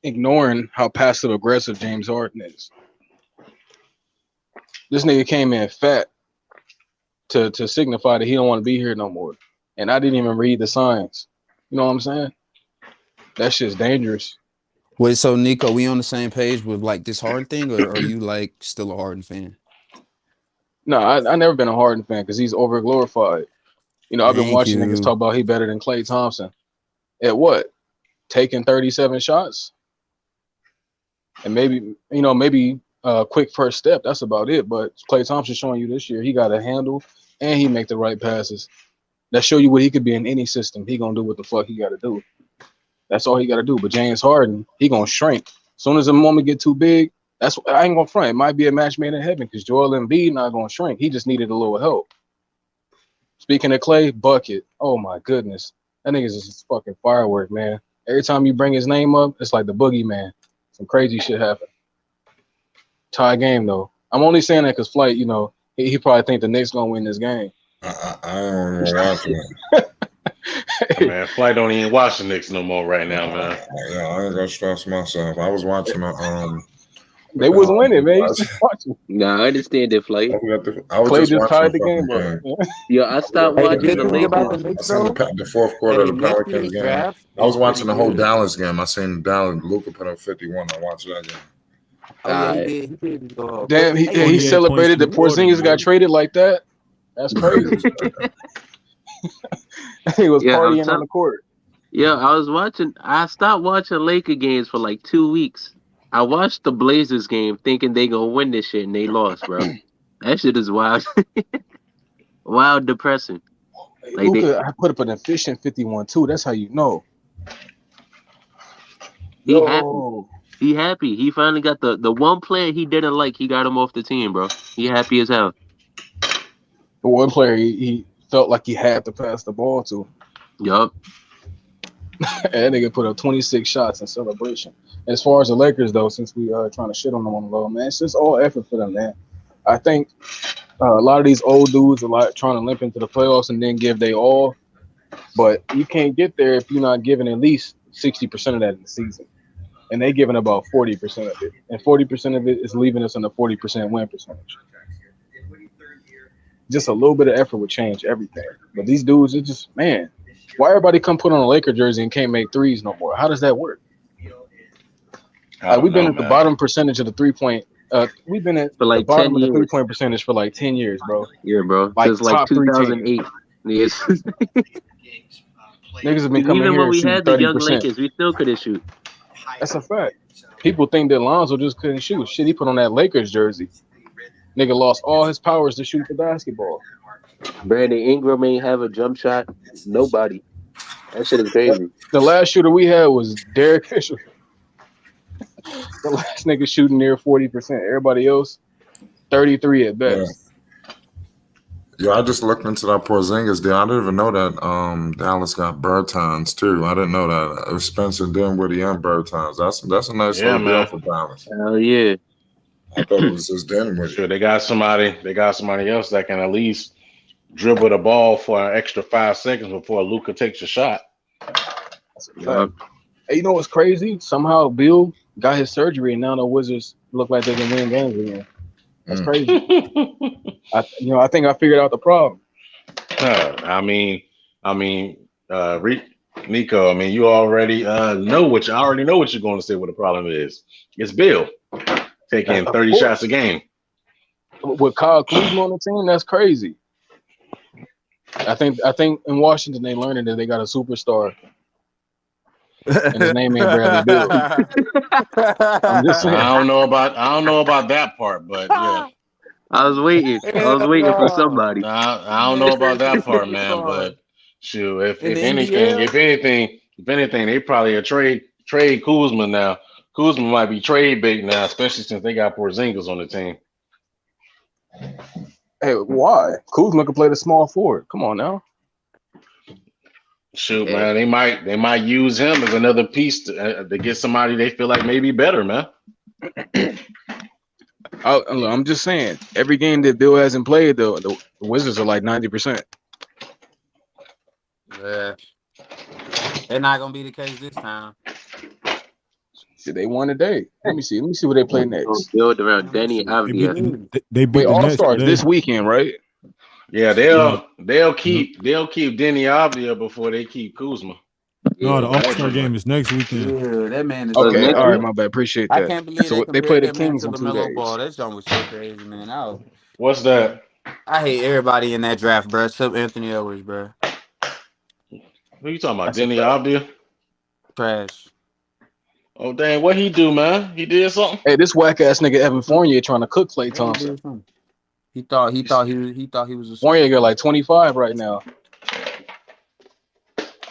ignoring how passive aggressive James Harden is. This nigga came in fat to signify that he don't want to be here no more. And I didn't even read the signs. You know what I'm saying? That shit's dangerous. Wait, so Nico, we on the same page with like this Harden thing, or are you like still a Harden fan? No, I never been a Harden fan because he's over glorified. I've been watching niggas talk about he better than Klay Thompson. At what? Taking 37 shots? And maybe quick first step. That's about it. But Klay Thompson showing you this year, he got a handle and he make the right passes. That show you what he could be in any system. He gonna do what the fuck he got to do. That's all he got to do. But James Harden, he gonna shrink. As soon as the moment get too big, I ain't gonna front. It might be a match made in heaven because Joel Embiid not gonna shrink. He just needed a little help. Speaking of Klay, bucket. Oh my goodness, that nigga's just fucking firework, man. Every time you bring his name up, it's like the boogeyman. Some crazy shit happen. Tie game though. I'm only saying that because Flight, he probably think the Knicks gonna win this game. I don't know watch it. Man, Flight don't even watch the Knicks no more right now, man. Yeah, I ain't gonna stress myself. I was watching They wasn't winning, man. Nah, I understand that, Flight. I was just tied the watching game, game. Yo, I stopped watching the Lakers. I seen the fourth quarter of the Pelicans game. I was watching the whole Dallas game. I seen Dallas. Luka put up 51. I watched that game. Oh yeah, he did go off. Damn, he celebrated that Porzingis got traded like that. That's crazy. He was partying on the court. Yeah, I stopped watching Laker games for like 2 weeks. I watched the Blazers game thinking they gonna win this shit and they lost, bro. That shit is wild. Wild depressing. Like Luka, I put up an efficient 51 too. That's how you know. He happy. He finally got the one player he didn't like. He got him off the team, bro. He happy as hell. The one player he felt like he had to pass the ball to. Yup. That nigga put up 26 shots in celebration. As far as the Lakers, though, since we are trying to shit on them on the low, man, it's just all effort for them, man. I think a lot of these old dudes are like trying to limp into the playoffs and then give they all, but you can't get there if you're not giving at least 60% of that in the season. And they giving about 40% of it, and 40% of it is leaving us in the 40% win percentage. Just a little bit of effort would change everything. But these dudes, it's just, man, why everybody come put on a Laker jersey and can't make threes no more? How does that work? We've been at the bottom percentage of the 3-point. We've been at for like the bottom 10 of the years. 3-point percentage for like 10 years, bro. Yeah, bro. Like Since like top 2008. Yes. Niggas have been coming Even here when we shooting had the 30%. young Lakers, we still couldn't shoot. That's a fact. People think that Lonzo just couldn't shoot. Shit, he put on that Lakers jersey. Nigga lost all his powers to shoot the basketball. Brandon Ingram ain't have a jump shot. Nobody. That shit is crazy. The last shooter we had was Derek Fisher. The last nigga shooting near 40%. Everybody else, 33 at best. Yeah, I just looked into that Porzingis deal. I didn't even know that Dallas got Bertans too. I didn't know that. It was Spencer Dinwiddie and Bertans. That's a nice little deal for Dallas. Hell yeah. I thought it was just Dinwiddie. Sure, they got somebody else that can at least dribble the ball for an extra 5 seconds before Luka takes a shot. Hey, you know what's crazy? Somehow Bill got his surgery and now the Wizards look like they can win games again. That's crazy. I think I figured out the problem. Nico, you already know what you're going to say. What the problem is? It's Bill taking 30 shots a game. With Kyle Kuzma on the team, that's crazy. I think in Washington they learned that they got a superstar. And his name ain't Bradley Beal. I'm just saying. I don't know about that part, but yeah. I was waiting for somebody. I don't know about that part, man. But shoot, if anything, they probably a trade Kuzma now. Kuzma might be trade bait now, especially since they got Porzingis on the team. Hey, why? Kuzma can play the small forward. Come on now. Shoot, man, they might use him as another piece to get somebody they feel like may be better, man. I'm just saying, every game that Bill hasn't played, the Wizards are like 90%. Yeah, they're not gonna be the case this time. They won today. Let me see what they play next. Build around Denny Avdia. They beat the All Stars this weekend, right? Yeah, they'll keep Denny Avdia before they keep Kuzma. No, the All-Star game is next weekend. Yeah, that man is okay. All right, my bad. Appreciate that. I can't believe so they play the Kings in 2 days. LaMelo Ball. That song was so crazy, man. What's that? I hate everybody in that draft, bro. Except Anthony Edwards, bro. Who you talking about? Denny Avdia? Trash. Oh dang, what he do, man? He did something. Hey, this whack ass nigga Evan Fournier trying to cook Klay Yeah, he Thompson. did something. He thought he was a Fournier got superstar. like 25 right now.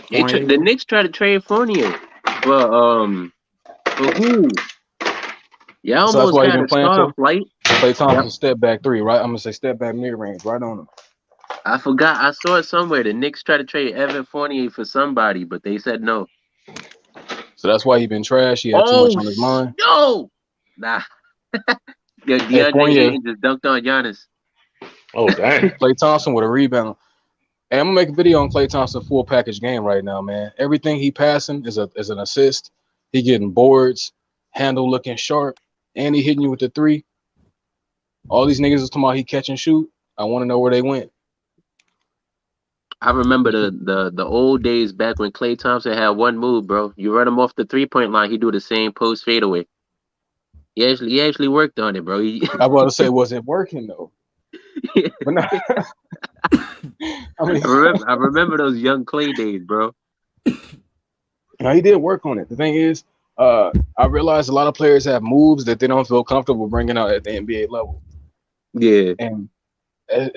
The Knicks try to trade Fournier, but for who? Yeah, So that's almost why he had been a playing star for flight. Klay Thompson Yep. step back three, right? I'm gonna say step back mid range, right on him. I forgot. I saw it somewhere. The Knicks tried to trade Evan Fournier for somebody, but they said no. So that's why he been trash. He had too much on his mind. No! Nah. Yeah, Hey, DeAndre Fournier. Ayton just dunked on Giannis. Oh, dang. Klay Thompson with a rebound. Hey, I'm gonna make a video on Klay Thompson full package game right now, man. Everything he passing is an assist. He getting boards, handle looking sharp, and he hitting you with the three. All these niggas is talking about he catch and shoot. I want to know where they went. I remember the old days back when Klay Thompson had one move, bro. You run him off the 3-point line, he do the same post fadeaway. He actually worked on it, bro. I was about to say, was it working though? But no. I remember those young Klay days, bro. Now he did work on it. The thing is, I realized a lot of players have moves that they don't feel comfortable bringing out at the NBA level. Yeah, and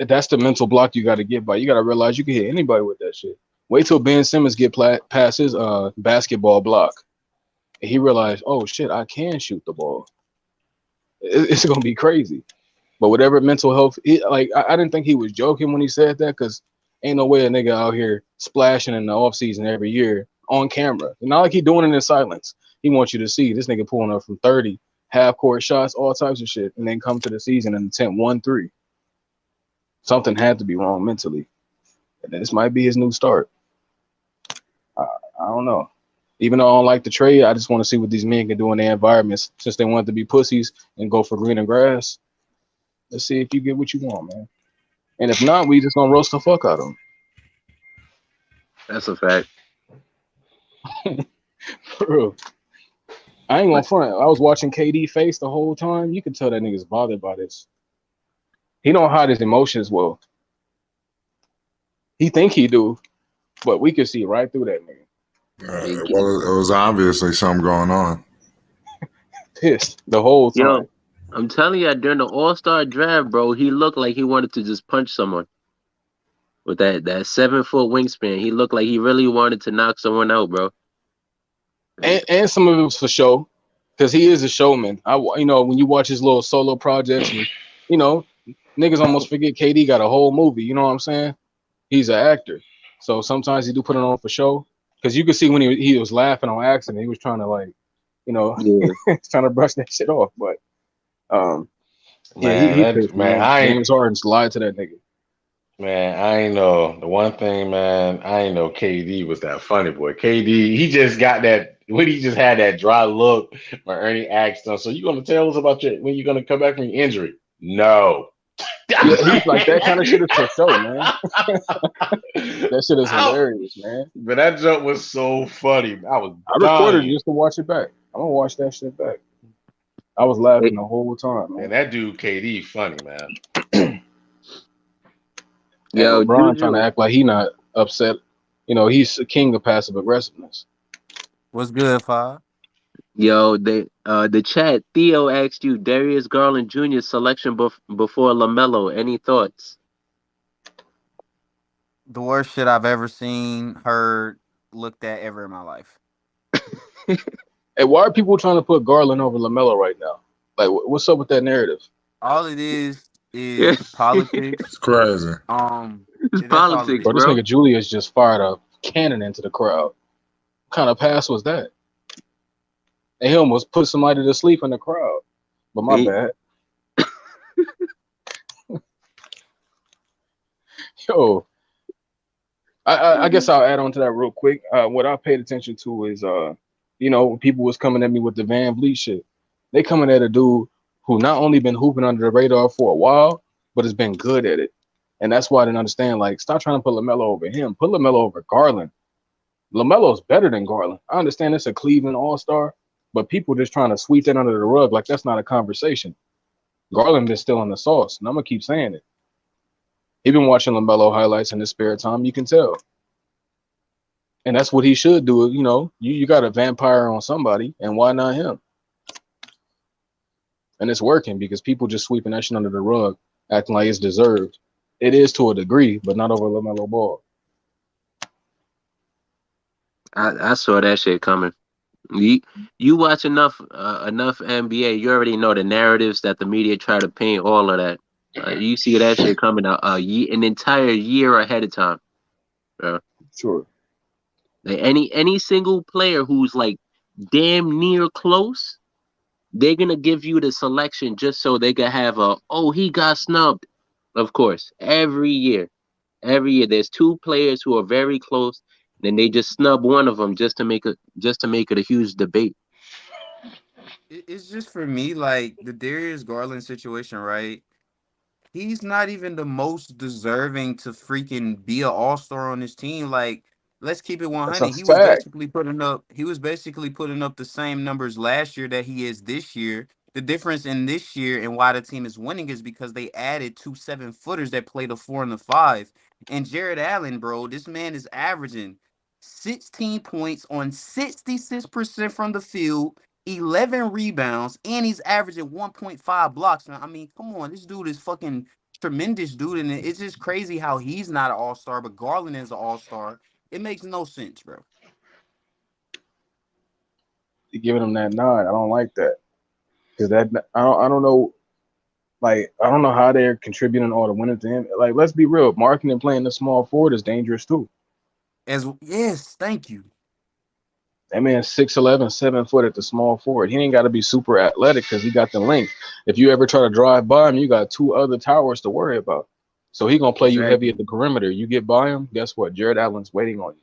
that's the mental block you got to get by. You got to realize you can hit anybody with that shit. Wait till Ben Simmons get past his basketball block, and he realized, oh shit, I can shoot the ball. It's gonna be crazy. But whatever mental health, I didn't think he was joking when he said that, because ain't no way a nigga out here splashing in the offseason every year on camera. Not like he doing it in silence. He wants you to see this nigga pulling up from 30, half court shots, all types of shit, and then come to the season and attempt 1-3. Something had to be wrong mentally. And this might be his new start. I don't know. Even though I don't like the trade, I just want to see what these men can do in their environments, since they want to be pussies and go for greener grass. Let's see if you get what you want, man. And if not, we just gonna roast the fuck out of them. That's a fact. For real. I ain't gonna front. I was watching KD face the whole time. You can tell that nigga's bothered by this. He don't hide his emotions well. He think he do, but we can see right through that nigga. Well, it was obviously something going on. Pissed the whole time. Yo, I'm telling you, during the All-Star draft, bro, he looked like he wanted to just punch someone. With that 7-foot wingspan, he looked like he really wanted to knock someone out, bro. And some of it was for show, because he is a showman. When you watch his little solo projects, and, niggas almost forget KD got a whole movie. You know what I'm saying? He's an actor, so sometimes he do put it on for show. Because you could see when he was laughing on accident, he was trying to trying to brush that shit off. But James Harden lied to that nigga. Man, I ain't know. The one thing, man, I ain't know KD was that funny boy. KD, he just got that, when he just had that dry look when Ernie asked him, so you going to tell us about when you're going to come back from your injury? No. Yeah, he's like, that kind of shit is for show, man. That shit is hilarious, man. But that joke was so funny. I recorded it just to watch it back. I'm going to watch that shit back. I was laughing the whole time, man. And that dude KD funny, man. Yo, LeBron trying to act like he not upset. He's a king of passive aggressiveness. What's good, Five? Yo, the chat, Theo asked you Darius Garland Jr. selection before LaMelo. Any thoughts? The worst shit I've ever seen, heard, looked at ever in my life. Hey, why are people trying to put Garland over LaMelo right now? Like, what's up with that narrative? All it is politics. It's crazy. It's politics, bro. This nigga Julius just fired a cannon into the crowd. What kind of pass was that? And he almost put somebody to sleep in the crowd. But my bad. Yo, I guess I'll add on to that real quick. What I paid attention to is, people was coming at me with the Van Vliet shit. They coming at a dude who not only been hooping under the radar for a while, but has been good at it. And that's why I didn't understand, stop trying to put LaMelo over him. Put LaMelo over Garland. LaMelo's better than Garland. I understand it's a Cleveland All-Star, but people just trying to sweep that under the rug like that's not a conversation. Garland is still in the sauce, and I'm going to keep saying it. He been watching LaMelo highlights in his spare time, you can tell. And that's what he should do. You know, you got a vampire on somebody, and why not him? And it's working because people just sweeping that shit under the rug, acting like it's deserved. It is to a degree, but not over LaMelo Ball. I saw that shit coming. You watch enough NBA, you already know the narratives that the media try to paint. All of that, you see that shit coming out an entire year ahead of time. Sure. Like any single player who's like damn near close, they're gonna give you the selection just so they can have he got snubbed. Of course, every year there's two players who are very close, then they just snub one of them just to make it a huge debate. It's just for me, like the Darius Garland situation, right? He's not even the most deserving to freaking be an all-star on this team. Like, let's keep it That's a 100. fact. He was basically putting up the same numbers last year that he is this year. The difference in this year and why the team is winning is because they added 2 7-footers that play the 4 and the 5. And Jared Allen, bro, this man is averaging 16 points on 66% from the field, 11 rebounds, and he's averaging 1.5 blocks. Now, I mean, come on, this dude is fucking tremendous, dude, and it's just crazy how he's not an all-star, but Garland is an all-star. It makes no sense, bro. You're giving him that nod. I don't like that because I don't know. Like, I don't know how they're contributing all the winning to him. Like, let's be real. Marking and playing the small forward is dangerous too. Yes, thank you. That man's 6'11", 7 foot at the small forward. He ain't got to be super athletic because he got the length. If you ever try to drive by him, you got 2 other towers to worry about. So he gonna play you heavy at the perimeter. You get by him, guess what? Jared Allen's waiting on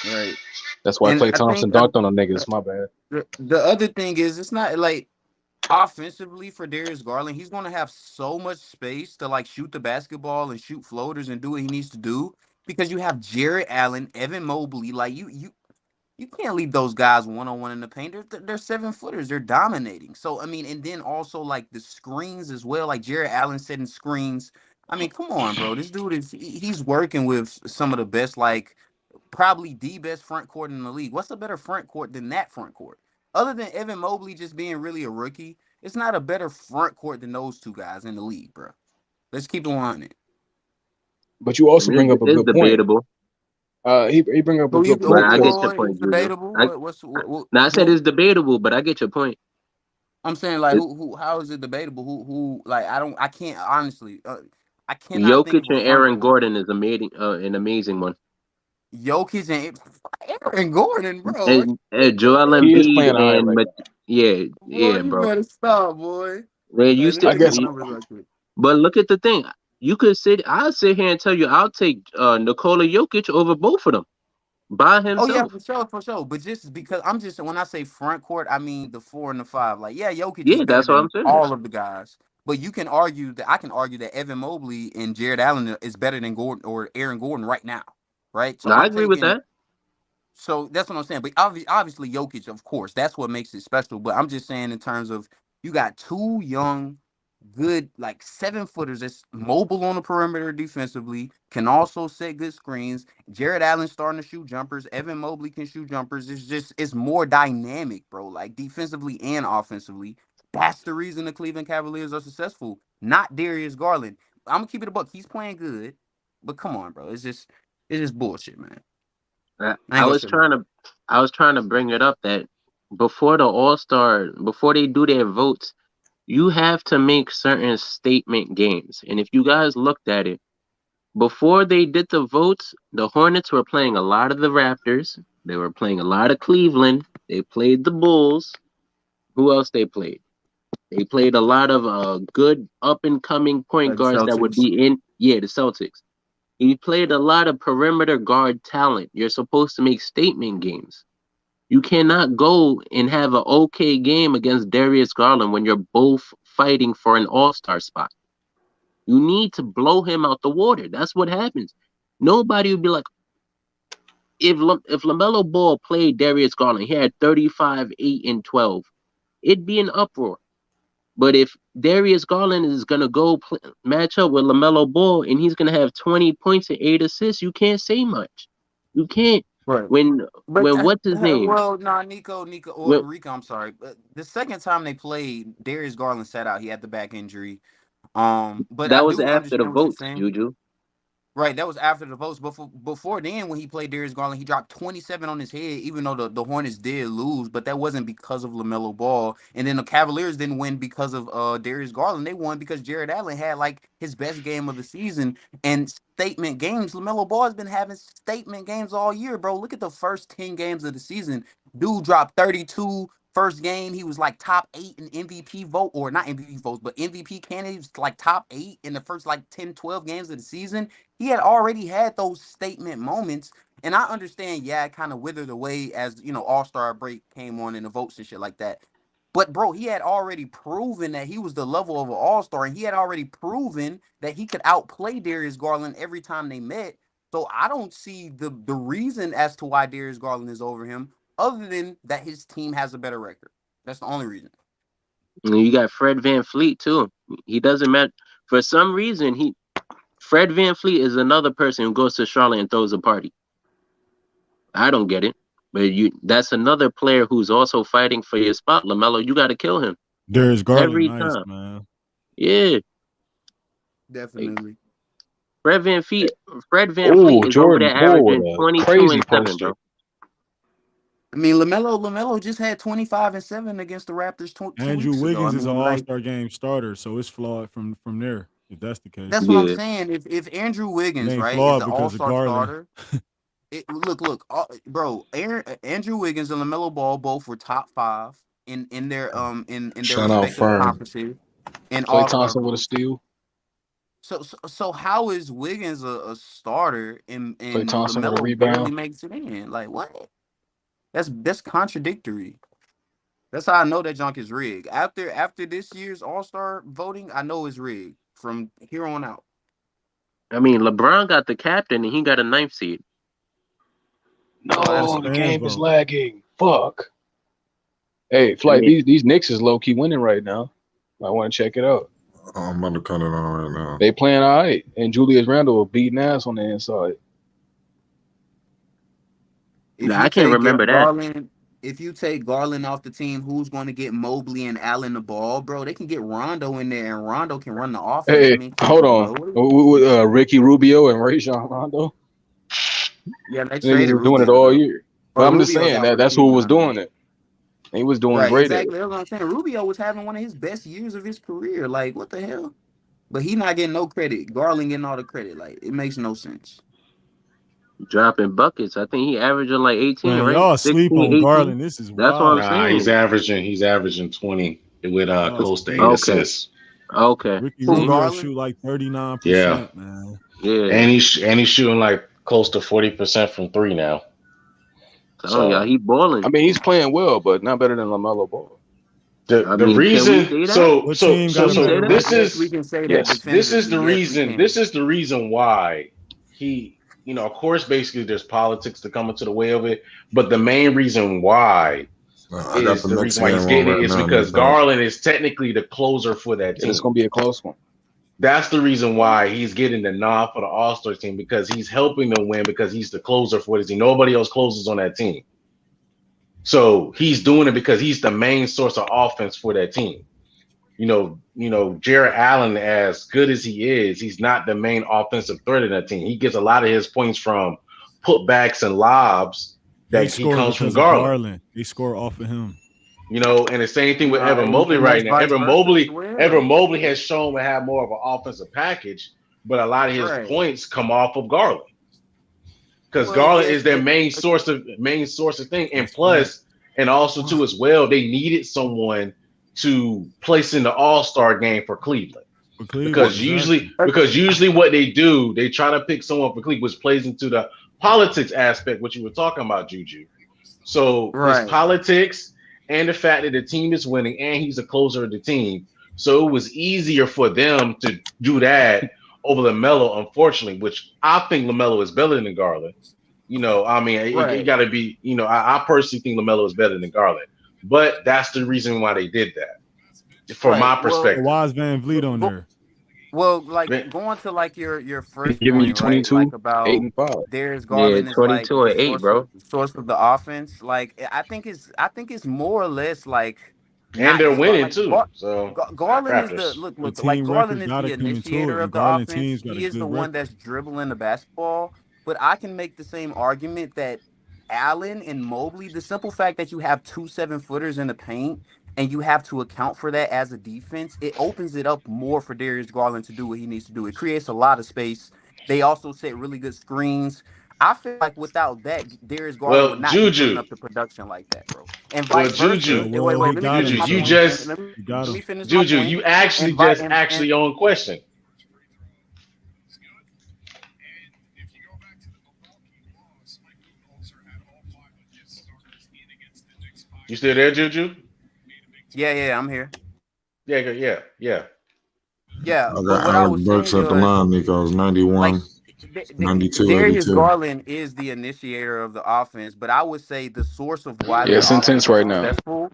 you. Right. That's why Klay Thompson dunked on them niggas. My bad. The other thing is, it's not like offensively for Darius Garland, he's going to have so much space to like shoot the basketball and shoot floaters and do what he needs to do because you have Jared Allen, Evan Mobley. Like you can't leave those guys one-on-one in the paint. They're 7-footers. They're dominating. So, I mean, and then also like the screens as well. Like Jared Allen setting screens. I mean, come on, bro. This dude he's working with some of the best, like probably the best front court in the league. What's a better front court than that front court? Other than Evan Mobley just being really a rookie, it's not a better front court than those two guys in the league, bro. Let's keep it 100. But you also bring up a good debatable. Point. He bring up a good point. I get your point, debatable. I said it's debatable, but I get your point. I'm saying like how is it debatable? Who like I can't honestly I cannot Jokic and Aaron Gordon is an amazing one. Jokic and Aaron Gordon, bro. And Joel Embiid and bro. You better stop, boy. Man, but look at the thing. I'll sit here and tell you I'll take Nikola Jokic over both of them by himself. Oh yeah, for sure. But just because when I say front court, I mean the 4 and the 5. Like, Jokic is better than all of the guys. But I can argue that Evan Mobley and Jared Allen is better than Gordon or Aaron Gordon right now. Right? So I agree with that. So that's what I'm saying. But obviously Jokic, of course, that's what makes it special. But I'm just saying in terms of you got 2 young, good, like 7-footers that's mobile on the perimeter defensively, can also set good screens. Jared Allen starting to shoot jumpers. Evan Mobley can shoot jumpers. It's more dynamic, bro, like defensively and offensively. That's the reason the Cleveland Cavaliers are successful, not Darius Garland. I'm gonna keep it a buck. He's playing good, but come on, bro. It's just bullshit, man. I was trying to bring it up that before before they do their votes, you have to make certain statement games. And if you guys looked at it, before they did the votes, the Hornets were playing a lot of the Raptors. They were playing a lot of Cleveland. They played the Bulls. Who else they played? They played a lot of good up-and-coming point guards that would be in. Yeah, the Celtics. He played a lot of perimeter guard talent. You're supposed to make statement games. You cannot go and have an okay game against Darius Garland when you're both fighting for an all-star spot. You need to blow him out the water. That's what happens. Nobody would be like, if LaMelo Ball played Darius Garland, he had 35, 8, and 12, it'd be an uproar. But if Darius Garland is going to go match up with LaMelo Ball and he's going to have 20 points and 8 assists, you can't say much. You can't Right. when But what's his name? well, nah, Nico, When, or Rico, I'm sorry. But the second time they played, Darius Garland sat out. He had the back injury. But I that was do after the understand what you're votes, saying. Juju. Right, that was after the votes. Before then, when he played Darius Garland, he dropped 27 on his head, even though the Hornets did lose, but that wasn't because of LaMelo Ball. And then the Cavaliers didn't win because of Darius Garland. They won because Jared Allen had like his best game of the season and statement games. LaMelo Ball has been having statement games all year, bro. Look at the first 10 games of the season. Dude dropped 32. First game, he was like top 8 in MVP vote, or not MVP votes, but MVP candidates, like top 8 in the first like 10, 12 games of the season. He had already had those statement moments. And I understand, yeah, it kind of withered away as, All-Star break came on and the votes and shit like that. But, bro, he had already proven that he was the level of an All-Star, and he had already proven that he could outplay Darius Garland every time they met. So I don't see the reason as to why Darius Garland is over him, other than that his team has a better record. That's the only reason. And you got Fred VanVleet too. He doesn't matter for some reason. Fred VanVleet is another person who goes to Charlotte and throws a party. I don't get it, but that's another player who's also fighting for your spot. LaMelo, you got to kill him. Darius Garland, every nice, time, man. Yeah, definitely. Fred VanVleet is over there averaging 22 and 7, bro. I mean, LaMelo just had 25 and 7 against the Raptors 2 Andrew weeks Wiggins ago. is an All-Star game starter, so it's flawed from there. If that's the case, that's what I'm saying. If Andrew Wiggins, it ain't right, is flawed the because of All-Star Garland. starter, look, bro, Andrew Wiggins and LaMelo Ball both were top 5 in their in their Shout out respective Firm. conferences in Klay All-Star Thompson with a votes. steal. So how is Wiggins a starter and Klay Thompson with a LaMelo barely rebound. makes it in? Like, what? That's contradictory. That's how I know that junk is rigged. After this year's All-Star voting, I know it's rigged from here on out. I mean, LeBron got the captain and he got a 9th seed. No, the game is lagging. Fuck. Hey, Flight, these Knicks is low-key winning right now. I want to check it out. Oh, I'm about to cut it on right now. They playing all right. And Julius Randle beating ass on the inside. I can't remember that. If you take Garland off the team, who's going to get Mobley and Allen the ball, bro? They can get Rondo in there, and Rondo can run the offense. Hey, I mean, hold on. Ricky Rubio and Rajon Rondo. Yeah, they traded Rubio, doing it all year. But I'm just saying that's who was doing it. He was doing great. Exactly. That's what I'm saying. Rubio was having one of his best years of his career. Like, what the hell? But he not getting no credit. Garland getting all the credit. Like, it makes no sense. Dropping buckets. I think he averaging like 18, Man, right? y'all 16, sleep on 18. Garland. This is that's wild. what I'm He's saying. averaging 20 with close to 8 assists. Okay. Ricky Rubio shoot like 39%, man. Yeah. And he's shooting like close to 40% from 3 now. So yeah, he balling. I mean, he's playing well, but not better than LaMelo Ball. The reason this is the reason why he, of course, basically there's politics to come into the way of it, but the main reason why is the reason why he's getting it is because Garland is technically the closer for that team. It's gonna be a close one. That's the reason why he's getting the nod for the All-Star team, because he's helping them win because he's the closer for the team. Nobody else closes on that team. So he's doing it because he's the main source of offense for that team. Jared Allen, as good as he is, he's not the main offensive threat in that team. He gets a lot of his points from putbacks and lobs that he comes from Garland. They score off of him. And the same thing with Evan Mobley right now. Evan Mobley has shown to have more of an offensive package, but a lot of his points come off of Garland. Because Garland is their main source of thing. And plus, and also too as well, they needed someone to place in the All-Star game for Cleveland. Because usually what they do, they try to pick someone for Cleveland, which plays into the politics aspect, which you were talking about, Juju. So it's politics and the fact that the team is winning and he's a closer of the team. So it was easier for them to do that over LaMelo, unfortunately, which I think LaMelo is better than Garland. It got to be, I personally think LaMelo is better than Garland. But that's the reason why they did that, from my perspective. Why is VanVleet on there? Well, like going to like your first Giving you point, right? Like 22, 8 about and 5. Darius Yeah, Garland is like 22 the and 8, bro. source of the offense. Like I think it's more or less like And not they're just winning too. So Garland is the Raptors. The like team Garland record is got the to come into initiator it, and of the Garland offense. team's got a He is good the one record. that's dribbling the basketball. But I can make the same argument that Allen and Mobley, the simple fact that you have 2 7-footers in the paint and you have to account for that as a defense, it opens it up more for Darius Garland to do what he needs to do. It creates a lot of space. They also set really good screens. I feel like without that, Darius Garland would Well, not be putting Juju. up the production like that, bro. And Well, vice Juju. versa. Wait, He let me got finish Juju, him, my you point. son. just Let me, He got let him. me finish my Juju, point. you actually Invite just asked and your own question. You still there, Juju? yeah, I'm here. Yeah. Yeah, I but got what I Alec was Burks saying at the was line, Nico's 91, like 92, Darius 82. Garland is the initiator of the offense, but I would say the source of why Yeah, their it's intense offense is right now. successful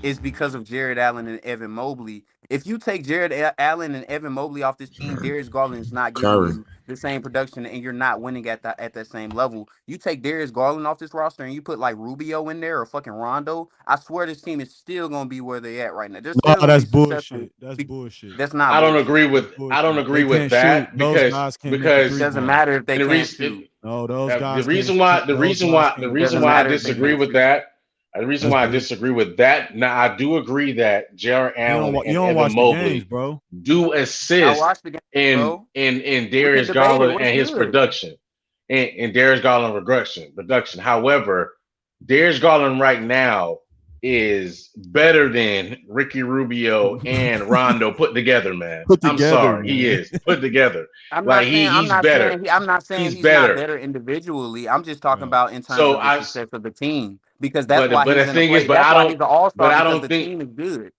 is because of Jared Allen and Evan Mobley. If you take Allen and Evan Mobley off this team, Darius Garland is not giving Curry. you the same production, and you're not winning at that same level. You take Darius Garland off this roster, and you put like Rubio in there or fucking Rondo. I swear this team is still gonna be where they at right now. They're No, still gonna be that's successful. bullshit. That's bullshit. That's not I don't bullshit. agree That's with bullshit. They can't shoot. that Those because guys can't make a It three doesn't ball. matter if they and the can't reason shoot. No, those the guys reason can't. why the Those reason guys why the can't reason Doesn't why I defend. matter if they disagree can't with shoot. that. The reason That's why I bullshit. disagree with that. Now I do agree that Jared Allen You and don't Evan watch the games, Mobley bro. do I assist watched the game, in bro. in in We can Darius debate it. Garland What's and his good? production and Darius Garland production. However, Darius Garland right now is better than Ricky Rubio and Rondo put together, man. Put I'm together, sorry, he man. is put together. I'm Like not saying I'm he's not better. saying I'm not saying He's he's not better. better individually. I'm just talking Uh, about in terms So of the I success of the team because that's but why but he's the in the thing is, play. That's why he's an but all-star I because don't the think team is good.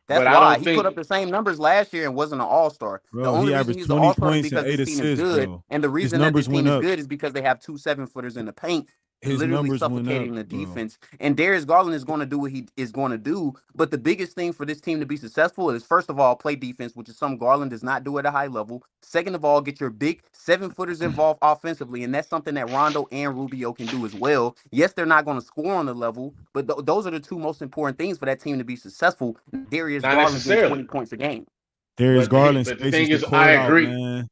but That's I why don't he put up think the same numbers last year and wasn't an all-star. The bro, only he reason averaged he's an 20 all-star is points and because this 8 team is assists, good, bro. and the His reason that this numbers team went is up. good is because they have 2 7-footers in the paint, His literally numbers went up, suffocating the bro. defense. And Darius Garland is going to do what he is going to do. But the biggest thing for this team to be successful is, first of all, play defense, which is something Garland does not do at a high level. Second of all, get your big 7-footers involved offensively, and that's something that Rondo and Rubio can do as well. Yes, they're not going to score on the level, but those are the two most important things for that team to be successful. Darius not Garland getting necessarily. 20 points a game. Darius Garland But the spaces thing the is, I court out, agree. man.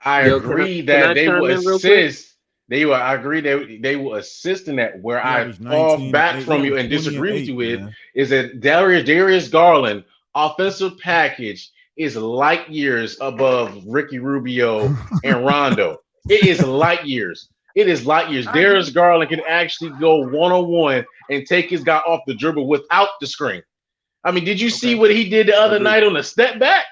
I Yo, agree can that I they will chime in real quick? assist. I agree that they will assist in that. Where He I averaged fall 19 and back 8. He from you averaged and 20 and disagree with 8, you with man. is that Darius Garland offensive package is light years above Ricky Rubio and Rondo. It is light years. It is light years. I agree. Darius Garland can actually go one-on-one and take his guy off the dribble without the screen. I mean, did you see what he did the other Agreed. night on the step back?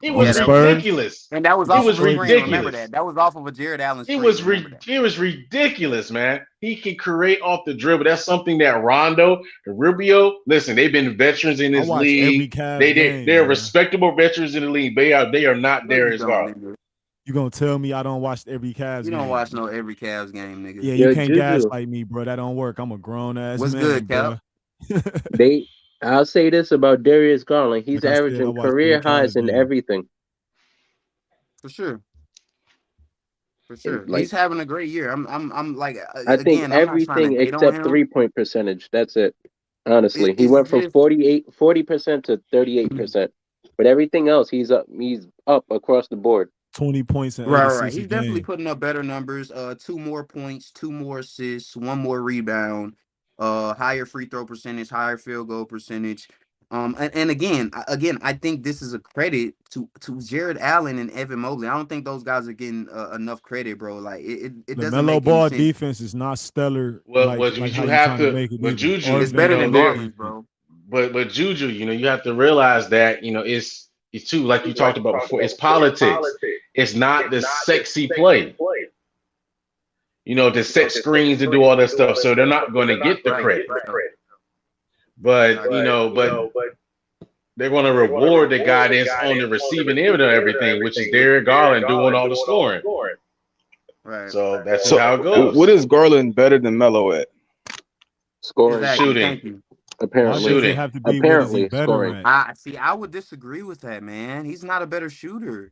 It On was the that was Spurs, ridiculous. and that was It off was of a screen. Remember ridiculous. that. That was off of a Jared Allen It screen. was Remember that. it was ridiculous, man. He can create off the dribble. That's something that Rondo and Rubio. Listen, they've been veterans in I this watch every league. Cavs game, They're man. respectable veterans in the league. They are not No, you Darius don't, Garland. nigga. You gonna tell me I don't watch every Cavs You game? don't watch no every Cavs game, nigga. Yeah, you Yo, can't Juju, gaslight me, bro. That don't work. I'm a grown ass What's man, good, Cap? bro. I'll say this about Darius Garland. He's Like I said, I averaging watch every career highs Cavs in game. everything. For sure. For sure. Like, He's having a great year. I'm like I think again, I'm not trying to everything hate on except him. 3-point percentage. That's it. Honestly, he It's went from just 40% to 38%. But everything else, he's up across the board. 20 points and 8 right. assists a He's definitely game. putting up better numbers. 2 more points, 2 more assists, 1 more rebound, higher free throw percentage, higher field goal percentage. And again, I think this is a credit to Jared Allen and Evan Mobley. I don't think those guys are getting enough credit, bro. Like it doesn't LaMelo make any Ball sense. defense is not stellar Well, like but how you you have trying to to, make it but either. Juju, Or It's better than and there, Garland's, bro. but Juju, you have to realize that it's too, like you talked about before. It's politics. It's not the sexy play. To set screens and do all that stuff. So they're not going to get the credit. But they're going to reward the guy that's on the receiving end of everything, which is Darius Garland doing all the scoring. Right. So that's So how it goes. what is Garland better than Melo at? Scoring. Exactly. Shooting. Thank you. why Apparently. does it Shooting. have to be what is he Apparently better scoring. at? I would disagree with that, man. He's not a better shooter.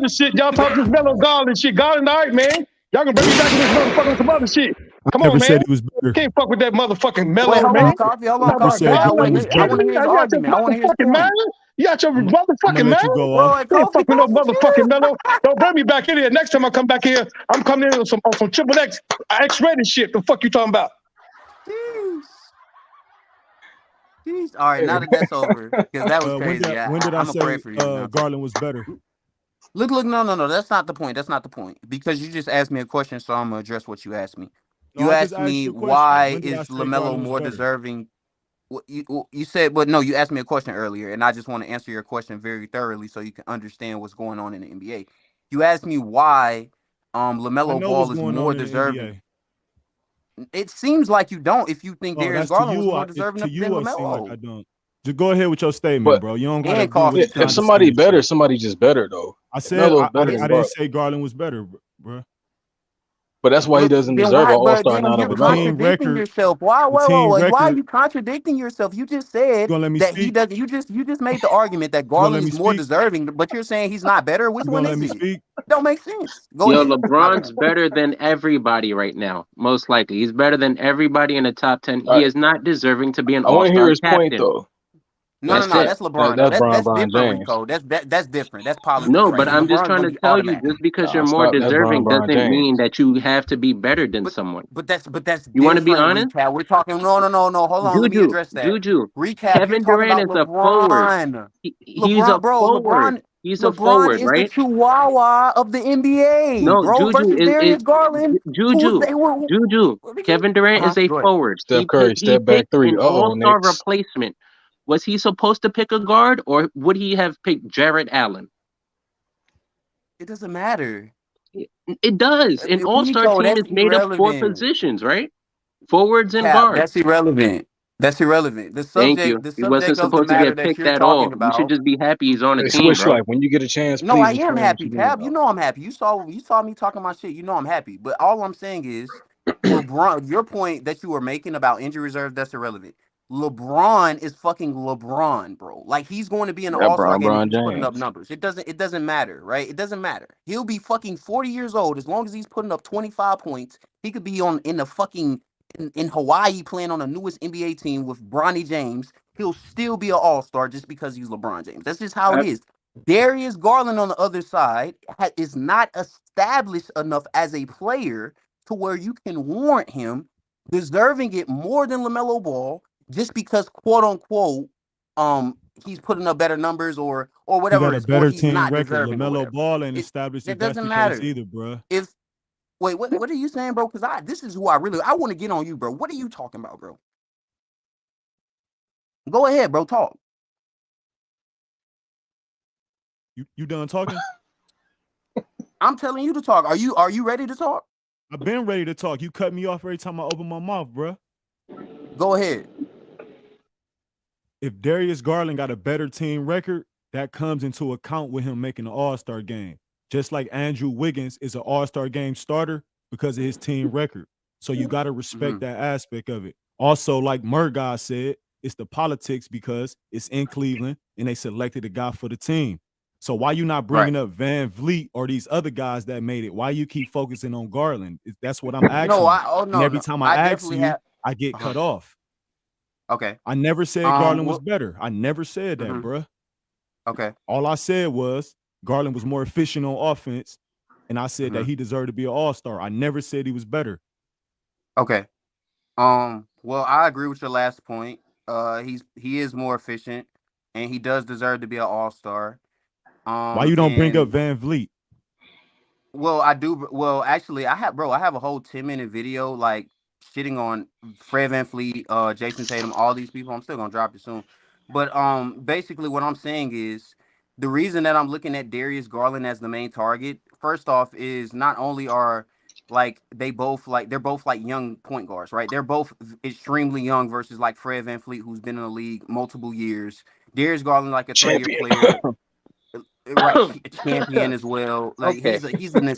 other shit. Y'all talk this mellow Garland shit. Garland, all right, man. Y'all gonna bring me back to this motherfucker with some other shit. Come Never on, said man. he was better. Can't fuck with that motherfucking mellow, Wait, hold man. on, Coffee. Hold on, Never Coffee. said I Garland want was to hear better. his I got your argument. I want to hear his motherfucking point. mind. You out your I'm motherfucking gonna let man. you go Bro, off. and You ain't Kofi, fucking no motherfucking Melo. Don't bring me back in here. Next time I come back here, I'm coming in on some triple X-rated shit. The fuck you talking about? Jeez. All right, now that that's over, because that was When crazy. did I I'm gonna pray say for you now. Garland was better? Look, no. That's not the point. That's not the point. Because you just asked me a question, so I'm gonna address what you asked me. No, You I just asked asked me you a question. why When did I is say LaMelo Garland was more better? deserving. You said, but no, you asked me a question earlier, and I just want to answer your question very thoroughly so you can understand what's going on in the NBA. You asked me why I LaMelo know what's Ball is going more on in the deserving. NBA. It seems like you don't if you think Oh, Darius that's to Garland was you. more deserving To than you, it seems like I LaMelo. don't. Just go ahead with your statement, But bro. You don't gotta And agree with Coffee the if too. somebody condescending better, shit. somebody just better though. I said Melo's better I than didn't Buck, say Garland was better, bro. but that's why he Look, doesn't then deserve why? an All But Star then nod you're over The Melo. team contradicting record, yourself. Why? the team Why are record. you contradicting yourself? You just You said gonna let me that he speak? doesn't. You just made the argument that You gonna Garland let me is more speak? deserving, but you're saying he's not better. Which You one gonna let is me it? speak? Don't make sense. Go Yo, ahead. My LeBron's bad. better than everybody right now, most likely. He's better than everybody in the top 10. All He right, is not deserving to be an I want to hear all-star his point captain. though. No. That's it. That's LeBron. No, That's that's Brian different, James. Rico. That's different. That's politics No, right but there. I'm just LeBron's trying gonna to be tell you, automatic. just because you're Nah, more stop. That's deserving Brian doesn't James. mean that you have to be better than someone. But that's You want to be different. honest? Recap. We're talking. No. Hold on. Let me Juju, address that. Juju. Recap. You're Kevin talking Durant about is a forward. LeBron. He's a Bro. forward. He's a LeBron forward, is the right? chihuahua of the NBA, No, bro. Juju Versus is Darius Garland, who Juju. they were. Juju. Kevin Durant is a Go ahead. forward. Steph Curry, He step back picked three. an Uh-oh, all-star Knicks. replacement. Was he supposed to pick a guard, or would he have picked Jared Allen? It doesn't matter. It does. An all-star Nico, team that's is made of 4 irrelevant. positions, right? Forwards and Cap, guards. that's irrelevant. That's irrelevant. Thank you. The He wasn't subject of the supposed to matter get that picked you're at talking all. You should about. just be happy he's on a Hey, team, Switch bro. Life, when you get a chance, No, please I am explain what happy, you mean Cap. You though. know I'm happy. You saw me talking my shit. You know I'm happy. But all I'm saying is LeBron, your point that you were making about injury reserve, that's irrelevant. LeBron is fucking LeBron, bro. Like he's going to be in the That All-Star game and Brian he's putting up James. numbers. It doesn't matter, right? It doesn't matter. He'll be fucking 40 years old as long as he's putting up 25 points. He could be in the fucking in Hawaii playing on the newest NBA team with Bronny James. He'll still be an All-Star just because he's LeBron James. That's just how it is. Darius Garland on the other side is not established enough as a player to where you can warrant him deserving it more than LaMelo Ball just because quote unquote he's putting up better numbers or He whatever got it a is, or better he's team not record. deserving or LaMelo whatever. Ball ain't established It if that's doesn't the case matter. either, bro. If wait, what are you saying, bro? Because this is who I want to get on you, bro. What are you talking about, bro? Go ahead, bro. Talk. You done talking? I'm telling you to talk. Are you ready to talk? I've been ready to talk. You cut me off every time I open my mouth, bro. Go ahead. If Darius Garland got a better team record, that comes into account with him making the All-Star game. Just like Andrew Wiggins is an All-Star game starter because of his team record. So you got to respect that aspect of it. Also, like Murgah said, it's the politics because it's in Cleveland and they selected a guy for the team. So why you not bringing up Van Vliet or these other guys that made it? Why you keep focusing on Garland? That's what I'm asking. And every time I ask you, I get cut off. Okay. I never said Garland was better. I never said that, bruh. Okay. All I said was Garland was more efficient on offense, and I said that he deserved to be an All-Star. I never said he was better. Okay. Well, I agree with your last point. He is more efficient, and he does deserve to be an All-Star. Why you don't bring up Van Vliet? Well, I do. Well, actually, I have a whole 10-minute video like shitting on Fred VanVleet, Jason Tatum, all these people. I'm still gonna drop it soon. But basically, what I'm saying is the reason that I'm looking at Darius Garland as the main target. First off, is not only are they're both like young point guards, right? They're both extremely young versus like Fred VanVleet, who's been in the league multiple years. Darius Garland like a 3-year player. Right, champion as well. Like he's an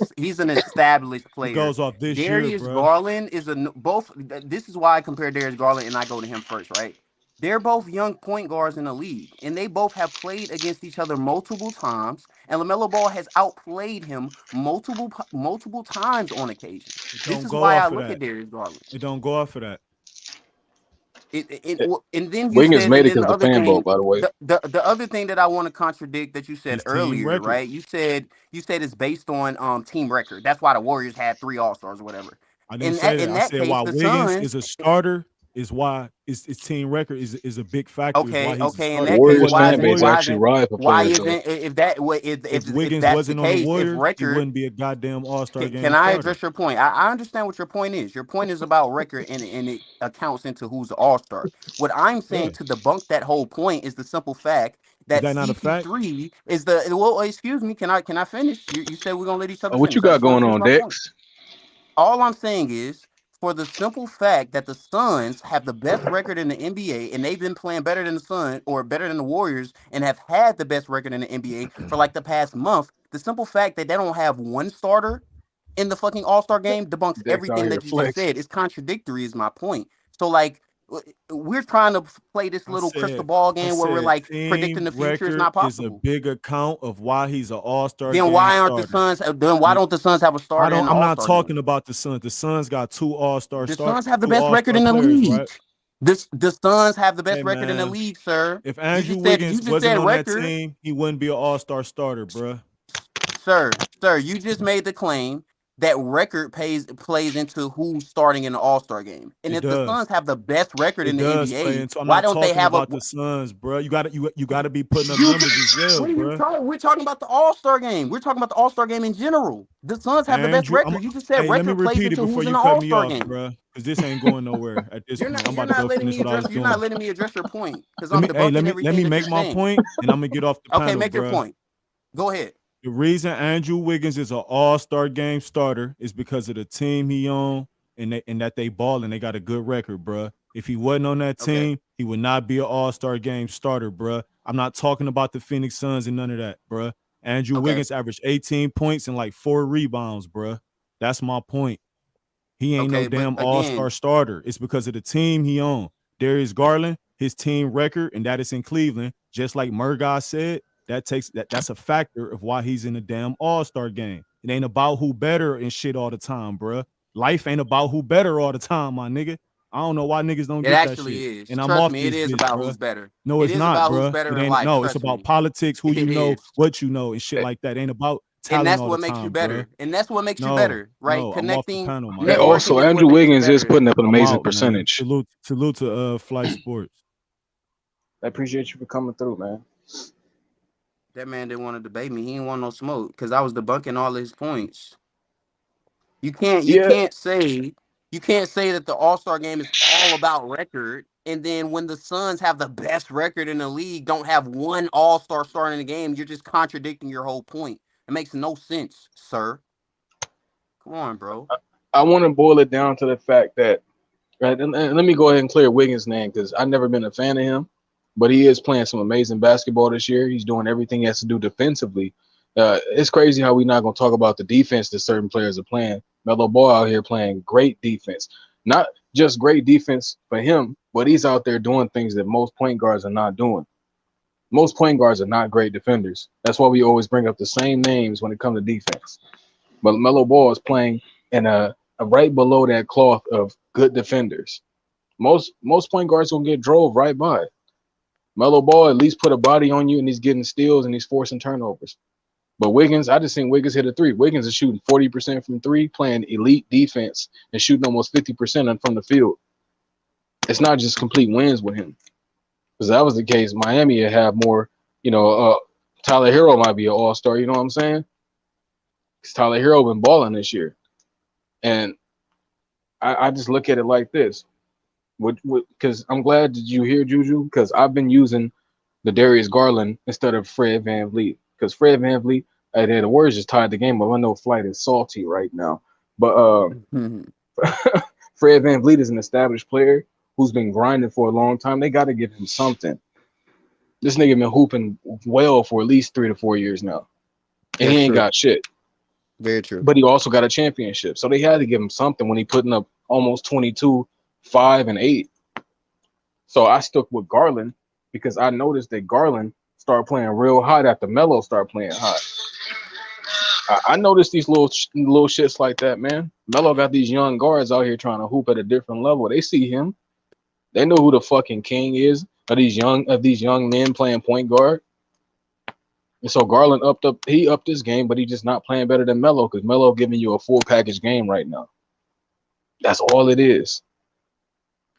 established player. He goes off this Darius year, bro. Garland is both. This is why I compare Darius Garland and I go to him first, right? They're both young point guards in the league, and they both have played against each other multiple times. And LaMelo Ball has outplayed him multiple times on occasion. This is why I look at Darius Garland. It don't go off of that. And then you Wiggins said, made and it then because the the other fan vote, thing, by the way. the other thing that I want to contradict that you said His team earlier, record. right? You said it's based on team record. That's why the Warriors had 3 All-Stars or whatever. I didn't say that. In I that said case, why the Wiggins Suns. is a starter is why his team record is a big factor. Is why Okay, he's a okay. In starter. that If he case, Warriors wasn't on why the fan isn't base why Warriors, actually isn't ride for why players though. isn't if that if if Wiggins that's the wasn't on the case, if Warriors, he record. wouldn't be a goddamn All-Star Can game I starter. address your point? I understand what your point is. Your point is about record and it accounts into who's the all-star. What I'm Yeah. saying to debunk that whole point is the simple fact Is that that not a fact? CP3 is the well, excuse me, can I finish? You said we're gonna let each other What you finish. I got just want going to finish on, my point. Dex? All I'm saying is for the simple fact that the Suns have the best record in the NBA and they've been playing better than the Suns or better than the Warriors and have had the best record in the NBA for like the past month, the simple fact that they don't have one starter in the fucking All-Star game debunks Dex out everything here that you just flexing. said. It's contradictory is my point. So like we're trying to play this I little crystal said, ball I game where we're said like predicting team the future. It's record not is a possible. big account of why he's an All-Star Then game why aren't the starter. Suns? Then why don't the Suns have a starter in the I'm not All-Star game? talking about the Suns. The Suns got two The Suns have the two best record All-Star in the players, league. right? The Suns have the Hey best record in the man, league, sir. if You Andrew just Wiggins wasn't said on that record, team, he wouldn't be an All-Star starter, bruh. sir. You just made the claim that record plays into who's starting in the All-Star game. And It if the does. Suns have the best record in It the does play NBA, into. I'm why not don't they talking have a? about the Suns, bruh. You got to be putting up You numbers as well, what are you bruh. talking? We're talking about the All-Star game. We're talking about the All-Star game in general. The Suns have the best Andrew, record. You just said hey, let me record plays repeat it into before who's in you the cut me All-Star off, game. bruh, because this ain't going nowhere at this point. I'm about to go finish what I was You're doing. not letting me address your point because I'm Let debunking me everything that make you're my saying. point, and I'm gonna get off the Okay, panel, make your bruh. point. Go ahead. The reason Andrew Wiggins is an All-Star game starter is because of the team he on and that they ball and they got a good record, bruh. If he wasn't on that team, he would not be an All-Star game starter, bruh. I'm not talking about the Phoenix Suns and none of that, bruh. Andrew Wiggins averaged 18 points and like 4 rebounds, bruh. That's my point. He ain't no But damn again, All-Star starter. It's because of the team he on. Darius Garland, his team record, and that is in Cleveland, just like Murgai said. That's a factor of why he's in the damn All-Star game. It ain't about who better and shit all the time, bruh. Life ain't about who better all the time, my nigga. I don't know why niggas don't it get that actually shit. is. And I'm Trust off me, it this is bitch, about bruh. who's better. No, It it's is not, about who's bruh. better It in ain't. life. No, it's Trust about me. politics, who you It know, is. what you know, and shit like that. It ain't about And talent that's all what the makes you time, bruh. better. And that's what makes you No, better, right? no, I'm off the Connecting, panel, my Hey, nigga. also, networking is what Andrew makes you Wiggins is better. putting up an I'm amazing out, man. percentage. Salute to Flight Sports. I appreciate you for coming through, man. That man didn't want to debate me. He didn't want no smoke because I was debunking all his points. You can't say that the All-Star game is all about record, and then when the Suns have the best record in the league, don't have one All-Star starting the game. You're just contradicting your whole point. It makes no sense, sir. Come on, bro. I want to boil it down to the fact that, right, and let me go ahead and clear Wiggins' name because I've never been a fan of him, but he is playing some amazing basketball this year. He's doing everything he has to do defensively. It's crazy how we're not going to talk about the defense that certain players are playing. LaMelo Ball out here playing great defense. Not just great defense for him, but he's out there doing things that most point guards are not doing. Most point guards are not great defenders. That's why we always bring up the same names when it comes to defense. But LaMelo Ball is playing in a right below that cloth of good defenders. Most point guards gonna get drove right by. Melo Ball at least put a body on you, and he's getting steals and he's forcing turnovers. But Wiggins, I just seen Wiggins hit a three. Wiggins is shooting 40% from three, playing elite defense, and shooting almost 50% from the field. It's not just complete wins with him. Because that was the case, Miami would have more, Tyler Hero might be an all-star, you know what I'm saying? Because Tyler Hero been balling this year. And I just look at it like this. Because I'm glad that you hear Juju, because I've been using the Darius Garland instead of Fred VanVleet. Because Fred VanVleet, the Warriors just tied the game up. I know Flight is salty right now. But Fred VanVleet is an established player who's been grinding for a long time. They got to give him something. This nigga been hooping well for at least 3 to 4 years now. And he ain't got shit. Very true. But he also got a championship. So they had to give him something when he putting up almost 22, 5, and 8. So I stuck with Garland because I noticed that Garland started playing real hot after Melo started playing hot. I noticed these little shits like that, man. Melo got these young guards out here trying to hoop at a different level. They see him. They know who the fucking king is of these young men playing point guard. And so Garland upped his game, but he's just not playing better than Melo because Melo giving you a full package game right now. That's all it is.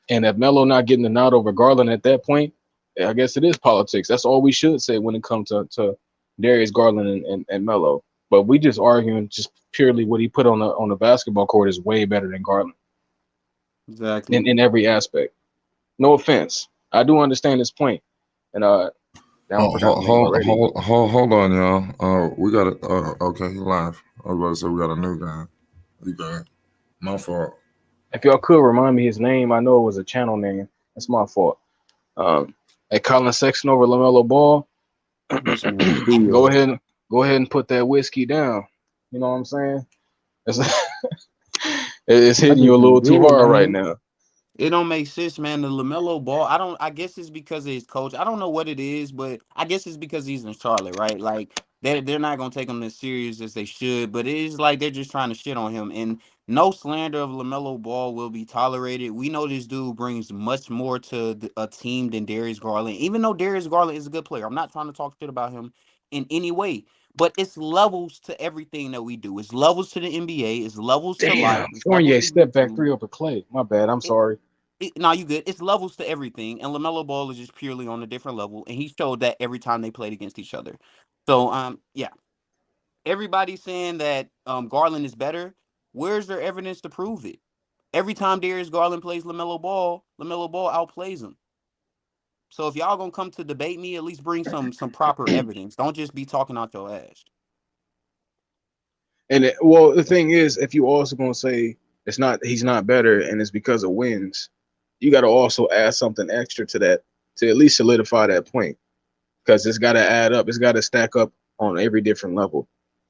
And if Melo not getting the nod over Garland at that point, I guess it is politics. That's all we should say when it comes to Darius Garland and Melo. But we just arguing just purely what he put on the basketball court is way better than Garland. Exactly. In every aspect. No offense. I do understand this point. And Hold on, y'all. We got it. Okay, he live. I was about to say we got a new guy. You got it. My fault. If y'all could remind me his name, I know it was a channel name. That's my fault. At Colin Sexton over LaMelo Ball. Go ahead and put that whiskey down. You know what I'm saying? It's hitting you a little too hard right now. It don't make sense, man. The LaMelo Ball, I guess it's because of his coach. I don't know what it is, but I guess it's because he's in Charlotte, right? Like they're not gonna take him as serious as they should, but it is like they're just trying to shit on him. And no slander of LaMelo Ball will be tolerated. We know this dude brings much more to a team than Darius Garland, even though Darius Garland is a good player. I'm not trying to talk shit about him in any way. But it's levels to everything that we do. It's levels to the NBA. It's levels to life. Fournier step back 3 over Clay. My bad. I'm sorry. No, you good. It's levels to everything, and LaMelo Ball is just purely on a different level, and he showed that every time they played against each other. So, yeah, everybody's saying that Garland is better. Where's their evidence to prove it? Every time Darius Garland plays LaMelo Ball outplays him. So if y'all gonna come to debate me, at least bring some proper evidence. Don't just be talking out your ass. And the thing is, if you also gonna say he's not better and it's because of wins, you got to also add something extra to that to at least solidify that point, because it's got to add up. It's got to stack up on every different level,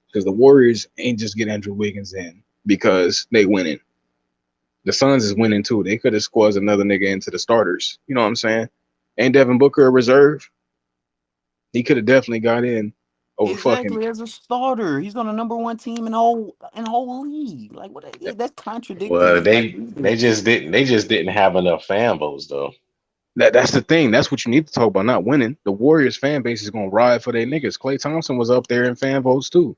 because the Warriors ain't just get Andrew Wiggins in because they winning. The Suns is winning too. They could have squeezed another nigga into the starters. You know what I'm saying? Ain't Devin Booker a reserve? He could have definitely got in over exactly as a starter. He's on the #1 team in the whole league. Like what? That's contradictory. Well, they just didn't have enough fan votes though. That's the thing. That's what you need to talk about. Not winning. The Warriors fan base is gonna ride for their niggas. Klay Thompson was up there in fan votes too.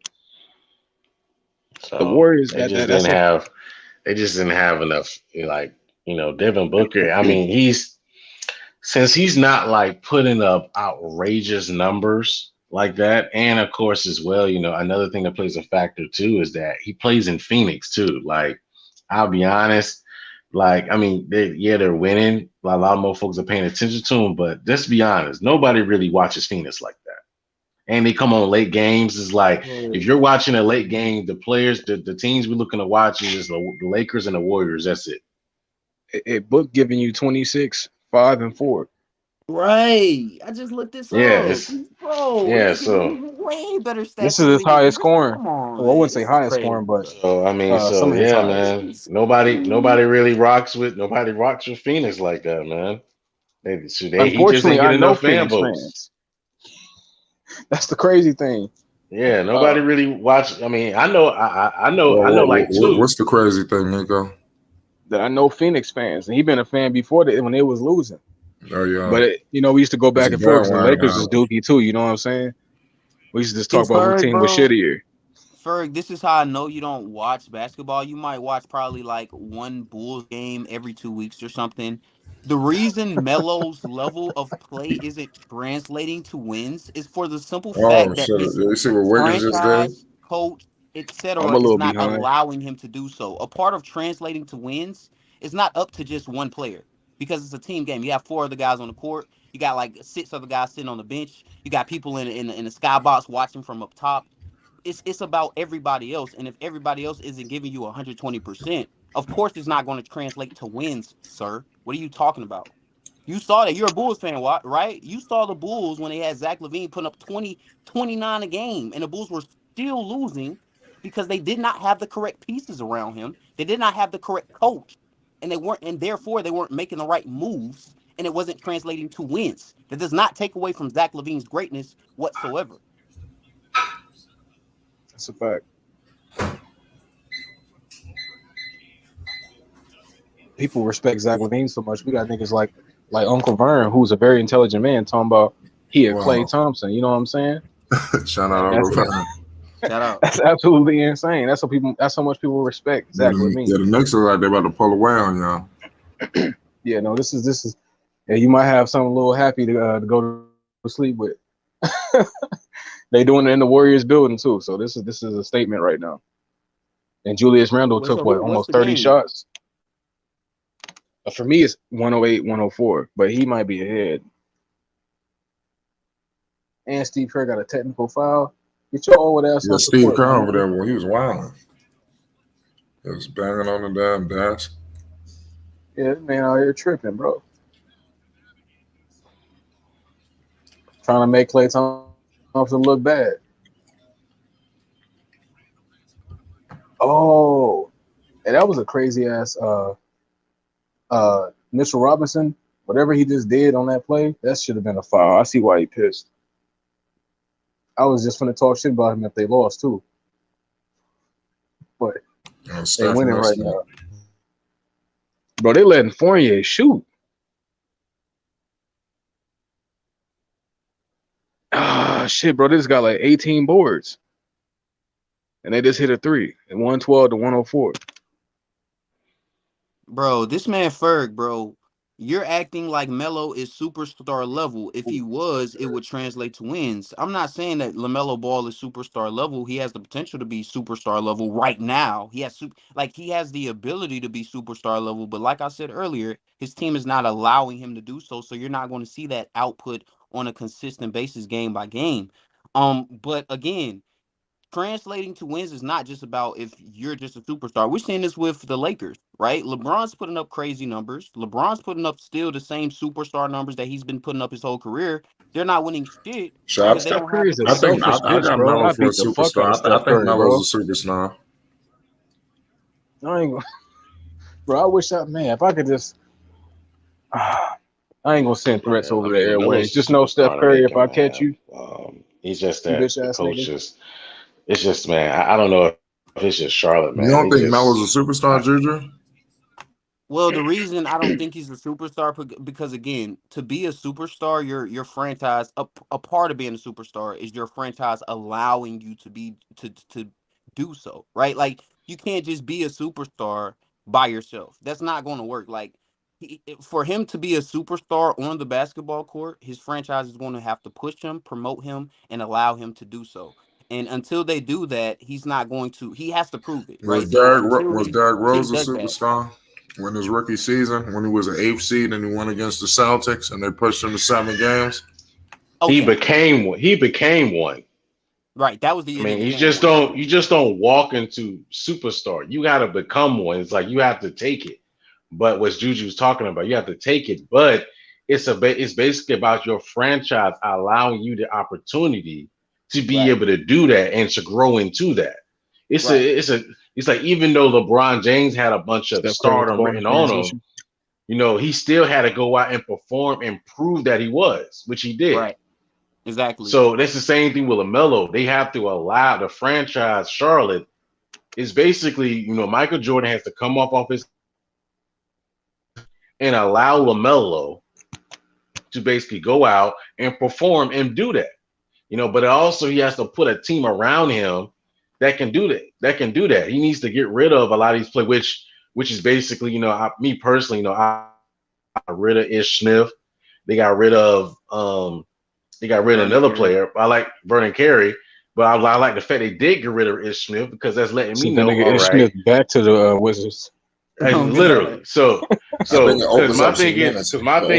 So the Warriors they just didn't have enough. Like, Devin Booker. I mean, since he's not like putting up outrageous numbers like that, and of course as well, another thing that plays a factor too is that he plays in Phoenix too. Like, I'll be honest, like, I mean, they're winning. A lot more folks are paying attention to them, but let's be honest, nobody really watches Phoenix like that. And they come on late games. It's like, if you're watching a late game, the players, the teams we're looking to watch is the Lakers and the Warriors. That's it. It book giving you 26, 5, and 4. Right. I just looked this up. Bro, yeah, he's way better stats. This is his highest scoring. Come on, well, I wouldn't say highest scoring, but so I mean, man. Nobody really rocks with Phoenix like that, man. He just ain't get enough fan votes. That's the crazy thing. Yeah, nobody really watch. I mean, I know, like two. What's the crazy thing, Nico? That I know Phoenix fans, and he been a fan before that when they was losing. Oh yeah. But we used to go back and forth. The Lakers is dookie too. You know what I'm saying? We used to just talk about who team was shittier. Ferg, this is how I know you don't watch basketball. You might watch probably like one Bulls game every 2 weeks or something. The reason Melo's level of play isn't translating to wins is for the simple fact that his franchise, coach, etc. is not allowing him to do so. A part of translating to wins is not up to just one player, because it's a team game. You have 4 other guys on the court. You got like 6 other guys sitting on the bench. You got people in the skybox watching from up top. It's about everybody else, and if everybody else isn't giving you 120%, of course it's not going to translate to wins, sir. What are you talking about? You saw that. You're a Bulls fan, right? You saw the Bulls when they had Zach LaVine putting up 20, 29 a game, and the Bulls were still losing because they did not have the correct pieces around him. They did not have the correct coach, and therefore they weren't making the right moves, and it wasn't translating to wins. That does not take away from Zach LaVine's greatness whatsoever. That's a fact. people respect Zach LaVine so much. We got niggas like Uncle Vern, who's a very intelligent man, talking about he a Klay Thompson. You know what I'm saying? Shout out Uncle Vern. Shout out. That's absolutely insane. That's how much people respect Zach LaVine. Yeah, the Knicks look like they're about to pull away on y'all. Yeah, no, this is. Yeah, you might have something a little happy to go to sleep with. They doing it in the Warriors building too, so this is a statement right now. And Julius Randle took almost 30 shots. For me, it's 108, 104, but he might be ahead. And Steve Kerr got a technical foul. Get your old ass. Yeah, Steve Kerr over there, well, he was wilding. He was banging on the damn desk. Yeah, man out here tripping, bro. Trying to make Klay Thompson look bad. Oh, and that was a crazy ass Mitchell Robinson. Whatever he just did on that play, that should have been a foul. I see why he pissed. I was just gonna talk shit about him if they lost too. But they're winning right now. Bro, they letting Fournier shoot. Ah, shit, bro. They just got like 18 boards. And they just hit a 3 at 112 to 104. Bro, this man Ferg, bro, you're acting like Melo is superstar level. If he was, it would translate to wins. I'm not saying that LaMelo Ball is superstar level. He has the potential to be superstar level right now. He has he has the ability to be superstar level, but like I said earlier, his team is not allowing him to do so. So you're not going to see that output on a consistent basis game by game. But again, translating to wins is not just about if you're just a superstar. We're seeing this with the Lakers, right? LeBron's putting up crazy numbers. LeBron's putting up still the same superstar numbers that he's been putting up his whole career. They're not winning shit because they don't have the. I got Melo for a superstar. I think Melo's a superstar. I ain't gonna, bro. I wish if I could just. I ain't gonna send threats over the airways. Just know Steph Curry. If I catch you, he's just that the coaches. It's just, man, I don't know if it's just Charlotte, man. You don't think Melo's a superstar, Juju? Well, the reason I don't think he's a superstar because again, to be a superstar, your franchise a part of being a superstar is your franchise allowing you to do so, right? Like you can't just be a superstar by yourself. That's not going to work. Like for him to be a superstar on the basketball court, his franchise is going to have to push him, promote him, and allow him to do so. And until they do that, he's not going to. He has to prove it, right? Was Derrick Rose a superstar when his rookie season, when he was an 8th seed and he won against the Celtics and they pushed him to 7 games? Okay. He became one. Right, that was the. I mean, you just don't walk into superstar. You got to become one. It's like you have to take it. But what Juju was talking about, you have to take it. But it's basically about your franchise allowing you the opportunity to be able to do that and to grow into that. It's like even though LeBron James had a bunch of stardom written on him, he still had to go out and perform and prove that he was, which he did. Right. Exactly. So that's the same thing with LaMelo. They have to allow the franchise Charlotte is basically, Michael Jordan has to come off his and allow LaMelo to basically go out and perform and do that. But also he has to put a team around him that can do that. He needs to get rid of a lot of these players, which is basically, me personally, I got rid of Ish Smith. They got rid of another player. I like Vernon Carey, but I like the fact they did get rid of Ish Smith because that's letting me know. Ish Smith back to the Wizards. Literally. So my thing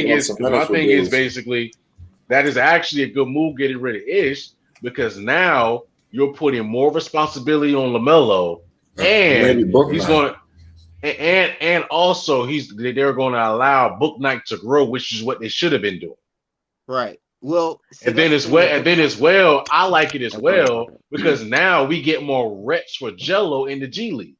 is basically that is actually a good move getting rid of Ish because now you're putting more responsibility on LaMelo and he's going to and also they're going to allow Book Night to grow, which is what they should have been doing. Right. Well, and then as well, I like it as well because now we get more reps for Jello in the G League.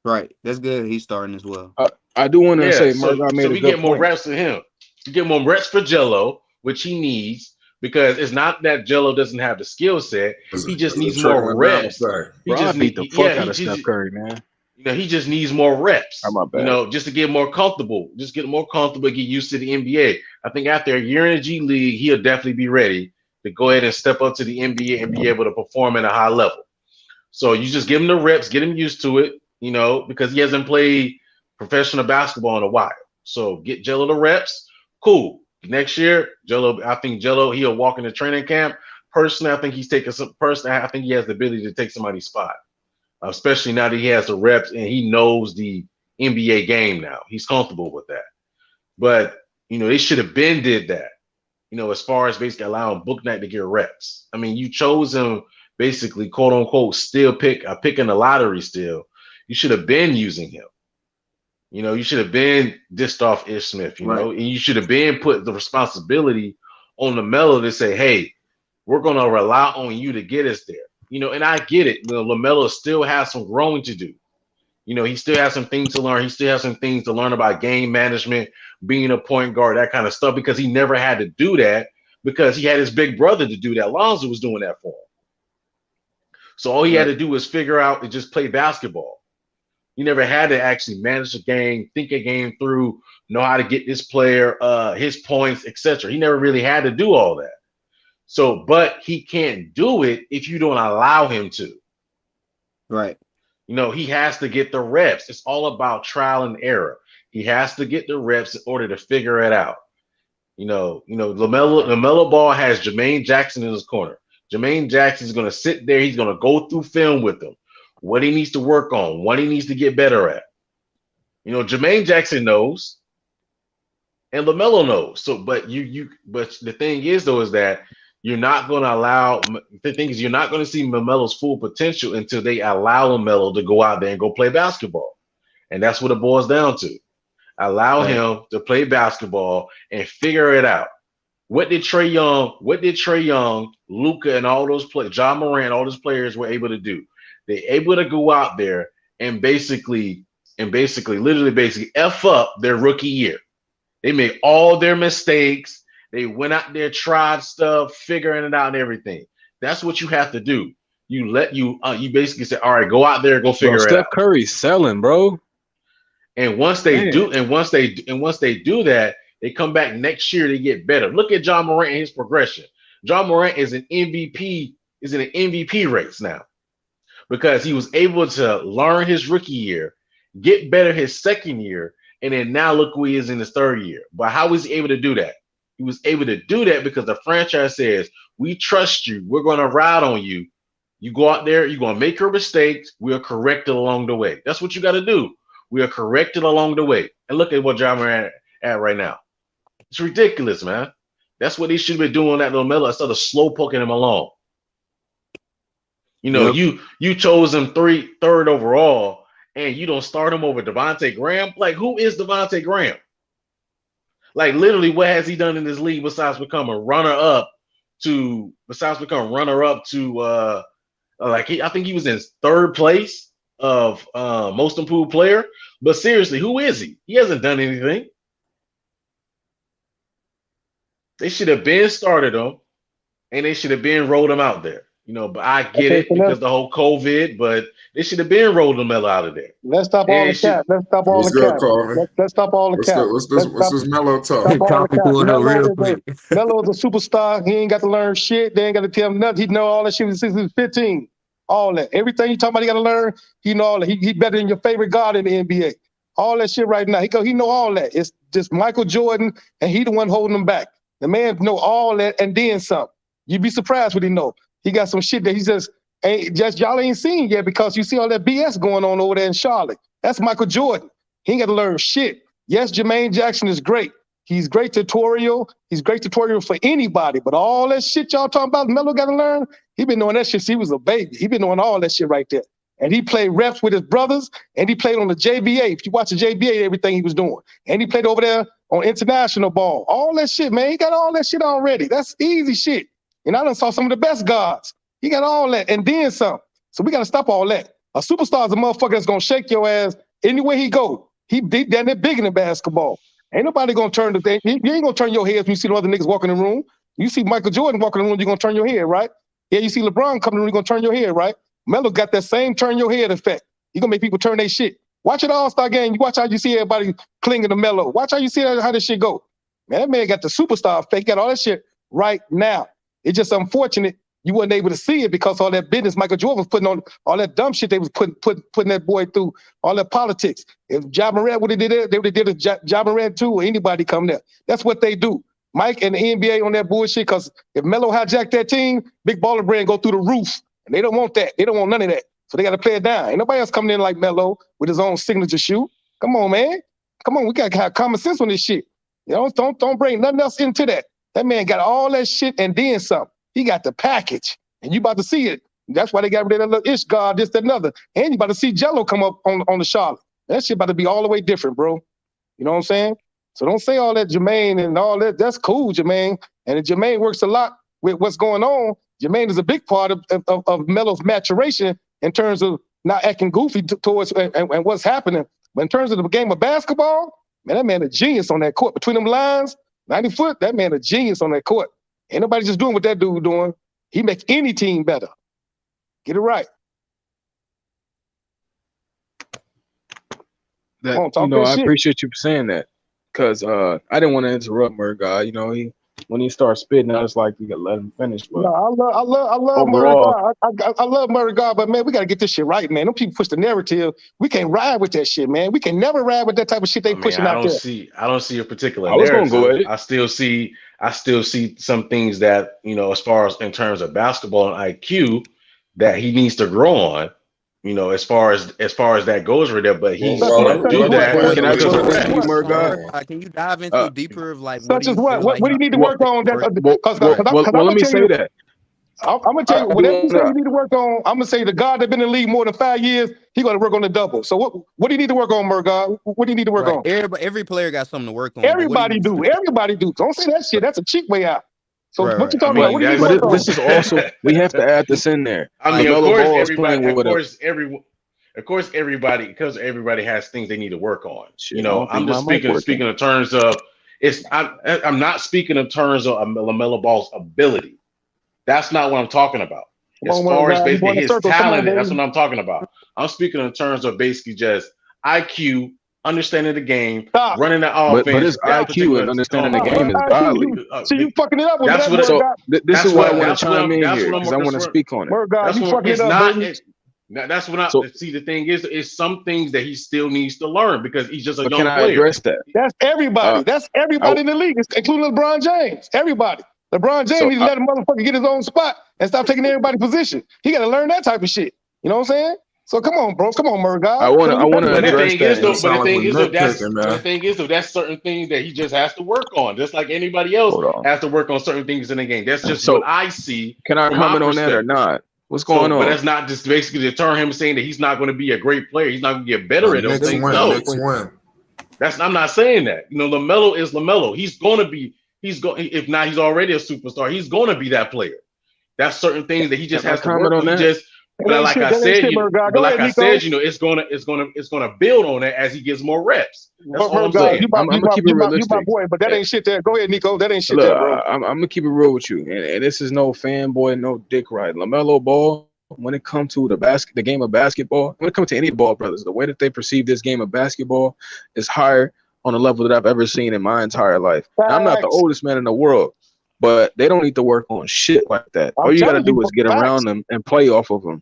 Right. That's good. He's starting as well. I do want to say, so we get more reps to him. You get more reps for Jello, which he needs because it's not that Jello doesn't have the skill set. He just needs more reps. Bro, I beat the fuck out of Steph Curry, man. he just needs more reps. Oh, my bad. Just to get more comfortable. Just get more comfortable, get used to the NBA. I think after a year in the G League, he'll definitely be ready to go ahead and step up to the NBA and be able to perform at a high level. So you just give him the reps, get him used to it, because he hasn't played professional basketball in a while. So get Jello the reps. Cool. Next year, I think Jello, he'll walk in the training camp. Personally, I think I think he has the ability to take somebody's spot, especially now that he has the reps and he knows the NBA game now. He's comfortable with that. But, they should have been did that, as far as basically allowing Bouknight to get reps. I mean, you chose him basically, quote unquote, still picking the lottery still. You should have been using him. You should have been dissed off Ish Smith, Right. and you should have been put the responsibility on LaMelo to say, hey, we're going to rely on you to get us there. And I get it. LaMelo still has some growing to do. He still has some things to learn. He still has some things to learn about game management, being a point guard, that kind of stuff, because he never had to do that because he had his big brother to do that. Lonzo was doing that for him. So all he had to do was figure out and just play basketball. He never had to actually manage a game, think a game through, know how to get this player, his points, etc. He never really had to do all that. So, but he can't do it if you don't allow him to. Right. He has to get the reps. It's all about trial and error. He has to get the reps in order to figure it out. LaMelo Ball has Jermaine Jackson in his corner. Jermaine Jackson is going to sit there. He's going to go through film with him, what he needs to work on, what he needs to get better at. Jermaine Jackson knows, and LaMelo knows. So, but the thing is, though, is that you're not going to allow. The thing is, you're not going to see LaMelo's full potential until they allow LaMelo to go out there and go play basketball, and that's what it boils down to. Allow him to play basketball and figure it out. What did Trae Young, Luka, and all those players, John Morant, all those players were able to do? They're able to go out there and basically F up their rookie year. They made all their mistakes. They went out there, tried stuff, figuring it out and everything. That's what you have to do. You basically say, all right, go out there, go figure it out. Steph Curry's selling, bro. And once they do that, they come back next year, they get better. Look at John Morant and his progression. John Morant is in an MVP race now because he was able to learn his rookie year, get better his second year, and then now look who he is in his third year. But how was he able to do that? He was able to do that because the franchise says, we trust you. We're going to ride on you. You go out there, you're going to make your mistakes. We'll correct it along the way. That's what you got to do. We'll correct it along the way. And look at what John Morant at right now. It's ridiculous, man. That's what he should be doing at LaMelo instead of slow poking him along. You chose him third overall, and you don't start him over Devontae Graham. Like, who is Devontae Graham? Like, literally, what has he done in this league besides become a runner-up to I think he was in third place of most improved player. But seriously, who is he? He hasn't done anything. They should have been started him, and they should have been rolled him out there. But I get it because the whole COVID, but they should have been rolled LaMelo out of there. Let's stop all the cap. Let's stop all the cap. Let's stop all the cap. What's this Melo talk? Melo is a superstar. He ain't got to learn shit. They ain't got to tell him nothing. He know all that shit since he was 15. All that. Everything you talking about, he got to learn. He know all that. He better than your favorite guard in the NBA. All that shit right now. He know all that. It's just Michael Jordan, and he the one holding him back. The man know all that and then some. You'd be surprised what he know. He got some shit that he just y'all ain't seen yet because you see all that BS going on over there in Charlotte. That's Michael Jordan. He ain't got to learn shit. Yes, Jermaine Jackson is great. He's great tutorial. He's great tutorial for anybody. But all that shit y'all talking about, Melo got to learn. He been doing that shit since he was a baby. He been doing all that shit right there. And he played reps with his brothers, and he played on the JBA. If you watch the JBA, everything he was doing. And he played over there on international ball. All that shit, man. He got all that shit already. That's easy shit. And I done saw some of the best guards. He got all that and then some. So we got to stop all that. A superstar is a motherfucker that's going to shake your ass anywhere he go. He down there big in the basketball. Ain't nobody going to turn the thing. You ain't going to turn your head when you see the other niggas walking in the room. You see Michael Jordan walking in the room, you're going to turn your head, right? Yeah, you see LeBron coming in the room, you're going to turn your head, right? Melo got that same turn your head effect. You're gonna make people turn their shit. Watch an All-Star game. You watch how you see everybody clinging to Melo. Watch how you see how this shit go. Man, that man got the superstar fake, got all that shit right now. It's just unfortunate you wasn't able to see it because all that business Michael Jordan was putting on, all that dumb shit they was putting that boy through, all that politics. If Ja Morant would have did it, they would have did it Ja Morant too, or anybody come there. That's what they do. Mike and the NBA on that bullshit, because if Melo hijacked that team, Big Baller Brand go through the roof. And they don't want that. They don't want none of that. So they got to play it down. Ain't nobody else coming in like Melo with his own signature shoe. Come on, man. Come on, we got to have common sense on this shit. You know, don't bring nothing else into that. That man got all that shit and then some. He got the package, and you about to see it. That's why they got rid of that little ish guard, this, that, and other. And you about to see Jello come up on the Charlotte. That shit about to be all the way different, bro. You know what I'm saying? So don't say all that Jermaine and all that. That's cool, Jermaine. And Jermaine works a lot with what's going on. Jermaine is a big part of Melo's maturation in terms of not acting goofy towards and what's happening. But in terms of the game of basketball, man, that man a genius on that court. Between them lines, 90 foot, that man a genius on that court. Ain't nobody just doing what that dude doing. He makes any team better. Get it right. That, I appreciate you saying that, because I didn't want to interrupt Murga. You know, when he starts spitting, I was like, you gotta let him finish. But no, I love Murga. I love Murga, but man, we gotta get this shit right, man. Them people push the narrative. We can't ride with that shit, man. We can never ride with that type of shit they pushing out there. I don't see a particular narrative. Go ahead. I still see some things that, as far as in terms of basketball and IQ, that he needs to grow on. As far as that goes right there, but he's going to do that. Can you dive into deeper of like such as what? What do you need to work on? Well, let me say that. I'm gonna tell you, whatever you say you need to work on, I'm gonna say the guy that been in the league more than 5 years, he gonna work on the double. So what do you need to work on, Murga? What do you need to work on? Every player got something to work on. Everybody do. Don't say that shit. That's a cheap way out. So what you talking about? What do you need to work on? This is also, we have to add this in there. Of course, everybody, because everybody has things they need to work on. I'm just speaking in terms of I'm not speaking in terms of LaMelo Ball's ability. That's not what I'm talking about. As far as basically his talent, that's what I'm talking about. I'm speaking in terms of basically just IQ, understanding the game, running the offense. But his IQ and understanding the game is godly. So you fucking it up with that. So this is why I want to chime in here, because I want to speak on it. That's what I see. The thing is some things that he still needs to learn because he's just a young player. Can I address that? That's everybody. That's everybody in the league, including LeBron James. Everybody. LeBron James needs to let a motherfucker get his own spot and stop taking everybody's position. He got to learn that type of shit. You know what I'm saying? So come on, bro. Come on, Murga. I want to address that. The thing is, though, that's certain things that he just has to work on, just like anybody else has to work on certain things in the game. That's just what I see. Can I comment on that or not? What's going on? But that's not just basically deter him saying that he's not going to be a great player. He's not going to get better at those things. No, I'm not saying that. LaMelo is LaMelo. He's going to be. If not, he's already a superstar. He's going to be that player. That's certain things that he just has to work on. But like I said, it's gonna build on it as he gets more reps. That's all I'm saying. I'm gonna keep it realistic. You my boy, but that ain't shit there. Go ahead, Nico. That ain't shit there, bro. I'm gonna keep it real with you, and this is no fanboy, no dick ride. LaMelo Ball, when it comes to the game of basketball, when it comes to any ball brothers, the way that they perceive this game of basketball is higher on a level that I've ever seen in my entire life. Now, I'm not the oldest man in the world, but they don't need to work on shit like that. All you gotta do is get around them and play off of them.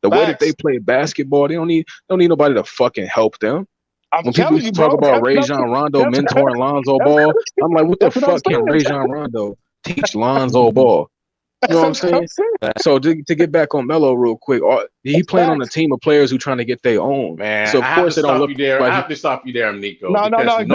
The way that they play basketball, they don't need nobody to fucking help them. When people talk about Rajon Rondo mentoring Lonzo Ball, I'm like, what the fuck can Rajon Rondo teach Lonzo Ball? You know what I'm saying? So to get back on Melo real quick, he playing on a team of players who trying to get their own. Man, so of course they don't look there. I have to stop you there, Nico. No one. Let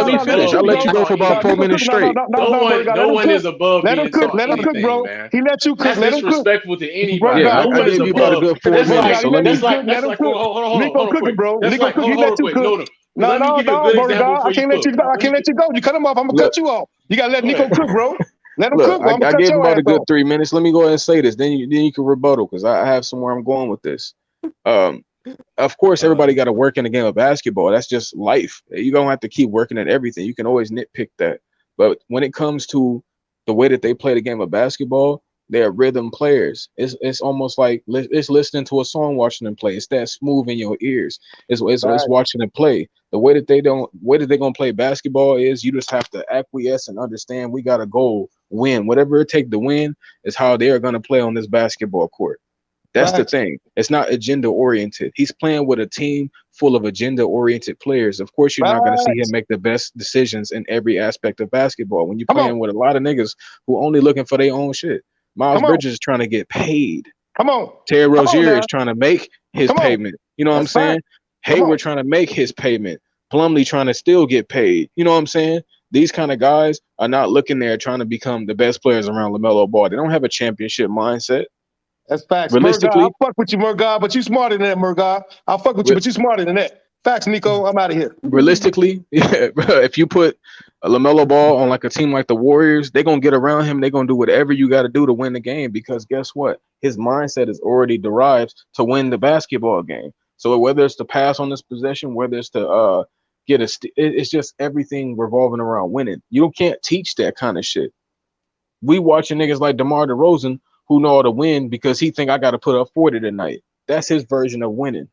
me finish. I'll let you go for about 4 minutes straight. No one is above. Let him cook. Let him cook, bro. He let you cook. That's disrespectful to anybody. Yeah, I gave you about a good 4 minutes. So let me. Nico cooking, bro. Nico cooking. He let you cook. No, bro. I can't let you go. I can't let you go. You cut him off. I'm gonna cut you off. You gotta let Nico cook, bro. Let him cook. I gave him about a good 3 minutes. Let me go ahead and say this. Then you can rebuttal because I have somewhere I'm going with this. Of course, everybody got to work in the game of basketball. That's just life. You're going to have to keep working at everything. You can always nitpick that. But when it comes to the way that they play the game of basketball, They're rhythm players. It's almost like it's listening to a song, watching them play. It's that smooth in your ears. It's watching them play. The way that they're gonna play basketball is you just have to acquiesce and understand we got a goal, win. Whatever it takes to win is how they are gonna play on this basketball court. That's the thing. It's not agenda oriented. He's playing with a team full of agenda oriented players. Of course, you're not going to see him make the best decisions in every aspect of basketball. When you're playing with a lot of niggas who only looking for their own shit. Miles Bridges is trying to get paid. Terry Rozier is trying to make his payment. You know what I'm saying? Hayward trying to make his payment. Plumlee trying to still get paid. You know what I'm saying? These kind of guys are not looking there trying to become the best players around LaMelo Ball. They don't have a championship mindset. That's facts. Realistically, I'll fuck with you, Murgah, but you smarter than that, Murgah. I'll fuck with you, but you smarter than that. Facts, Nico. I'm out of here. Realistically, if you put a LaMelo Ball on like a team like the Warriors, they're going to get around him. They're going to do whatever you got to do to win the game because guess what? His mindset is already derived to win the basketball game. So whether it's to pass on this possession, whether it's to it's just everything revolving around winning. You can't teach that kind of shit. We watching niggas like DeMar DeRozan who know how to win because he think I got to put up 40 tonight. That's his version of winning.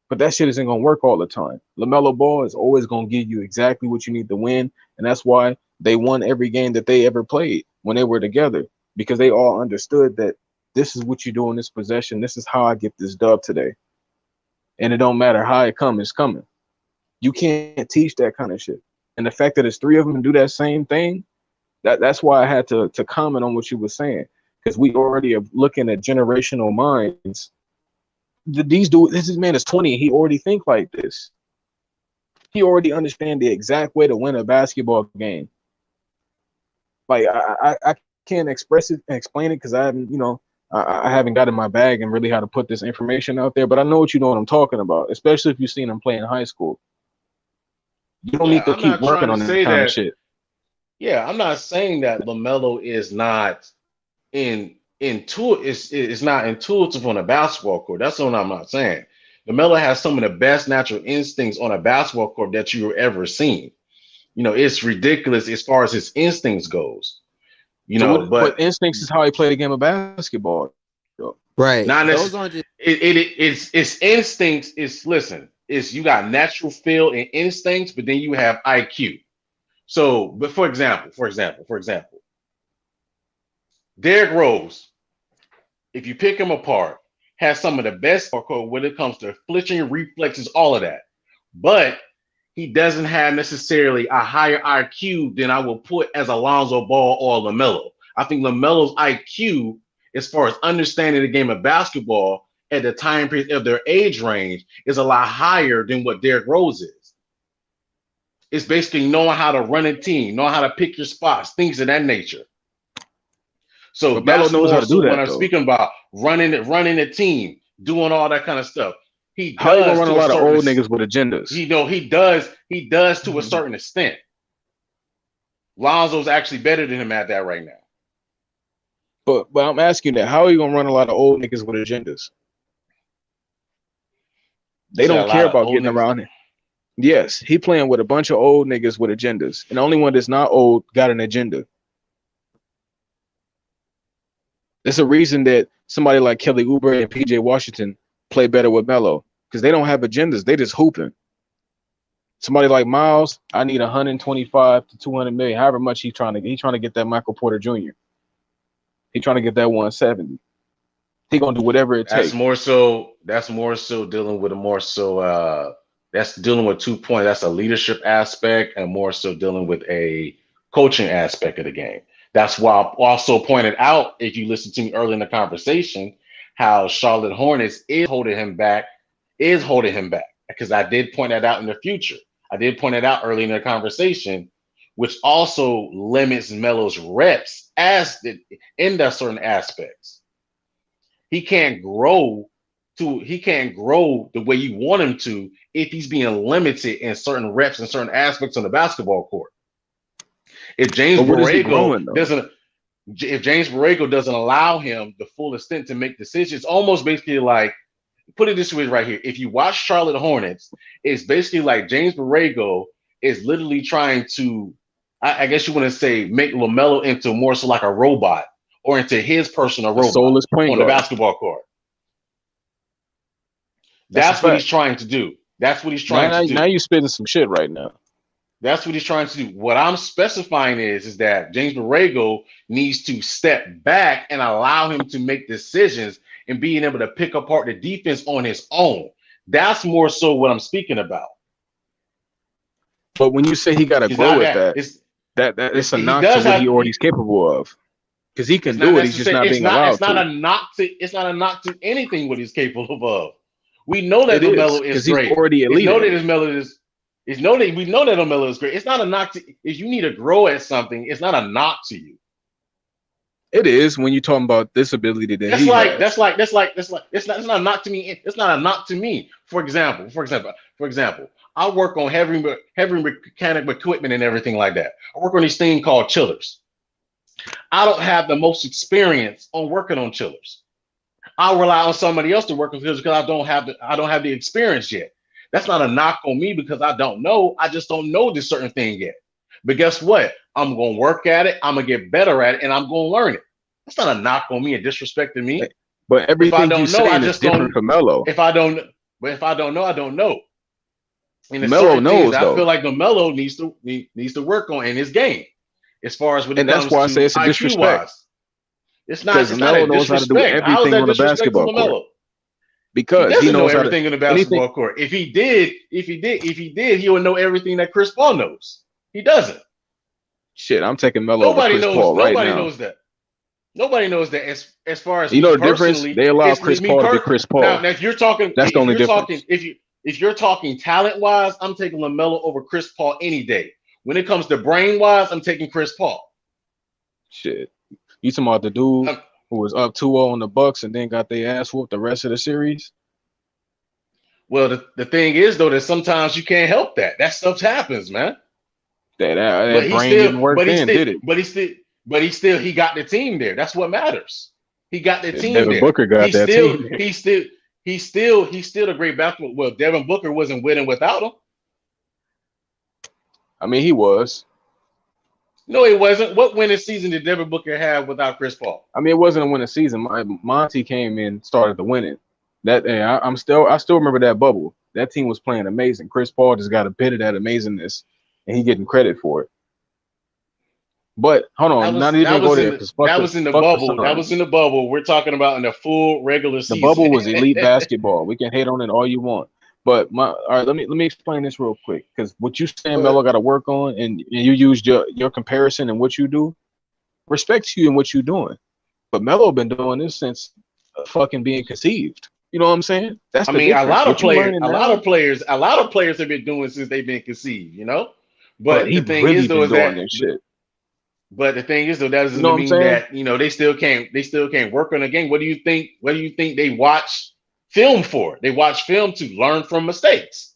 But that shit isn't going to work all the time. LaMelo Ball is always going to give you exactly what you need to win, and that's why they won every game that they ever played when they were together because they all understood that this is what you do in this possession. This is how I get this dub today. And it don't matter how it comes, it's coming. You can't teach that kind of shit. And the fact that it's three of them do that same thing, that's why I had to comment on what you were saying. Because we already are looking at generational minds. This man is 20 and he already think like this. He already understand the exact way to win a basketball game. Like I can't express it and explain it because I haven't, I haven't got in my bag and really how to put this information out there. But I know what I'm talking about, especially if you've seen him play in high school. You don't need to keep working on that kind of shit. Yeah, I'm not saying that LaMelo is not it's not intuitive on a basketball court. That's what I'm not saying. LaMelo has some of the best natural instincts on a basketball court that you've ever seen. It's ridiculous as far as his instincts goes. But instincts is how he played a game of basketball. Right. Not necessarily. It's instincts. It's you got natural feel and instincts, but then you have IQ. So, but for example, Derrick Rose, if you pick him apart, has some of the best when it comes to flinching, reflexes, all of that. But he doesn't have necessarily a higher IQ than I will put as Lonzo Ball or LaMelo. I think LaMelo's IQ, as far as understanding the game of basketball at the time period of their age range, is a lot higher than what Derrick Rose is. It's basically knowing how to run a team, knowing how to pick your spots, things of that nature. So but that's knows how to do that, when I'm speaking about running a team, doing all that kind of stuff. He does. How you gonna run a lot of old niggas with agendas? He does to a certain extent. Lonzo's actually better than him at that right now. But I'm asking that, how are you gonna run a lot of old niggas with agendas? They don't care about getting around it. Yes, he playing with a bunch of old niggas with agendas. And the only one that's not old got an agenda. There's a reason that somebody like Kelly Oubre and PJ Washington play better with Melo because they don't have agendas. They just hooping. Somebody like Miles, I need 125 to 200 million, however much he's trying to get that Michael Porter Jr. He's trying to get that 170. He gonna do whatever it takes. That's more so dealing with that's dealing with 2 points. That's a leadership aspect and more so dealing with a coaching aspect of the game. That's why I also pointed out, if you listen to me early in the conversation, how Charlotte Hornets is holding him back, because I did point that out in the future. I did point it out early in the conversation, which also limits Melo's reps in that certain aspects. He can't grow the way you want him to if he's being limited in certain reps and certain aspects on the basketball court. If James Borrego doesn't allow him the full extent to make decisions, almost basically like, put it this way right here. If you watch Charlotte Hornets, it's basically like James Borrego is literally trying to, I guess you want to say, make LaMelo into more so like a robot or into his personal A robot soulless point on the guard. basketball court. That's That's a what fact. he's trying to do. That's what he's trying Now to do. you spitting some shit right now. That's what he's trying to do. What I'm specifying is that James Borrego needs to step back and allow him to make decisions and being able to pick apart the defense on his own. That's more so what I'm speaking about. But when you say he got to grow at that, it's a knock to what he already is capable of. Because he can do it, he's just not being allowed to. It's not a knock to anything what he's capable of. We know that LaMelo is great. He's already elite. We know that LaMelo is great. It's not a knock to if you need to grow at something. It's not a knock to you. It is when you're talking about this ability that That's like it's not a knock to me. It's not a knock to me. For example, I work on heavy mechanical equipment and everything like that. I work on this thing called chillers. I don't have the most experience on working on chillers. I'll rely on somebody else to work on chillers because I don't have the experience yet. That's not a knock on me because I don't know. I just don't know this certain thing yet. But guess what? I'm going to work at it. I'm going to get better at it, and I'm going to learn it. That's not a knock on me and disrespecting me. But everything you say is different from Melo. If I don't know, I don't know. And Melo knows, I feel like LaMelo needs to work on in his game. As far as when and that's why I say it's a disrespect. It's not. Melo knows how to do everything on the basketball court. Because he knows know everything on the basketball court. If he did, he would know everything that Chris Paul knows. He doesn't. Shit, I'm taking Melo over Chris Paul right now. Nobody knows that. Nobody knows that. As far as you know the difference, they allow Chris Paul to be Chris Paul. Now if you're talking, that's the only difference. If you're talking talent wise, I'm taking LaMelo over Chris Paul any day. When it comes to brain wise, I'm taking Chris Paul. Shit, you talking about the dude who was up 2-0 on the Bucks and then got their ass whooped the rest of the series? Well, the thing is though that sometimes you can't help that. That stuff happens, man. That brain didn't work then, did it? But he got the team there. That's what matters. He got the team Devin there. Booker got that team there. He's still a great basketball. Well, Devin Booker wasn't winning without him. I mean, he was. No, he wasn't. What winning season did Devin Booker have without Chris Paul? I mean, it wasn't a winning season. Monty came in, started the winning. I still remember that bubble. That team was playing amazing. Chris Paul just got a bit of that amazingness, and he getting credit for it. But hold on, not even go there. That was in the bubble. That was in the bubble. We're talking about in the full regular season. The bubble was elite basketball. We can hate on it all you want. But all right, let me explain this real quick, because what you saying Melo got to work on, and you used your comparison and what you do. Respect to you and what you're doing, but Melo been doing this since fucking being conceived. You know what I'm saying? A lot of players have been doing since they've been conceived. You know, but the thing is though is that shit. But the thing is though that doesn't mean that they still can't work on the game. What do you think? What do you think they watch film for? They watch film to learn from mistakes.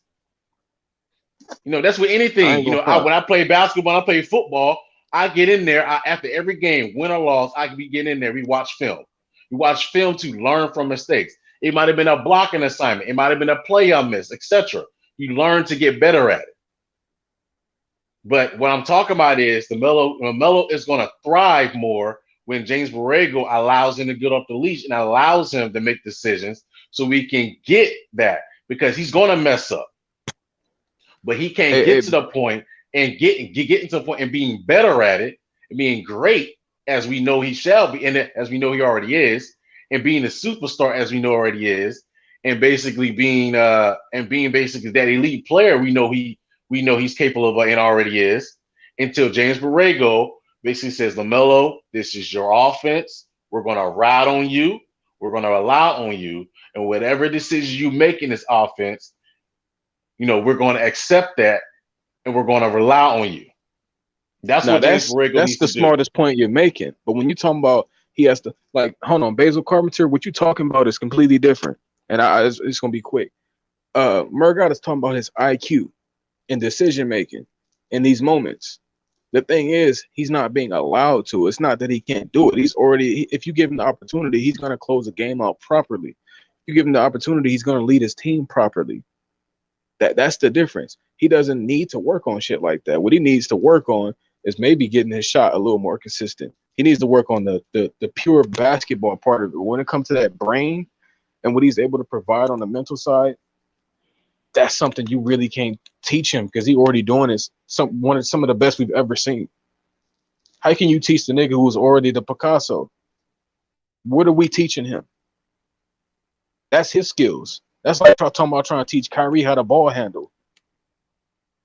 That's with anything. When I play basketball, when I play football, I get in there after every game, win or loss. I can be getting in there. We watch film. We watch film to learn from mistakes. It might have been a blocking assignment. It might have been a play I missed, etc. You learn to get better at it. But what I'm talking about is LaMelo is going to thrive more when James Borrego allows him to get off the leash and allows him to make decisions so we can get that, because he's going to mess up. But he can't get to the point and getting to the point and being better at it and being great as we know he shall be, and as we know he already is, and being a superstar as we know already is, and basically being basically that elite player we know he's capable of and already is, until James Borrego basically says, LaMelo, this is your offense. We're going to ride on you. We're going to rely on you. And whatever decisions you make in this offense, we're going to accept that and we're going to rely on you. That's what James Borrego needs to do. That's the smartest point you're making. But when you're talking about he has to, hold on, Basil Carpenter, what you're talking about is completely different. And it's going to be quick. Murgot is talking about his IQ and decision making in these moments. The thing is, he's not being allowed to. It's not that he can't do it. If you give him the opportunity, he's going to close the game out properly. If you give him the opportunity, he's going to lead his team properly. That's the difference. He doesn't need to work on shit like that. What he needs to work on is maybe getting his shot a little more consistent. He needs to work on the pure basketball part of it. When it comes to that brain and what he's able to provide on the mental side, that's something you really can't teach him because he already doing it. Some of the best we've ever seen. How can you teach the nigga who's already the Picasso? What are we teaching him? That's his skills. That's like talking about trying to teach Kyrie how to ball handle.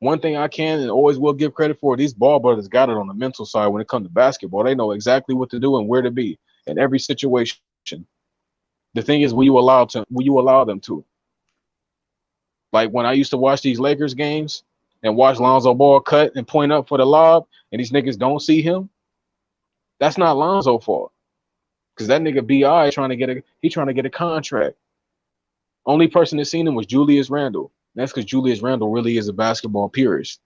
One thing I can and always will give credit for, these ball brothers got it on the mental side when it comes to basketball. They know exactly what to do and where to be in every situation. The thing is, will you allow them to? Like when I used to watch these Lakers games and watch Lonzo Ball cut and point up for the lob, and these niggas don't see him, that's not Lonzo's fault. Because that nigga B.I. trying to get a contract. Only person that seen him was Julius Randle. That's because Julius Randle really is a basketball purist.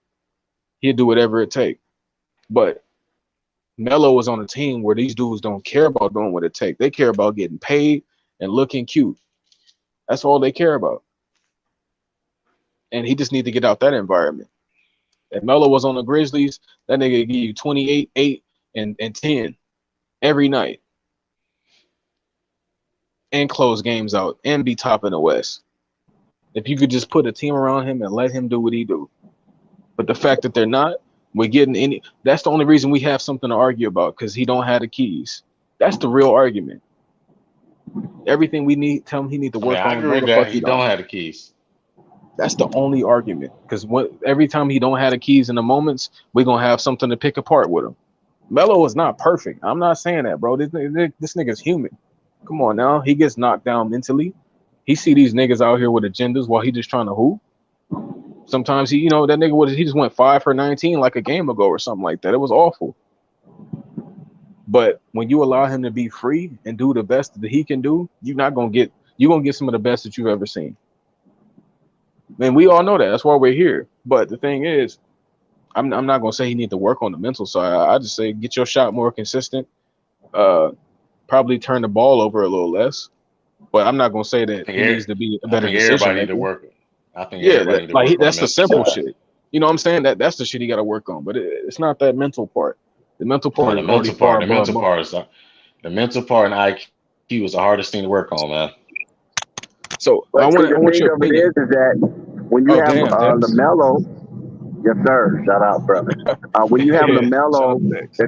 He'll do whatever it takes. But Melo is on a team where these dudes don't care about doing what it takes. They care about getting paid and looking cute. That's all they care about. And he just need to get out that environment. If Melo was on the Grizzlies, that nigga give you 28, 8, and 10 every night. And close games out and be top in the West. If you could just put a team around him and let him do what he do. But the fact that they're not, we're getting any. That's the only reason we have something to argue about, because he don't have the keys. That's the real argument. Everything we need, tell him he need to work on. I agree with that. He don't have the keys. That's the only argument. Because every time he don't have the keys in the moments, we're gonna have something to pick apart with him. Melo is not perfect. I'm not saying that, bro. This nigga's human. Come on now. He gets knocked down mentally. He see these niggas out here with agendas while he just trying to hoop. Sometimes he just went 5 for 19 like a game ago or something like that. It was awful. But when you allow him to be free and do the best that he can do, you're gonna get some of the best that you've ever seen. And we all know that. That's why we're here. But the thing is, I'm not gonna say he need to work on the mental side. I just say get your shot more consistent. Probably turn the ball over a little less. But I'm not gonna say that he needs to be a better decision maker. Everybody need to work. I think everybody need to work. That's the simple shit. You know what I'm saying? That's the shit he got to work on. But it's not that mental part. The mental part. The mental part and IQ is the hardest thing to work on, man. So I want your opinion. Is that when you have LaMelo, yes sir, shout out, brother. When you have LaMelo, the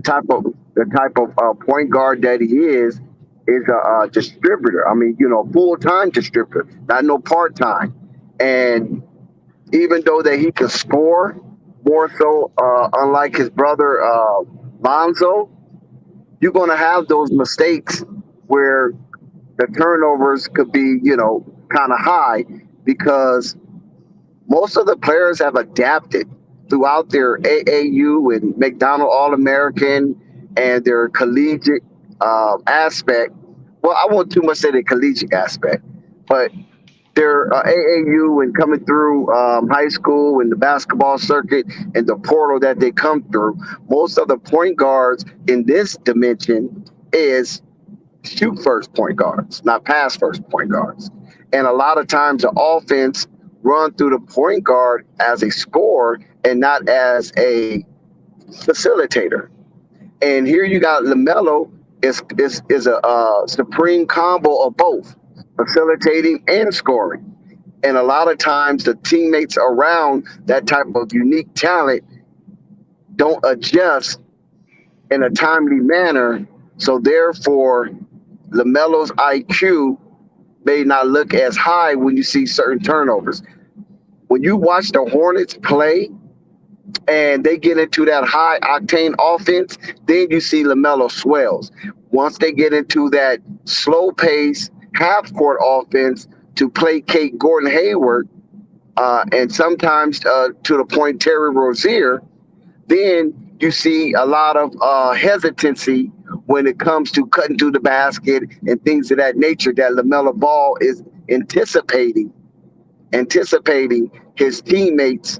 type of point guard that he is a distributor. I mean, full-time distributor, not no part-time. And even though that he can score more so, unlike his brother Lonzo, you're going to have those mistakes where the turnovers could be, kind of high, because most of the players have adapted throughout their AAU and McDonald All-American and their collegiate aspect. Well, I won't too much say the collegiate aspect, but their AAU and coming through high school and the basketball circuit and the portal that they come through, most of the point guards in this dimension is shoot first point guards, not pass first point guards. And a lot of times the offense run through the point guard as a scorer and not as a facilitator. And here you got LaMelo is a supreme combo of both, facilitating and scoring. And a lot of times the teammates around that type of unique talent don't adjust in a timely manner. So therefore, LaMelo's IQ may not look as high when you see certain turnovers. When you watch the Hornets play and they get into that high octane offense, then you see LaMelo swells. Once they get into that slow pace, half court offense to placate Gordon Hayward, and sometimes to the point Terry Rozier, then you see a lot of hesitancy when it comes to cutting through the basket and things of that nature that LaMelo Ball is anticipating his teammates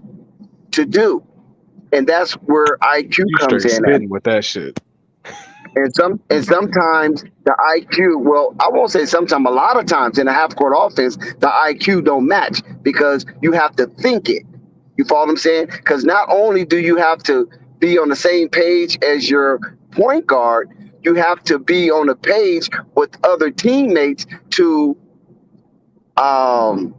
to do. And that's where IQ comes in at. With that shit. And sometimes the IQ, well, I won't say sometimes, a lot of times in a half-court offense, the IQ don't match because you have to think it. You follow what I'm saying? Because not only do you have to be on the same page as your point guard, you have to be on a page with other teammates to, won't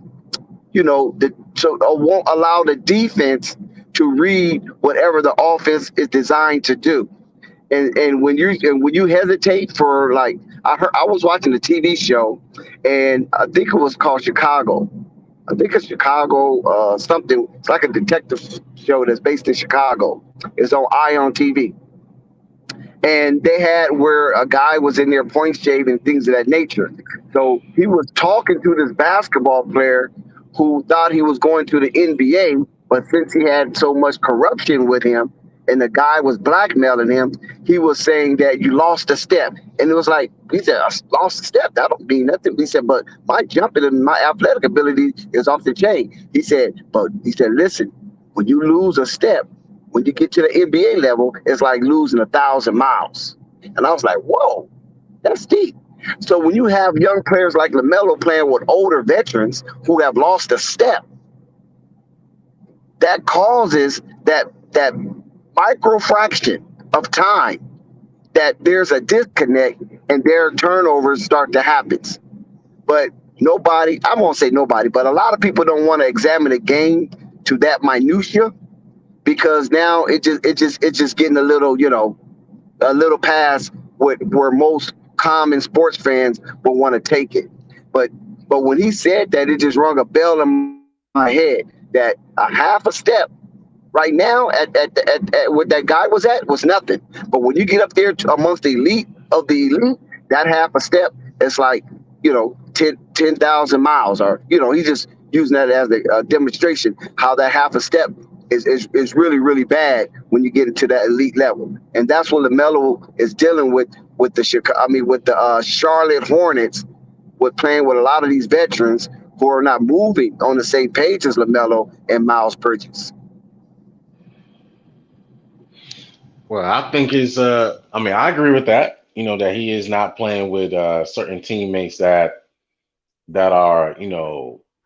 allow the defense to read whatever the offense is designed to do. And when you hesitate for, like, I was watching a TV show, and I think it was called Chicago. I think it's Chicago something. It's like a detective show that's based in Chicago. It's on Ion TV. And they had where a guy was in there point shaving, things of that nature. So he was talking to this basketball player who thought he was going to the NBA, but since he had so much corruption with him and the guy was blackmailing him, he was saying that you lost a step. And it was like, he said, I lost a step. That don't mean nothing. He said, but my jumping and my athletic ability is off the chain. He said, listen, when you lose a step, when you get to the NBA level, it's like losing 1,000 miles. And I was like, whoa, that's deep. So when you have young players like LaMelo playing with older veterans who have lost a step, that causes that micro fraction of time that there's a disconnect and their turnovers start to happen. But nobody, I won't say nobody, but a lot of people don't want to examine the game to that minutia, because now it's just getting a little past where most common sports fans will want to take it. But when he said that, it just rung a bell in my head that a half a step right now at what that guy was at was nothing. But when you get up there amongst the elite of the elite, that half a step is like 10,000 miles, or he's just using that as a demonstration how that half a step is really, really bad when you get into that elite level. And that's what LaMelo is dealing with the Charlotte Hornets, with playing with a lot of these veterans who are not moving on the same page as LaMelo and Miles Bridges. Well, I think I agree with that. That he is not playing with certain teammates that are,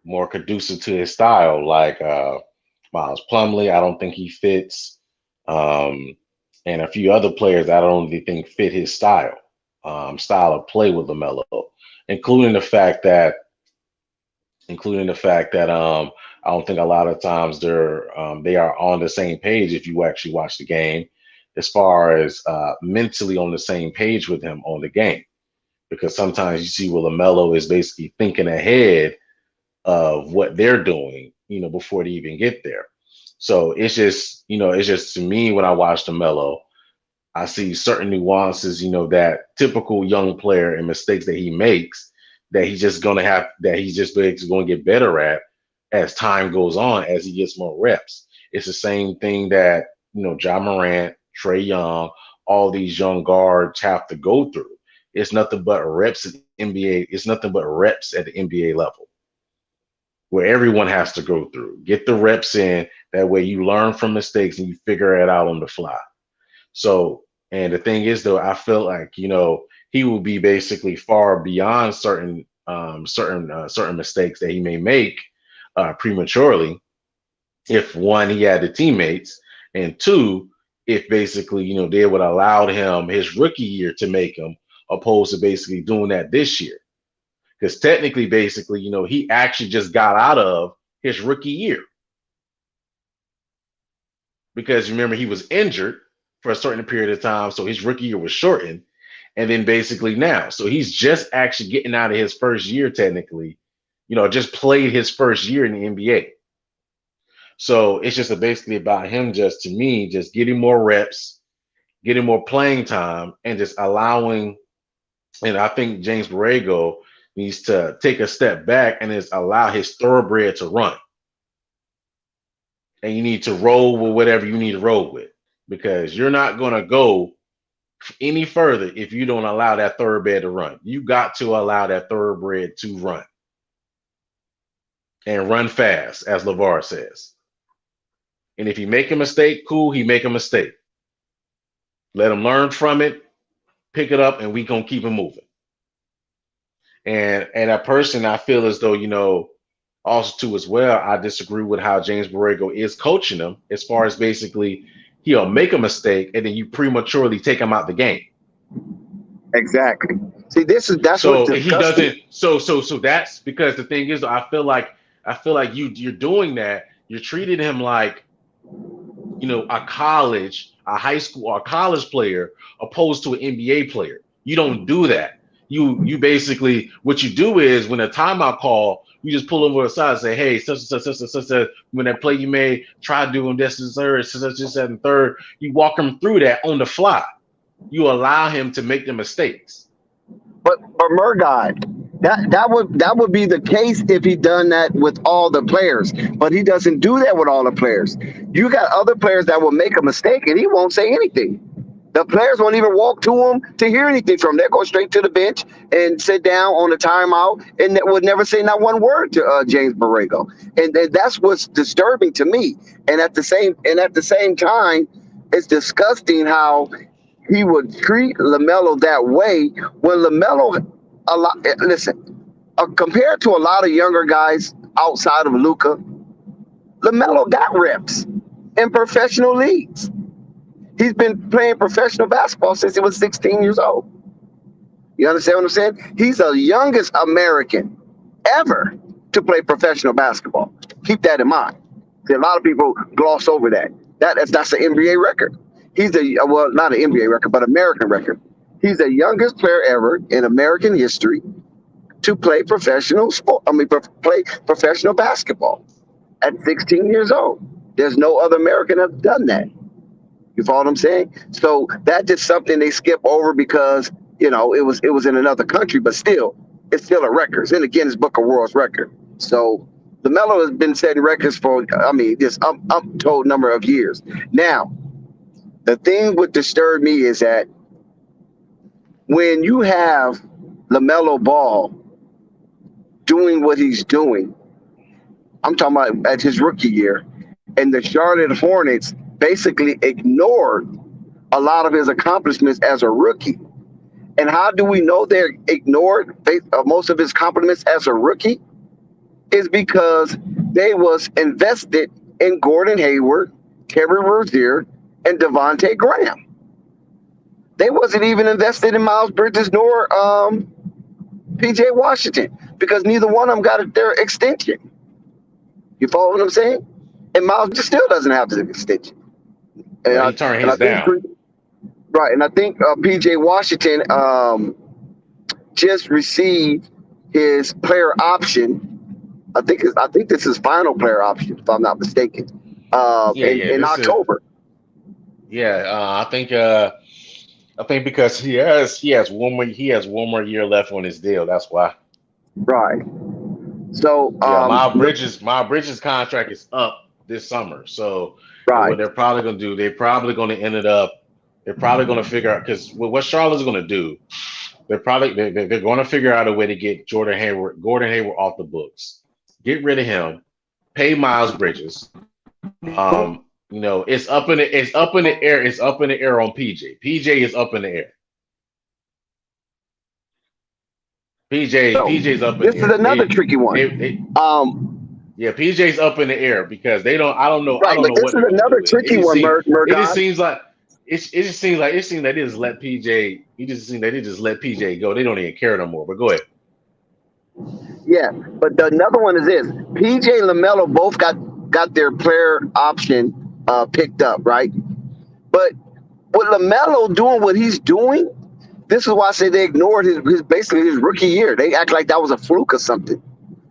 more conducive to his style, like Miles Plumlee. I don't think he fits, and a few other players I don't really think fit his style of play with LaMelo, including the fact that I don't think a lot of times they are on the same page if you actually watch the game, as far as mentally on the same page with him on the game. Because sometimes you see where LaMelo is basically thinking ahead of what they're doing, before they even get there. So it's just to me, when I watch LaMelo, I see certain nuances, that typical young player and mistakes that he makes that he's just basically going to get better at as time goes on, as he gets more reps. It's the same thing that, Ja Morant, Trae Young, all these young guards have to go through. It's nothing but reps at the NBA. It's nothing but reps at the NBA level, where everyone has to go through. Get the reps in. That way you learn from mistakes and you figure it out on the fly. So, and the thing is, though, I feel like, he will be basically far beyond certain mistakes that he may make prematurely, if one, he had the teammates, and two, if basically, they would allow him his rookie year to make him, opposed to basically doing that this year. Because technically, basically, he actually just got out of his rookie year. Because remember, he was injured for a certain period of time, so his rookie year was shortened. And then basically now, so he's just actually getting out of his first year, technically, just played his first year in the NBA. So it's just basically about him, just to me, just getting more reps, getting more playing time, and just allowing. And I think James Borrego needs to take a step back and just allow his thoroughbred to run. And you need to roll with whatever you need to roll with, because you're not going to go any further if you don't allow that thoroughbred to run. You got to allow that thoroughbred to run, and run fast, as LeVar says. And if he make a mistake, cool, he make a mistake. Let him learn from it, pick it up, and we gonna keep him moving. And that person, I feel as though, also too as well, I disagree with how James Borrego is coaching him, as far as basically he'll make a mistake and then you prematurely take him out the game. Exactly. See, that's So what's he disgusting. doesn't. So that's because the thing is, I feel like you're doing that. You're treating him like a high school or a college player opposed to an NBA player. You don't do that. You basically what you do is when a timeout call, you just pull him over the side and say, hey, such, when that play you made, try doing this and third, such and third. You walk him through that on the fly. You allow him to make the mistakes. But Murdoch, that would be the case if he done that with all the players. But he doesn't do that with all the players. You got other players that will make a mistake and he won't say anything. The players won't even walk to him to hear anything from him. They go straight to the bench and sit down on the timeout and would never say not one word to James Borrego. And that's what's disturbing to me. And at the same time, it's disgusting how he would treat LaMelo that way when LaMelo compared to a lot of younger guys outside of Luka, LaMelo got reps in professional leagues. He's been playing professional basketball since he was 16 years old. You understand what I'm saying? He's the youngest American ever to play professional basketball. Keep that in mind. See, a lot of people gloss over that. That's an NBA record. He's not an NBA record, but American record. He's the youngest player ever in American history to play professional sport. Play professional basketball at 16 years old. There's no other American that's done that. You follow what I'm saying? So that's just something they skip over because it was in another country, but still, it's still a record. It's in the Guinness Book of World Records. So LaMelo has been setting records for this untold number of years. Now, the thing what disturbed me is that when you have LaMelo Ball doing what he's doing, I'm talking about at his rookie year, and the Charlotte Hornets basically ignored a lot of his accomplishments as a rookie. And how do we know they ignored most of his accomplishments as a rookie? Is because they was invested in Gordon Hayward, Terry Rozier, and Devontae Graham. They wasn't even invested in Miles Bridges nor PJ Washington because neither one of them got their extension. You follow what I'm saying? And Miles still doesn't have his extension. And he turned his down. Right, and I think PJ Washington just received his player option. I think this is final player option, if I'm not mistaken. In October. I think because he has one more year left on his deal. That's why. Right. So Miles Bridges' contract is up this summer. So what they're probably going to do, they're probably going to figure out, because what Charlotte's going to do, they're going to figure out a way to get Gordon Hayward off the books, get rid of him, pay Miles Bridges. It's up in the air. It's up in the air on PJ. PJ is up in the air. PJ's up in the air. This is another tricky one. PJ's up in the air because I don't know. Right, but this is another tricky one, Murdoch. It just seems like they just let PJ. He just seems like they just let PJ go. They don't even care no more. But go ahead. Yeah, but the another one is this: PJ and LaMelo both got their player option picked up, right? But with LaMelo doing what he's doing, this is why I say they ignored his basically his rookie year. They act like that was a fluke or something.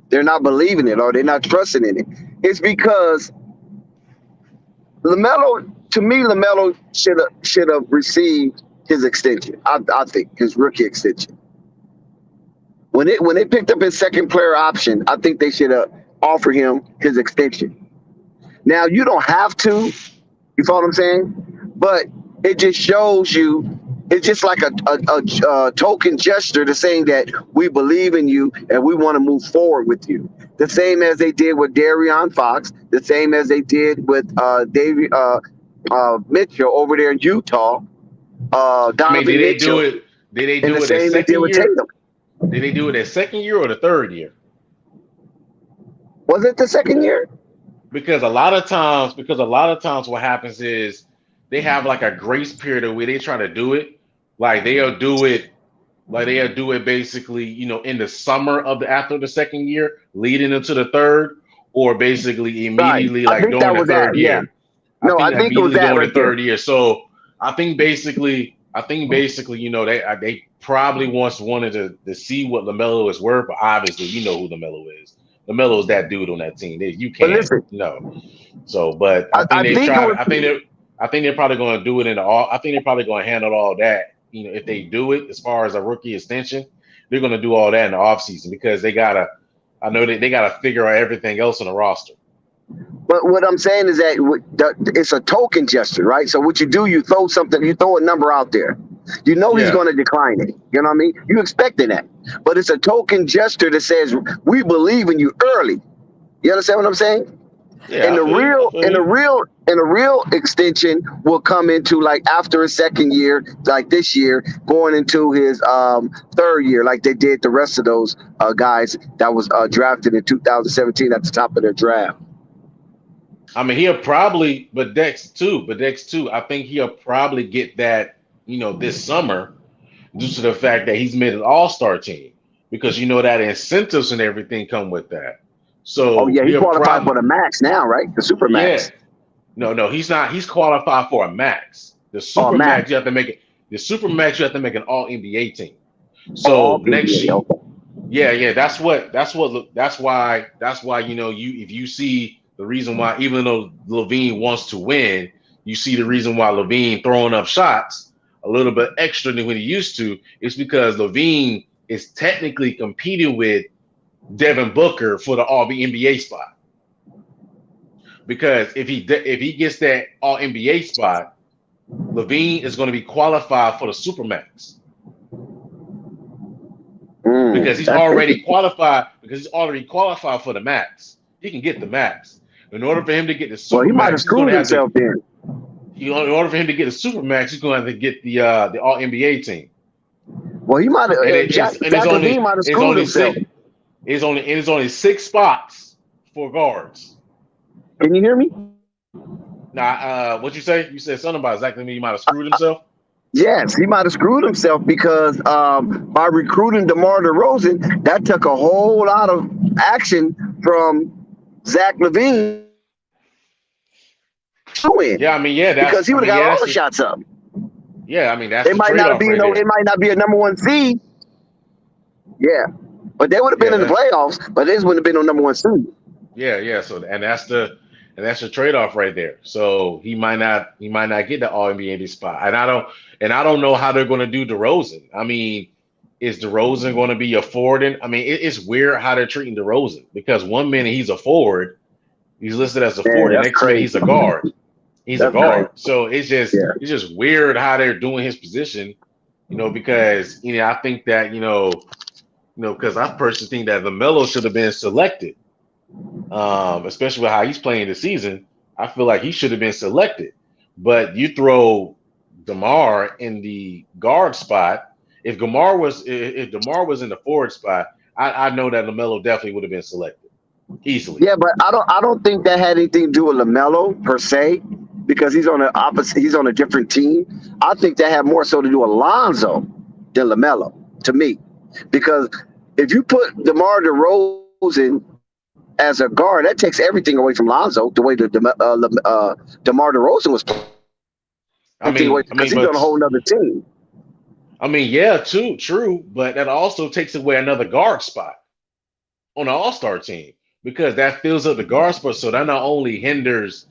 They're not believing it or they're not trusting in it. It's because LaMelo should have received his extension. I think his rookie extension. When they picked up his second player option, I think they should have offered him his extension. Now you don't have to, you follow what I'm saying? But it just shows you. It's just like a token gesture to saying that we believe in you and we want to move forward with you. The same as they did with Darion Fox, the same as they did with David Mitchell over there in Utah. Donovan Mitchell. Did they do it the second year? Did they do it the second year or the third year? Was it the second year? Because a lot of times what happens is they have like a grace period where they try to do it. Like they'll do it Like they'll do it basically, in the summer after the second year, leading into the third, or basically Right. immediately I like think during that the was that. third Yeah. year. I No, think I think it was immediately that during right the there. third year. So I think basically, they probably once wanted to see what LaMelo is worth, but obviously you know who LaMelo is. LaMelo is that dude on that team. You But can't, listen, So, but I think I they think it tried. was. I think they're probably going to do it in the all. I think they're probably going to handle all that. If they do it as far as a rookie extension, they're going to do all that in the offseason because they gotta. I know they gotta figure out everything else on the roster. But what I'm saying is that it's a token gesture, right? So what you do, you throw a number out there. You know he's going to decline it. You know what I mean? You expecting that, but it's a token gesture that says we believe in you early. You understand what I'm saying? Yeah, and the real extension will come into like after his second year, like this year, going into his third year, like they did the rest of those guys that was drafted in 2017 at the top of their draft. I mean, he'll probably, but Dex too. I think he'll probably get that, this summer, due to the fact that he's made an All-Star team, because that incentives and everything come with that. So he qualified for the max now, right? The super max. Yeah. No, he's not. He's qualified for a max. The super max you have to make it. The super max you have to make an All NBA team. So next year, yeah. That's why if you see the reason why, even though LaVine wants to win, you see the reason why LaVine throwing up shots a little bit extra than when he used to. It's because LaVine is technically competing with Devin Booker for the All NBA spot. Because if he gets that All NBA spot, LaVine is going to be qualified for the Supermax. Because he's already qualified. Because he's already qualified for the max. He can get the max. In order for him to get the Supermax, he might have screwed himself then. In order for him to get the Supermax, he's going to have to get the All NBA team. Well, he might have. Jack LaVine might have screwed himself. It's only 6 spots for guards. Can you hear me? Nah, what you say? You said something about Zach LaVine. He might have screwed himself. Yes, he might have screwed himself because by recruiting DeMar DeRozan, that took a whole lot of action from Zach LaVine. Yeah, I mean, because he would have got all the shots up. Yeah, I mean, that's it might not be. It might not be a number 1 seed. Yeah, but they would have been in the playoffs, but they wouldn't have been on number 1 seed. Yeah. So that's the trade-off right there. So he might not get the All NBA spot, and I don't know how they're going to do DeRozan. I mean, is DeRozan going to be a forward? It's weird how they're treating DeRozan, because 1 minute he's a forward, he's listed as a forward, the next minute he's a guard. He's a guard. So it's just weird how they're doing his position, because I think that because I personally think that LaMelo should have been selected. Especially with how he's playing this season, I feel like he should have been selected. But you throw DeMar in the guard spot. If DeMar was in the forward spot, I know that LaMelo definitely would have been selected easily. Yeah, but I don't think that had anything to do with LaMelo per se, because he's on a different team. I think that had more so to do with Lonzo than LaMelo, to me, because if you put DeMar DeRozan as a guard, that takes everything away from Lonzo, the way that DeMar DeRozan was playing. Because he's on a whole nother team. I mean, yeah, true, but that also takes away another guard spot on an All-Star team, because that fills up the guard spot. So that not only hinders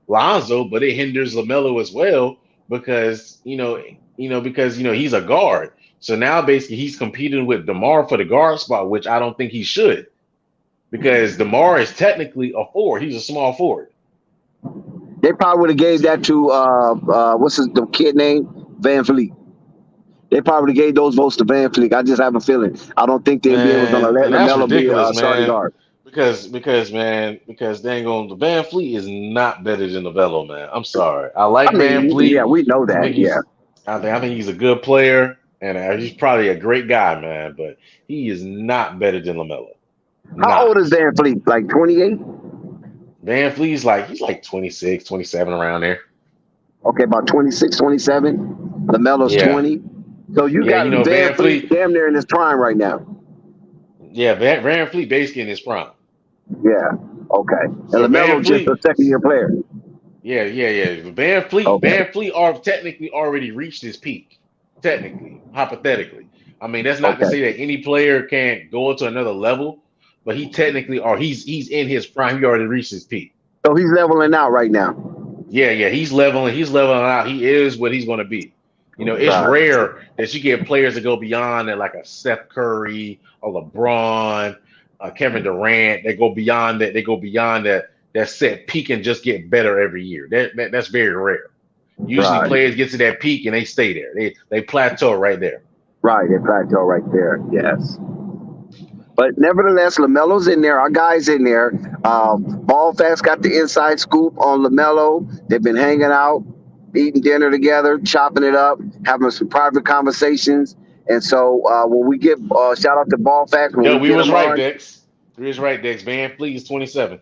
Lonzo, but it hinders LaMelo as well, because he's a guard. So now basically he's competing with DeMar for the guard spot, which I don't think he should. Because DeMar is technically a forward. He's a small forward. They probably would have gave that to what's the kid name? Van Vliet. They probably would have gave those votes to Van Vliet. I just have a feeling. I don't think the NBA was going to let LaMelo be a starting guard. Because Van Vliet is not better than LaMelo, man. I'm sorry. Van Vliet. Yeah, we know that. I think he's a good player, and he's probably a great guy, man. But he is not better than LaMelo. How old is Van Vliet? Like 28? Van Vliet's he's like 26, 27, around there. Okay, about 26, 27. LaMelo's 20. So you Yeah, got you know, Van Van Fleet Fleet. damn near in his prime right now. Yeah, Van Fleet basically in his prime. Yeah. Okay. And So Van LaMelo just a Fleet. second-year player. Yeah. Van Fleet are technically already reached his peak. Technically, hypothetically. I mean, that's not to Okay. say that any player can't go to another level, but he technically, or he's in his prime. He already reached his peak. So he's leveling out right now. Yeah. He's leveling out. He is what he's going to be. You know, it's Right. rare that you get players that go beyond that, like a Steph Curry or LeBron, Kevin Durant. They go beyond that. They go beyond that set peak and just get better every year. That's very rare. Usually, Right. players get to that peak and they stay there. They plateau right there. Right. They plateau right there. Yes. But nevertheless, LaMelo's in there. Our guy's in there. Ball Facts got the inside scoop on LaMelo. They've been hanging out, eating dinner together, chopping it up, having some private conversations. And so when we get shout out to Ball Facts, when Yo, we get was them right, on, Dex. We was right, Dex. Van Fleet is 27.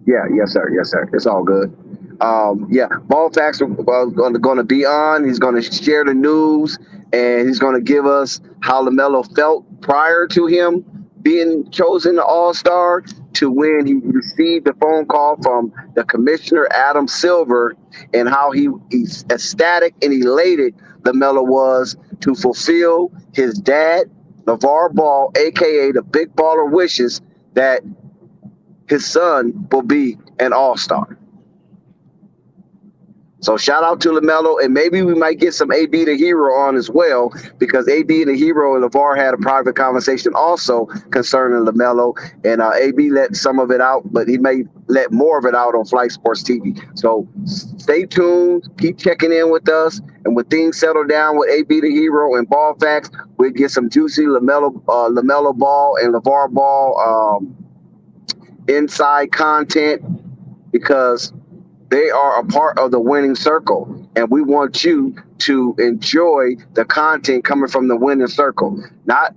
yeah, yes, sir. Yes, sir. It's all good. Ball Facts are going to be on. He's going to share the news, and he's going to give us how LaMelo felt prior to him being chosen the All-Star to when he received the phone call from the commissioner, Adam Silver, and how he's ecstatic and elated LaMelo was to fulfill his dad, LeVar Ball, a.k.a. the Big Baller wishes that his son will be an all-star. So shout out to LaMelo, and maybe we might get some AB the Hero on as well, because AB the Hero and LeVar had a private conversation also concerning LaMelo, and AB let some of it out, but he may let more of it out on Flight Sports TV. So stay tuned, keep checking in with us, and when things settle down with AB the Hero and Ball Facts, we'll get some juicy LaMelo Ball and LeVar Ball inside content, because they are a part of the winning circle, and we want you to enjoy the content coming from the winning circle. Not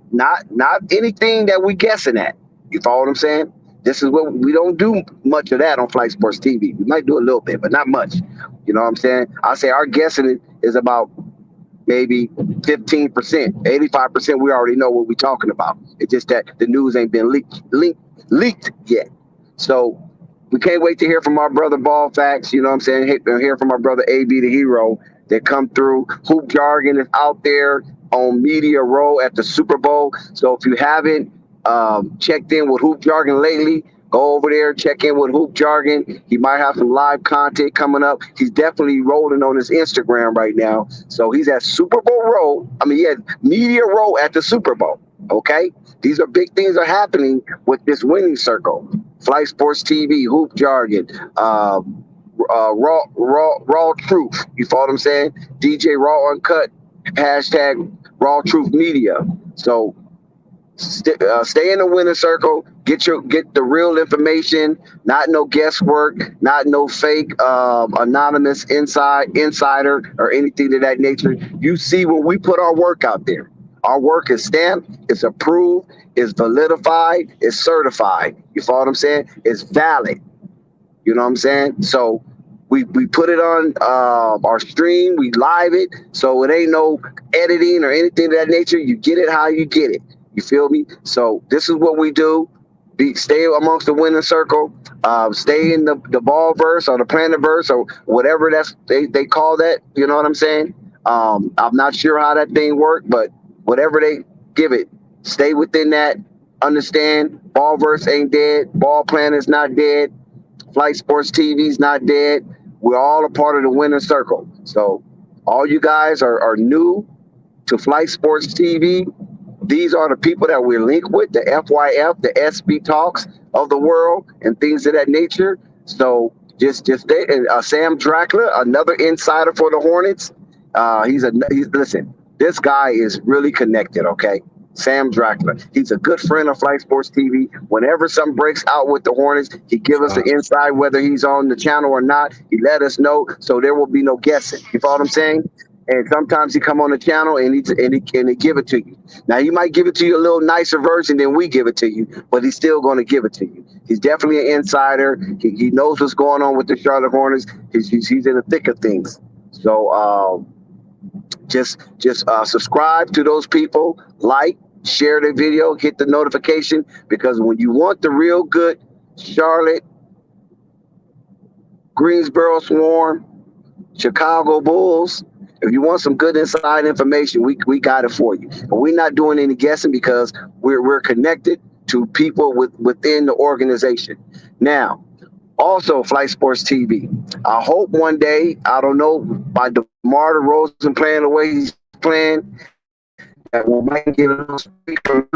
anything that we guessing at. You follow what I'm saying? This is what we don't do much of that on Flight Sports TV. We might do a little bit, but not much. You know what I'm saying? I say our guessing is about maybe 15%, 85%. We already know what we're talking about. It's just that the news ain't been leaked yet. So we can't wait to hear from our brother Ball Facts, you know what I'm saying? Hear from our brother AB the Hero that come through. Hoop Jargon is out there on Media Row at the Super Bowl. So if you haven't checked in with Hoop Jargon lately, go over there, check in with Hoop Jargon. He might have some live content coming up. He's definitely rolling on his Instagram right now. So he's at Super Bowl Row. Media Row at the Super Bowl. Okay? These are big things are happening with this winning circle. Flight Sports TV, Hoop Jargon, Raw Truth. You follow what I'm saying? DJ Raw Uncut, hashtag Raw Truth Media. So stay in the winning circle. Get the real information. Not no guesswork. Not no fake anonymous insider or anything of that nature. You see when we put our work out there. Our work is stamped, it's approved, it's validified, it's certified. You follow what I'm saying? It's valid. You know what I'm saying? So we put it on our stream, we live it, so it ain't no editing or anything of that nature. You get it how you get it. You feel me? So this is what we do. Stay amongst the winning circle. Stay in the ball verse or the planet verse or whatever they call that. You know what I'm saying? I'm not sure how that thing worked, but whatever they give it, stay within that. Understand, Ballverse ain't dead. Ball Planet's not dead. Flight Sports TV's not dead. We're all a part of the winning circle. So all you guys are new to Flight Sports TV. These are the people that we link with, the FYF, the SB Talks of the world and things of that nature. So just stay. Sam Dracula, another insider for the Hornets. Listen. This guy is really connected, okay? Sam Dracula. He's a good friend of Flight Sports TV. Whenever something breaks out with the Hornets, he gives us the inside, whether he's on the channel or not. He let us know, so there will be no guessing. You follow what I'm saying? And sometimes he come on the channel and he give it to you. Now, he might give it to you a little nicer version than we give it to you, but he's still going to give it to you. He's definitely an insider. He knows what's going on with the Charlotte Hornets. He's in the thick of things. So, Just subscribe to those people, like, share the video, hit the notification, because when you want the real good Charlotte, Greensboro Swarm, Chicago Bulls, if you want some good inside information, we got it for you. And we're not doing any guessing because we're connected to people within the organization. Now, also Flight Sports TV. I hope one day, I don't know, by DeMar DeRozan playing the way he's playing, that we might get a little speaker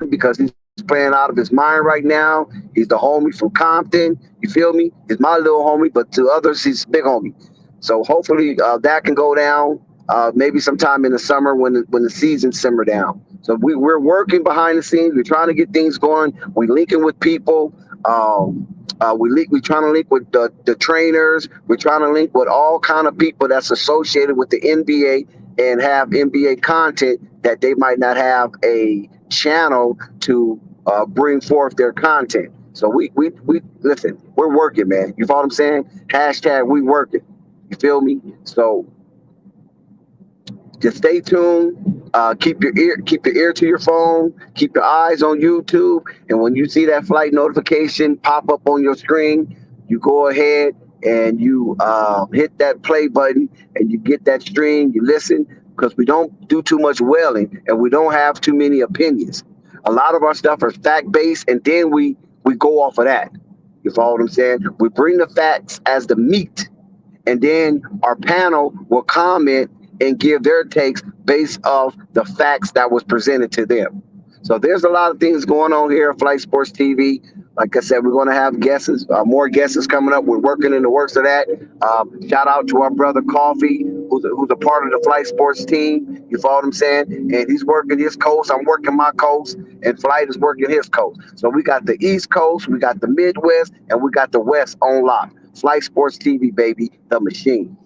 because he's playing out of his mind right now. He's the homie from Compton. You feel me? He's my little homie, but to others, he's big homie. So hopefully that can go down maybe sometime in the summer when the season simmer down. So we're working behind the scenes. We're trying to get things going. We're linking with people. We're trying to link with the trainers. We're trying to link with all kind of people that's associated with the NBA and have NBA content that they might not have a channel to bring forth their content. So we listen, we're working, man. You follow what I'm saying? Hashtag we working. You feel me? So just stay tuned. Keep your ear to your phone. Keep your eyes on YouTube. And when you see that flight notification pop up on your screen, you go ahead and you hit that play button and you get that stream. You listen, because we don't do too much wailing and we don't have too many opinions. A lot of our stuff are fact based, and then we go off of that. You follow what I'm saying? We bring the facts as the meat, and then our panel will comment and give their takes based off the facts that was presented to them. So there's a lot of things going on here at Flight Sports TV. Like I said, we're going to have guesses, more guesses coming up. We're working in the works of that. Shout out to our brother Coffee, who's a part of the Flight Sports team. You follow what I'm saying? And he's working his coast. I'm working my coast, and Flight is working his coast. So we got the East Coast, we got the Midwest, and we got the West on lock. Flight Sports TV, baby, the machine.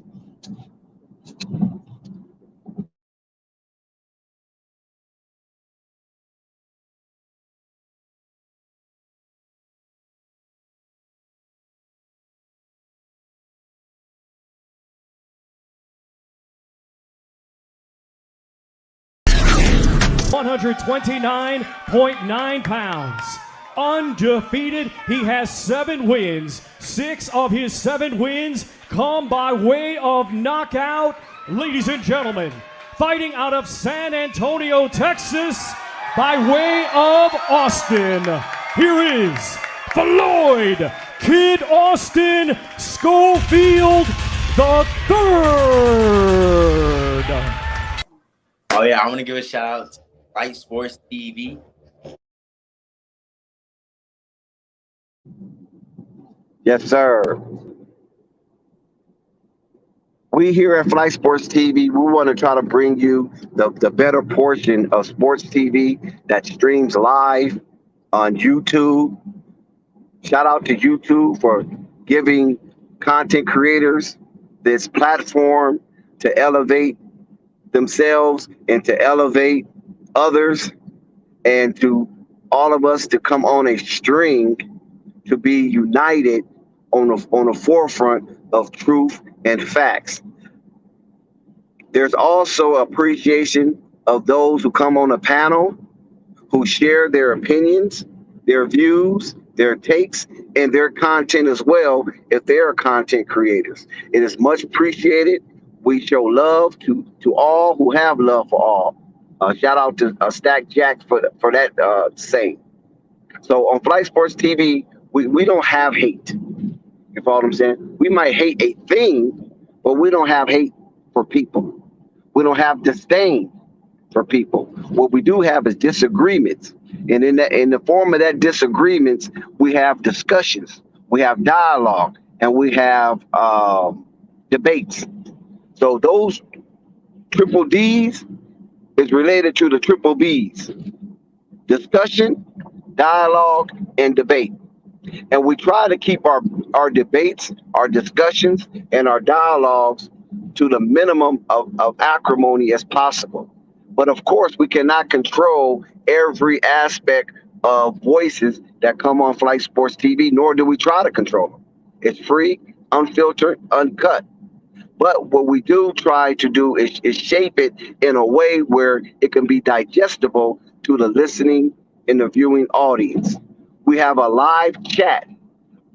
£129.9. Undefeated. He has 7 wins. 6 of his 7 wins come by way of knockout. Ladies and gentlemen, fighting out of San Antonio, Texas, by way of Austin, here is Floyd Kid Austin Schofield the third. Oh yeah, I want to give a shout out to Flight Sports TV. Yes, sir. We here at Flight Sports TV, we want to try to bring you the better portion of sports TV that streams live on YouTube. Shout out to YouTube for giving content creators this platform to elevate themselves and to elevate others, and to all of us to come on a string to be united on the forefront of truth and facts. There's also appreciation of those who come on a panel, who share their opinions, their views, their takes, and their content as well, if they are content creators. It is much appreciated. We show love to all who have love for all. Shout out to Stack Jack for that saying. So on Flight Sports TV, we don't have hate. You follow what I'm saying? We might hate a thing, but we don't have hate for people. We don't have disdain for people. What we do have is disagreements. And in the form of that disagreements, we have discussions, we have dialogue, and we have debates. So those triple D's is related to the triple B's: discussion, dialogue, and debate. And we try to keep our debates, our discussions, and our dialogues to the minimum of acrimony as possible. But of course, we cannot control every aspect of voices that come on Flight Sports TV, nor do we try to control them. It's free, unfiltered, uncut. But what we do try to do is shape it in a way where it can be digestible to the listening and the viewing audience. We have a live chat.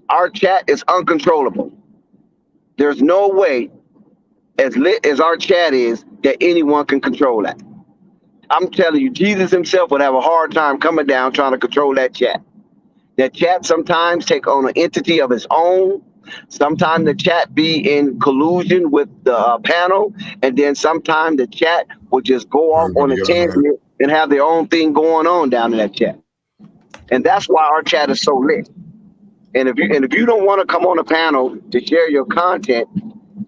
Our chat is uncontrollable. There's no way, as lit as our chat is, that anyone can control that. I'm telling you, Jesus himself would have a hard time coming down trying to control that chat. That chat sometimes take on an entity of its own. Sometimes the chat be in collusion with the panel, and then sometimes the chat will just go off on a tangent and have their own thing going on down in that chat. And that's why our chat is so lit. And if you don't want to come on a panel to share your content,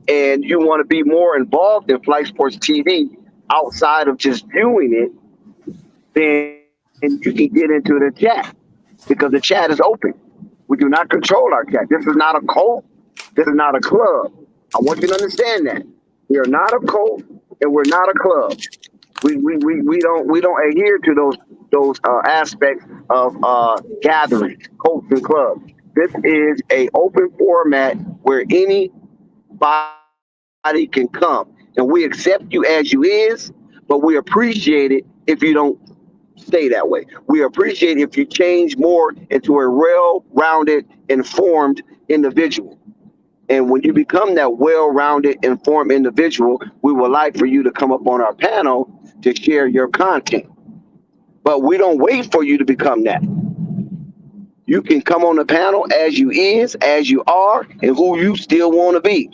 and you want to be more involved in Flight Sports TV outside of just viewing it, then you can get into the chat because the chat is open. We do not control our chat. This is not a cult. This is not a club. I want you to understand that. We are not a cult and we're not a club. We don't adhere to those aspects of gatherings, cults and clubs. This is a open format where anybody can come, and we accept you as you is, but we appreciate it if you don't stay that way. We appreciate it if you change more into a well-rounded, informed individual. And when you become that well-rounded, informed individual, we would like for you to come up on our panel to share your content. But we don't wait for you to become that. You can come on the panel as you is, as you are, and who you still want to be.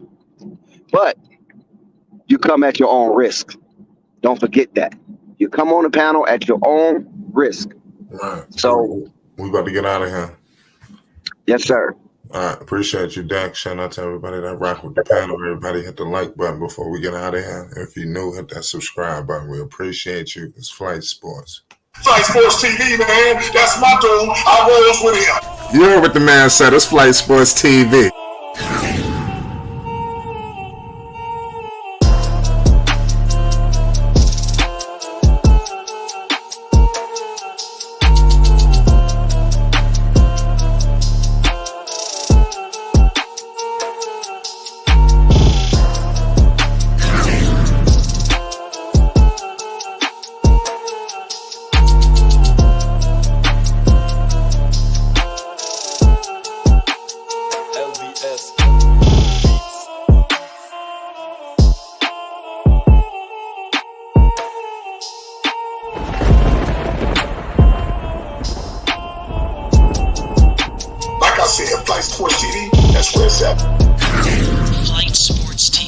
But you come at your own risk. Don't forget that. You come on the panel at your own risk. Right. So we about to get out of here. Yes, sir. All right. Appreciate you, Dak. Shout out to everybody that rock with the panel. Everybody hit the like button before we get out of here. If you're new, hit that subscribe button. We appreciate you. It's Flight Sports. Flight Sports TV, man. That's my dude. I rolls with him. You heard what the man said. It's Flight Sports TV. Like I said, Flight Sports TV, that's where it's at.